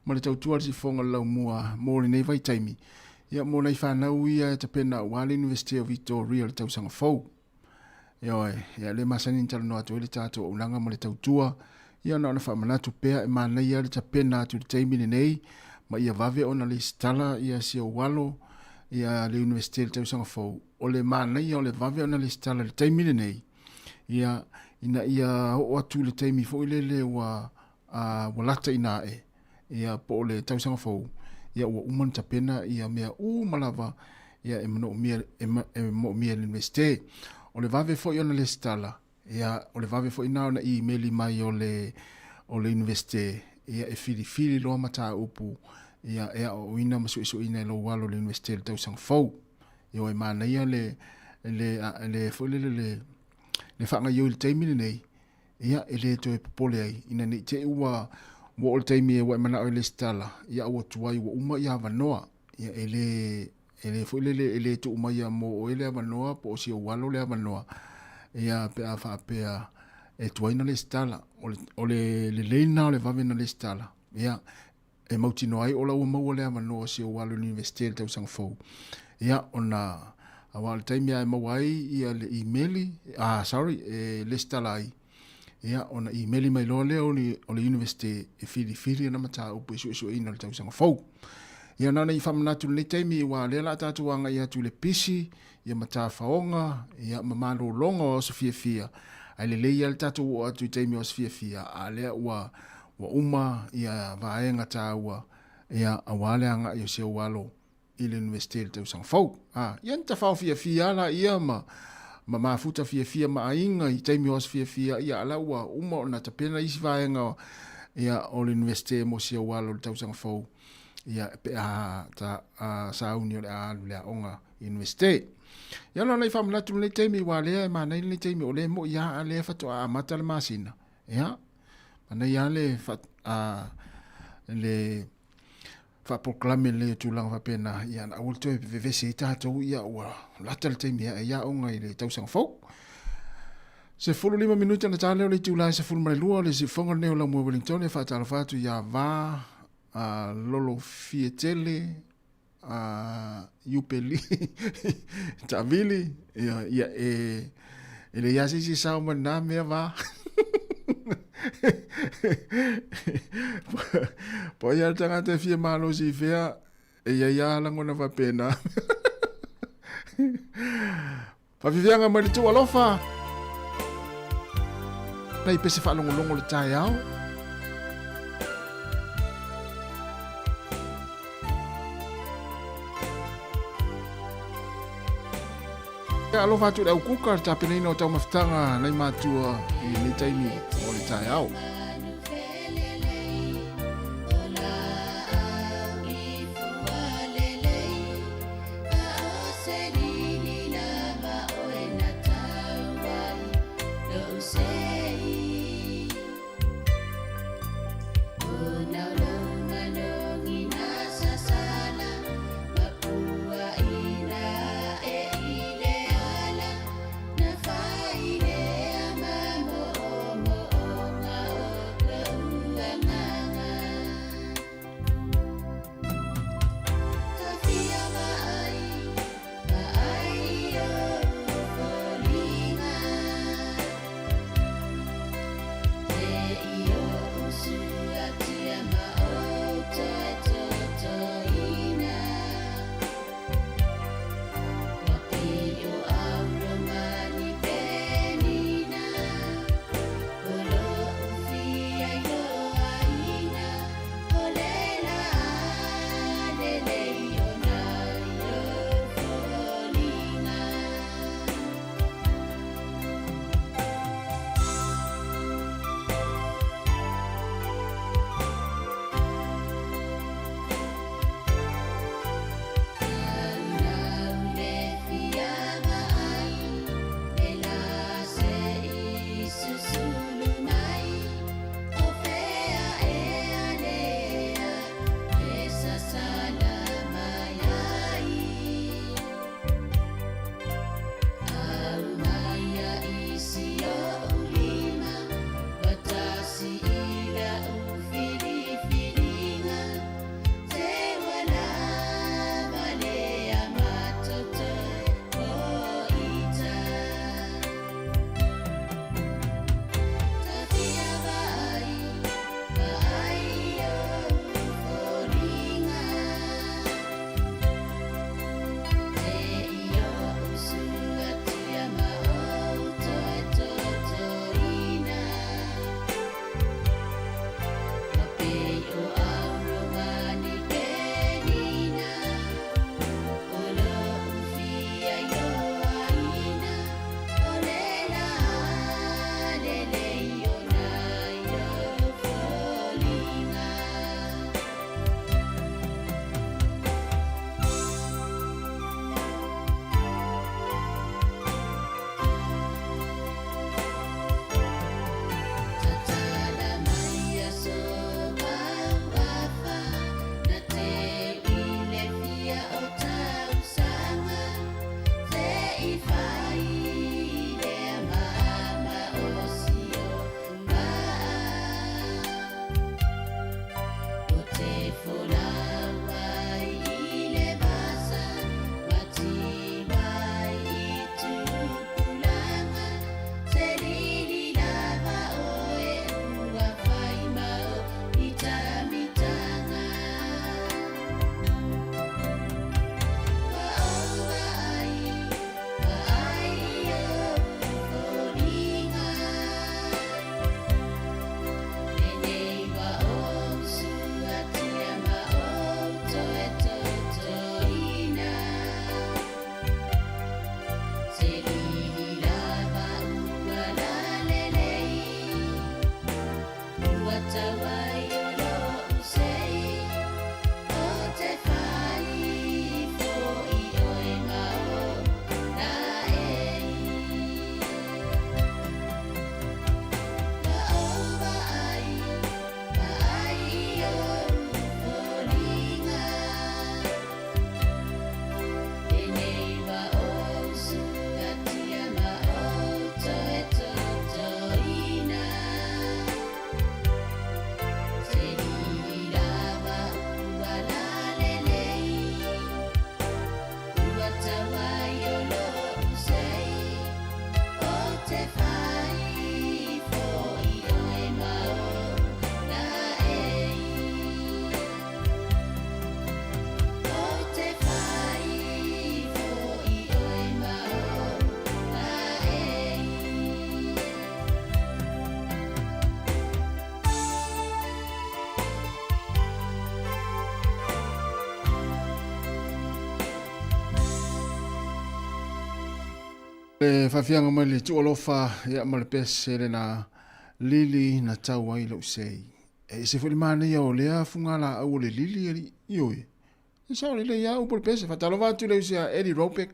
ma le tau si fonga la mua mo le nei vai taimi ia mo nei fa na uia te pena wale University of Victoria le tau sanga fo ia le masani tala no to il tato o langa ma le tau tua ia na ona fam latu pe e mana ia le te pena tu taimi nei ma ia vave ona le stala ia si o walo ia le University le tausanga fau o le mana ia o le vave ona le stala le taimine nei ia ina ia o atu le taimi fo ile wa lata ina ia po le tausanga fau ia o uman tapena ia mea malava ia e mo mia le University o le vave fo ona le stala ia o le vave fo ina ona email mai o le University ia e fili lo mata upu ia o ina masu ina lo walo le University le tausanga fau ia o mana ia le whanga iu le taimine nei ia ele to e popole ai ina ni te ua wo o taimi e wa mana o le stala ia o tuai wa uma ia vanoa ia ele fulele ele tu uma ia mo o ele vanoa po si o walo le vanoa ia pe a fa pe e tuai na le stala o le leina o le vave na le stala ia e mautino ai ola ua maua lea manoa si o walo University le tausanga fau. Ia ona awal taimi ai mawai ia le emaili, le stala ai. Ia ona emaili mai loa lea o le University e fili na mata upu isu ina le tausanga fau. Ia nana i whamanatu le taimi wa lea la tatuanga ia tu le pisi, ia mata faonga, ia mamalo longa o sa fia. Ai le leia le tatu o atu taimi o sa fia. A lea ua uma ia vaenga taua ia awale anga ia se walo ile University le tausanga fau ia nta fau fia la ia ma mafuta fia ma ainga i taimi os fia ia ala ua uma ona tapena isi vaenga ia o le University mo se walo le tausanga fau ia pe ta sauni o le alu le onga university. Ia lo nei famulatu le teimi wa le ma nei le teimi o le mo ia le fatu a mata le masina. Ia. Ana ia le fat le fa proclame le tulang fa pena ia na ulto vevesi tatou ia wa latal teimi ia onga ile tausang fok. Se 45 minuti na tale le tula se fulma lua le se fonga ne la mo Wellington e fa tala fatu ia va lolo fietele Yupeli Tavili ia ele ia si sa uma na me va po ia tanga te fie malo si fea e ia la ngona va pena fa vivianga ma tu alofa nei pese fa longo le tai ao ya lo fatu le kuka ta pene no tau maftanga nei matua I ni taimi o le tai ao Oh Fafianga mai le tuolofa ya ma le pese le na lili na tau ai lo sei. Se foi mana ia o lea fungala au le lili ali ioi. Sa le ia o por pese fatalo va tu le sia Eddie Ropek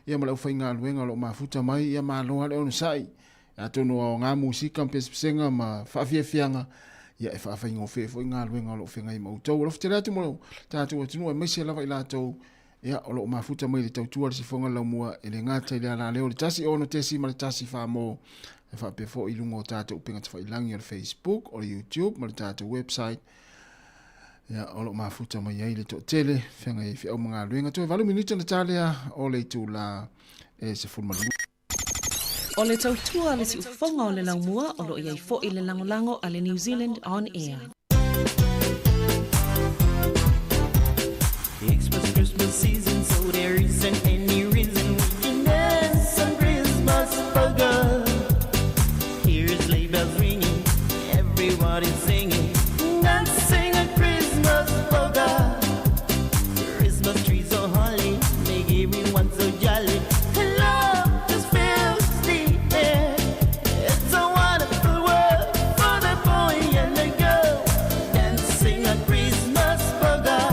ia ma le fainga luenga lo mafuta mai ia ma lo ale on sai. Ya tonu o nga musika pese senga ma fafianga ia e fainga fe foi nga luenga lo fenga i mo tau lo ftela tu mo tatu tu no mai se lava ila tau ia o lo mafuta mai le tau tua le sifonga la mua e le ngata ile ala leo le tasi ono tesi ma le tasi fa mo e fa pe fo i lungo tatu upinga te fa ilangi o Facebook o le YouTube ma le tatu website ia o lo mafuta mai ai le to tele fenga i fi au mga luenga to valu minuta na talia o le tu la e se fulma O le tau tua le si ufonga o le laumua o lo iai fo i le langolango a le New Zealand On Air. Xmas Christmas season, so there isn't any reason we can dance on Christmas bugger. Here's sleigh bells ringing, everybody's singing, dancing on Christmas bugger. Christmas trees so holly, make everyone so jolly. Love just fills the air. It's a wonderful world for the boy and the girl, dancing on Christmas bugger.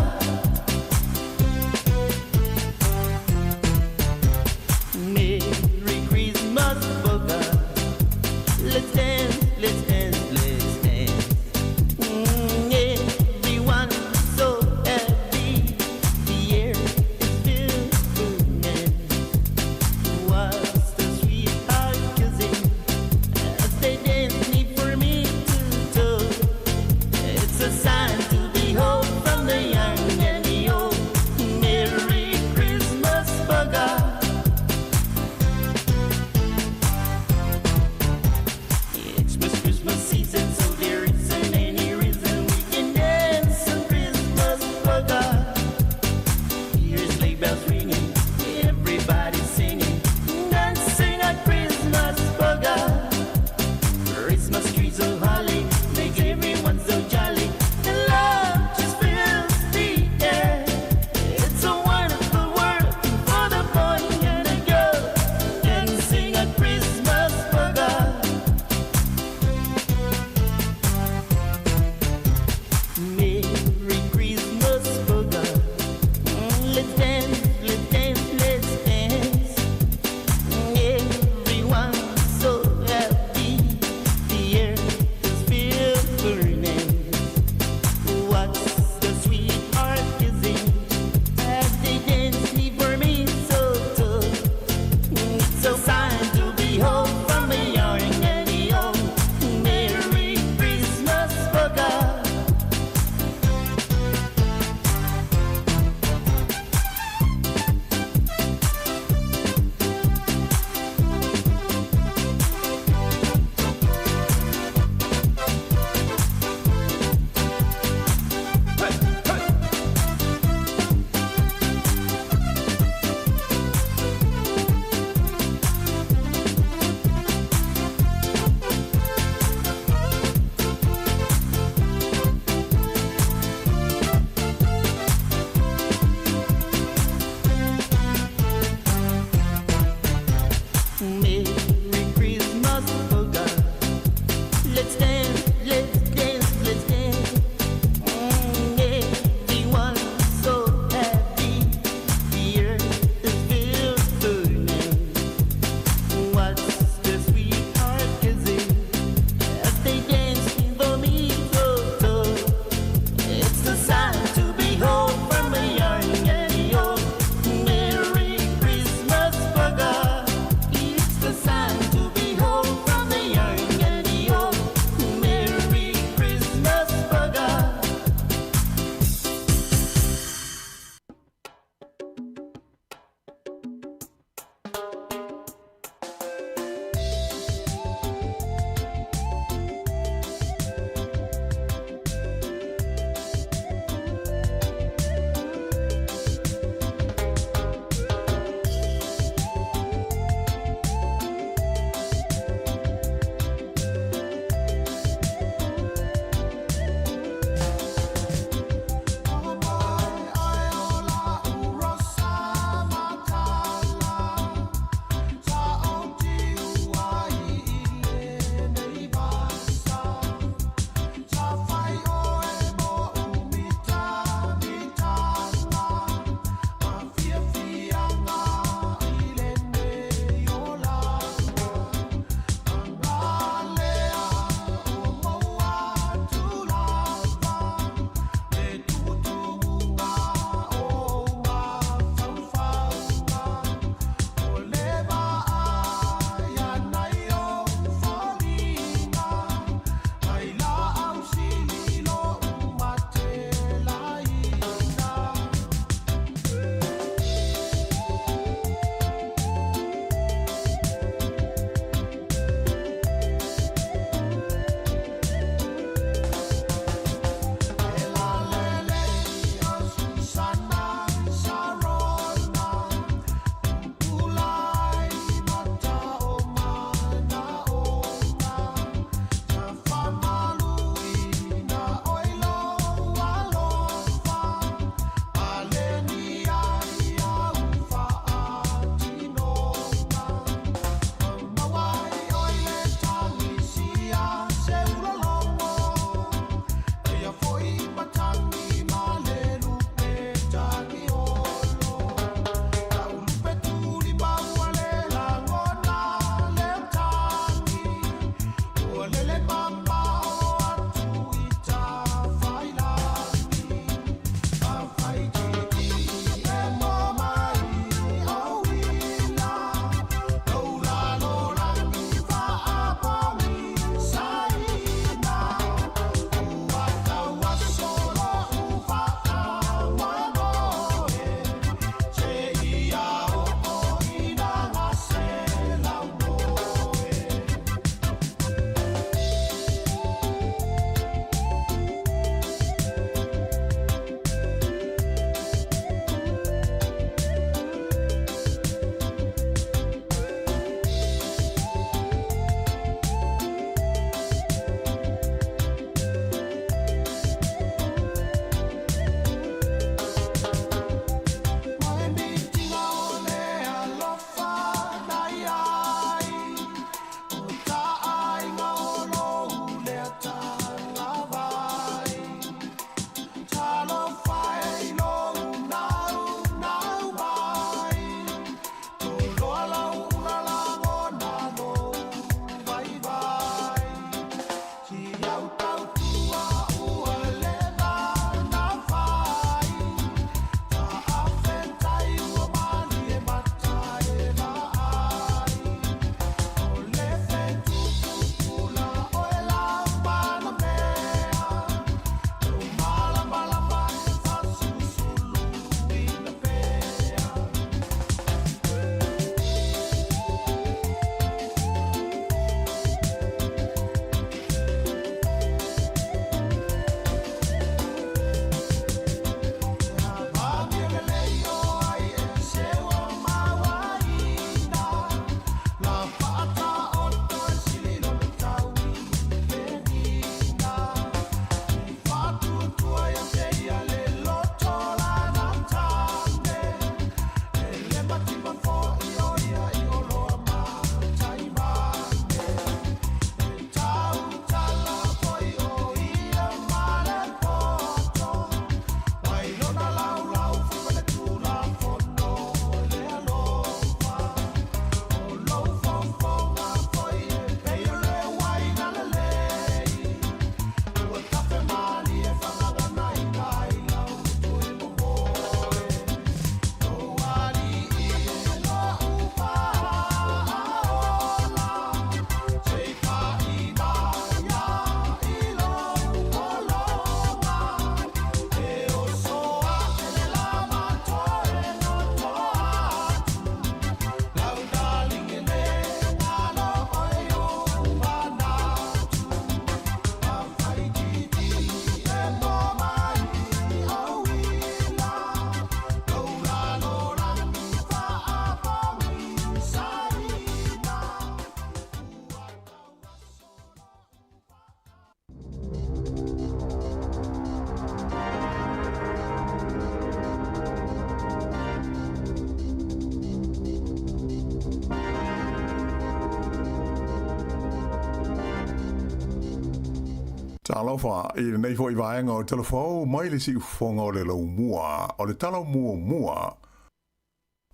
Ta alofa I nei fo I vaenga o telefo mai le si ufonga o le lau mua, o le talo mua.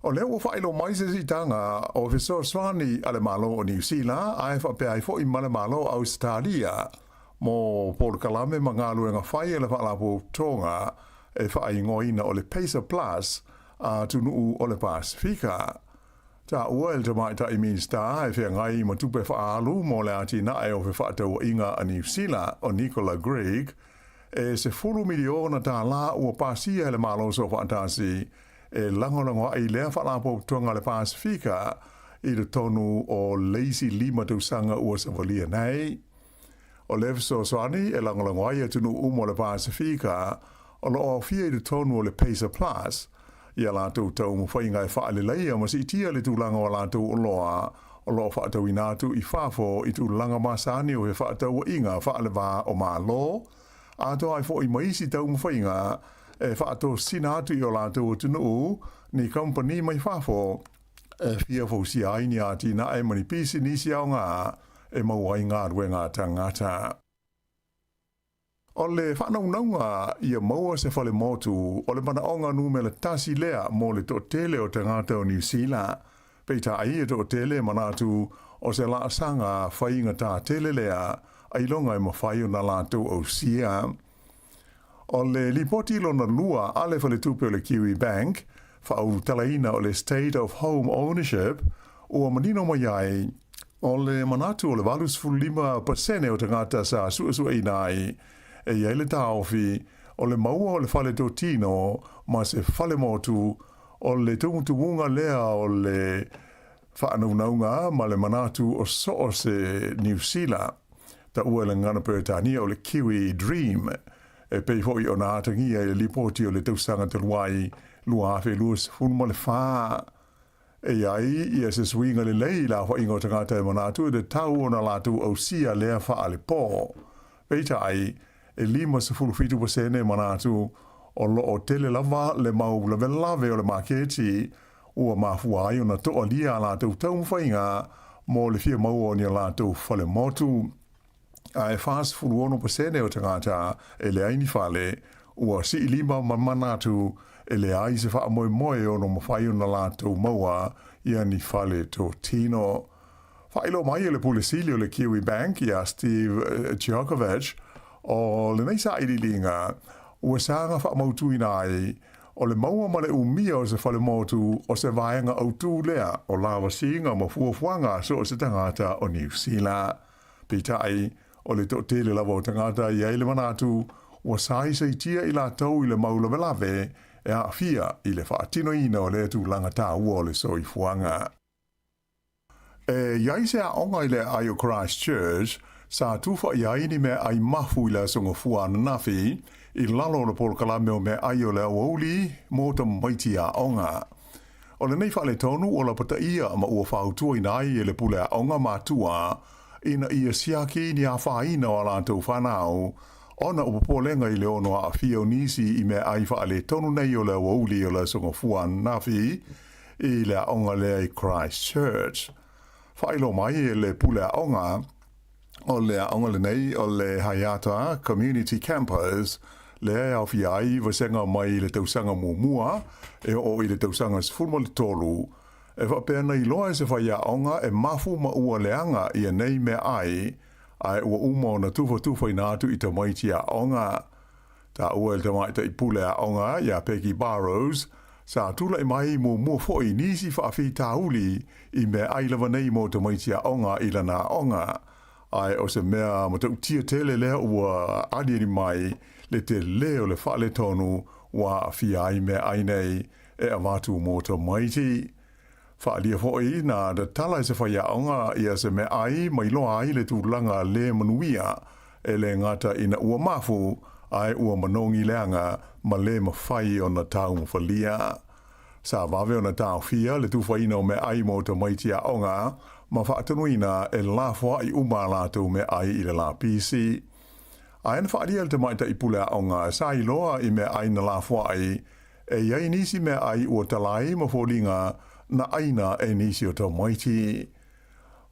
O leo o whaelo mai se si tanga o Fesor Swani ale malo o New Zealand, ai whape ai fo I male malo Australia, mo Polo Kalame mangalu nga whai e le whaalapo tonga e whaai ngoina o le Pacer Plus a tunu o le Pasifika. Ta ua el te mai ta I Minsta e whea ngai ma tupe whaalu mo le ati na e o whi whaatau inga a New Zealand o Nicola Gregg e se 4 miliona ta la ua pasia le malo so whaatasi e langolango ai lea whaalapo tonga le Pasifika I le tonu o Lazy Lima tausanga ua Savalia nei. O le so soani e langolango ai tunu umo le Pasifika o lo o fia I le tonu o le Pacer Plus ia lātou tau mo whainga e whaalelei a masi itia le tūlanga o lātou o loa o loa whaatau inātu I whafo I tūlanga masani o he whaatau inga whaalewa o mā lo. A toa ai fo I maisi tau mo whainga e whaatau sinātu I o lātou o tunu ni company mai whafo e fia fo si aini ati na e mani pisi nisi au ngā e mauai ngā ruenga tangata. O le whanaunga ia maua se whale motu o le manaonga nume le tasi lea mo le to tele o tangata o New Zealand. Peita ai e to tele manatu o se la sanga whainga tā tele lea ai longa I mawhai o na lātou o sia. O le lipoti lona lua ale whale tupe o le Kiwi Bank, whaau talaina o le State of Home Ownership o manino mai ai o le manatu o le 85% o tangata sa suasua inai e iai le taofi o le maua o le whale tō tino ma se whale motu o le tumutumunga lea o le whaanaunaunga ma le manatu o so se New Zealand ta ua le ngana Peretania o le Kiwi Dream e pei hoi o na atangia e lipoti o le tausanga te luai lua awhi luas funuma le whaa e iai ia se swinga le lei la wha ingo tangata e manatu e tau o na latu au sia lea wha le pō peita ai e 5% manatu o lo o tele lava le mau lave o le maketi ua mafua ai o na toa lia la tau tau mwhainga mo le fia mau o ni la tau whale motu. A e fast 1% o tangata e le aini whale ua si 5 manatu e le ai se wha moe o no mawhai o na la tau maua ia ni whale to tino. Whailo mai e le pulisili o le Kiwi Bank ia Steve Djokovic o le nei sa ililinga ua sanga wha mautu inai o le maua ma le umia o se whale motu o se vaenga au tū lea o lawa singa ma fuafuanga so o se tangata o New Zealand. Pitai o le to tele lava o tangata I eile manatu ua sai se itia I la tau I le maula velave e a fia I le whaatino ina o le tu langa tā ua o le soi fuanga. E iai se a onga I le ai o Christchurch sa tufa I aini me ai mafu I la songa fua nafi I lalo le Polo Kalame o me ai o le auli mo ta maiti a onga. O le nei whale tonu o la pata ia ma ua whautua inai e le pule a onga matua ina ia siaki ni a whaina o alantou whanau ona upopolenga I le ono a fio nisi I me ai whale tonu nei o le auli o la songa fua nafi I le onga le Christchurch. Whailo mai e le pule a onga o le aonga le nei o le Hayata Community Campers le au fi ai vasenga mai le tausanga mumua e o I le tausanga sfulmo le tolu e va pena I loa se fa ia aonga e mafu ma ua leanga I nei me ai ua uma na tufa inatu I tamaiti a aonga ta ua el tamaita I pule a aonga ia Peggy Barrows sa tula I mai mumua foi nisi fa afi tauli I me ai lava nei mo tamaiti a aonga I lana aonga ai o se mea ma tau tia tele lea ua adieri mai le te leo le whale tonu wa fi ai me ai nei e a watu mōta maiti. Whaalia hoi na da tala se whaia aonga ia se me ai mai loa ai le tūlanga le manuia e le ngata ina ua mafu ai ua manongi leanga ma le mawhai o na tau mwhalia. Sa wawe o na tau fia le tūwhaina o me ai mōta maiti a aonga ma whaatanuina e lafua I uma lātou me ai I le la PC. Aina whaadia le te maita I pule a aonga sa I loa I me ai na lafua ai e iai nisi me ai ua talai ma fōlinga na aina e nisi o tau maiti.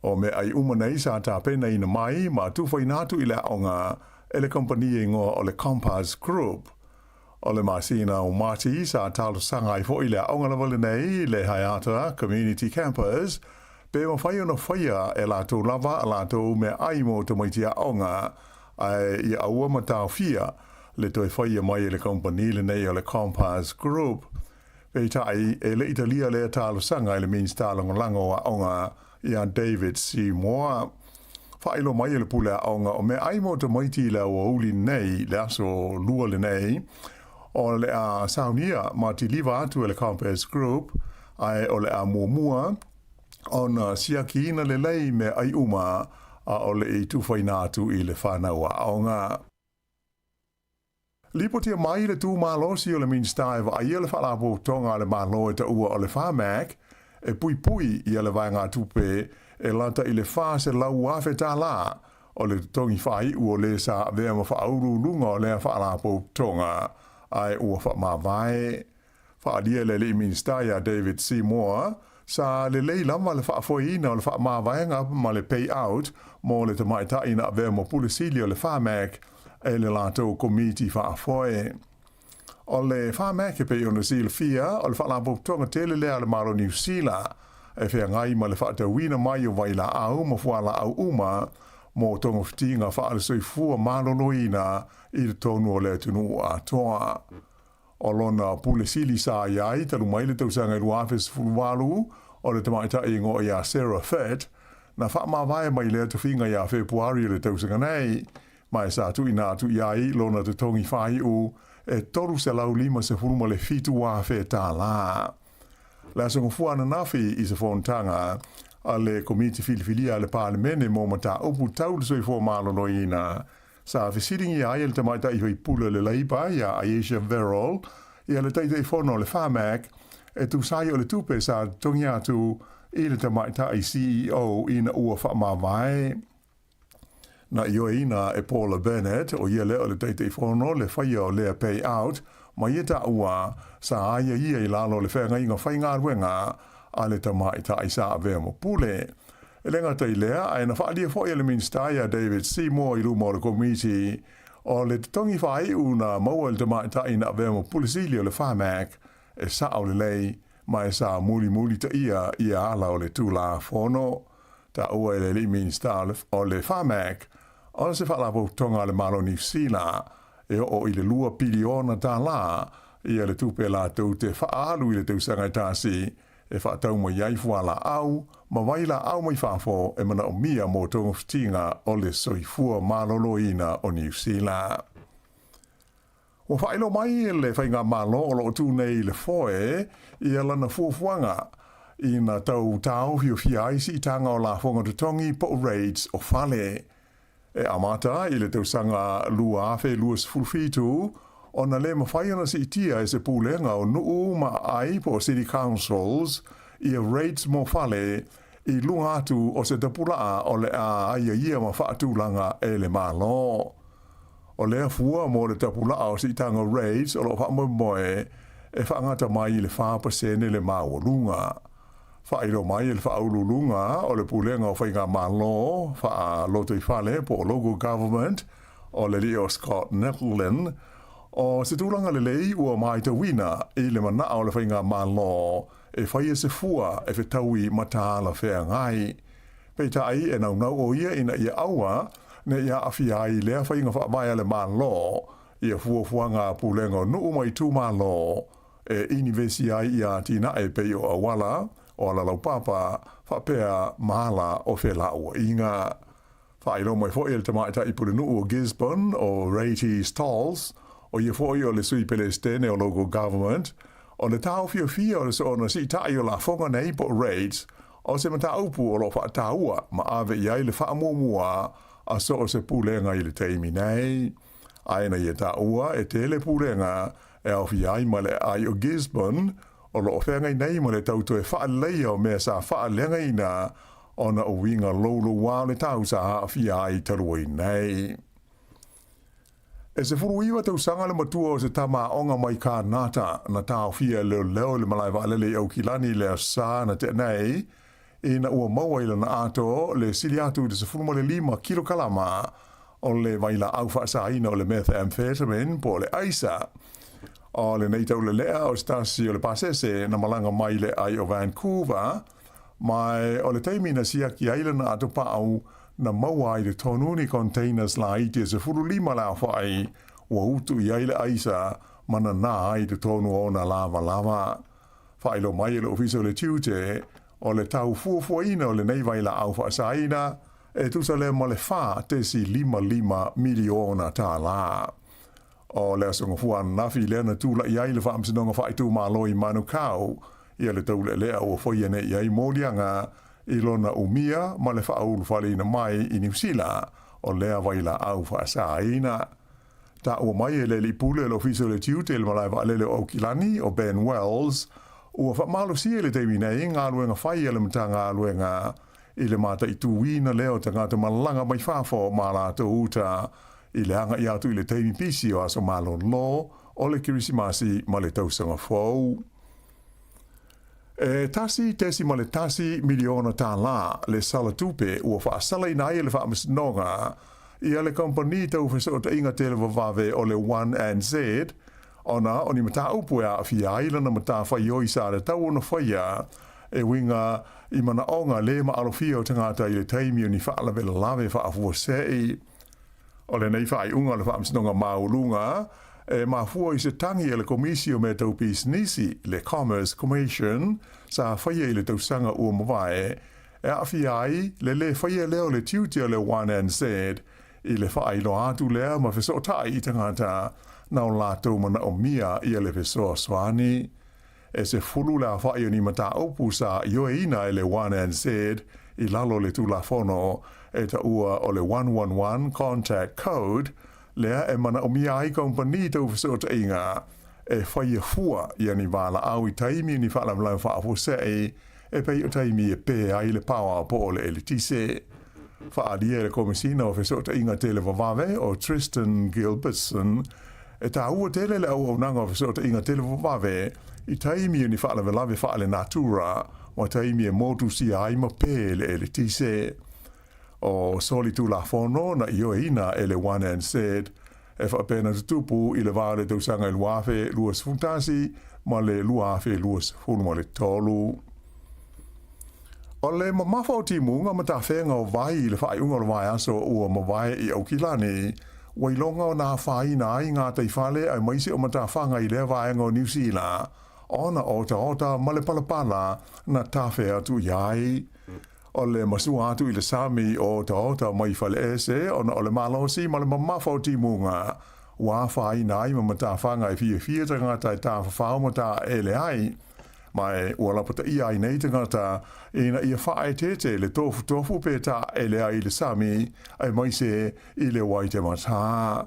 O me ai uma nei sa tā pena ina mai ma tūwhainatu I le aonga e le kompani ingoa o le Compass Group. O le masina o Mati sa talo sanga I fo I le aonga la wale nei le Hayata Community Campers, pe ma whai ona whaia e lato lava a lato me aimo te maitia aonga ai I aua ma tau fia le toi whaia mai le kompani le nei o le Compass Group. Pe tai e le Italia le talo sanga le means talo lango a aonga I David Seymour. Whailo mai le pule a aonga o me aimo te maiti le o uli nei le aso lua le nei, o le a saunia ma ti liva atu le Compass Group ai o le a muamua ona siakina le lei me ai uma a o le I tuwhaina atu I le whanau a aonga. Lipotia mai le tu malosi o le minstaiva a ia le whalapo tonga le malo e ta ua o le whamak e pui pui I le vanga tupe e lanta I le whase lau afe tā la o le tongi whai ua le sa vea ma whauru lunga o le whalapo tonga ai ua whamawai. Whaadia le ministaia David Seymour sa le lei lama le whaafoina o le whamawaianga ma le payout mo le tamaitaina vea mo pulisili o le whamak e le lato komiti whaafoe. O le whamak e pe o na sil fia o le whalapo tonga tele lea le maro New Zealand e whea ngai ma le whaatawina mai o waila au ma whala au uma mo tonga whitinga whaale soifua maloloina I le tonu o le tunu a toa. O lona pule sili sa iai talu mai le tausanga I luafes fulwalu o le tamaita ingo ia Sarah Fett na whaamawai mai le tuwhinga ia Februari le tausanga nei mai sa tu ina tu iai lona te tongi whai u e toru se lau lima se fuluma le fitu wa fe tā la. La songo fuana nafi I se fontanga a le komiti filifilia le parlemene mo mata upu tau le soifua maloloina sa visiting ia le tamaita I hoi pula le laipa ia Aisha Verrell ia le taita I fono le whamak e tu sai o le tupe sa tongi atu I le tamaita I CEO ina ua whamawai. Na ioina e Paula Bennett o ia le o le taita I fono le whaia o lea payout ma ia ta ua sa aia ia I lalo le whenga inga whainga ruenga a le tamaita I sa avea mo pule. E lenga tai lea, ai na whaalia fo le ministaia David Seymour I lumo le komiti o le tongi whai una maua le tamaita I na avea mo pulisili o le whamak e sa o le lei mai sa muli ta ia ala o le tula fono. Ta ua le minister o le whamak o se whaalapo tonga le malo New Zealand e o I le lua piliona ta la ia le tupe la tau te whaalu I le tausanga tasi e whaatau mo iai fuala au, ma waila au mai whaafo e mana o mia mo tonga whitinga o le soifua maloloina o New Zealand. O whaelo mai le whainga malo o lo tu nei le foe I lana fuafuanga I na tau tau hio fiaisi I tanga o la fonga tutongi po raids o whale. E amata I le tausanga lua afe luas fulfitu o na le mawhaiana si itia e se pūlenga o nuu ma ai po city councils I raids mo whale I lunga atu o se tapulaa o le a ia ma whaatulanga e le malo. O lea fua mo le tapulaa o si tanga raids o lo whaamoe e whaangata mai le whaapasene le maolunga. Whaero mai le whaaululunga o le pūlenga o whainga malo wha loto I whale po local government o le Leo Scott Netlin o se tūlanga le lei ua mai te wina I le mana o le whainga malo e whaia se fua e whetaui mataala whea ngai. Pei tai e nau o ia ina ia aua ne ia awhiai lea whainga whaamaya le malo ia fuafuanga pūlenga nuu mai tū malo e inivesi ai ia tina e pei o awala o ala lau papa whapea mahala o whela ua inga. Whaero mai fo le tamaita I pule nuu o Gisborne o Rati Stalls o ia fo o le sui Palestine o local government o le tau fia o le so na si tai o la fonga nei po raids o se mata upu o lo whaataua ma ave iai le whaamumua a so o se pūlenga I le teimi nei. Aina ia ta ua e tele pūlenga e au fiai ma le ai o Gisborne o lo whengai nei ma le tauto e whaaleia o mea sa whaaleanga ina o na o winga lolo wā le tau sa a fiai tarui nei. E se furu iwa tau sanga le matua o se tama onga mai ka nata na tau fia leo le malai waalele au kilani le sa na te nei e na ua maua ila na ato le sili atu de se furu ma le 5 kilo kalama o le vaila au whaasaina o le methamphetamine po le aisa. O le nei tau le lea o stasi o le pasese na malanga mai le ai o Vancouver, mai o le teimina siaki ailana atu pa'au na maua i le tonuni containers la iti e se furu lima la whai ua utu i aile aisa mana nā ai te tonu o na lava. Whailo mai le ofisa o le tiute o le tau fuafuaina o le nei vaila au whaasaina e tusa le mo le wha tesi 5 miliona tā la. O le asonga fuan nafi le na tūla i aile wha amsinonga whaitu māloi manu kau ia le tau le lea o whaiane i ai mōlianga i lona umia ma le whaulu whalina mai i New Zealand o lea vaila au whaasaina. Ta ua mai e le li pule le ofisa le tiute le malai wa lele o Kilani o Ben Wells ua whamalo si le teimi nei ngā luenga whai ele mta ngā luenga i le mata i tuwina leo ta ngāta malanga mai whafo ma la to uta i le hanga i atu i le teimi pisi o aso malo lo o le kirisimasi ma le tausanga fau. E tesi ma le tasi miliona tā la le sala tupe ua whaasala i nai le whaamasnonga ia le kompani tau whesao ta inga tele wawave o le 1NZ ona o ni mata upu a fia ila na mata whai oi sa le tau ona whaia e winga i mana onga le ma alofia o tangata i le taimi o ni whaala vela lave whaafua sei. O le nei whai unga le whaamsinonga maulunga e mafua i se tangi e le komisio me tau pis nisi le Commerce Commission sa whaia i le tausanga ua mawae e a fia ai le whaia leo le tiutia le 1NZ i le whailo atu lea ma wheso tai i tangata nao lātou mana o mia i le wheso swani. E se fulu la whaio ni mata opu sa ioe ina i le 1NZ i lalo le tula fono e ta ua o le 111 contact code lea e mana o mia ai kompani tau wheso ta inga e whaia fua i ani wala au i taimi ni whala mlau whaafu sei e pei o taimi e pē ai le pawa po o le elitise. Whaadia le komisina o whesota inga tele wawave o Tristan Gilbertson e ta ua tele le au nanga o whesota inga tele wawave i taimi ni whaala velave whaale natura o taimi e motu si aima pē le elitise. O soli tu la fono na io ina e le 1NZ e whapena tutupu i le vare tausanga i luafe luas funtasi ma le luafe luas funuma le tolu. O le mafao timunga ma ta whenga o vai i le whai unga o vai aso ua ma vai i au kilani, wailonga o nā whai na i ngā teifale ai maisi o ma ta whanga i le vai o New Zealand, ona ota ma le palapala na ta whe atu iai. O le masu atu i le sami o ota mai whale ese, ona o le malosi ma le mafao timunga, wa whai na i ma ta whanga i fia tanga tai ta whao ma ta ele ai, mai ua lapata ia i nei tangata ina ia whae tete le tofu peta ele ai le sami ai maise i le waite mata.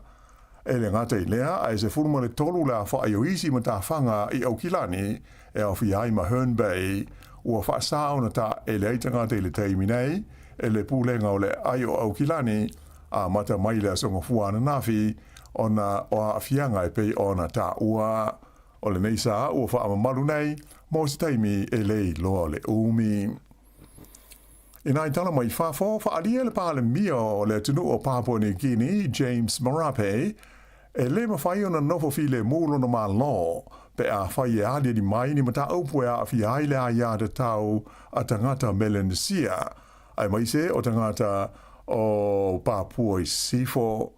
Ele ngata i lea ai se furuma le tolu la whae o isi ma ta whanga i au kilani e au fiai ma Herne Bay ua wha sao na ta ele ai tangata i le teimi nei e le pūlenga o le ai o au kilani a mata mai le asonga fuana nafi ona o a fianga e pei ona ta ua o le neisa ua wha amamalu nei mo se taimi e lei loa le umi. Ina i tala mai whafo, whaalia le pāle mia o le tunu o Papua New Guinea, James Marape, e le mawhai o na nofo fi le mūlo na mā lo, pe a whai e alia di mai ni mata aupue a fi haile a ia te tau a tangata Melanesia, ai mai se o tangata o Papua i sifo.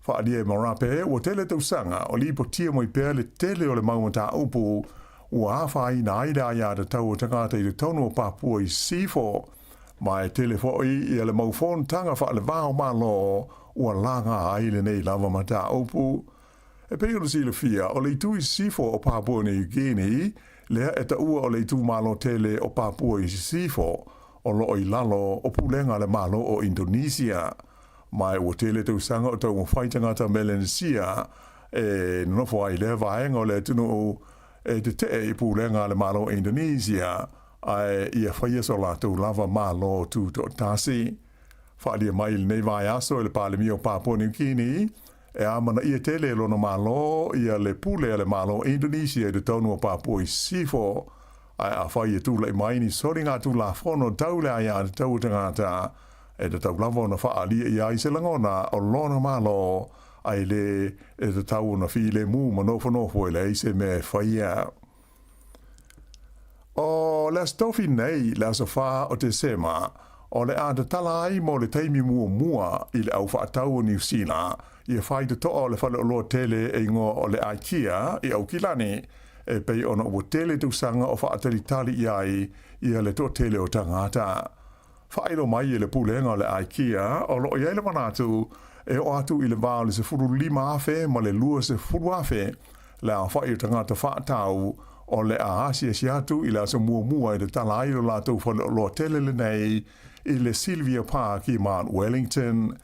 Whaalia Marape, o tele tausanga, o li po tia moi pēr le tele o le maumata aupu, ua awhai na aida ia te tau o tangata i le tono o Papua i sifo, mai telefoi i le maufon tanga wha le vāo malo ua langa ai le nei lava mata aupu. E peo si le fia, o le tu i sifo o Papua New Guinea, lea e ta ua o le tu malo tele o Papua i sifo, o lo i lalo o pulenga le malo o Indonesia. Mai ua tele tau sanga o tau mwhai tangata Melanesia, e nofo ai le vaenga o le tunu o e te te i pulenga le malo Indonesia, ai ia whaia so la tau lava malo tu to tasi. Whaalia mai le nei vai aso e le pāle mio Papua New Guinea, e amana ia tele lona malo ia le pule le malo Indonesia i te taunu o Papua i sifo, ai a whaia tu le mai ni sori ngā tu la whono tau le aia te tau tangata, e te tau lava na whaali i ai se langona o lona malo ai le e te tau na fi le mu manofo le i se me whaia. O le stofi nei le asa wha o te sema o le a te tala ai mo le taimi mua i le au whaatau o New Zealand i e whai te toa o le whale o loa tele e ingoa o le IKEA i au kilani e pei ona o tele tausanga o whaatari tali i ai i le to tele o tangata. Whaero mai i le pulenga o le IKEA o lo i ele manatu e o atu i le vāo le se furu lima afe ma le lua se furu afe le a whai o tangata whaatau o le a asia si atu i le asa mua i le tala ai o lātou whale o loa tele le nei i le Sylvia Park i Mount Wellington.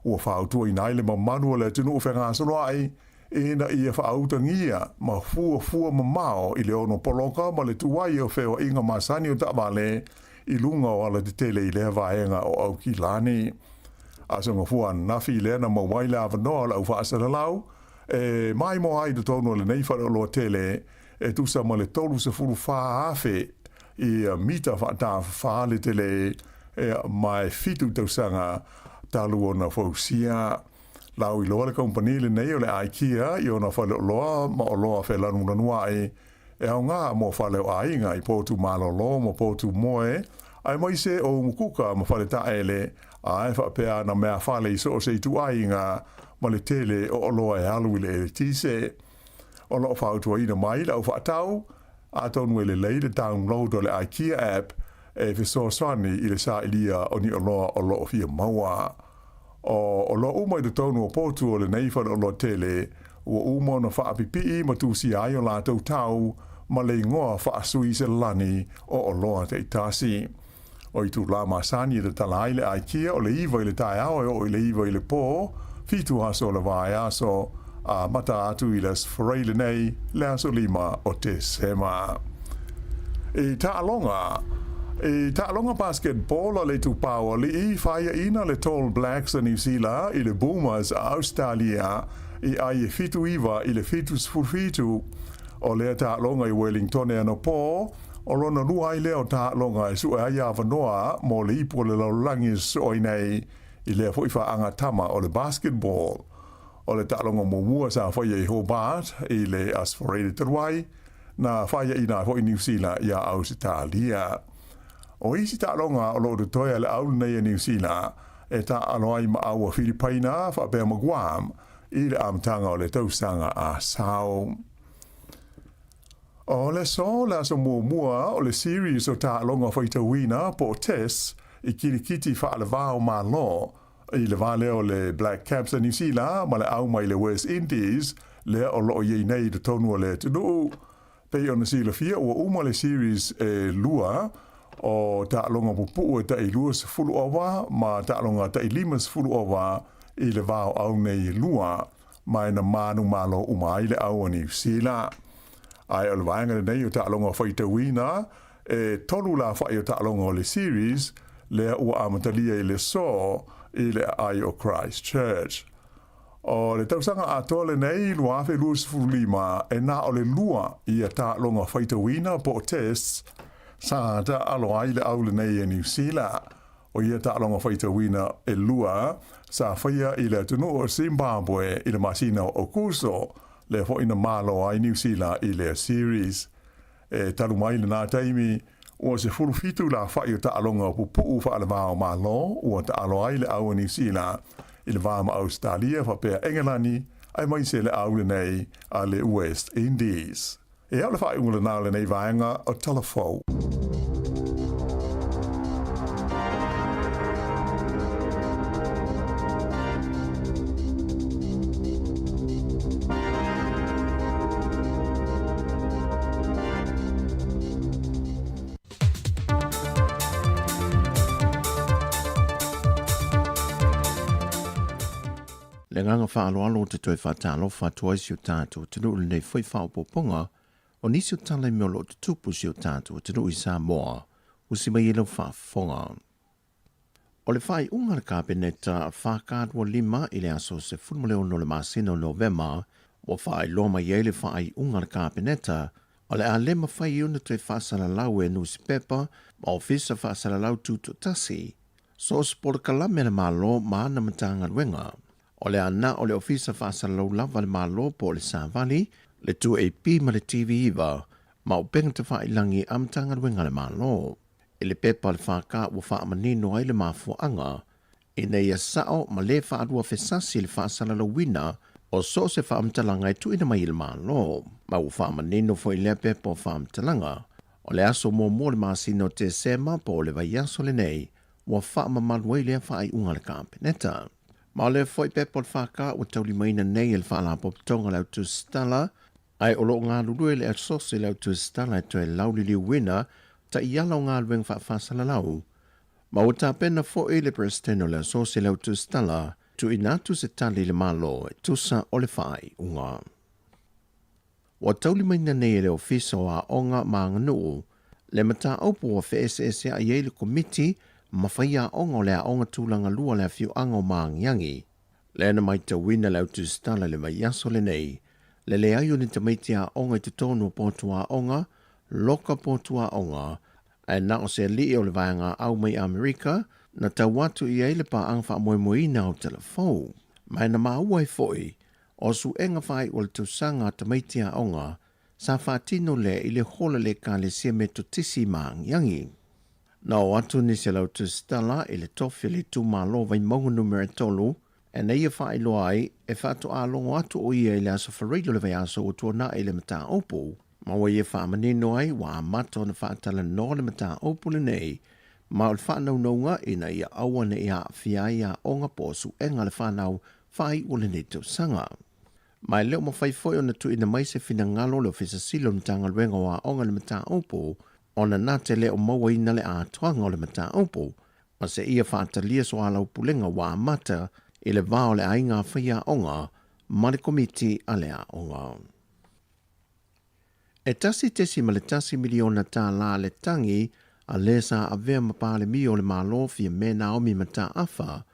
Ua whautua i naile ma manua le tunu o whenga saroai ina ia whautangia ma fua ma mao i le ono poloka ma le tuwai o whewa inga masani o tawale i lunga o ala te tele i lea vaenga o au ki lani. Asanga fua nafi i lea na ma waila avanoa la ufa asaralau e mai mo ai te tono le neifare o loa tele e tusa ma le tolu se furu wha afe i mita whaata wha le tele e mai fitu tausanga talu o na fausia. Lau i loa le kompani le nei o le IKEA i o na whale o loa ma o loa whelanu nanuai e au ngā mo whale o ainga i pōtu malolo ma pōtu moe ai mai se o mukuka ma whale taele a e whapea na mea whale i so se i tu ainga ma le tele o loa e alu i le tise. O loa whautua ina mai lau whaatau a tonu e le leile download o le IKEA app e fiso swani i le sa ilia o ni o loa fia maua. O lo uma i te tonu o pōtu o le neifan o lo tele, ua uma na whaapipi ma tūsi ai o lātou tau, ma le ingoa whaasui se lani o loa te itasi. O i tū la masani i te talai le IKEA o le iwa i le tae au o i le iwa i le pō, fitu aso le vai aso, a mata atu i le sforeile nei, le aso lima o te sema. E ta alonga basketball le tu pau le I fire ina le Tall Blacks a New Zealand i le Boomers a Australia i ai fitu iwa i le fitu sfurfitu o le ta alonga i Wellington e no po o lona lua i leo ta alonga i su e aia avanoa mo le ipo le laulangi soi nei i le foifa anga tama o le basketball o le ta alonga mua sa faya i Hobart i le Aspirated Terwai na faya ina fo i New Zealand i a Australia. O isi ta alonga o lo toia le aulu nei a New Zealand e ta aloai ma aua Filipaina fa bea ma Guam i le amtanga o le tausanga a Sao. O le so le aso mua o le series o ta alonga whaitawina po Tess i kirikiti fa le vāo ma lo i le vale o le Black Caps a New Zealand ma le au mai le West Indies le o lo iei nei de tonu o le tunu. Pei o na sila fia o uma le series lua o ta longa pupu ta i lua se fulu owa ma ta longa ta i lima se fulu owa i le vāo au nei lua mai na manu malo umai le au New Zealand. Ai o le vaenga nei o ta longa whaitawina e tolu la whai o ta longa o le series le ua amatalia i le so i le ai o Christchurch. O le tausanga a tole nei lua fe lua se fulu lima e na o le lua i a ta longa whaitawina po tests sa ta alo ai le au le nei e New Zealand o ia ta alonga whaitawina e lua sa whaia i le tunu o Zimbabwe i le masina o Kuso le ho ina malo ai New Zealand i le series e talu mai le nā taimi o se furu fitu la whai o ta alonga pupu wha ale vāo malo o ta alo ai le au New Zealand i le vāma Australia whapea Engelani ai mai se le au le nei a le West Indies. E au le whai unga le nā le nei vaenga o Talafou. Le nganga whaaloalo te toi whatalo whatua si o tātou te nuu nei whai whaopoponga o nisi o tala miolo te tupu si o tātou te nuu i Samoa o si mai ilo whaafonga. O le whai unga le kāpeneta whakādua lima i le aso se fulmoleo no le masino Novema o whai loma i le whai unga le kāpeneta o le a lema whai una toi whaasalalau e nusi pepa ma o fisa whaasalalau tuto tasi So sport kalame le malo ma na matanga wenga. O le ana o le ofisa whaasalo lava le malo po le Savali, le 2AP ma le TV iwa, ma o penga te whailangi amtanga wenga le malo. I le pepa le whaka ua whaamanino ai le mafuanga, i nei a sao ma le whaadua whesasi le whaasala wina, o so se whaamtalanga i tuina mai le malo, ma ua whaamanino fo i le pepa o whaamtalanga. O le aso mō le masino te sema po le vaiaso le nei, ua whaamamaluai le whaai unga le kampeneta. Ma le foi pepa le whaka ua tauli maina nei le whaala poptonga lau tu stala, ai o lo ngā lulu le asose lau tu stala e toi lauli li wina, ta iala o ngā lueng whaafasala lau. Ma o ta pena fo e le presteno le asose lau tu stala, tu inatu se tali le malo e tusa o le whaai unga. Wa tauli maina nei le ofisa o a onga maanganu, le mata aupu o FSS a iei le komiti, mawhaia onga o le a onga tūlanga lua le a fiu anga o maangiangi. Le ana mai ta wina lau tu stala le mai aso le nei, le ayo ni te maiti a onga i te tonu o potu a onga, loka potu a onga, ai na o se li o le vaianga au mai Amerika, na tau watu i eile pa angwha moe moina o telefou. Mai na maua i foi, o su enga whai o le tausanga te maiti a onga, sa whaatino le i le hola le ka le sia me to tisi maangiangi. Na o atu ni se lau tu stala i le tofi le tu malo vai maunga numera tolu, e na ia whaai loa ai e whaato a longo atu o ia i le aso whareido le vai aso o tuana i le mata opu. Ma wa ia whaamanino ai wa amato na whaatala no le mata opu le nei, ma o le whaanau naunga i na ia aua na ia whiai a onga posu enga le whaanau whai o le neto sanga. Mai leo ma whai foi o na tu ina mai se fina ngalo le ofisa silo na tanga luenga wa onga le mata opu, ona nā te leo maua ina le ātuanga o le mata opu, ma se ia whaatalia so ala upulenga wa amata i le vao le ainga whaia onga, ma le komiti a le a onga. E tasi tesi ma le tasi miliona tā la le tangi, a le sa a vea mapale mi o le malo fia me Naomi mata afa,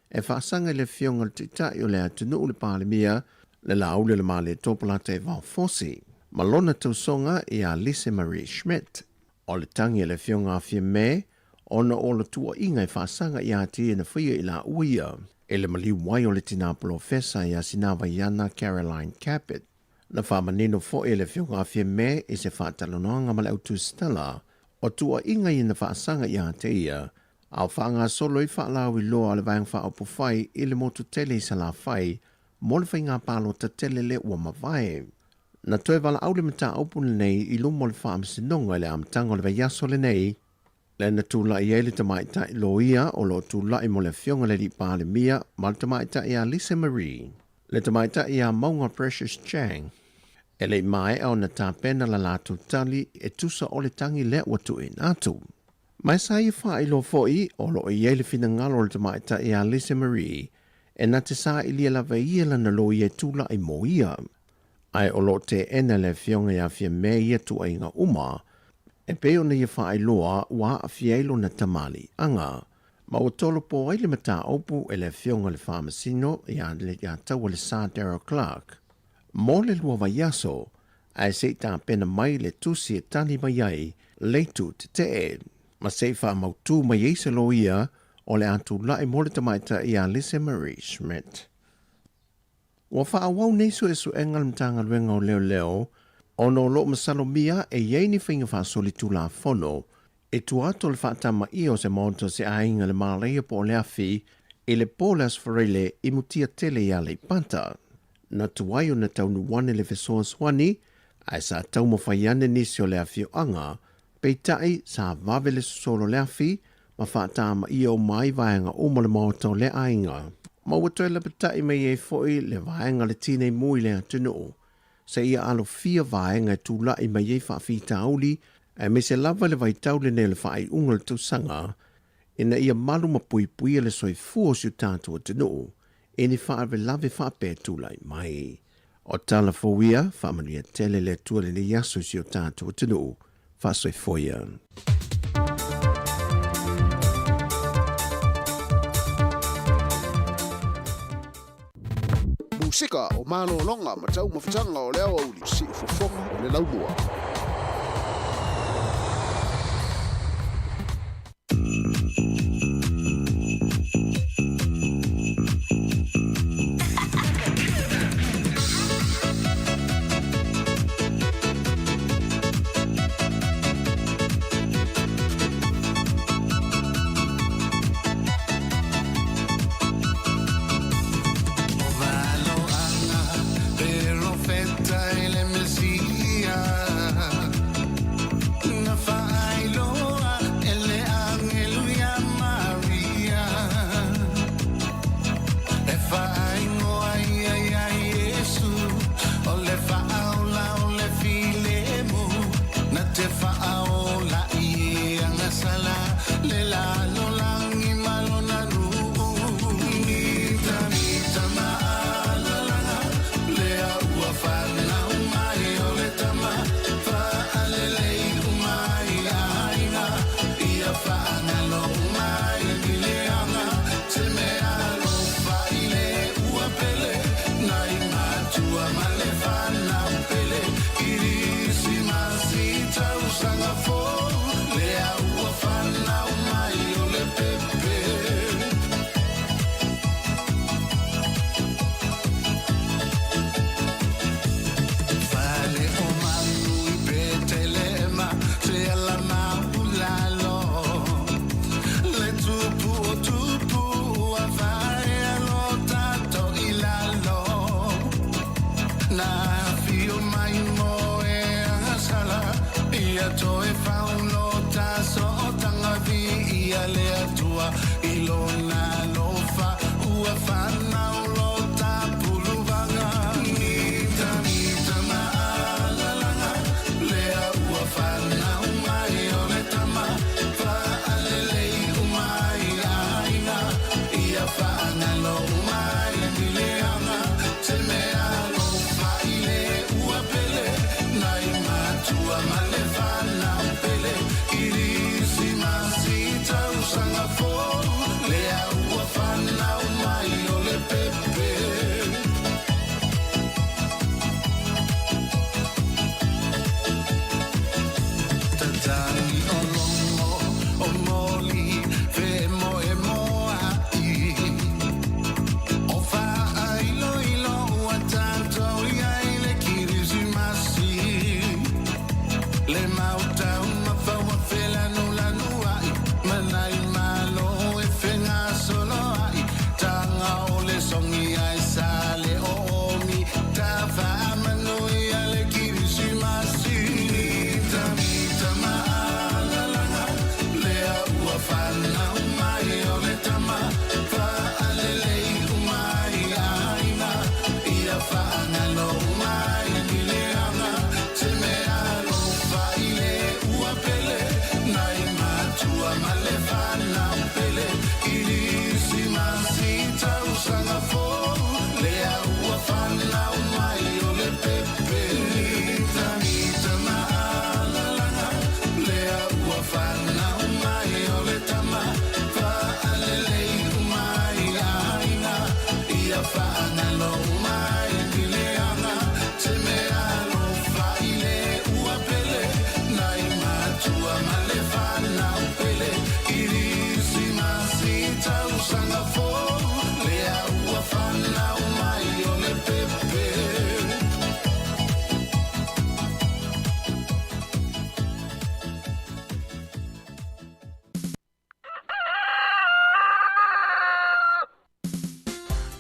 e whaasanga le fionga le titai o le atunu o le pale mia, le laule le male topula te vao fosi. Malona tausonga i a Lise Marie Schmidt. O le tangi le fionga fia me, ona o le tua inga i whaasanga i a tia na whia i la uia, e le mali wai o le tina profesa i a sinawa Iana Caroline Caput. Na whamanino fo e le fionga fia me i se whaatalonoanga ma le autu stela, o tua inga i na whaasanga i a tia, au whaanga solo i whaalau i loa le vang whaopu whai i le motu tele i sa la whai, mo le whainga palo ta tele le ua mawai. Na toe wala au le mata opun nei i lumo le whaam sinonga le amtango le vaiaso le nei, le na tūla i eile ta maita i loia o lo tūla i mo le fionga le ripa le mia, ma le ta maita i a Lisa Marie, le ta maita i a Maunga Precious Chang, e le mai au na tā pena la lātu tali e tusa o le tangi le watu in atu. Mai sa i wha i lo foi o lo i eile fina ngalo le ta maita i a Lisa Marie, e na te sa i lia la veia la na lo i e tūla i mo ia. Ai o lo te ena le fionga ia fia me ia tu ai ngā uma, e peo na ia whaai loa wa a fiailo na tamali anga, ma o tolo po ai le mata opu e le fionga le whamasino ia le ia taua le Sir Darrell Clark. Mo le lua vaiaso, ai se ta pena mai le tusi e tani mai ai, le tu te e, ma se wha mautu mai eise lo ia, o le atu lai mo le tamaita ia Lisa Marie Schmidt. Wa wha awau nesu e su engal mtanga luenga o leo leo, ono lo masalo mia e yeini whinga wha soli tu la fono, e tu ato le whaatama i o se monto se ainga le maalea po le afi, e le polas wharele i mutia tele ia le panta. Na tuai o na taunu wane le fesoa swani, ai sa tau mo whaiane nisi o le afi o anga, peitai sa vavele solo le afi, ma whaatama i o mai vaenga o le maoto le ainga. Ma watoe la patai mai e foi le vaenga le tine mui le atunu. Se ia alo fia vaenga tu la i mai e whaafi tauli, e me se lava le vai taule ne le whaai ungal tu sanga, ina ia malu ma pui pui le soi fuo si tātua atunu, e ni whaawe lave whaape tu lai mai. O tala fowia, whaamaria tele le tua le ne yasu si o tātua atunu, whaasoi foia. Sika o malo longa ma tau mafutanga o leo au li si fofonga o le laumua.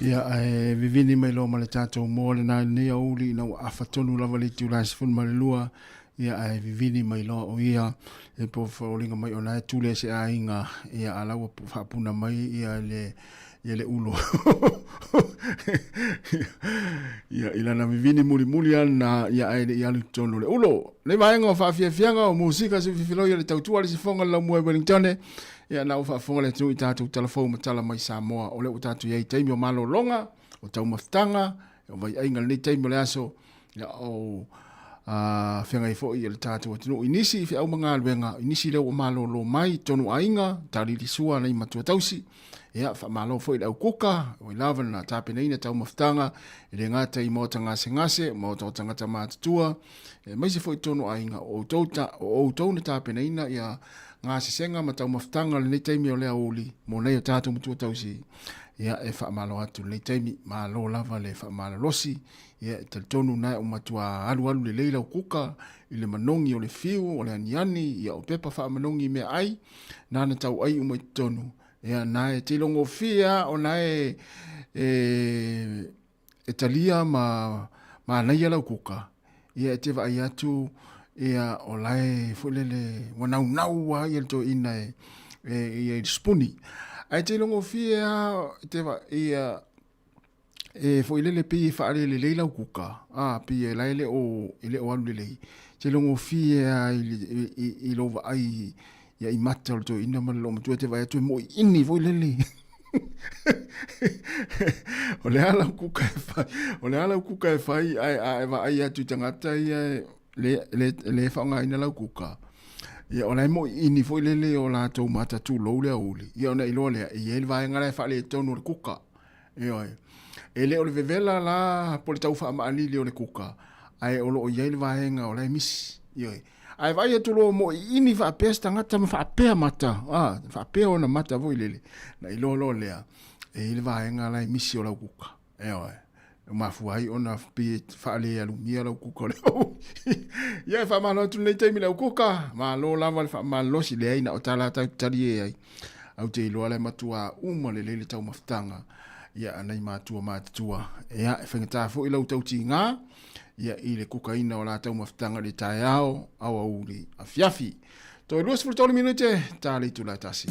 Ia vivini mai lo male tatou mo le na ne uli na afatonu lava le tu la sfun male lua ia vivini mai lo o ia e po folinga mai ona tu le se ainga ia ala wa fapuna mai ia le ulo ia ila na vivini muli ana ia le tonu le ulo le vaenga fa fianga o musika se fifilo ia le tautua le sifonga la mo Wellington ia na ufa fonga le tu i tātou telefou matala mai Samoa o le u tātou iei taimi o malo longa o tau maftanga o vai ainga le taimi o le aso ia o whenga i fo i le tātou atinu inisi fi au mga alwenga inisi leo o malo lo mai tonu ainga tariri sua nei matua tausi ia fa malo fo i au kuka o i lava na tāpena ina tau maftanga i le ngata i mota ngase mo tau tangata mātutua mai se fo i tonu ainga o tau na tāpena ina ia ngā sisenga ma tau maftanga le nei taimi o lea uli mo nei o tātou matua tausi ia e whaamalo atu le nei taimi ma lo lava le whaamalo losi ia e tonu nai o matua alu le leila o kuka i le manongi o le fiu o le aniani ia o pepa whaamanongi mea ai nana tau ai umai tonu ia nae te longo fia o nae e talia ma naia lau kuka ia e te vai atu ia o lai fulele wanau wa ia to ina ia spuni ai te longo fia te va ia fulele pi fa le leila kuka pi e lai le o ile o alu le te longo fia i lo ai ia i mata to ina ma lo tu te vai tu mo ini fulele o le ala kuka e fai ai va ai atu tangata ia le whanga ina lau kuka. Ia o lai mo ini foi lele o la tau mata tu lo le uli. Ia ona ilo lea, ia ele vai ngara e wha le tonu le kuka. Ia ele o le vevela la pole tau wha maani le o le kuka. Ai o lo o ia ele vai nga o lai misi. Ia ai vai atu lo mo ini wha apea stangata ma wha apea mata. Wha apea ona mata voi lele. Na ilo lo lea, ele vai nga lai misi o lau kuka. Ia mafuai ona pe fale alumia la kuka le ia fa malo tu nei taimi la kuka ma lo lava fa malo si le ina o tala ta tali ai au te lo ale matua uma le tau maftanga ia anai matua ia fengata fo ila tau tinga ia ile kuka ina o la tau maftanga le taiao au uli afiafi to los for 30 minute tali tu la tasi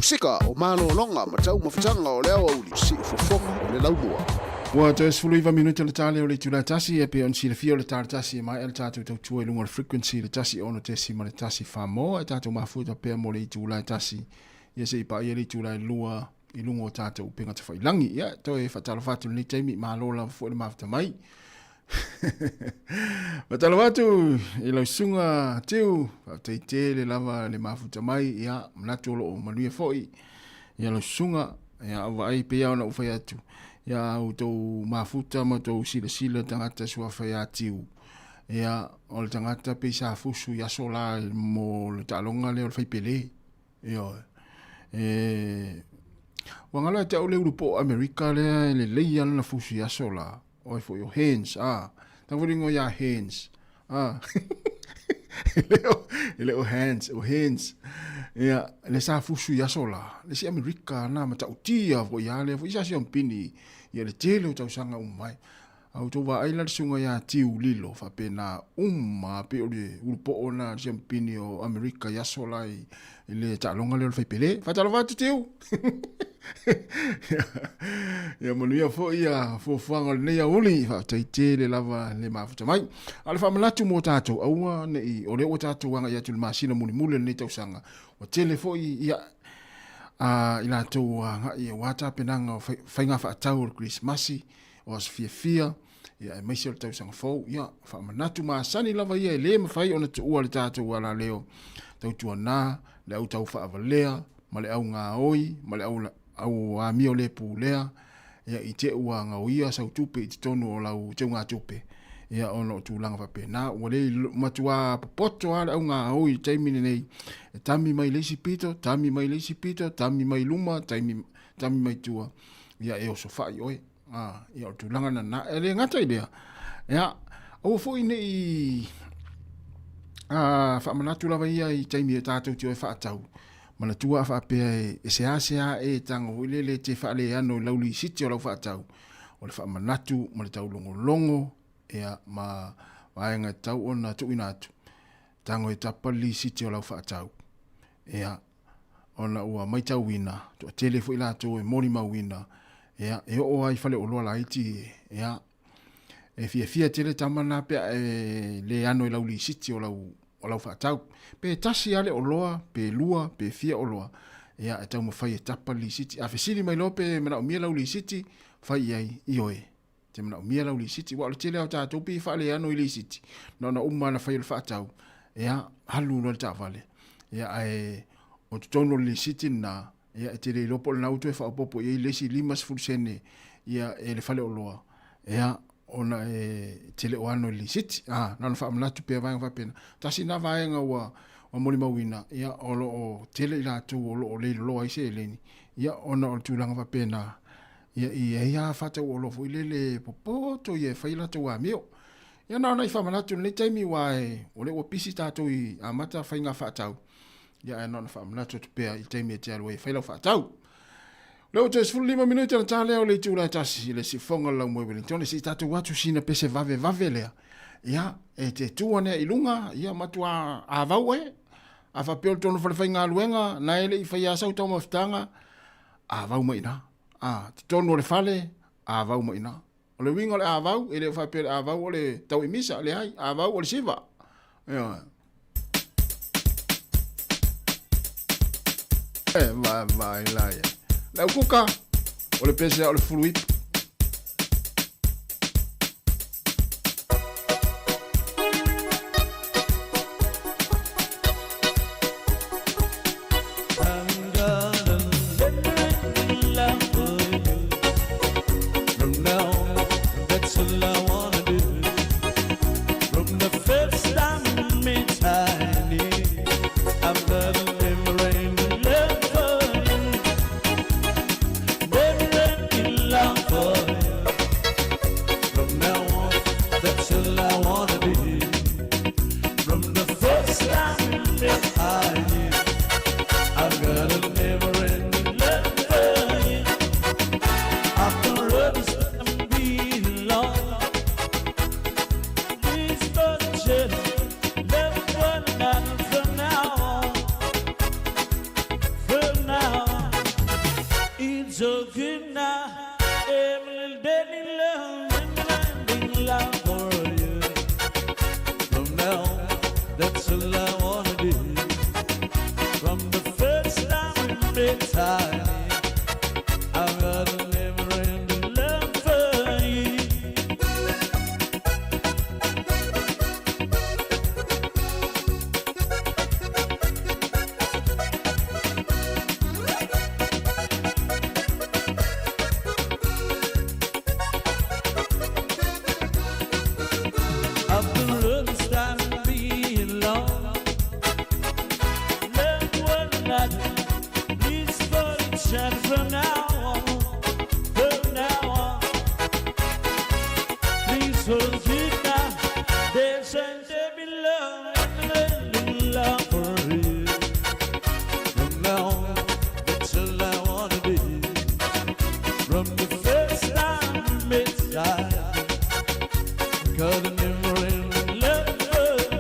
sika o malolonga ma tau mafutanga o leo au li si fofonga o le laumua. Wa te sfuluiva minuta le tale o le tula tasi e pe on si le fio le tala tasi mai el tatu tau tua lunga le frequency le tasi ono te si ma le tasi famo e tatu mafuta pe mo le tula tasi ia se pa ia le tula lua i lunga o tatu upenga te whailangi ia to e whatalo fatu ni teimi malola fu le mafuta mai. Whatalo fatu i lau sunga tiu te te le lava le mafuta mai ia mnatu o manuia foi ia lau sunga ia vai pe ia ona ufai atu. Ia o tau mafuta ma tau sila tangata sua whai atiu. Ia o le tangata pe sa fusu ia sola mo le talonga le o le whai pele. Ia wangala te au le urupo Amerika le leia na fusu ia sola. Oi for your hands. Tangwuringo ia hands. Leo hands. Ia le sa fusu ia sola. Le si Amerika na ma tau tia vo ia le vo isa si ompini ia le tele o tau sanga umai. Au tau wa aila sunga ia tiu lilo fa pena pe o le urupo ona si ompini o Amerika ia sola i le talonga le fai pele. Fa talo vatu tiu. Ia manuia fo ia fo fanga le ia uli fa tai le lava le mafuta mai. Ale fa malatu mo tatou aua nei o le o tatou anga ia tu masina muli nei tau sanga. O telefo ia ila tau nga ia wata penanga fainga fa tau Christmasi o fia ia mai se tau sanga fo ia fa manatu ma sani lava ia le mafai ona tu ua le tatou ala leo tau tuana le au tau fa avalea ma le au nga oi ma le au a mio le pulea ia i te ua nga ia sa tupe i te tonu o lau te unga tupe ia ono tu langa fa pena wale matua poto ala au nga oi taimine nei tami mai lesi pito tami mai luma tami mai tua ia e o sofa oi ia tu langa na ele ngata idea ia o fo ine i fa manatu lava ia i taimi e tātou tio e fa tau mana tua fa pe e se e tango le te fa le ano lauli siti o lau fa tau o le fa manatu ma le tau longo ia ma vaenga tau ona tu inatu tango e tapali siti o lau fa tau ia ona ua mai tau wina to telefo ila to e mori ma wina ia e o ai fale o loa la iti ia e fia tele tamana pe le ano lauli siti o lau fa tau pe tasi ale o loa pe lua pe fia o loa ia e tau mawhai e tapali siti a fesili mai lope mana o mia lauli siti fai ai ioe te mana o mia lauli siti wa o tele au tātou pi fa le ano ili siti na umana fai le fa tau ia halu lo ta vale ia ai o tono li siti na ia te le lopo na auto e fa popo ia lesi limas fulsene ia e le fale o loa ia ona e tele o ano li siti na fa amnatu pe vai va pena tasi na vai nga wa moli mawina ia o tele ila tu o le lo ai se leni ia ona o tu langa va pena ia fa te o lo fu le popoto ia fa ila tu amio ia na fa manatu le taimi wai o le o pisi tatu i amata fa inga fa tau ia na fa manatu tu pe i taimi te alwe fa ila fa tau Leo te sfulu 5 minuti na tale o le tula tasi le si fonga la mo Wellington si tatu watu sina pese vave lea. Ia e te tuane i lunga ia matua a vaue a fa pio tonu fa fainga luenga na ele i fa ia sau toma ftanga a vau mai na. Te tonu le fale a vau mai na. O le winga le a vau ele fa pio a vau le tau imisa le hai a vau le siva. Ia. Vai lá. La kuka o le pese o le fuluip love good now. Emily, daddy, love for you. From now on, that's all I wanna do. From the first time we met, I've got a never-ending love for you. From now on, please hold it now. There's a baby love and love for you. From now on, that's all I wanna do. From the first time we met, I got a never-ending love for you.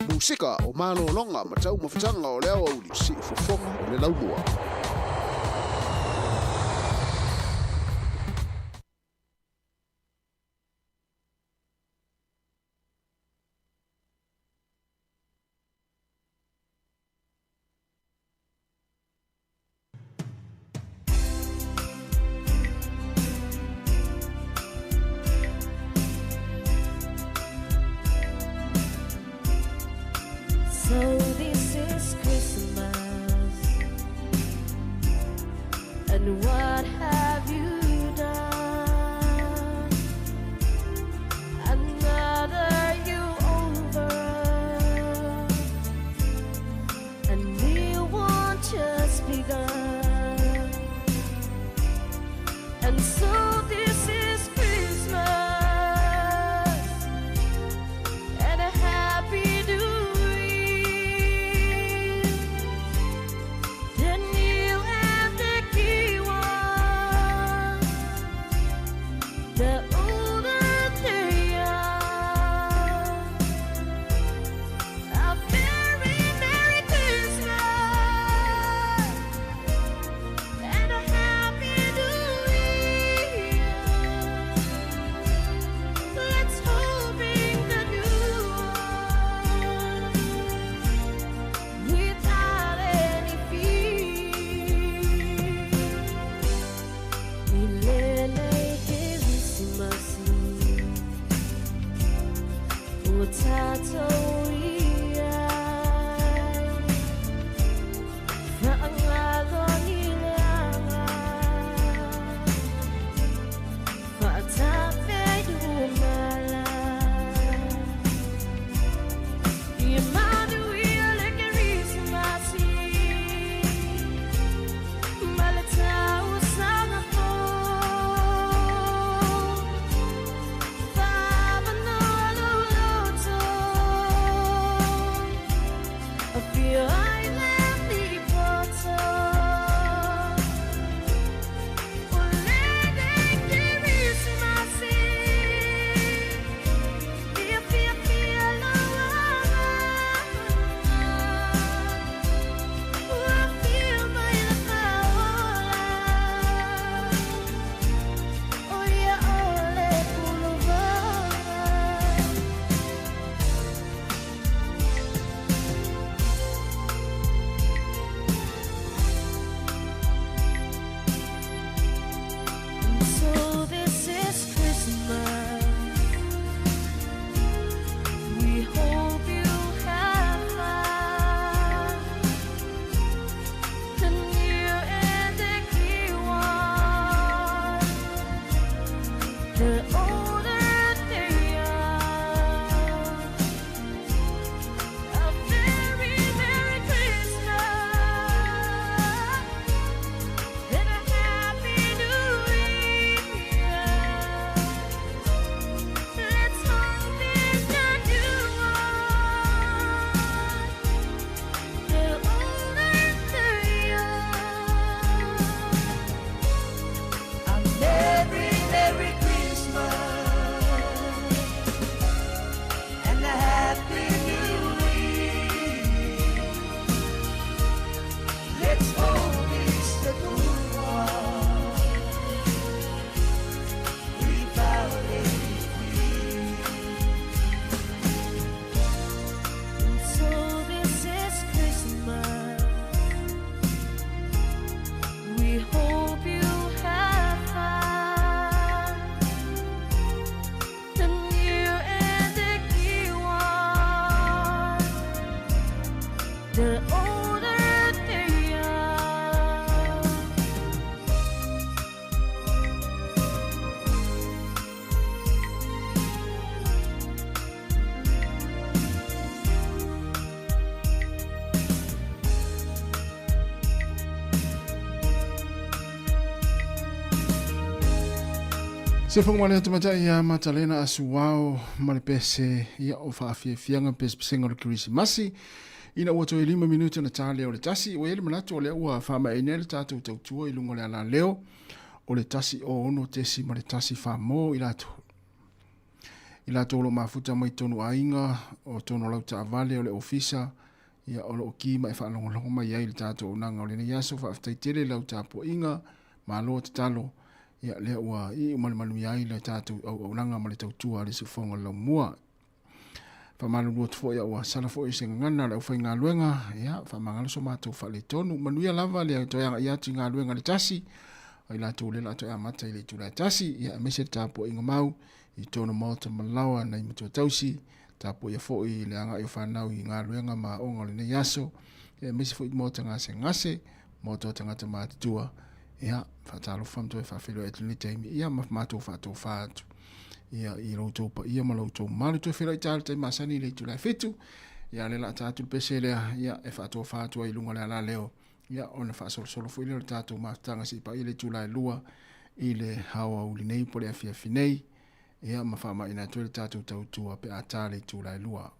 Musika o malo longa ma tau mawhitanga o leo au li si ufofonga o le laumua. So this is Christmas, and what have you done? Another you over, and we want just begun. And so this is Christmas, and a happy new year. the older they are. Se fonga male tamata ia matalena asuao male pese ia o fianga pese singa Krismasi ina o 5 minuti na tale o le tasi o ele manato o le ua fama enel tatu tautua i lungo le ala leo o le tasi o ono tesi male tasi famo ilato lo mafuta mai tonu ainga o tono lauta avale o le ofisa ia o lo ki mai fa longo mai ia il tatu nanga o le yaso fa tele lauta po inga malo talo ia le ua i malu ia le tatu o nanga male tautua le sufonga lo mua fa malu luot fo ia ua sala fo ise ngana le fa ngaluenga ia fa mangalo so matu fa le tonu manuia lava le to ia tinga luenga le tasi ai la tu le la to ia mata ile tu la tasi ia mese tapo inga mau i tono mota malawa na imto tausi tapo ia fo i le anga i fa nau i ngaluenga ma onga le yaso ia mese fo i mota ngase moto tangata matua ia fatalo famto fa filo etni time ia mato fato fatu ia i roto pa ia maloto malu to filo ital te masani le tu la fitu ia le la tatu pesele ia e fato fatu ai lunga la leo ia ona fa solo fo ile tatu ma tanga si pa ile tu la lua ile hawa uli nei po le afia finei ia mafama ina tu le tatu tautua pe atale tu la lua.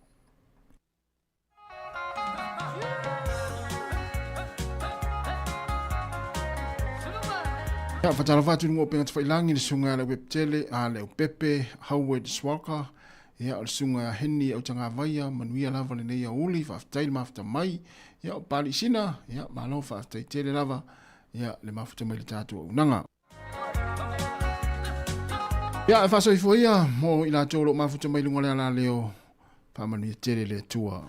Ya fatala fatu ngo penga tfailangi le sunga le web tele a le pepe Howard Swalker ya le sunga henni au tanga vaia manuia lava le nei uli fa tail mafta mai ya pali sina ya malo fa tele lava ya le mafta mai tatu unanga ya fa so ifoia mo ila tolo mafta mai lunga la leo pa manuia tele le tua.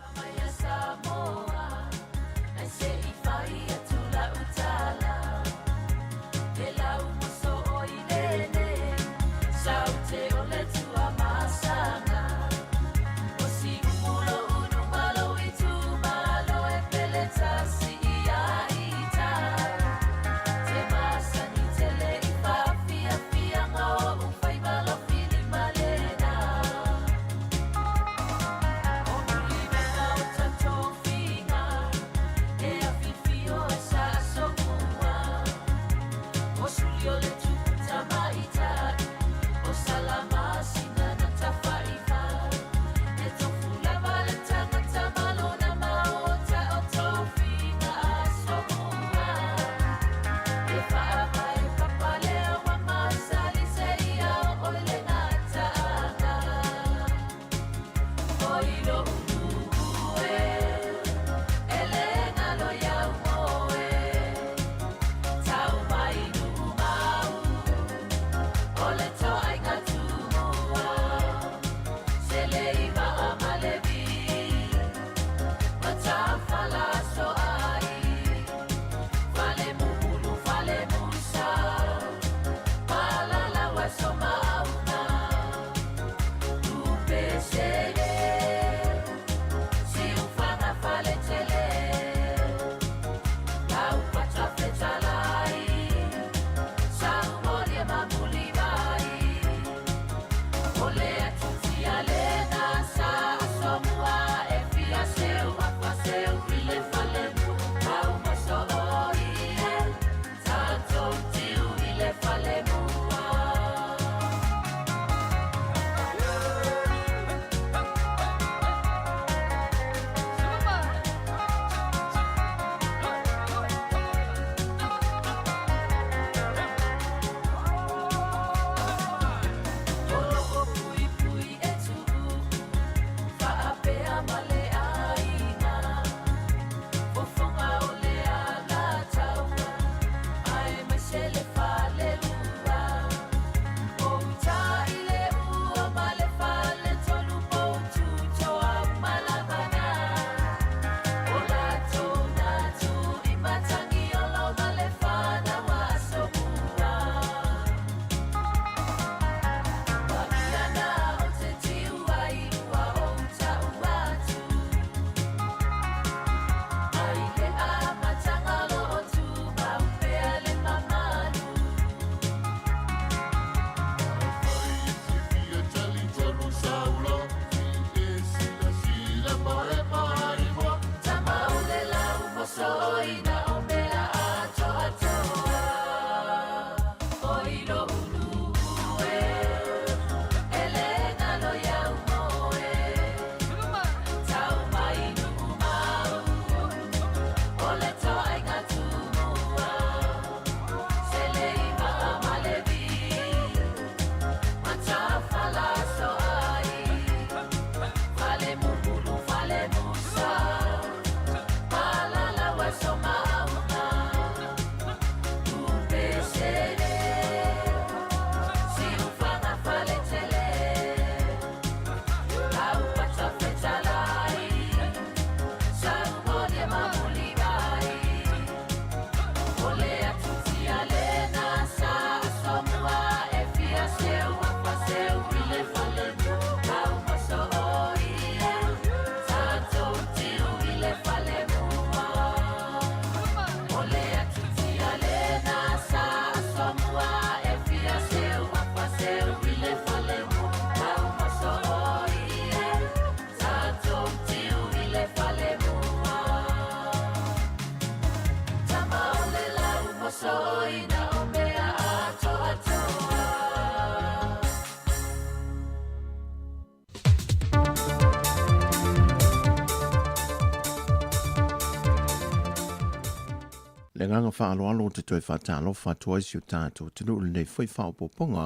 Le nganga whaaloalo te toi whatalo whatoa si o tātou tunu ule nei whai whaopoponga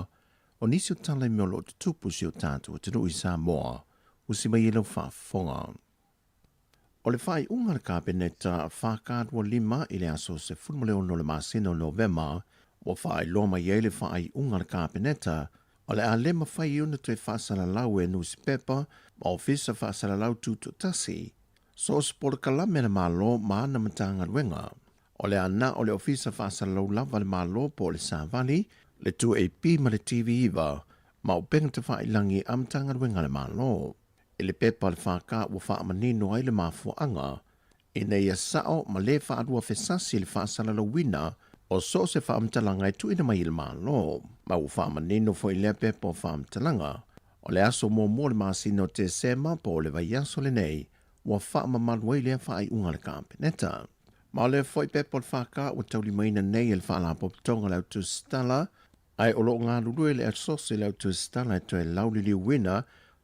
o nisi o tala me o lo te tupu si o tātou tunu i Samoa o si mai ilo whaafonga. O le whai unga le kabineta whakadua 5 i le aso se fulmole ono le masino Novema o whai loma i le whai unga le kabineta o le alema whai una tue whaasala lau e nusi pepa ma ofisa whaasala lau tutu tasi so sport kalame na malo maana matanga ruenga. O le ana o le ofisa whaasala lau lava le malo po le Savali le 2AP ma le TV iwa ma o penga te whailangi amtanga ruenga le malo. I le pepa le whaka ua whaamanino ai le mafuanga i nei a sao ma le whaadua whesasi le whaasala lau wina o so se whaamtalanga e tuina mai le malo. Ma ua whaamanino fo i le pepa o whaamtalanga o le aso mua le masino te sema po le vaiaso le nei ua whaamamalu ai le whai unga le kabineta. Ma le foi pepa le whaka ua tauli maina nei le whaala poptonga lau tu stala ai o lo ngā lulue le asosi lau tu stala e toe laulili wina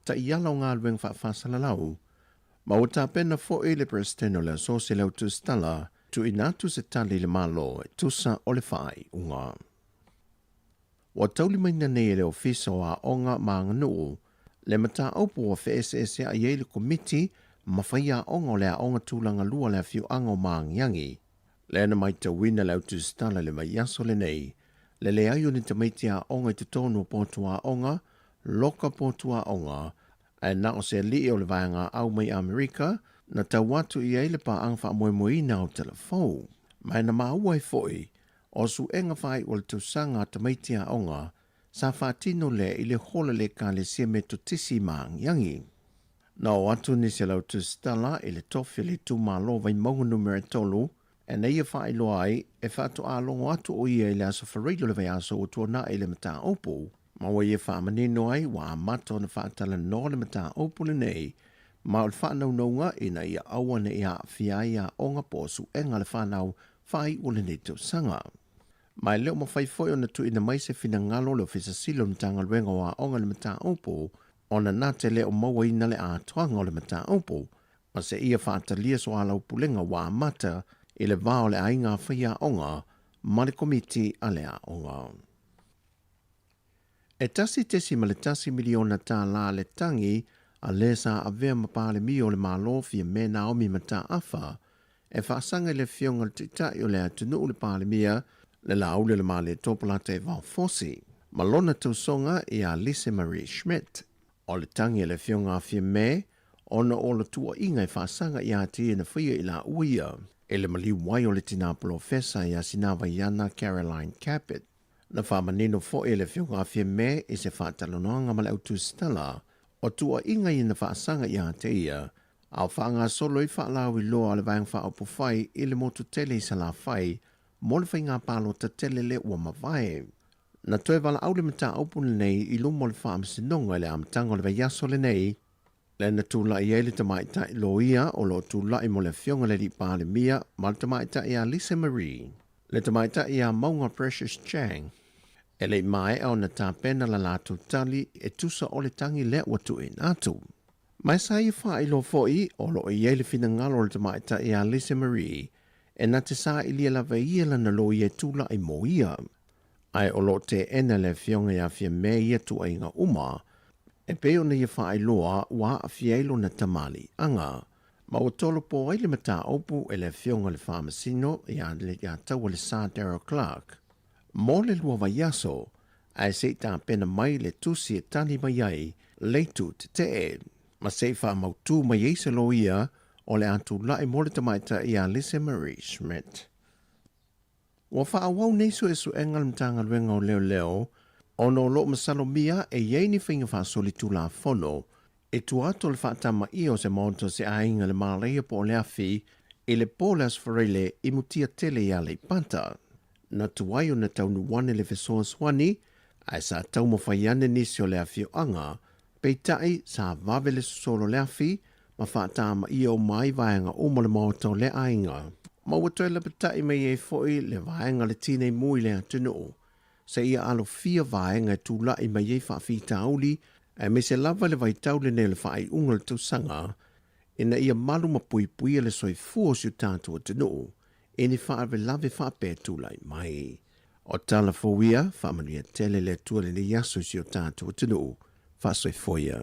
ta iala o ngā lueng whaafasala lau. Ma o ta pena fo e le presteno le asosi lau tu stala tu inatu se tali le malo e tusa o le whai unga. Wa tauli maina nei le ofisa o a onga maanganuu le mata aupu o FSS a iei le komiti ma whaia onga o le a onga tūlanga lua le a fiu anga o maangiangi. Le ana mai ta wina lau tu stala le mai aso le nei. Le aio ni te maiti a onga i te tonu o potua onga, loka potua onga, ai na o se li o le vaianga au mai Amerika, na tau watu i eile pa angwha moe moina o telefou. Mai na maua i foi, o su enga whai o le tausanga te maiti a onga, sa whaatino le i le hola le ka le sia me totisi maangiangi. Na o atu ni se lau tu stala i le tofi le tu malo vai maunga numere tolu, e nei e whai loa ai, e whatu a longo atu o ia i le aso whareido le vai aso o tuana i le mata opu. Ma wa ia whaamanino ai, wa amata o na whaatala no le mata opu le nei, ma o le whanau naunga i na ia aua ne ia fia ia onga posu e nga le whanau whai o le nei tau sanga. Mai leo ma whai foi o na tu ina mai se fina ngalo le ofisa silo na tanga luenga wa onga le mata opu, o na nate leo maua ina le a toanga o le mata opu, ma se ia whaatalia so ala upulenga wa amata i le vao le ainga whaia onga, ma le komiti a le a onga. E tasi tesi ma le tasi miliona tā la le tangi a le sa a vea mapale mi o le malo fia me Naomi mata afa, e whaasanga le fionga le titai o le atunu le pale mia le laule le male topala te vau fosi. Malona tausonga i a Lise Marie Schmidt. O le tangi le fionga fia me, ona o le tua inga i whaasanga i a tia na fia i la uia. E le mali wai o le tina profesa i a sinawa Iana Caroline Caput. Na whamanino fo e le fionga fia me i se whaatalonoanga ma le autu stala, o tua inga i na whaasanga i a tia, au whaanga solo i whaalau i loa le vang whaopo whai i le motu tele i sa la whai, mo le whainga palo ta tele le ua mawai. Na toe wala au le mata aupun nei i lumo le whaamsinonga le amtanga le vaiaso le nei, le na tūla i eile tamaita i loia o lo tūla i mo le fionga le li pāle mia, ma le tamaita i a Lisa Marie, le tamaita i a Maunga Precious Chang, e le mai au na tāpena la lātu tali e tusa o le tangi le watu e nātu. Mai sa i wha i lo foi o lo i eile fina ngalo le tamaita i a Lisa Marie, e na te sa i lia la veia la na lo i e tūla i mo ia. Ai o lo te ena le fionga i a fia me ia tu a inga uma, e peo na ia wha i loa wa a fielo na tamali anga. Ma o tolo po ai le mata opu e le fionga le whamasino i a le ia taua le Sir Darrell Clark. Mo le lua vaiaso, ai se ta pena mai le tusi e tani mai ai, leitu te te e. Ma se wha mautu mai eise lo ia, o le atu lai mo le tamaita i a Lisa Marie Schmidt. Wa wha wau neiso e su engal mtanga luenga o leo leo, ono lo masalo mia e yei ni whinga wha soli tu la fono, e tu ato le whaatama i o se maunto se ainga le maleia po le afi, e le polas farele i mutia tele i a le panta. Na tuai o na taunu wane le fesoa swani, ai sa tau mo whaiane nisi o le afi o anga, peitai sa vave le solo le afi, ma whaatama i o mai vaenga o mo le mautau le ainga. Ma watoe le patai mai e foi le vaenga le tine mui le atunu. Se ia alo fia vaenga e tūla i mai e whaafi tauli, e me se lava le vai taule ne le whaai unga le tausanga, ina ia malu ma pui pui le soi fuo si tātua atunu, e ni wha lave wha pe tūlai mai. O tala fōwia, whamanuia tele le tua le yaso si o tātou tino, wha soi foia.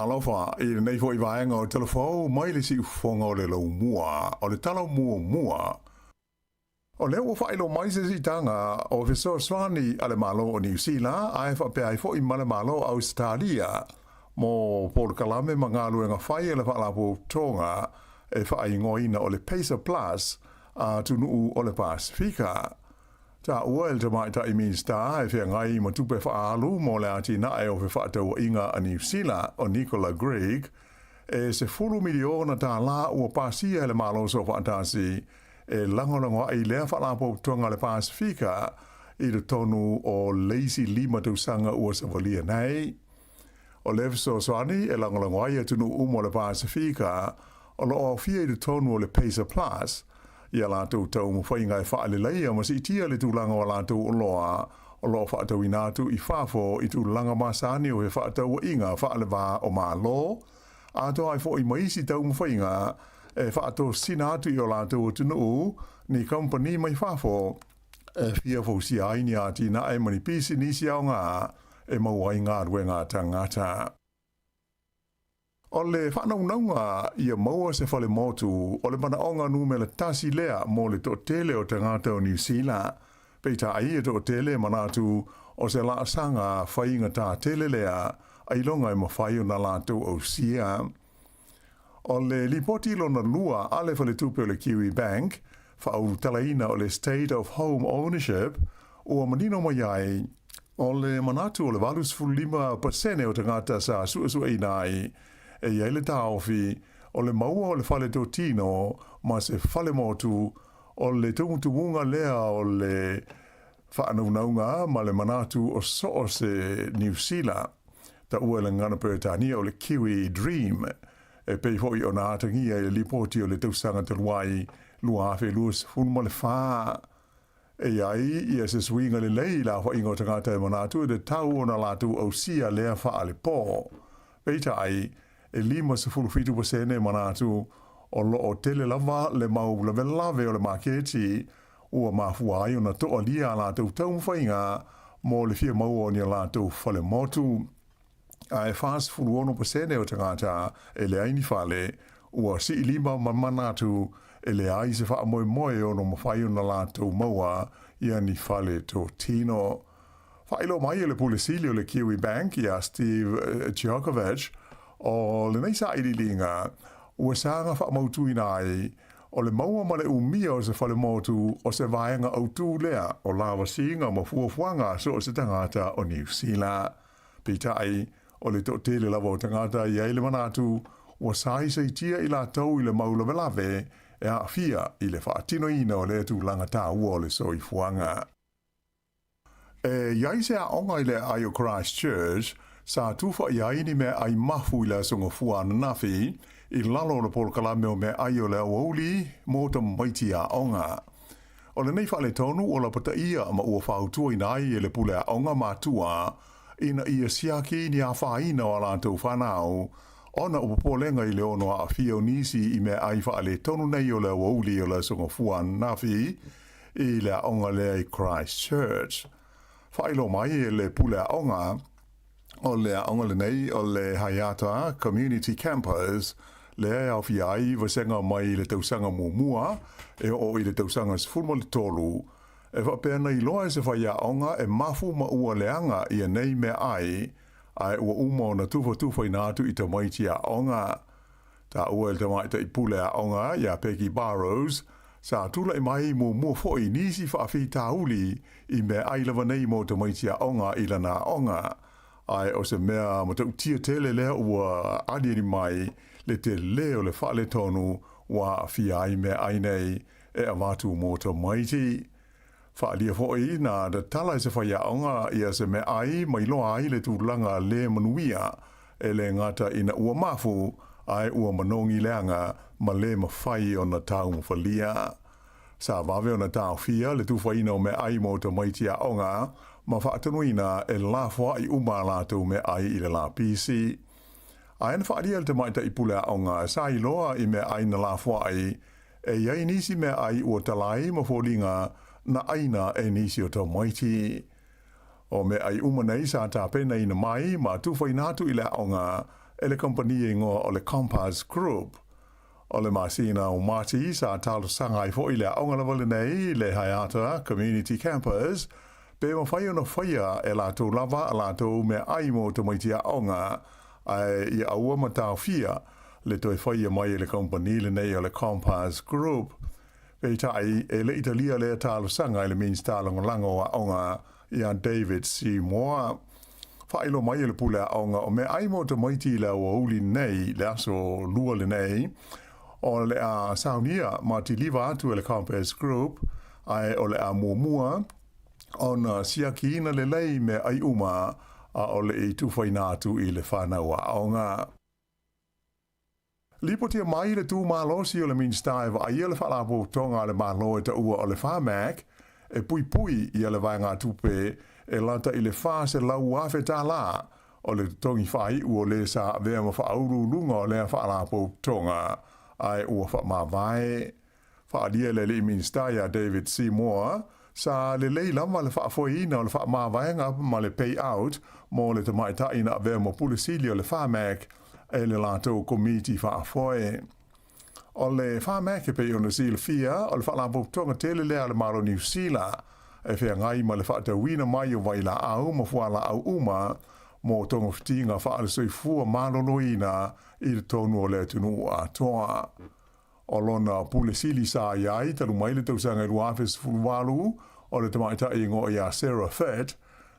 Alofa, i nei fo I vaenga o telefo, mai le si ufonga o le lau mua, o le talo mua. O leo o whaelo mai se si tanga o Fesor Swani ale malo o New Zealand, ai wha ai fo I male malo o Australia, mo Port Kalame mangalu nga whai ele whaalapo tonga, e whai ngoina o le Pacer Plus, a tunu o le Pasifika. Ta ua el te mai ta I minsta e whea ngai ma tupe whaalu mo le ati na e o whaatua inga a New Zealand o Nicola Gregg e se 4 miliona ta la ua pasia le malo so whaatasi e langolongo ai lea whaalapo tonga le Pasifika I le tonu o Lazy Lima tausanga ua Savalia nei. O le so soani e langolongo ai tunu umo le Pasifika o lo o fia I le tonu o le Pacer Plus ia lātou tau mo whainga e whaalelei a masi itia le tūlanga o lātou o loa whaatau inātu I whafo I tūlanga masani o he whaatau inga whaalewa o mālo. A toa ai fo I maisi tau mo whainga e whaatau sinātu I o lātou o tunu ni company mai whafo e fia fo si aini ati na e mani pisi nisi au ngā e mauai ngā ruenga tangata. O le whanaunga ia maua se whale motu o le manaonga nume le tasi lea mo le tōtele o te ngāta o New Zealand. Peita ai e tōtele manatu o se la sanga whainga tā tele lea ai longa I mawhai o na lātou o sia. O le lipoti lona lua ale whale tupe o le Kiwi Bank, whauru talaina o le State of Home Ownership o manino mai ai o le manatu o le 85% o te ngāta sa suasua inai e iai le tāofi o le maua o le whale tō tino ma se whale motu o le tumutumunga lea o le whaanaunaunga ma le manatu o so se New Zealand ta ua le ngana Peretania o le Kiwi Dream e pei hoi o nā atangia e lipoti o le tausanga te luai lua awhi luas funma le whaa e iai ia se swinga le lei la wha ingo tangata e manatu e de tau o na latu au sia lea wha ale pō peita ai e 5% manatu o lo o tele lava le mau lave o le maketi ua mafua ai o na toa lia la tau tau mwhainga mo le fia mau o ni la tau whale motu. A e fast 1% o tangata e le aini whale ua si 5 manatu e le ai se wha moe moe o no mawhai o na la tau maua ia ni whale tō tino. Whailo mai e le pulisili o le Kiwi Bank ia Steve Djokovic o le nei sa ililinga ua sanga wha mautu inai o le maua ma le umia o se whale motu o se vaenga au tū lea o lawa singa ma fuafuanga so o se tangata o New Zealand. Pita ai o le tōtele lava o tangata i aile manatu ua sai se itia I la tau I le maula velave e a fia I le whaatino ina o le tu langa tā ua o le soi fuanga. E iai se a onga I le ai o Christchurch sa tufa I aini me ai mafu I la songa fuana nafi I lalo na Port Kalame o me ai o le auli mo ta maiti a onga. O le nei whale tonu o la pata ia ma ua whautua ina ai e le pule a onga matua ina ia siaki ni a whaina o la tau whanau ona upopolenga I le ono a fio nisi I me ai whale tonu nei o le auli o la songa fuana nafi I le a onga le Christchurch. Whailo mai e le pule a onga o le aonga le nei o le Hayata Community Campers le au fi ai vasenga mai le tausanga mumua e o I le tausanga sfulmo le tolu e va pena I loa se fa ia aonga e mafu ma ua leanga I nei me ai ua umo na tufa inatu I te maiti a aonga ta ua el te maita I pule a aonga ia Peggy Barrows sa tula I mai mumua foi nisi fa afi tauli I me ai lava nei mo te maiti a aonga I lana aonga ai o se mea ma tau tia tele lea ua adiri mai le te leo le whale tonu wa fi ai me ai nei e a watu mōta maiti. Whaalia foi na da tala se whaia onga ia se me ai mai loa ai le tūlanga le manuia e le ngata ina ua mafu ai ua manongi leanga ma le mawhai o na tau mawhalia. Sa wawe o na tau fia le tuwhaina o me ai mo ta maiti a onga ma whaatanuina e lafua i umalatu me ai i le la PC. Ai na whaadia le te maita i pule a onga sa i loa i me ai na lafua ai e iai nisi me ai ua talai ma fōlinga na aina e nisi o ta maiti. O me ai umanei sa ta pena ina mai ma tuwhainatu i le onga e le kompani e ngoa o le Compass Group. O le masina o Marti sa talo sangai fo i le onga la wale nei le Hayata Community Campus pe ma whai ona whaia e la tō lava a la tō me ai mo ta maiti a onga ai i aua ma tau fia le toi whaia mai le kompani le nei o le Compass Group. Pe tai e le Italia le talo sangai le means talo lango a onga ia David C. Moore. Whailo mai le pule a onga o me ai mo ta maiti le o uli nei le aso lua le nei o le a saunia ma ti liva atu le Compass Group ai o le a muamua o na siakina le lei me ai uma a o le i tuwhainatu i le whanau a onga. Lipotia mai le tū mālosi o le minstaiva a ia le whalapo tonga le mālo e ta ua o le whamak e pui pui i le vai ngā tupe e lata i le wha se lau afe tā la o le tongi whai ua le sa vea ma whaauru lunga o le whalapo tonga ai ua wha mawai. Whaadia le li minstaia David C. Moore sa le lei lama le whaafoina o le wha mawai ngā ma le payout mo le tamaita ina vea ma pulisili o le whamak e le lato komiti whaafoe. O le whamak e pe o na sil fia o le whalapo tonga tele lea le maro New Zealand e whea ngai ma le whaatawina mai o waila au ma fuala au uma mo tonga whitinga whaale soifua maloloina i le tonu o le tunu a toa. O lona pule sili sa iai talu mai le tausanga i ruafes fulwalu o le tamaita i ngo ia Sarah Fett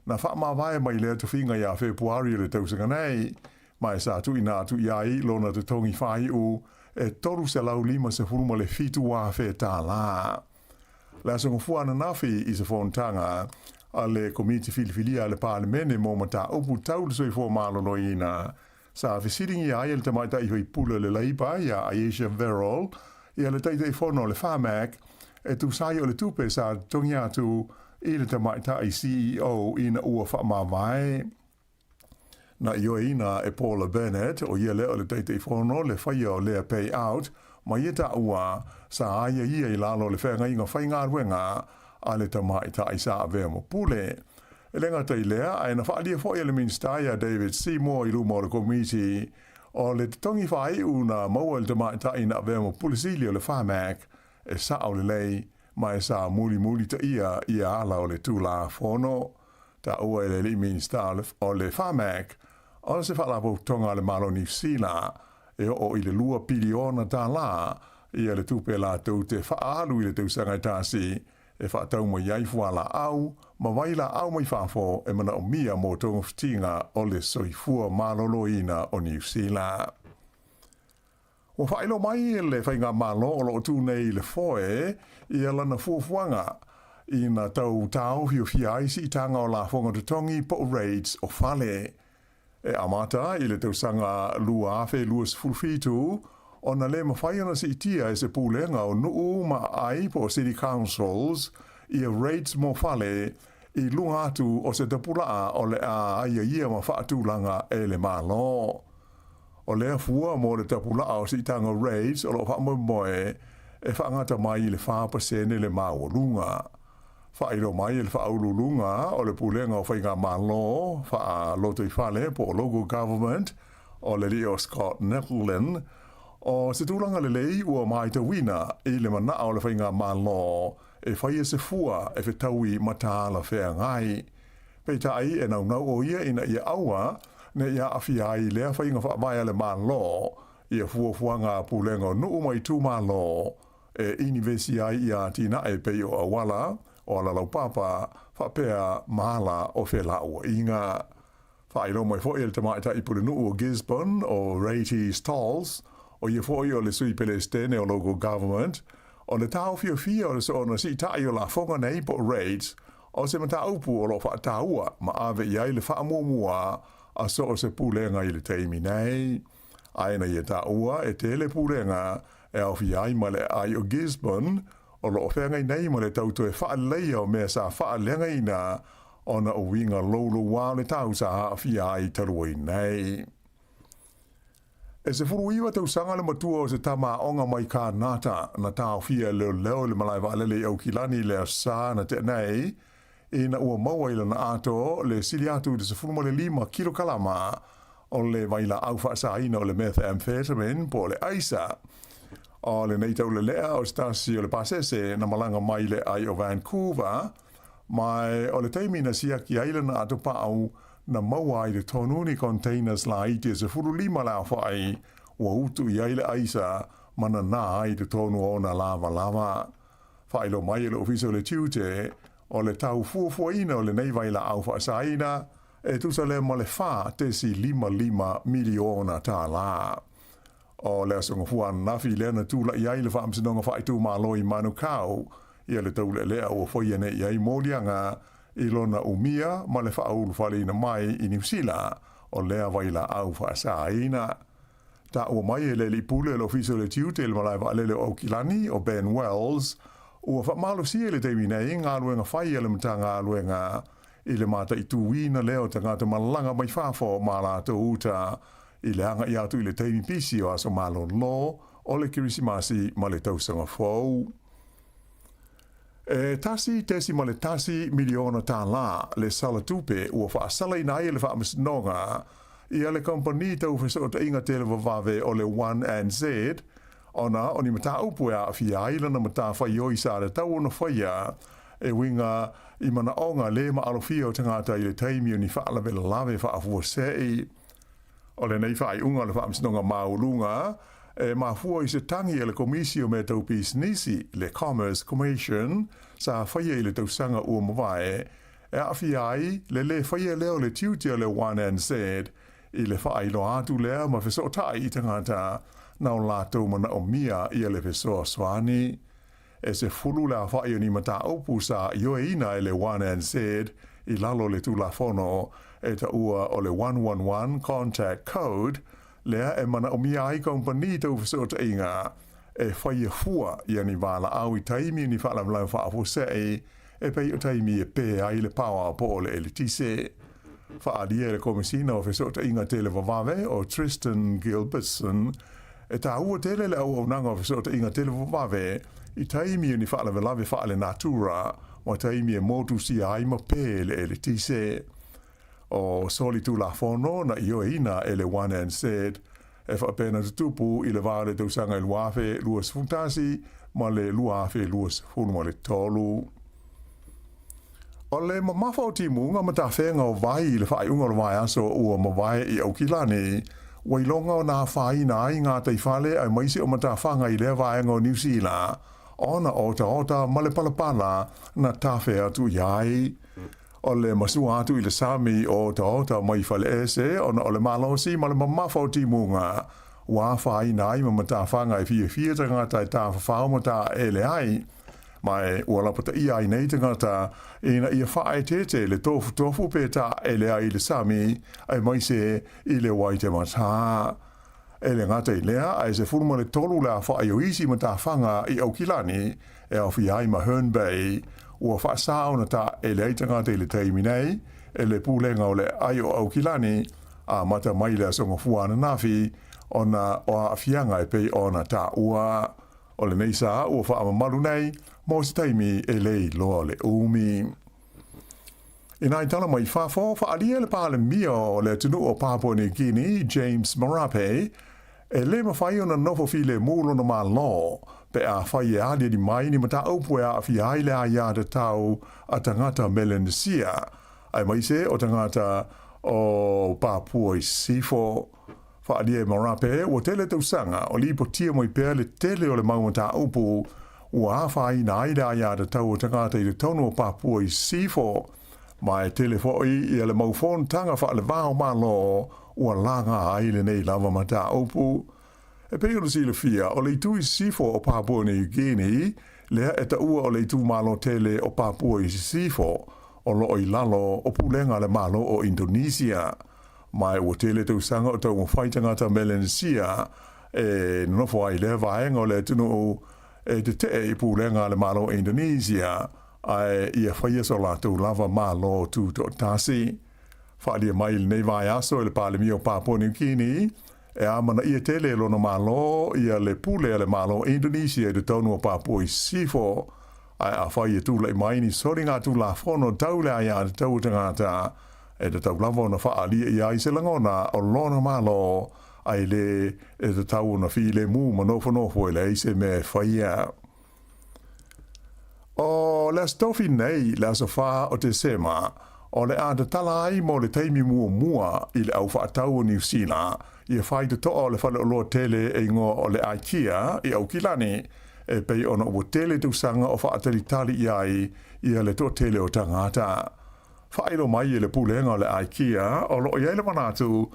na wha mawai mai le tuwhinga ia Februari le tausanga nei mai sa tu ina tu iai lona te tongi whai u e toru se lau lima se furuma le fitu wa fe tā la. La songa fuana nafi i se fontanga a le komiti filifilia le parlemene mo mata upu tau le soifua malolo ina. Sa visiting ia le tamaita i hoi pula le laipa ia Aisha Verol ia le taita i fono le whamak e tu sai o le tupe sa tongi atu i le tamaita i CEO ina ua whamawai. Na io ina e Paula Bennett o ia le o le taita i fono le whaia o lea payout ma ia ta ua sa aia ia i lalo le whenga inga whainga ruenga a le tamaita i sa avea mo pule. E lenga tai lea, ai na whaalia fo le minstaia David C. Moore i rumo le komiti o le tongi whai una maua le tamaita i na avea mo pulisili o le whamak e sa o le lei mai sa muli ta ia ala o le tūla fono. Ta ua e le minsta o le whamak o se whalapo tonga le malo New Zealand e o i le lua piliona tā la ia le tupe la tau te whaalu i le tausanga tāsi e whaatau mo iai fuala au ma waila au mai whafo e mana o mia mo tonga whitinga o le soifua maloloina o New Zealand. O whaelo mai le whainga malo o lo tūnei le foe i lana fuafuanga i na tau tau hio fiaisi i tanga o la fonga tutongi po raids o whale. E amata i le tausanga lua afe luas fulfitu o na le mawhaiana si itia e se pūlenga o nuu ma ai po city councils i a raids mo whale i lunga atu o se tapulaa o le a ia ma whaatulanga e le malo. O lea fua mo le tapulaa o si tanga raids o lo whaamoe e whaangata mai i le whaapasene le maolunga. Whaero mai le whaaululunga o le pulenga o whainga malo, wha loto i whale po local government o le Leo Scott Netlin, o se tūlanga le lei ua mai ta wina i le mana o le whainga malo e whaia se fua e whetaui mataala whea ngai. Pei tai e nau o ia ina ia aua ne ia awhiai lea whainga whaamaya le malo ia fuafuanga pulenga o nuu mai tū malo e inivesi ai ia tina e pei o awala o la lau papa whapea mahala o whela ua inga. Whaero mai fo i le tamaita i pule nuu o Gisborne o Rati Stalls o ia fo i o le sui pelestene o local government o le tau fia o le so na si tai o la fonga nei po raids o se mata upu o lo whaataua ma ave iai le whaamuamua a so o se pulenga i le teimi nei. Aina i ta ua e tele pulenga e au fi ai ma le ai o Gisborne o lo whenga i nei ma le tautu e wha leia o mea sa wha lenga ina ona o winga lolo wā le tau sa a fi ai tarua i nei. E se furu iwa tau sanga le matua o se tama onga mai ka nata na tau fia leo le malai wa alele au kilani le sa na te nei e na ua maua ila na ato le sili atu de se furu le 5 kilo kalama o le vaila au fa sa ina o le methamphetamine po le aisa o le nei tau le lea o stasi o le pasese na malanga mai le ai o Vancouver mai o le teimi na siaki aila na ato pa au na maua i le tonuni containers la iti e se furu 5 la whai ua utu i aile aisa mana nā i te tonu o na lava. Whailo mai le ofiso le tiute o le tau fuafuaina o le nei waila au whaasaina e tusa le ma le wha te si 5 miliona tā la. O le asonga fua nafi le na tūla i aile wha amsinonga whaitu māloi manu kau i le tau le lea o whaiane i ai mōlianga i lona umia ma le whaulu whalina mai i New Zealand o lea waila au whaasaina. Ta ua mai e le li pule le ofiso le tiute le malai wa alele o Kilani o Ben Wells ua whamalo si le teimi nei ngā luenga whai ele mta ngā luenga i le mata i tuwina leo ta ngāta malanga mai whafo ma la to uta i le hanga i atu i le teimi pisi o aso malo lo o le kirisimasi ma le tausanga fau. E tasi tesi ma le tasi miliona tā la le sala tupe ua whaasala i nai le whaamasnonga i ale kompani tau whesota inga tele wawawe o le 1NZ ona o ni mata upu a fia aila na mata whaioi sa le tau ona whaia e winga i mana onga le ma alofia o tangata i le taimi o ni whaalawe lawe whaafua sei. O le nei whai unga le whaamasnonga maulunga e mafua i se tangi e le komisio me tau pis nisi le Commerce Commission sa whaia i le tau sanga ua mawae e awhi ai le whaia leo le tiutia le 1NZ i le whaai lo atu lea ma wheso tai i tangata nao lātou mana o mia i le wheso swani. E se fulu la whaia ni mata opu sa ioe ina e le 1NZ i lalo le tula fono e ta ua o le 111 contact code lea e mana o mia ai kompani tau whesota inga e whaia fua i ani wala au i taimi ni whala mlau whaafu sei e pei o taimi e pē ai le pawa po o le elitise. Whaadia le komisina o whesota inga tele wawawe o Tristan Gilbertson e ta ua tele le au au nanga o whesota inga tele wawawe i taimi ni whala walawe whaale natura o taimi e motu si ai ma pē le elitise. O soli tu la fono na io ina ele 1NZ e fa pena tupu i le vale tau sanga i luafe luas funtasi ma le luafe luas funu le tolu. O le mamafa o timu nga mata whenga o vai i le whai unga o vai aso ua mawai i au kilani wailonga o nā whai na i ngā teifale ai maisi o mata whanga i le vaenga o New Zealand ona ota ma le palapala na tawhe atu iai. O le masua atu i le sami o ta mai fale ese ona o le malosi ma le mamafa o timunga ua whai nai ma mata whanga i fia tangata i ta whawhau mata ele ai mai ua lapata i ai nei tangata ina ia whae tete le tofu pe ta ele ai le sami ai mai se i le waite mata ele ngata i lea ai se furuma le tolu la whae o isi mata whanga i au kilani e au fi ai ma Herne Bay ua whaasao na ta e le aitanga te le teimi nei, e le pūlenga o le ai o au kilani, a mata mai le asonga fuana nafi, ona o a fianga e pei ona ta ua. O le neisa ua wha malu nei, mo se teimi e lei loa le umi. I nai tala mai whafo, whaalia le pāle mia o le tunu o Papua New Guinea, James Marape, e le mawhai ona nofo fi le mūlo na mā lo, pe a whai e alia ni mai ni mata aupu e a fi haile a ia te tau a tangata Melanesia. Ai mai se o tangata o Papua i sifo. Whaalia e Marape, o tele tau sanga, o li po tia moi pēr le tele o le maumata aupu, o a whai na aile a ia te tau o tangata i le tono o Papua i sifo. Mai tele fōi i le maufon tanga wha le vāo malo o langa aile nei lava mata aupu. E pei ono si le fia, o le tui sifo o Papua New Guinea, lea e ta ua o le tu malo tele o Papua i sifo, o lo i lalo o pulenga le malo o Indonesia. mai o tele tau sanga o tau mwhai tangata Melanesia no fo ai le vaenga o le tunu te i pūlenga le malo Indonesia ai ia whaia so la tau lava malo tu to tasi whaalia mai le nei vai aso le pāle mio Papua New Guinea amana ia tele lo no malo ia le pule le malo Indonesia de tonu o Papua i sifo ai a whaia tu le mai ni sori ngā tu la fono tau le ai a tau tangata de tau lava na whaalia ia i se langona o lona malo ai le te tau na fi le mu manofo le i se me whaia. O le stofi nei le asofa o te sema o le a te tala ai mo le teimi mua i le au whaatau o New Zealand i e whai te toa le whale o loa tele e ngo o le IKEA i au kilani pei ona o tele tu sanga o whaatari tali i ai i le to tele o tangata. Whaelo mai i le pulenga o le IKEA o lo i ele manatu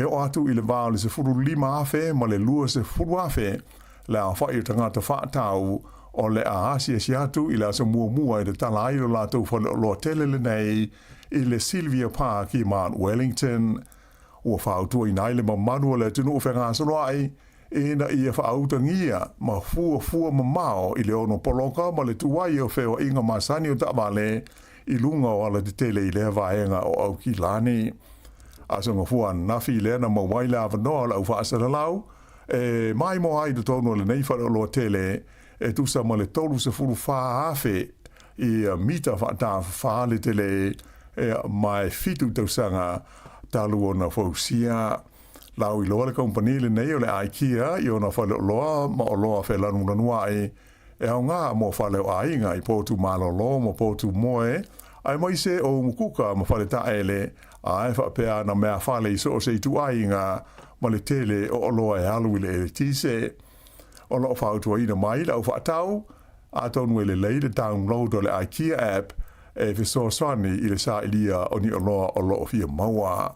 o atu i le vāo le se furu 5 afe ma le lua se furu afe le a whai o tangata whaatau o le a asia si atu i le asa mua i le tala ai lo lātou whale o loa tele le nei i le Sylvia Park i Mount Wellington. Ua whautua i nai le mamanu le tunu o whenga asaroai ina ia whautangia ma fua mamao i le ono poloka ma le tuwai o whewa inga masani o tamale i lunga o ala te tele i le vaenga o au ki lani. Asonga fua nafi i lena ma waile awanoa la ufa asaralau mai mo ai de tono le nei whare o loa tele tusa ma le tolu se furu wha afe i mita whaata wha le tele mai fitu tausanga talu o na fausia. Lau i loa le kompani le nei o le IKEA i o na whale o loa ma o loa whelanu nanuai au ngā mo whale o ainga i pōtu malolo mo pōtu moe ai mai se o mukuka ma whale taele ai whapea na mea whale i so se i tu ainga ma le tele o loa e alu i le tise. O loa whautua ina mai lau whaatau a tonu e le leile download o le IKEA app fiso swani i le sa ilia o ni o loa fia maua.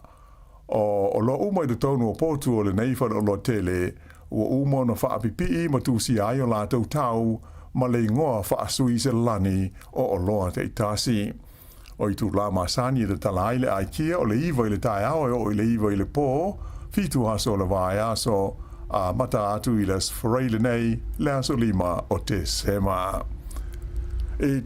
O loa umai de tonu o pōtu o le neifan o loa tele ua uma na whaapipi ma tūsi ai o lātou tau ma le ingoa whaasui se lani o loa te itasi. O i tu la masani de talai le IKEA o le iwa i le tae au o i le iwa i le pō fitu aso le vai aso a mata atu i les whareile nei le aso 5 o te sema. E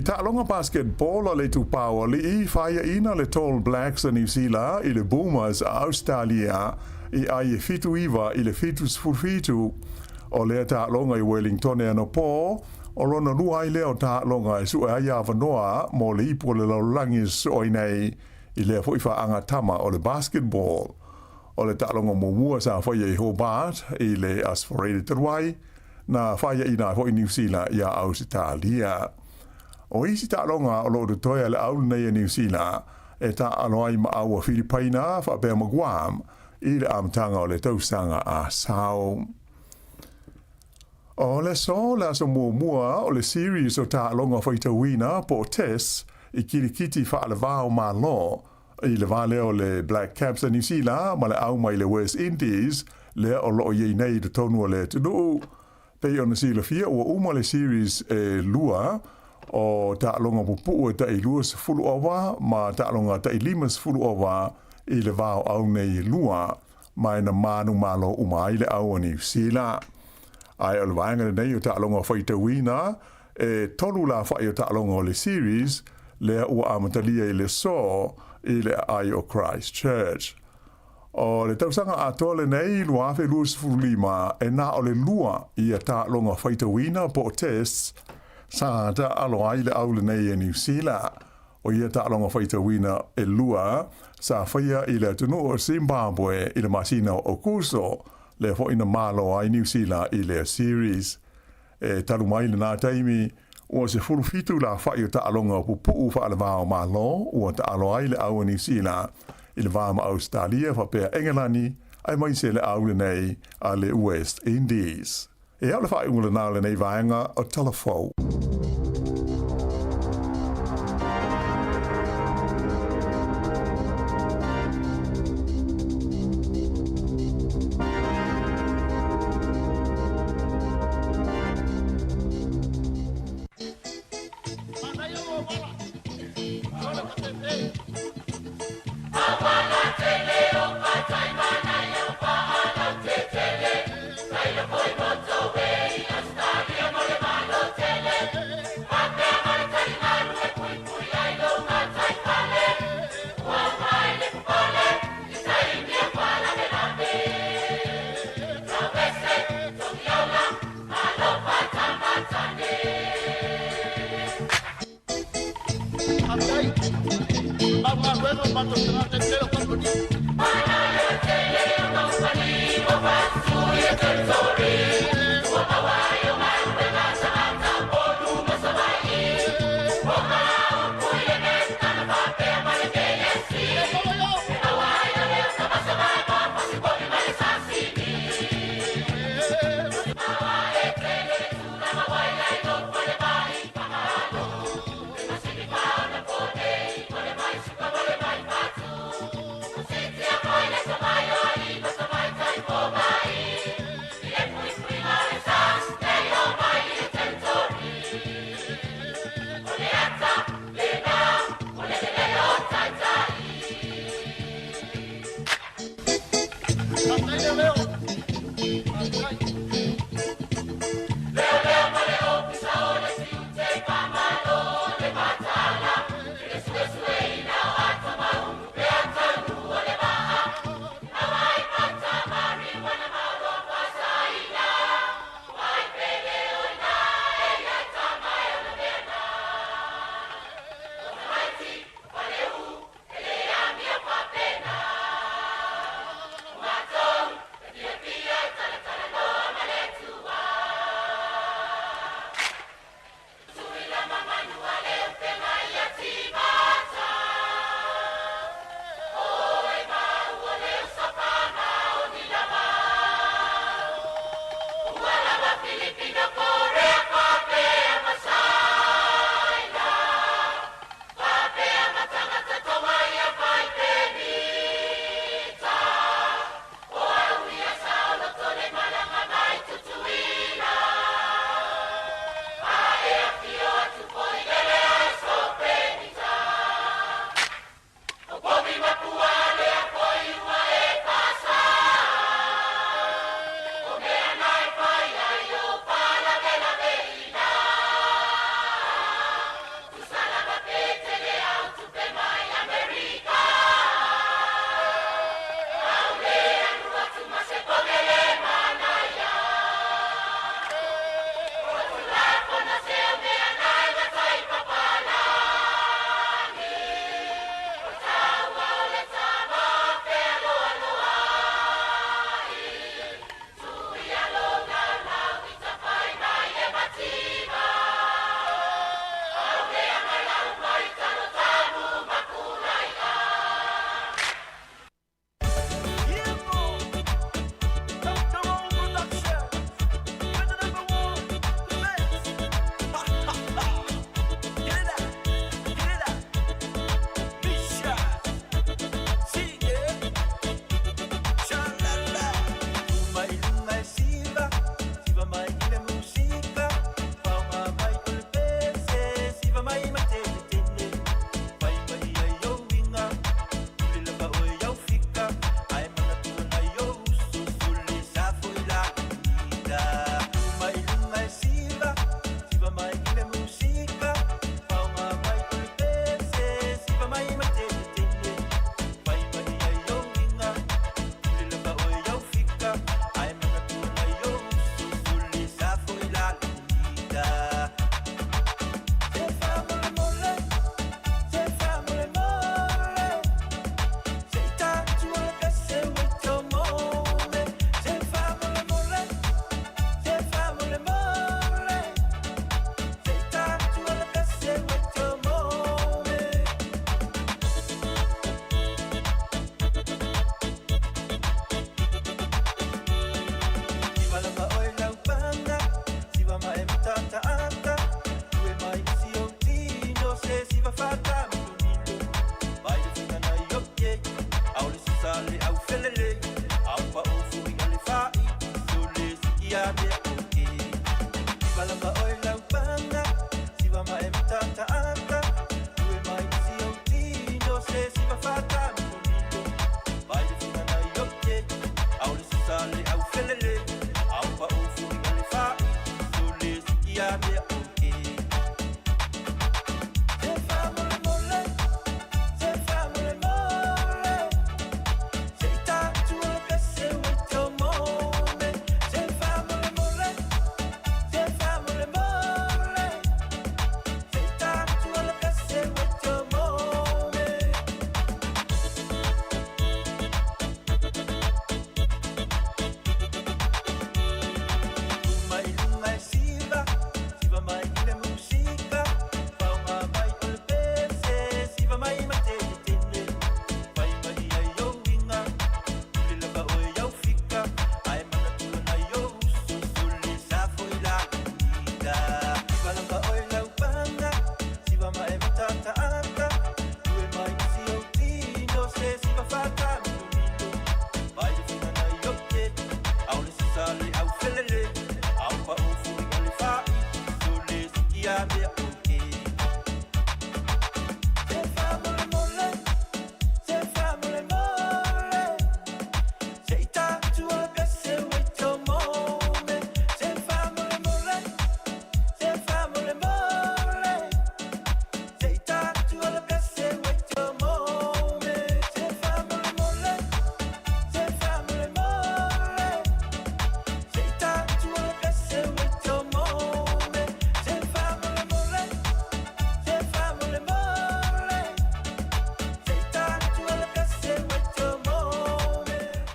Ta'alonga basketball o le tupau le i whaia ina le Tall Blacks a New Zealand i le Boomers a Australia i ai e fitu iwa i le fitu sfurfitu o le Ta'alonga i Wellington e ano pō o lona nua i leo Ta'alonga e su e aia avanoa mo le ipo le laulangi soi nei i le whaifa angatama o le basketball. O le Ta'alonga mōmua sa whaia i Hobart i le Aspirated Taruai na whaia ina i New Zealand i a Australia. O isi Ta'alonga o lo de toia le aulu nei a New Zealand e Ta'aloa i maaua Filipaina whapea ma Guam i le amtanga o le tausanga a Sao. O le so le aso mua o le series o Ta'alonga whaitawina po Tess i kirikiti whaale vāo ma lo i le vale o le Black Caps a New Zealand ma le au mai le West Indies le o lo iei nei de tonu o le tunu. Pei o na sila fia ua uma le series lua o Ta'alonga pupu e ta i lua se fulu owa ma Ta'alonga ta i 5 fulu owa i le vāo au nei lua mai na manu malo umai le au a New Zealand. Ai o le vaenga nei o Ta'alonga whaitawina tolu la whai o Ta'alonga o le series le ua amatalia i le so i le ai o Christchurch. O le tausanga a tole nei lua fe lua se fulu 5 e na o le lua i a Ta'alonga whaitawina po tests sa Ta'aloa i le aule nei e New Zealand. O ia Ta'alonga whaitawina e lua sa whaia i le tunu o Zimbabwe i le masina o Kuso le fo ina malo ai New Zealand i le series. Talu mai le nā taimi o se furu fitu la whai o Ta'alonga pupu wha le vāo malo o Ta'aloa i le au New Zealand i le vāma Australia whapea Engelani ai mai se le aule nei a le West Indies. E au le whai ungula nā le nei vaenga o Talafou.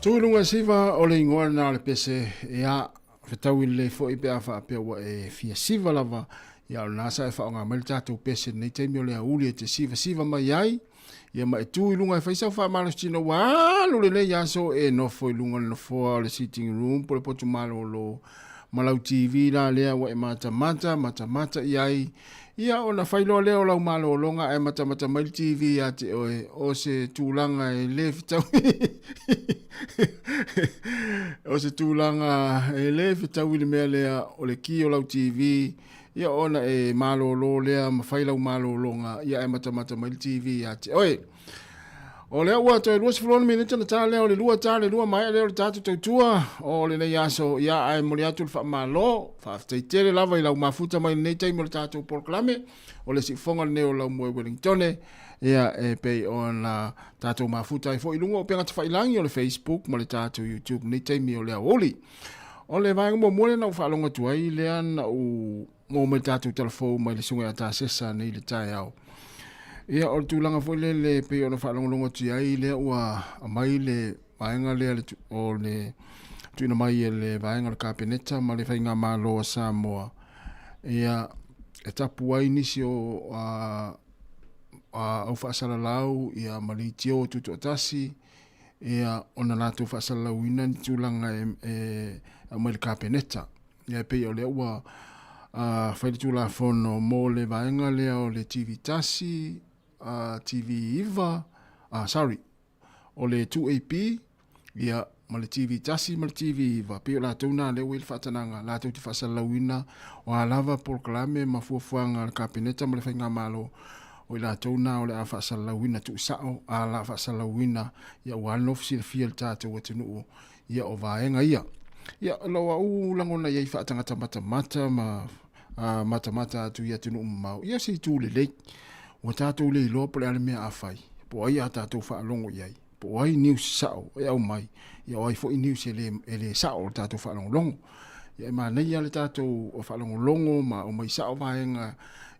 Tūlunga siva o le ingoa na le pese ia whetau i le fo i pea wha apea wa e fia siva lava ia o nasa e wha o ngā mele tātou pese nei teimi o le auli e te siva mai ai ia ma e tūlunga e whaisau wha malas tino walu le nei aso e nofo i lunga le nofoa o le sitting room po le potu malo lo malau TV la lea wa e mata i ai ia o na whailoa leo lau malo o longa e mata mai TV a te oe o se tūlanga e le fitau o se tūlanga e le fitau i le mea lea o le ki o lau TV ia ona e malo lo lea ma whailau malo longa ia e mata mai TV a te oe o lea ua toi lua sifilona minita na tā lea o le lua mai lea o le tātou tautua o le nei aso ia ai mole atu le wha malo whaaftai lava i lau mafuta mai nei taimi o le tātou porklame o le sifonga neo lau moe Wellingtone ia e pei o na tātou mafuta i fo i lunga o penga te whailangi o le Facebook mo le tātou YouTube nei taimi o lea oli o le vanga mo mole na whaalonga tuai lea na u mo me tātou telefou mai le sunga a tā sesa nei le tai au ia o tūlanga foi le pe ona whaalongolongo ti ai le ua mai le vaenga le o le tuina mai le vaenga le kapeneta ma le whainga malo a Samoa ia e tapu ai nisi o au whaasala lau ia mali tio tutu atasi ia ona lato whaasala lau ina ni tūlanga a mai le kapeneta ia pe o le ua whaile tūla whono mo le vaenga le o le TV tasi TV Iva, o le 2AP, ia ma le TV tasi ma le TV Iva, pio la tauna le wil fatananga, la tau ti fasalawina, o alava porklame ma fuafuanga le kapeneta ma le whainga malo, o la tauna o le a fasalawina tu sao, a la fasalawina, ia o alnofisi le fia le tātou watinu ia o vaenga ia. Ia loa langona ia i fatangata mata mata atu ia tunu mau, ia si tu le lei, o tātou le iloa po le ale mea awhai. Po ai a tātou whaalongo iai. Po ai nius sao e au mai. Ia o ai fo i nius e le sao o tātou whaalongo longo. Ia ma nei ale tātou o whaalongo longo ma o mai sao vaenga.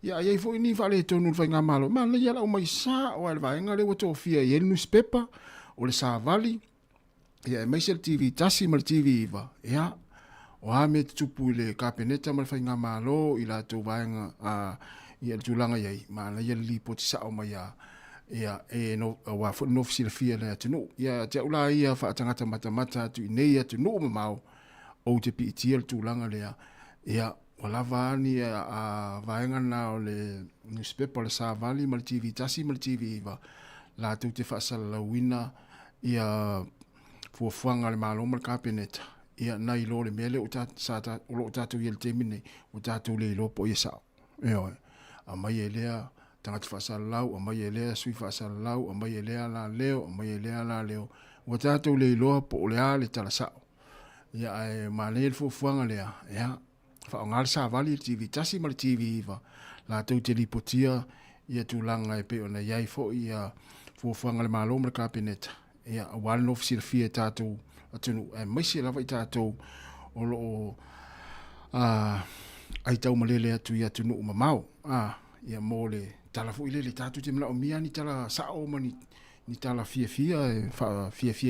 Ia ai fo i ni whale tonu le whainga malo. Ma nei ala o mai sao ale vaenga le wato fia i el newspaper o le Savali. Ia e mai se le TV tasi ma le TV Iva. Ia o ha me tupu le kapeneta ma le whainga malo i la tau vaenga ia tulanga iai ma na ia li poti sao mai ia e no wa fo no fisi fia le tunu ia te ula ia fa tangata mata tu nei atu no mau o te piti tulanga le ia wala vani a vaenga na o le newspaper le Savali mal TV tasi mal TV va la tu te fa sala wina ia fo fuanga le malo mal kapeneta ia nai lo le mele o ta sata o lo ta tu il temine o ta tu le lo po ia sao a mai elea tangata whaasalau, a mai elea sui whaasalau, a mai elea la leo, a mai elea la leo. Wa tātou le iloa po o lea le tala sao. Ia e maanei le fuafuanga lea, ia, whaongale Savali TV, tasi ma le TV Iva, la tau te lipotia, ia tūlanga e pe ona iai fo ia fuafuanga le malo ma le kapeneta. Ia, a wale nofisi le fia tātou, atunu, e maisi lava i tātou, o lo ai tau malele atu ia tunu mamau ia mole tala fu ile tatu te mla o mia ni tala sao mani ni tala fia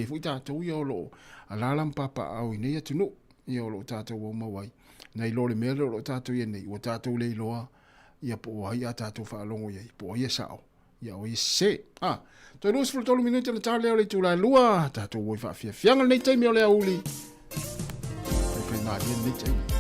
fu tatu ia lo alalam papa au nei tunu ia lo tatu wo mawai nei lo le mele lo tatu ia nei o tatu le loa ia po ai tatu fa longo ia po ia sao ia o se to nos fu tolu minuto na tale le tu la lua tatu wo fa fia nei te mi o le uli pe ma dia nei te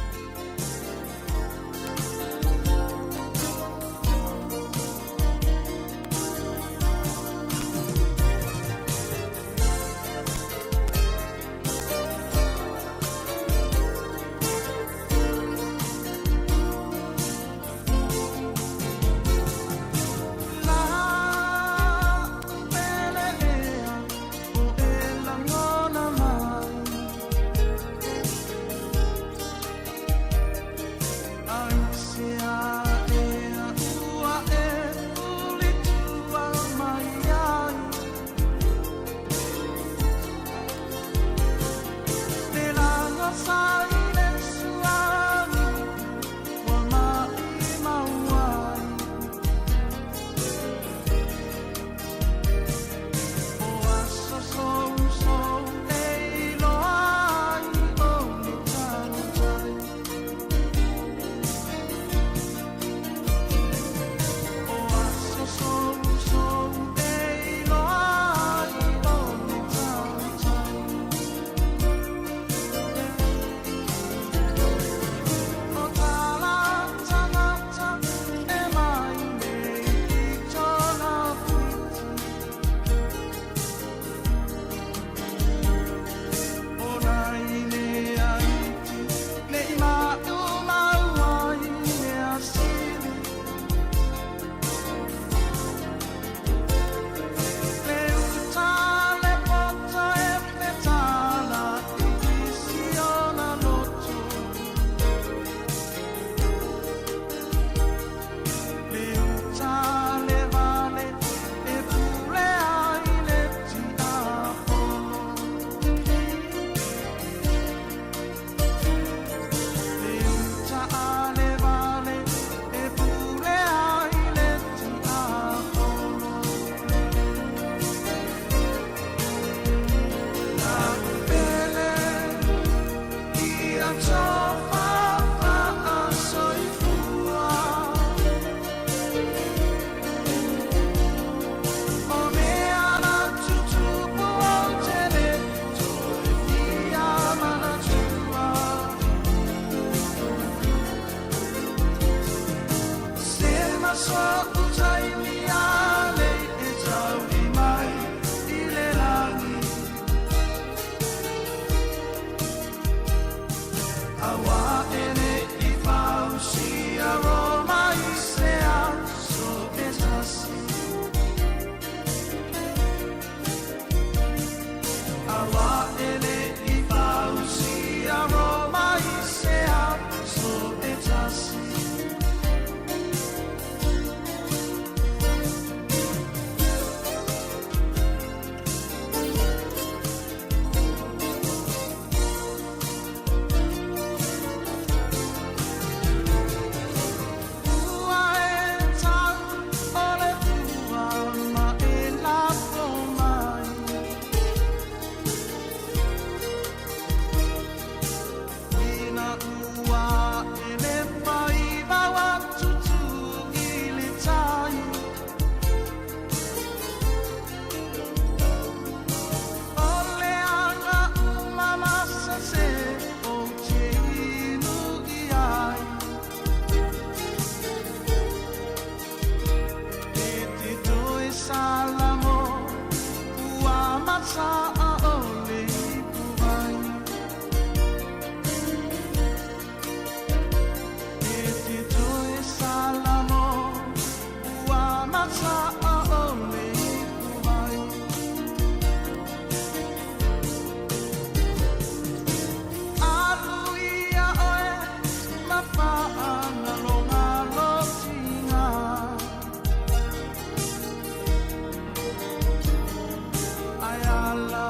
Allah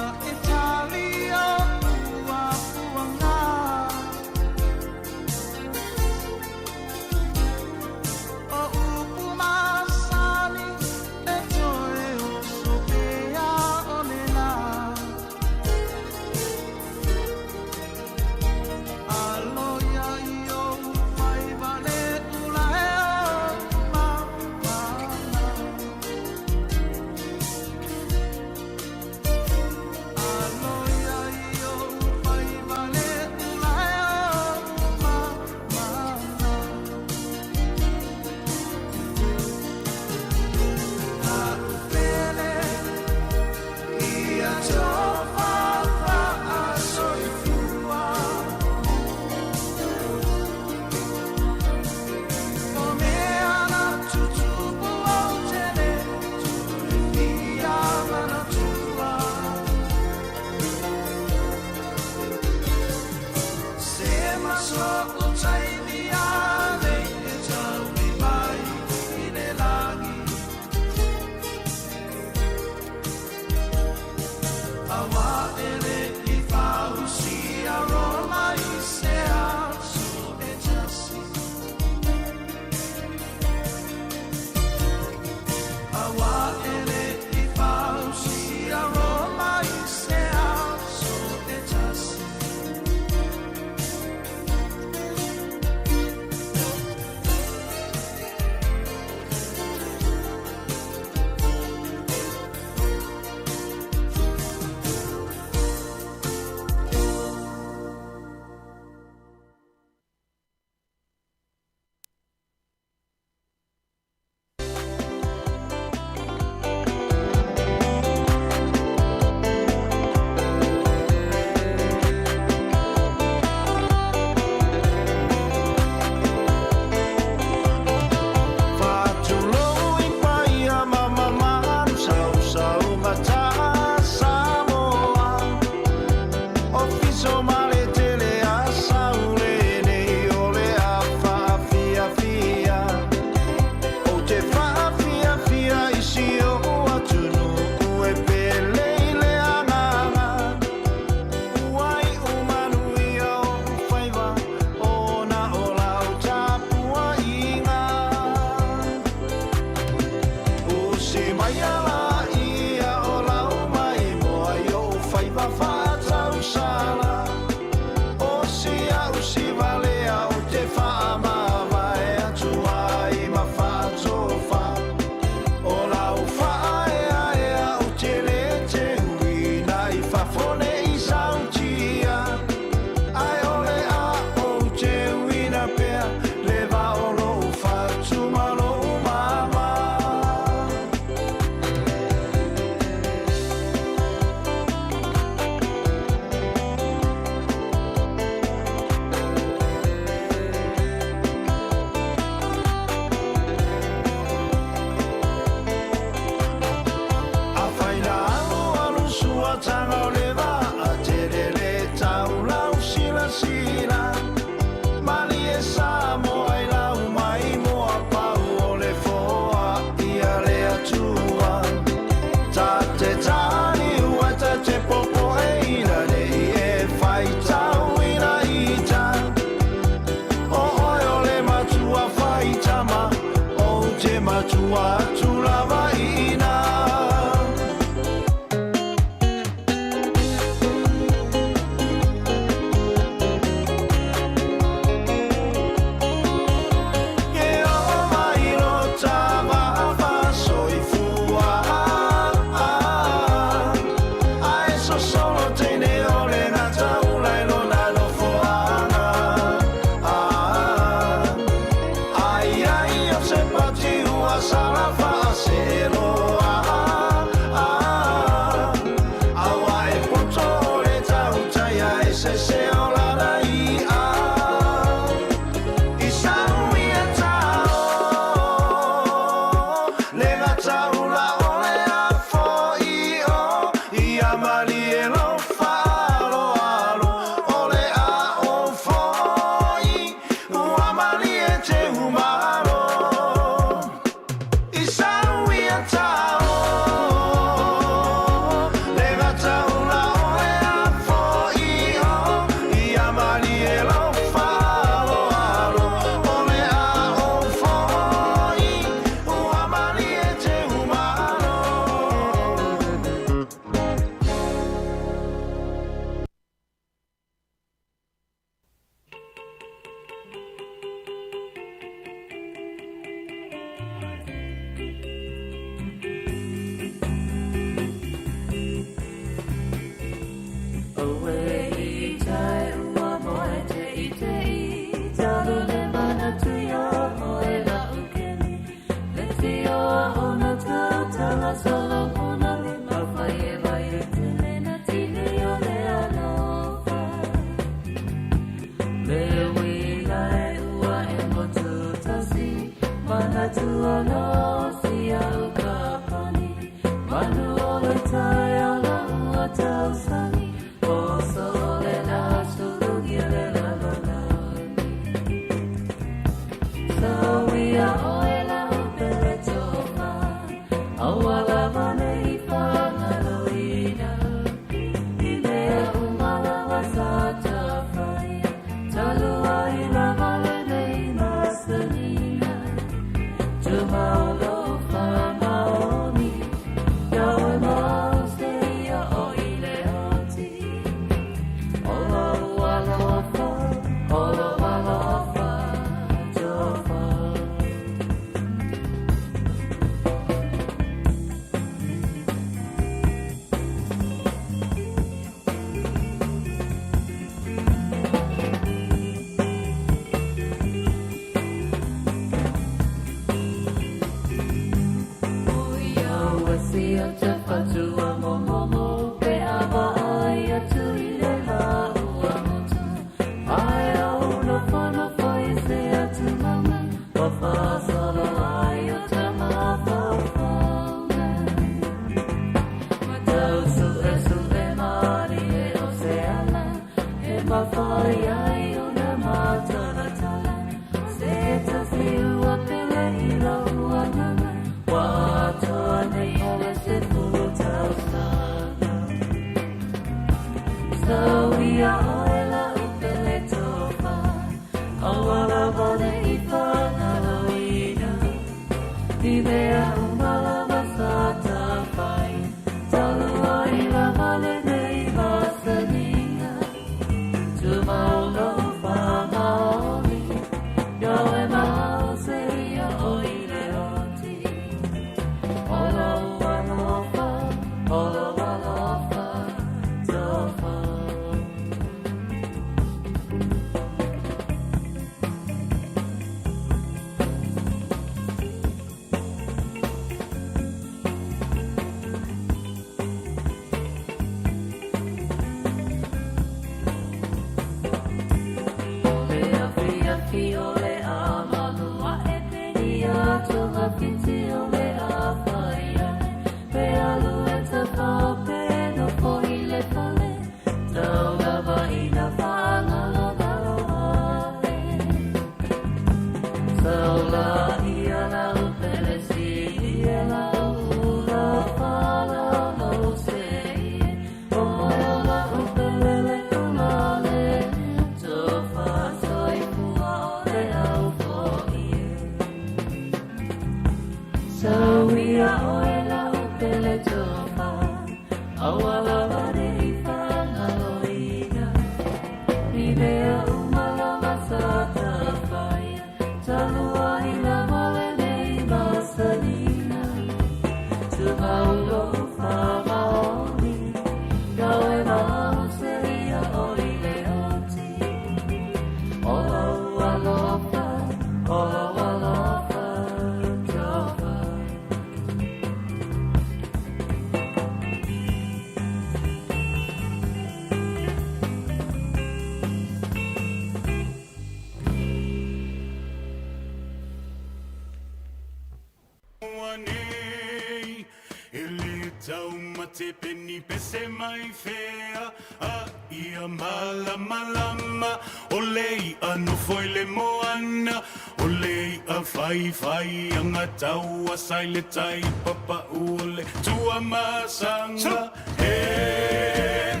Saile tai papa ule tua masanga e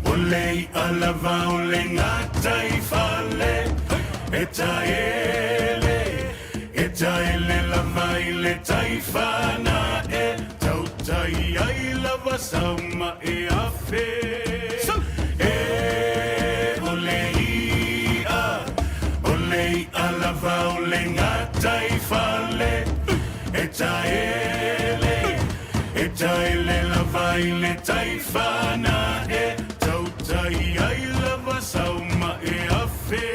olei alava ole ngatai fale etaele lava ile taifana e tautai ai lava sauma e afe olei alava ole ngatai fale etaele lava ile taifana e tautai ai lava sauma e afe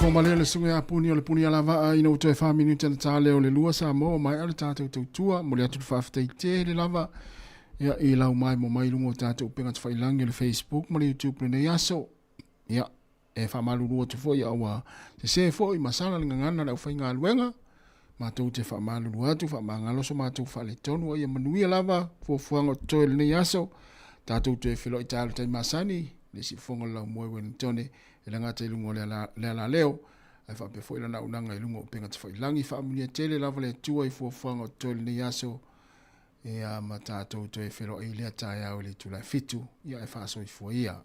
fo male le sunga ya puni o le puni ala va ina uto e fa minuta na tale o le lua sa mo mai ala tata tua mo le atu fa fta te le lava ya i lau mai mo mai lungo tata upenga te failangi le Facebook mo le YouTube le yaso ya e fa malu lua te fo ya wa se fo i masala ngana na fa inga luenga ma tu te fa malu lua tu fa mangalo so ma tu fa le tonu ya manui lava fo fuango to le yaso tata uto e filo italo te masani le si fonga la mo wen tone e langa te lungo le la leo ai fa pe foi na unanga i lungo penga te foi langi fa munia tele lava le tua i fo fanga tole ni yaso e a matato to e fero i le taia o le tula fitu ia e fa so i fo ia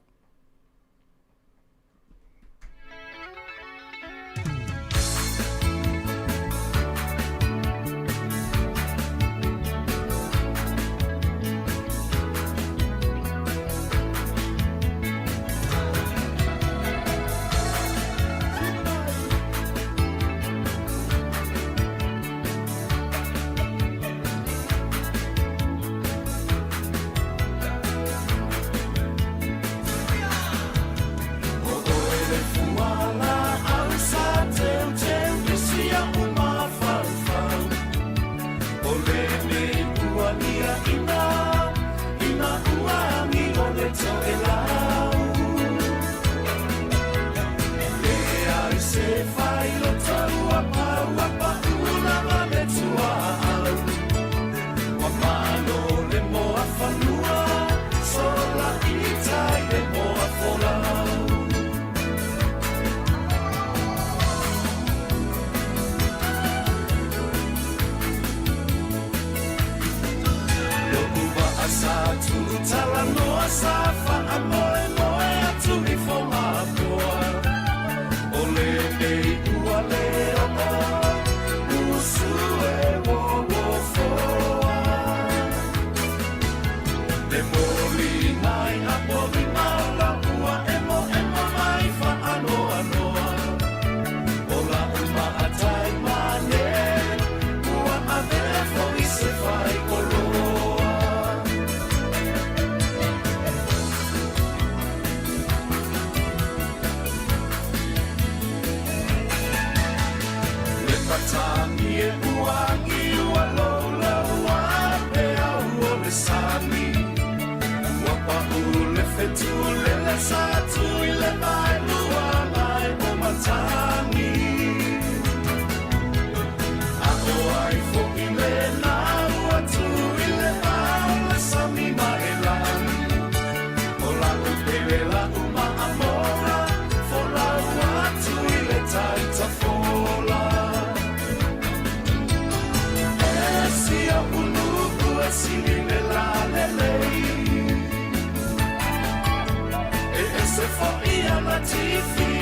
Latifi